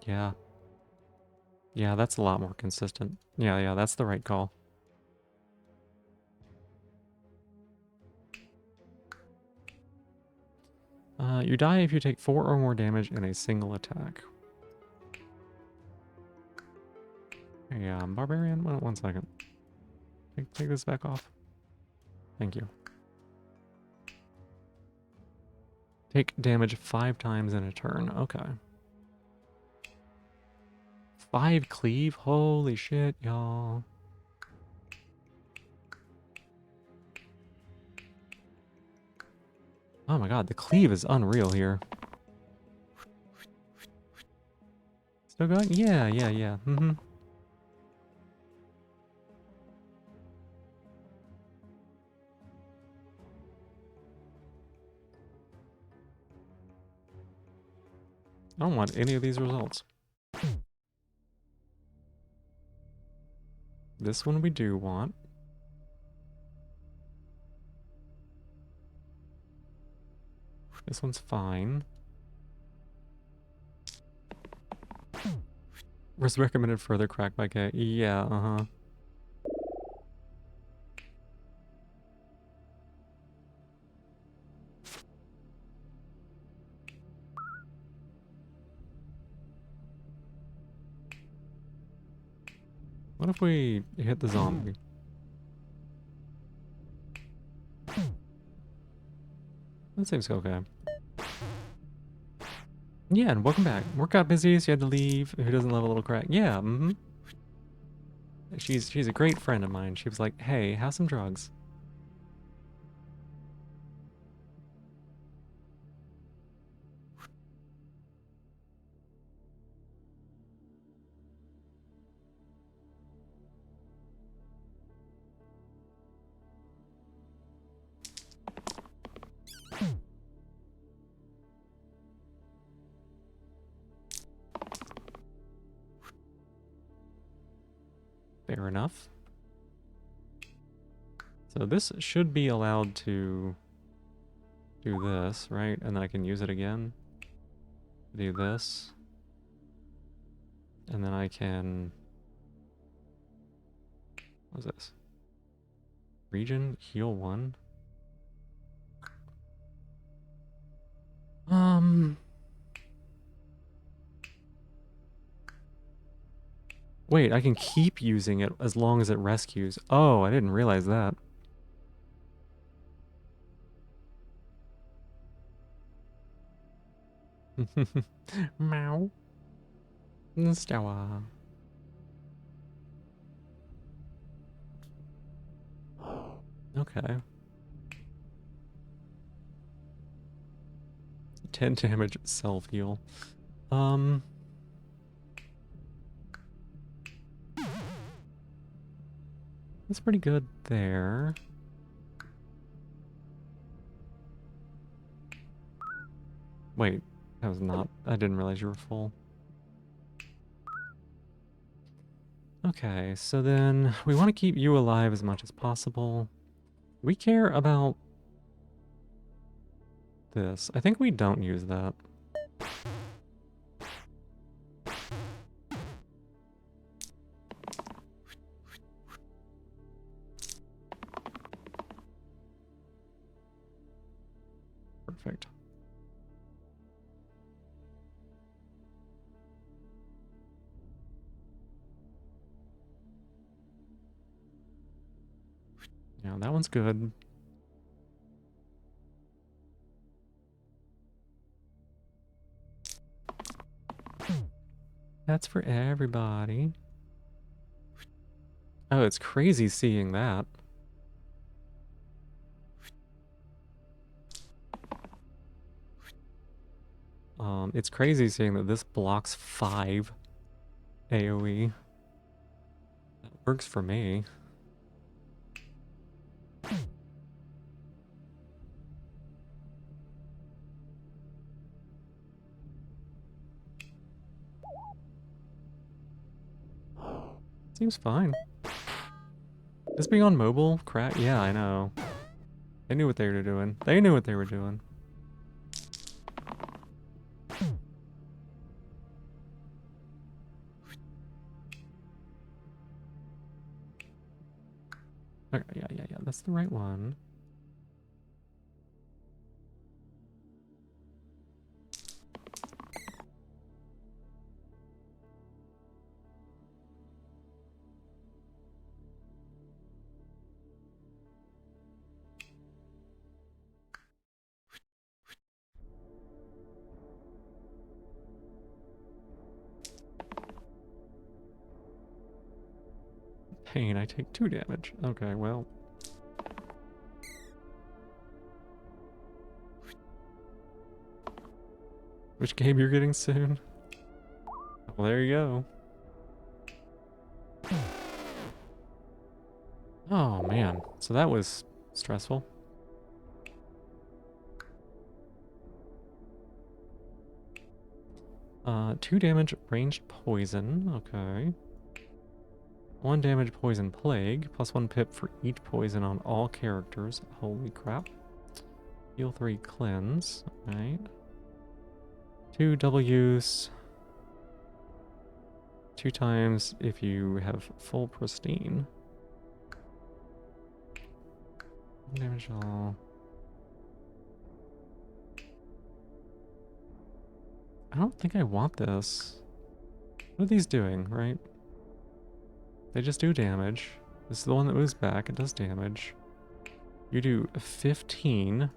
A: Yeah. Yeah, that's a lot more consistent. Yeah, that's the right call. You die if you take 4 or more damage in a single attack. Yeah, Barbarian, one second. Take this back off. Thank you. Take damage 5 times in a turn. Okay. 5 cleave? Holy shit, y'all. Oh my god, the cleave is unreal here. Still going? Yeah. I don't want any of these results. This one we do want. This one's fine. Was recommended further crack by K. Yeah, What if we hit the zombie? That seems okay. Yeah, and welcome back. Work got busy, so you had to leave. Who doesn't love a little crack? Yeah, She's a great friend of mine. She was like, hey, have some drugs. Fair enough. So this should be allowed to do this, right? And then I can use it again. Do this. And then I can... What is this? Region, heal 1. What? Wait, I can keep using it as long as it rescues. Oh, I didn't realize that. Meow. Stawa. Okay. 10 damage self-heal. That's pretty good there. Wait, that was not... I didn't realize you were full. Okay, so then we want to keep you alive as much as possible. We care about this. I think we don't use that. Perfect. Yeah, that one's good. That's for everybody. Oh, it's crazy seeing that. It's crazy seeing that this blocks 5 AoE. That works for me. Seems fine. This being on mobile? Crap. Yeah, I know. They knew what they were doing. They knew what they were doing. Okay, yeah. That's the right one. Pain, I take 2 damage. Okay, well. Which game you're getting soon? Well, there you go. Oh, man. So that was stressful. Two damage ranged poison. Okay. 1 damage poison plague, plus 1 pip for each poison on all characters. Holy crap. Heal 3 cleanse. Alright. 2 double use. 2 times if you have full pristine. 1 damage all. I don't think I want this. What are these doing, right? They just do damage. This is the one that moves back. It does damage. You do 15.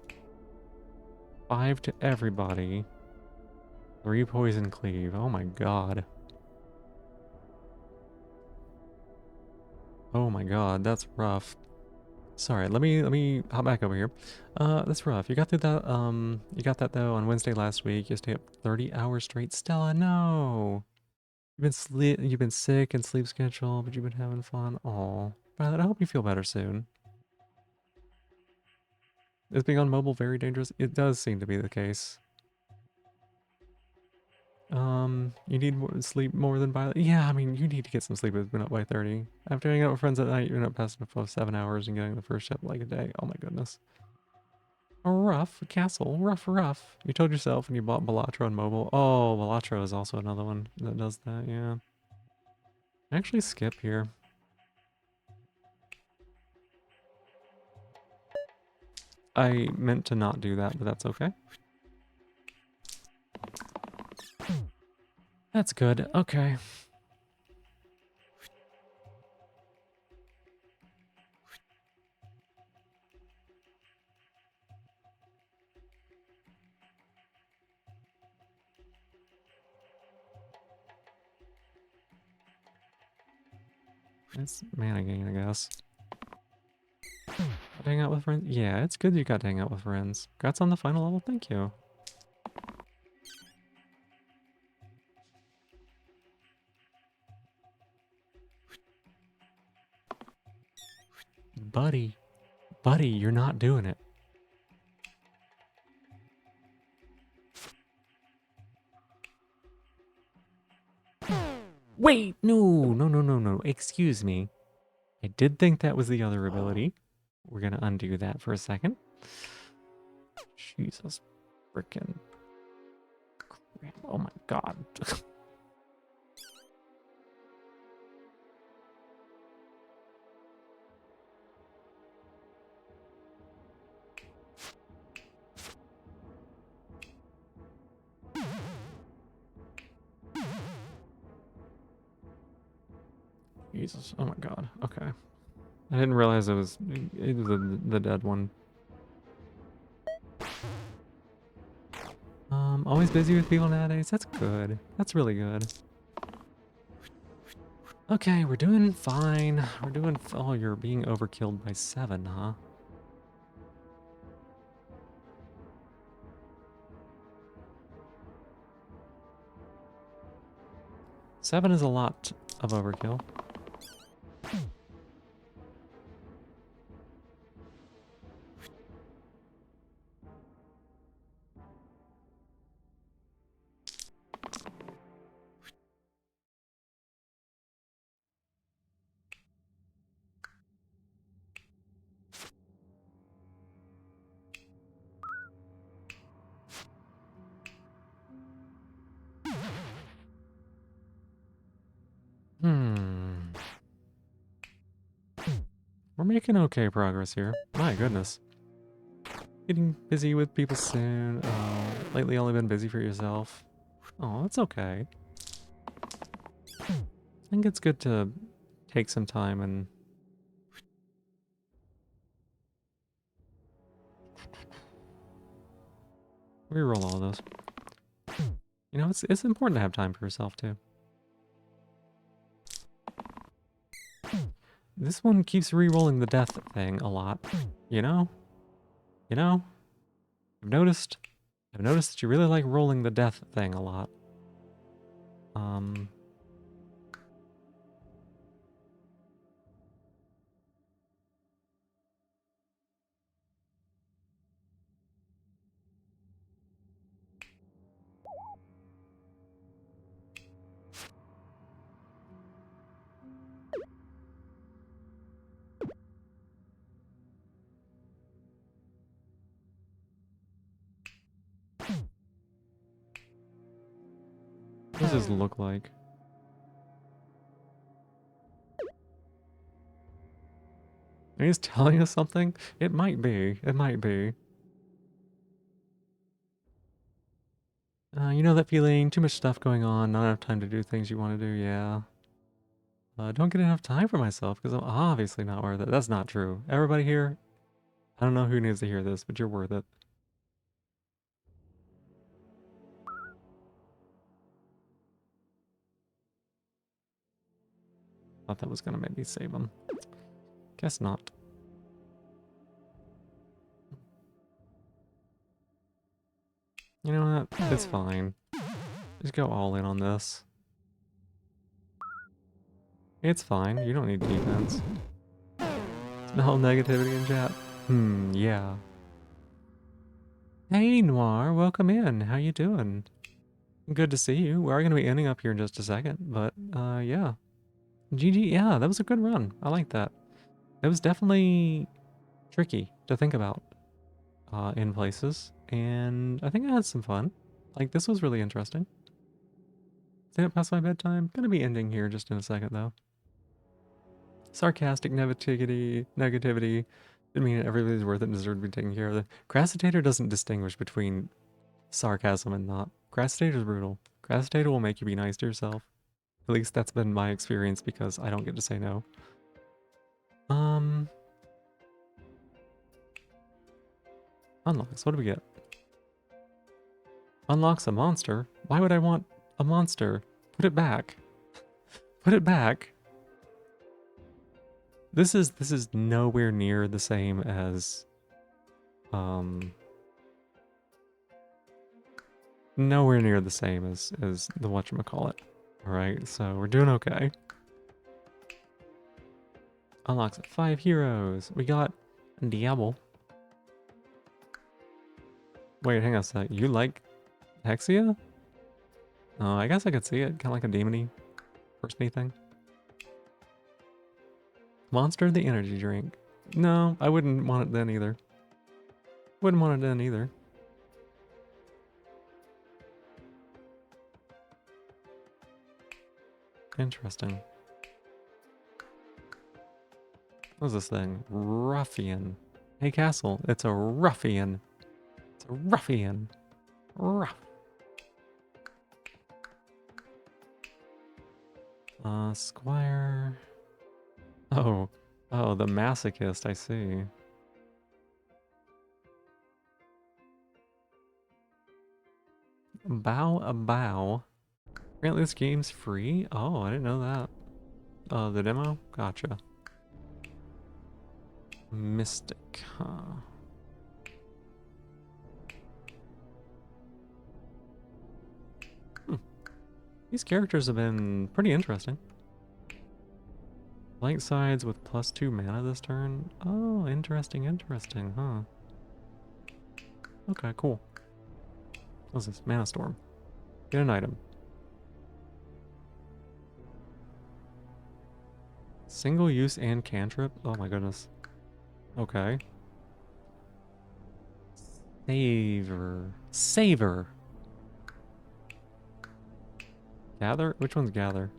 A: 5 to everybody. 3 poison cleave. Oh my god. Oh my god, that's rough. Sorry, let me hop back over here. That's rough. You got through that, you got that though on Wednesday last week. You stayed up 30 hours straight. Stella, no! You've been sick and sleep schedule, but you've been having fun. Aw. Violet, I hope you feel better soon. Is being on mobile very dangerous? It does seem to be the case. You need sleep more than Violet? Yeah, I mean, you need to get some sleep. It's been up by 30. After hanging out with friends at night, you're not passing above 7 hours and getting the first ship like a day. Oh my goodness. Rough castle. Rough. You told yourself when you bought Balatro on mobile. Oh, Balatro is also another one that does that, yeah. Actually skip here. I meant to not do that, but that's okay. That's good. Okay. It's mana gain, I guess. Hang out with friends? Yeah, it's good you got to hang out with friends. Congrats on the final level, thank you. Buddy. Buddy, you're not doing it. Wait, no. Excuse me. I did think that was the other ability. We're gonna undo that for a second. Jesus frickin' crap. Oh my god. Jesus. Oh my god. Okay. I didn't realize it was the dead one. Always busy with people nowadays. That's good. That's really good. Okay, we're doing fine. We're doing. Oh, you're being overkilled by 7, huh? Seven is a lot of overkill. We're making okay progress here. My goodness. Getting busy with people soon. Lately only been busy for yourself. Oh, that's okay. I think it's good to take some time and reroll all of those. You know, it's important to have time for yourself too. This one keeps re-rolling the death thing a lot. You know? You know? I've noticed that you really like rolling the death thing a lot. What does this look like? He's telling us something? It might be. It might be. You know that feeling? Too much stuff going on, not enough time to do things you want to do, yeah. Don't get enough time for myself because I'm obviously not worth it. That's not true. Everybody here, I don't know who needs to hear this, but you're worth it. Thought that was gonna make me save him. Guess not. You know what? It's fine. Just go all in on this. It's fine. You don't need defense. No negativity in chat. Yeah. Hey, Noir. Welcome in. How you doing? Good to see you. We are going to be ending up here in just a second, but, yeah. GG, yeah, that was a good run. I like that. It was definitely tricky to think about in places, and I think I had some fun. Like, this was really interesting. Did it past my bedtime? Gonna be ending here just in a second, though. Sarcastic negativity. Didn't mean everybody's worth it and deserved to be taken care of. Crassitator doesn't distinguish between sarcasm and not. Crassitator is brutal. Crassitator will make you be nice to yourself. At least that's been my experience because I don't get to say no. Unlocks. What do we get? Unlocks a monster? Why would I want a monster? Put it back. Put it back. This is nowhere near the same as nowhere near the same as the whatchamacallit. Alright, so we're doing okay. Unlocks 5 heroes. We got Diablo. Wait, hang on a sec. You like Hexia? Oh, I guess I could see it. Kind of like a demony, person-y thing. Monster the energy drink. No, I wouldn't want it then either. Wouldn't want it then either. Interesting. What's this thing? Ruffian. Hey, Castle. It's a ruffian. It's a ruffian. Rough. Squire. Oh. Oh, the masochist, I see. Bow a bow. Apparently this game's free? Oh, I didn't know that. The demo? Gotcha. Mystic, huh? These characters have been pretty interesting. Light sides with +2 mana this turn. Oh, interesting, interesting, huh? Okay, cool. What's this? Mana Storm. Get an item. Single use and cantrip? Oh my goodness. Okay. Savor. Gather? Which one's gather?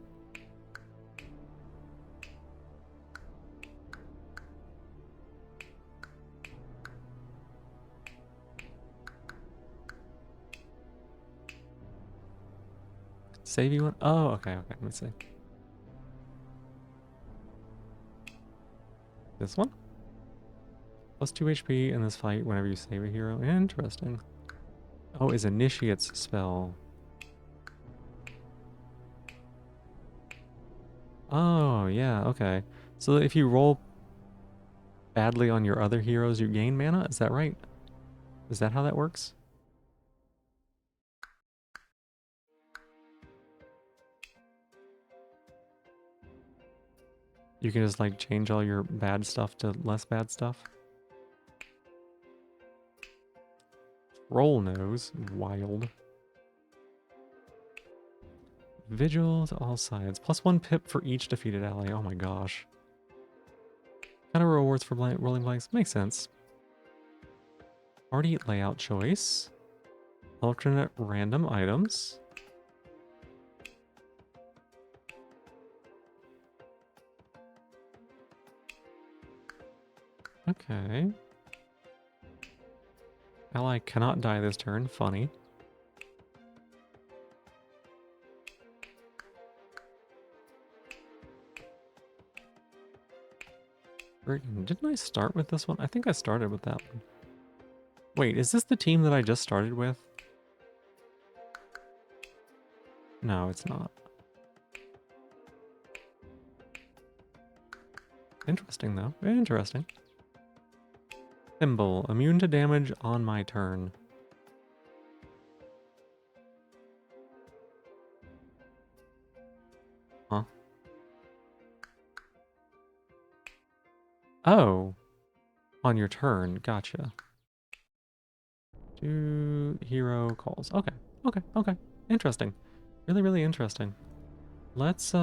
A: Save you one? Oh, okay. Let me see. This one? +2 HP in this fight whenever you save a hero. Interesting. Oh, is Initiate's spell. Oh, yeah, okay. So if you roll badly on your other heroes, you gain mana? Is that right? Is that how that works? You can just like change all your bad stuff to less bad stuff? Roll nose. Wild. Vigil to all sides. +1 pip for each defeated ally. Oh my gosh. Kind of rewards for rolling blanks. Makes sense. Party layout choice. Alternate random items. Okay. Ally cannot die this turn. Funny. Didn't I start with this one? I think I started with that one. Wait, is this the team that I just started with? No, it's not. Interesting, though. Interesting. Thimble. Immune to damage on my turn. Huh? Oh. On your turn. Gotcha. Do hero calls. Okay. Interesting. Really interesting. Let's,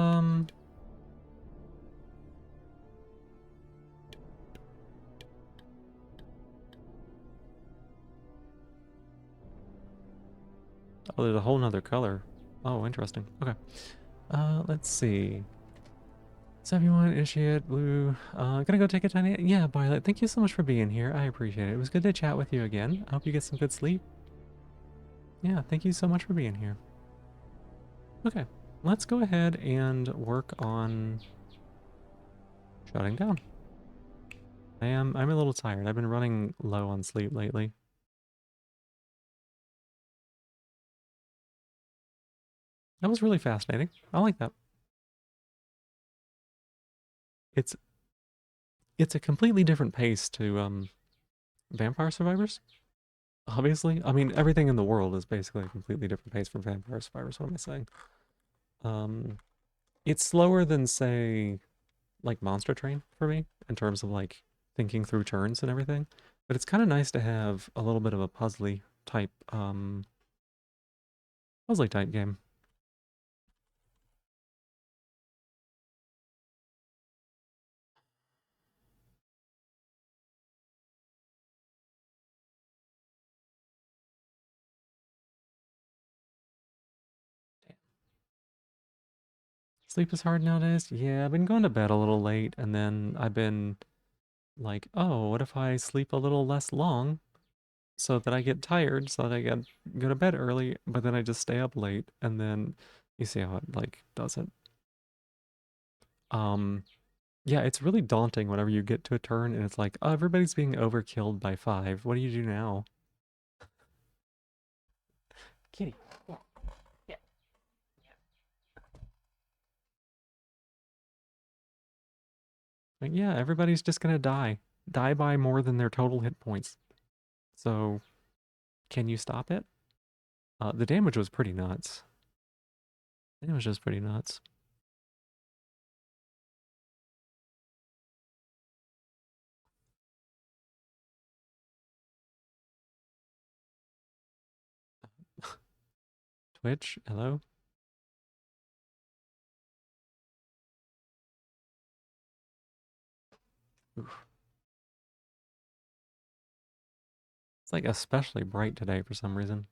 A: Oh, there's a whole nother color. Oh, interesting. Okay. Let's see. 71, initiate, blue. Gonna go take a tiny. Yeah, Violet, thank you so much for being here. I appreciate it. It was good to chat with you again. I hope you get some good sleep. Yeah, thank you so much for being here. Okay, let's go ahead and work on shutting down. I'm a little tired. I've been running low on sleep lately. That was really fascinating. I like that. It's it's a completely different pace to Vampire Survivors. Obviously, I mean everything in the world is basically a completely different pace from Vampire Survivors. What am I saying? Um, it's slower than say like Monster Train for me in terms of like thinking through turns and everything. But it's kind of nice to have a little bit of a puzzly type game. Sleep is hard nowadays. Yeah, I've been going to bed a little late, and then I've been like, oh, what if I sleep a little less long so that I get tired, so that I get go to bed early, but then I just stay up late, and then you see how it like does it. Um, yeah, it's really daunting whenever you get to a turn and it's like, oh, everybody's being overkilled by five. What do you do now? Kitty. Yeah. Yeah. Like, yeah, everybody's just gonna die. Die by more than their total hit points. So, can you stop it? The damage was pretty nuts. It was just pretty nuts. Twitch, hello? Oof. It's like especially bright today for some reason.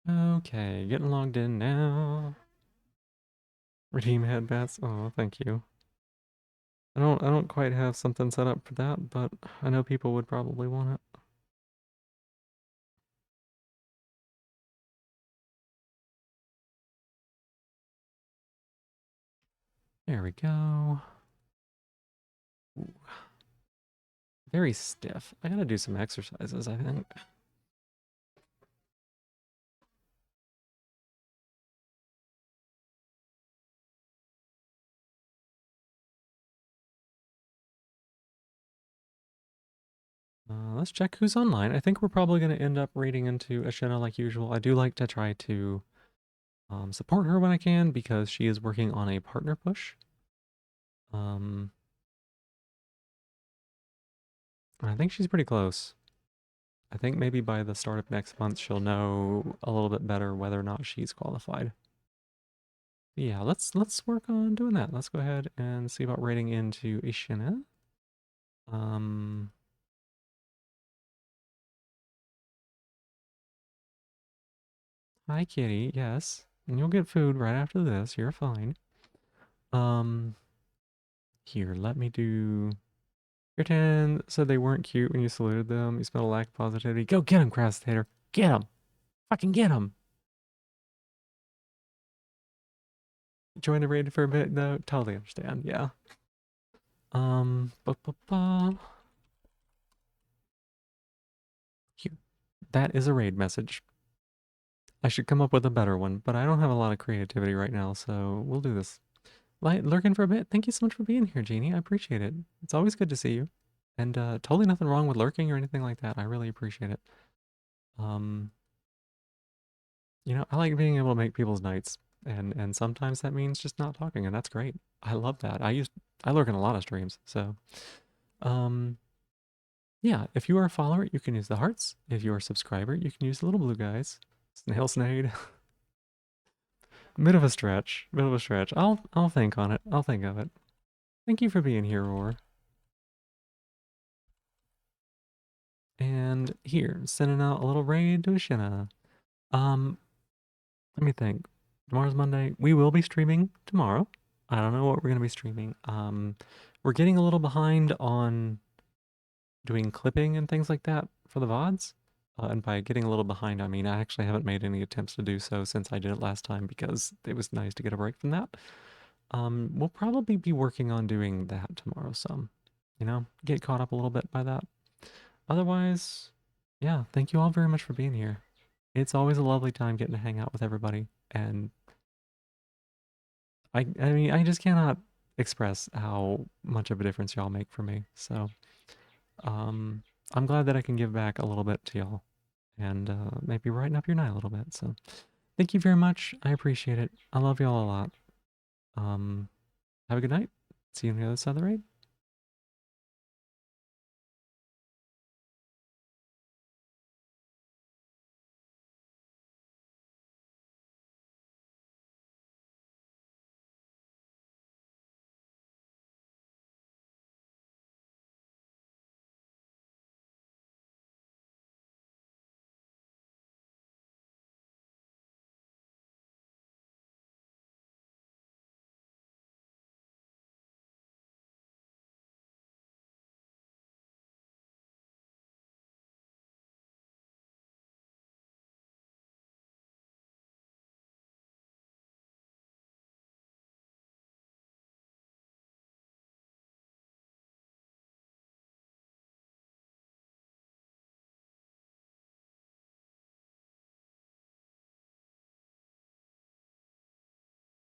A: Okay, getting logged in now. Redeem headbats. Oh, thank you. I don't quite have something set up for that, but I know people would probably want it. There we go. Ooh, very stiff. I gotta do some exercises, I think. Let's check who's online. I think we're probably going to end up raiding into Ashena like usual. I do like to try to support her when I can because she is working on a partner push. Um, I think she's pretty close. I think maybe by the start of next month she'll know a little bit better whether or not she's qualified. Yeah, let's work on doing that. Let's go ahead and see about raiding into Ashena. Um, Hi kitty, yes. And you'll get food right after this. You're fine. Um, Here, let me do. Your 10 said they weren't cute when you saluted them. You smell a lack of positivity. Go get him, Crastator. Get him. Fucking get him. Join the raid for a bit, though. Totally understand. Yeah. Ba, ba, ba. Here. That is a raid message. I should come up with a better one, but I don't have a lot of creativity right now, so we'll do this. Lurking for a bit. Thank you so much for being here, Jeannie. I appreciate it. It's always good to see you. And totally nothing wrong with lurking or anything like that. I really appreciate it. Um, I like being able to make people's nights, and sometimes that means just not talking, and that's great. I love that. I lurk in a lot of streams, so um, yeah. If you are a follower, you can use the hearts. If you are a subscriber, you can use the little blue guys. Snail Snade. Bit of a stretch. Bit of a stretch. I'll think on it. I'll think of it. Thank you for being here, Roar. And here, sending out a little raid to Ashina. Um, Let me think. Tomorrow's Monday. We will be streaming tomorrow. I don't know what we're going to be streaming. We're getting a little behind on doing clipping and things like that for the VODs. And by getting a little behind, I mean I actually haven't made any attempts to do so since I did it last time because it was nice to get a break from that. We'll probably be working on doing that tomorrow some, get caught up a little bit by that. otherwise, yeah, thank you all very much for being here. It's always a lovely time getting to hang out with everybody, and I mean, I just cannot express how much of a difference y'all make for me. So, um, I'm glad that I can give back a little bit to y'all and maybe brighten up your night a little bit. So, thank you very much. I appreciate it. I love y'all a lot. Um, have a good night. See you on the other side of the raid.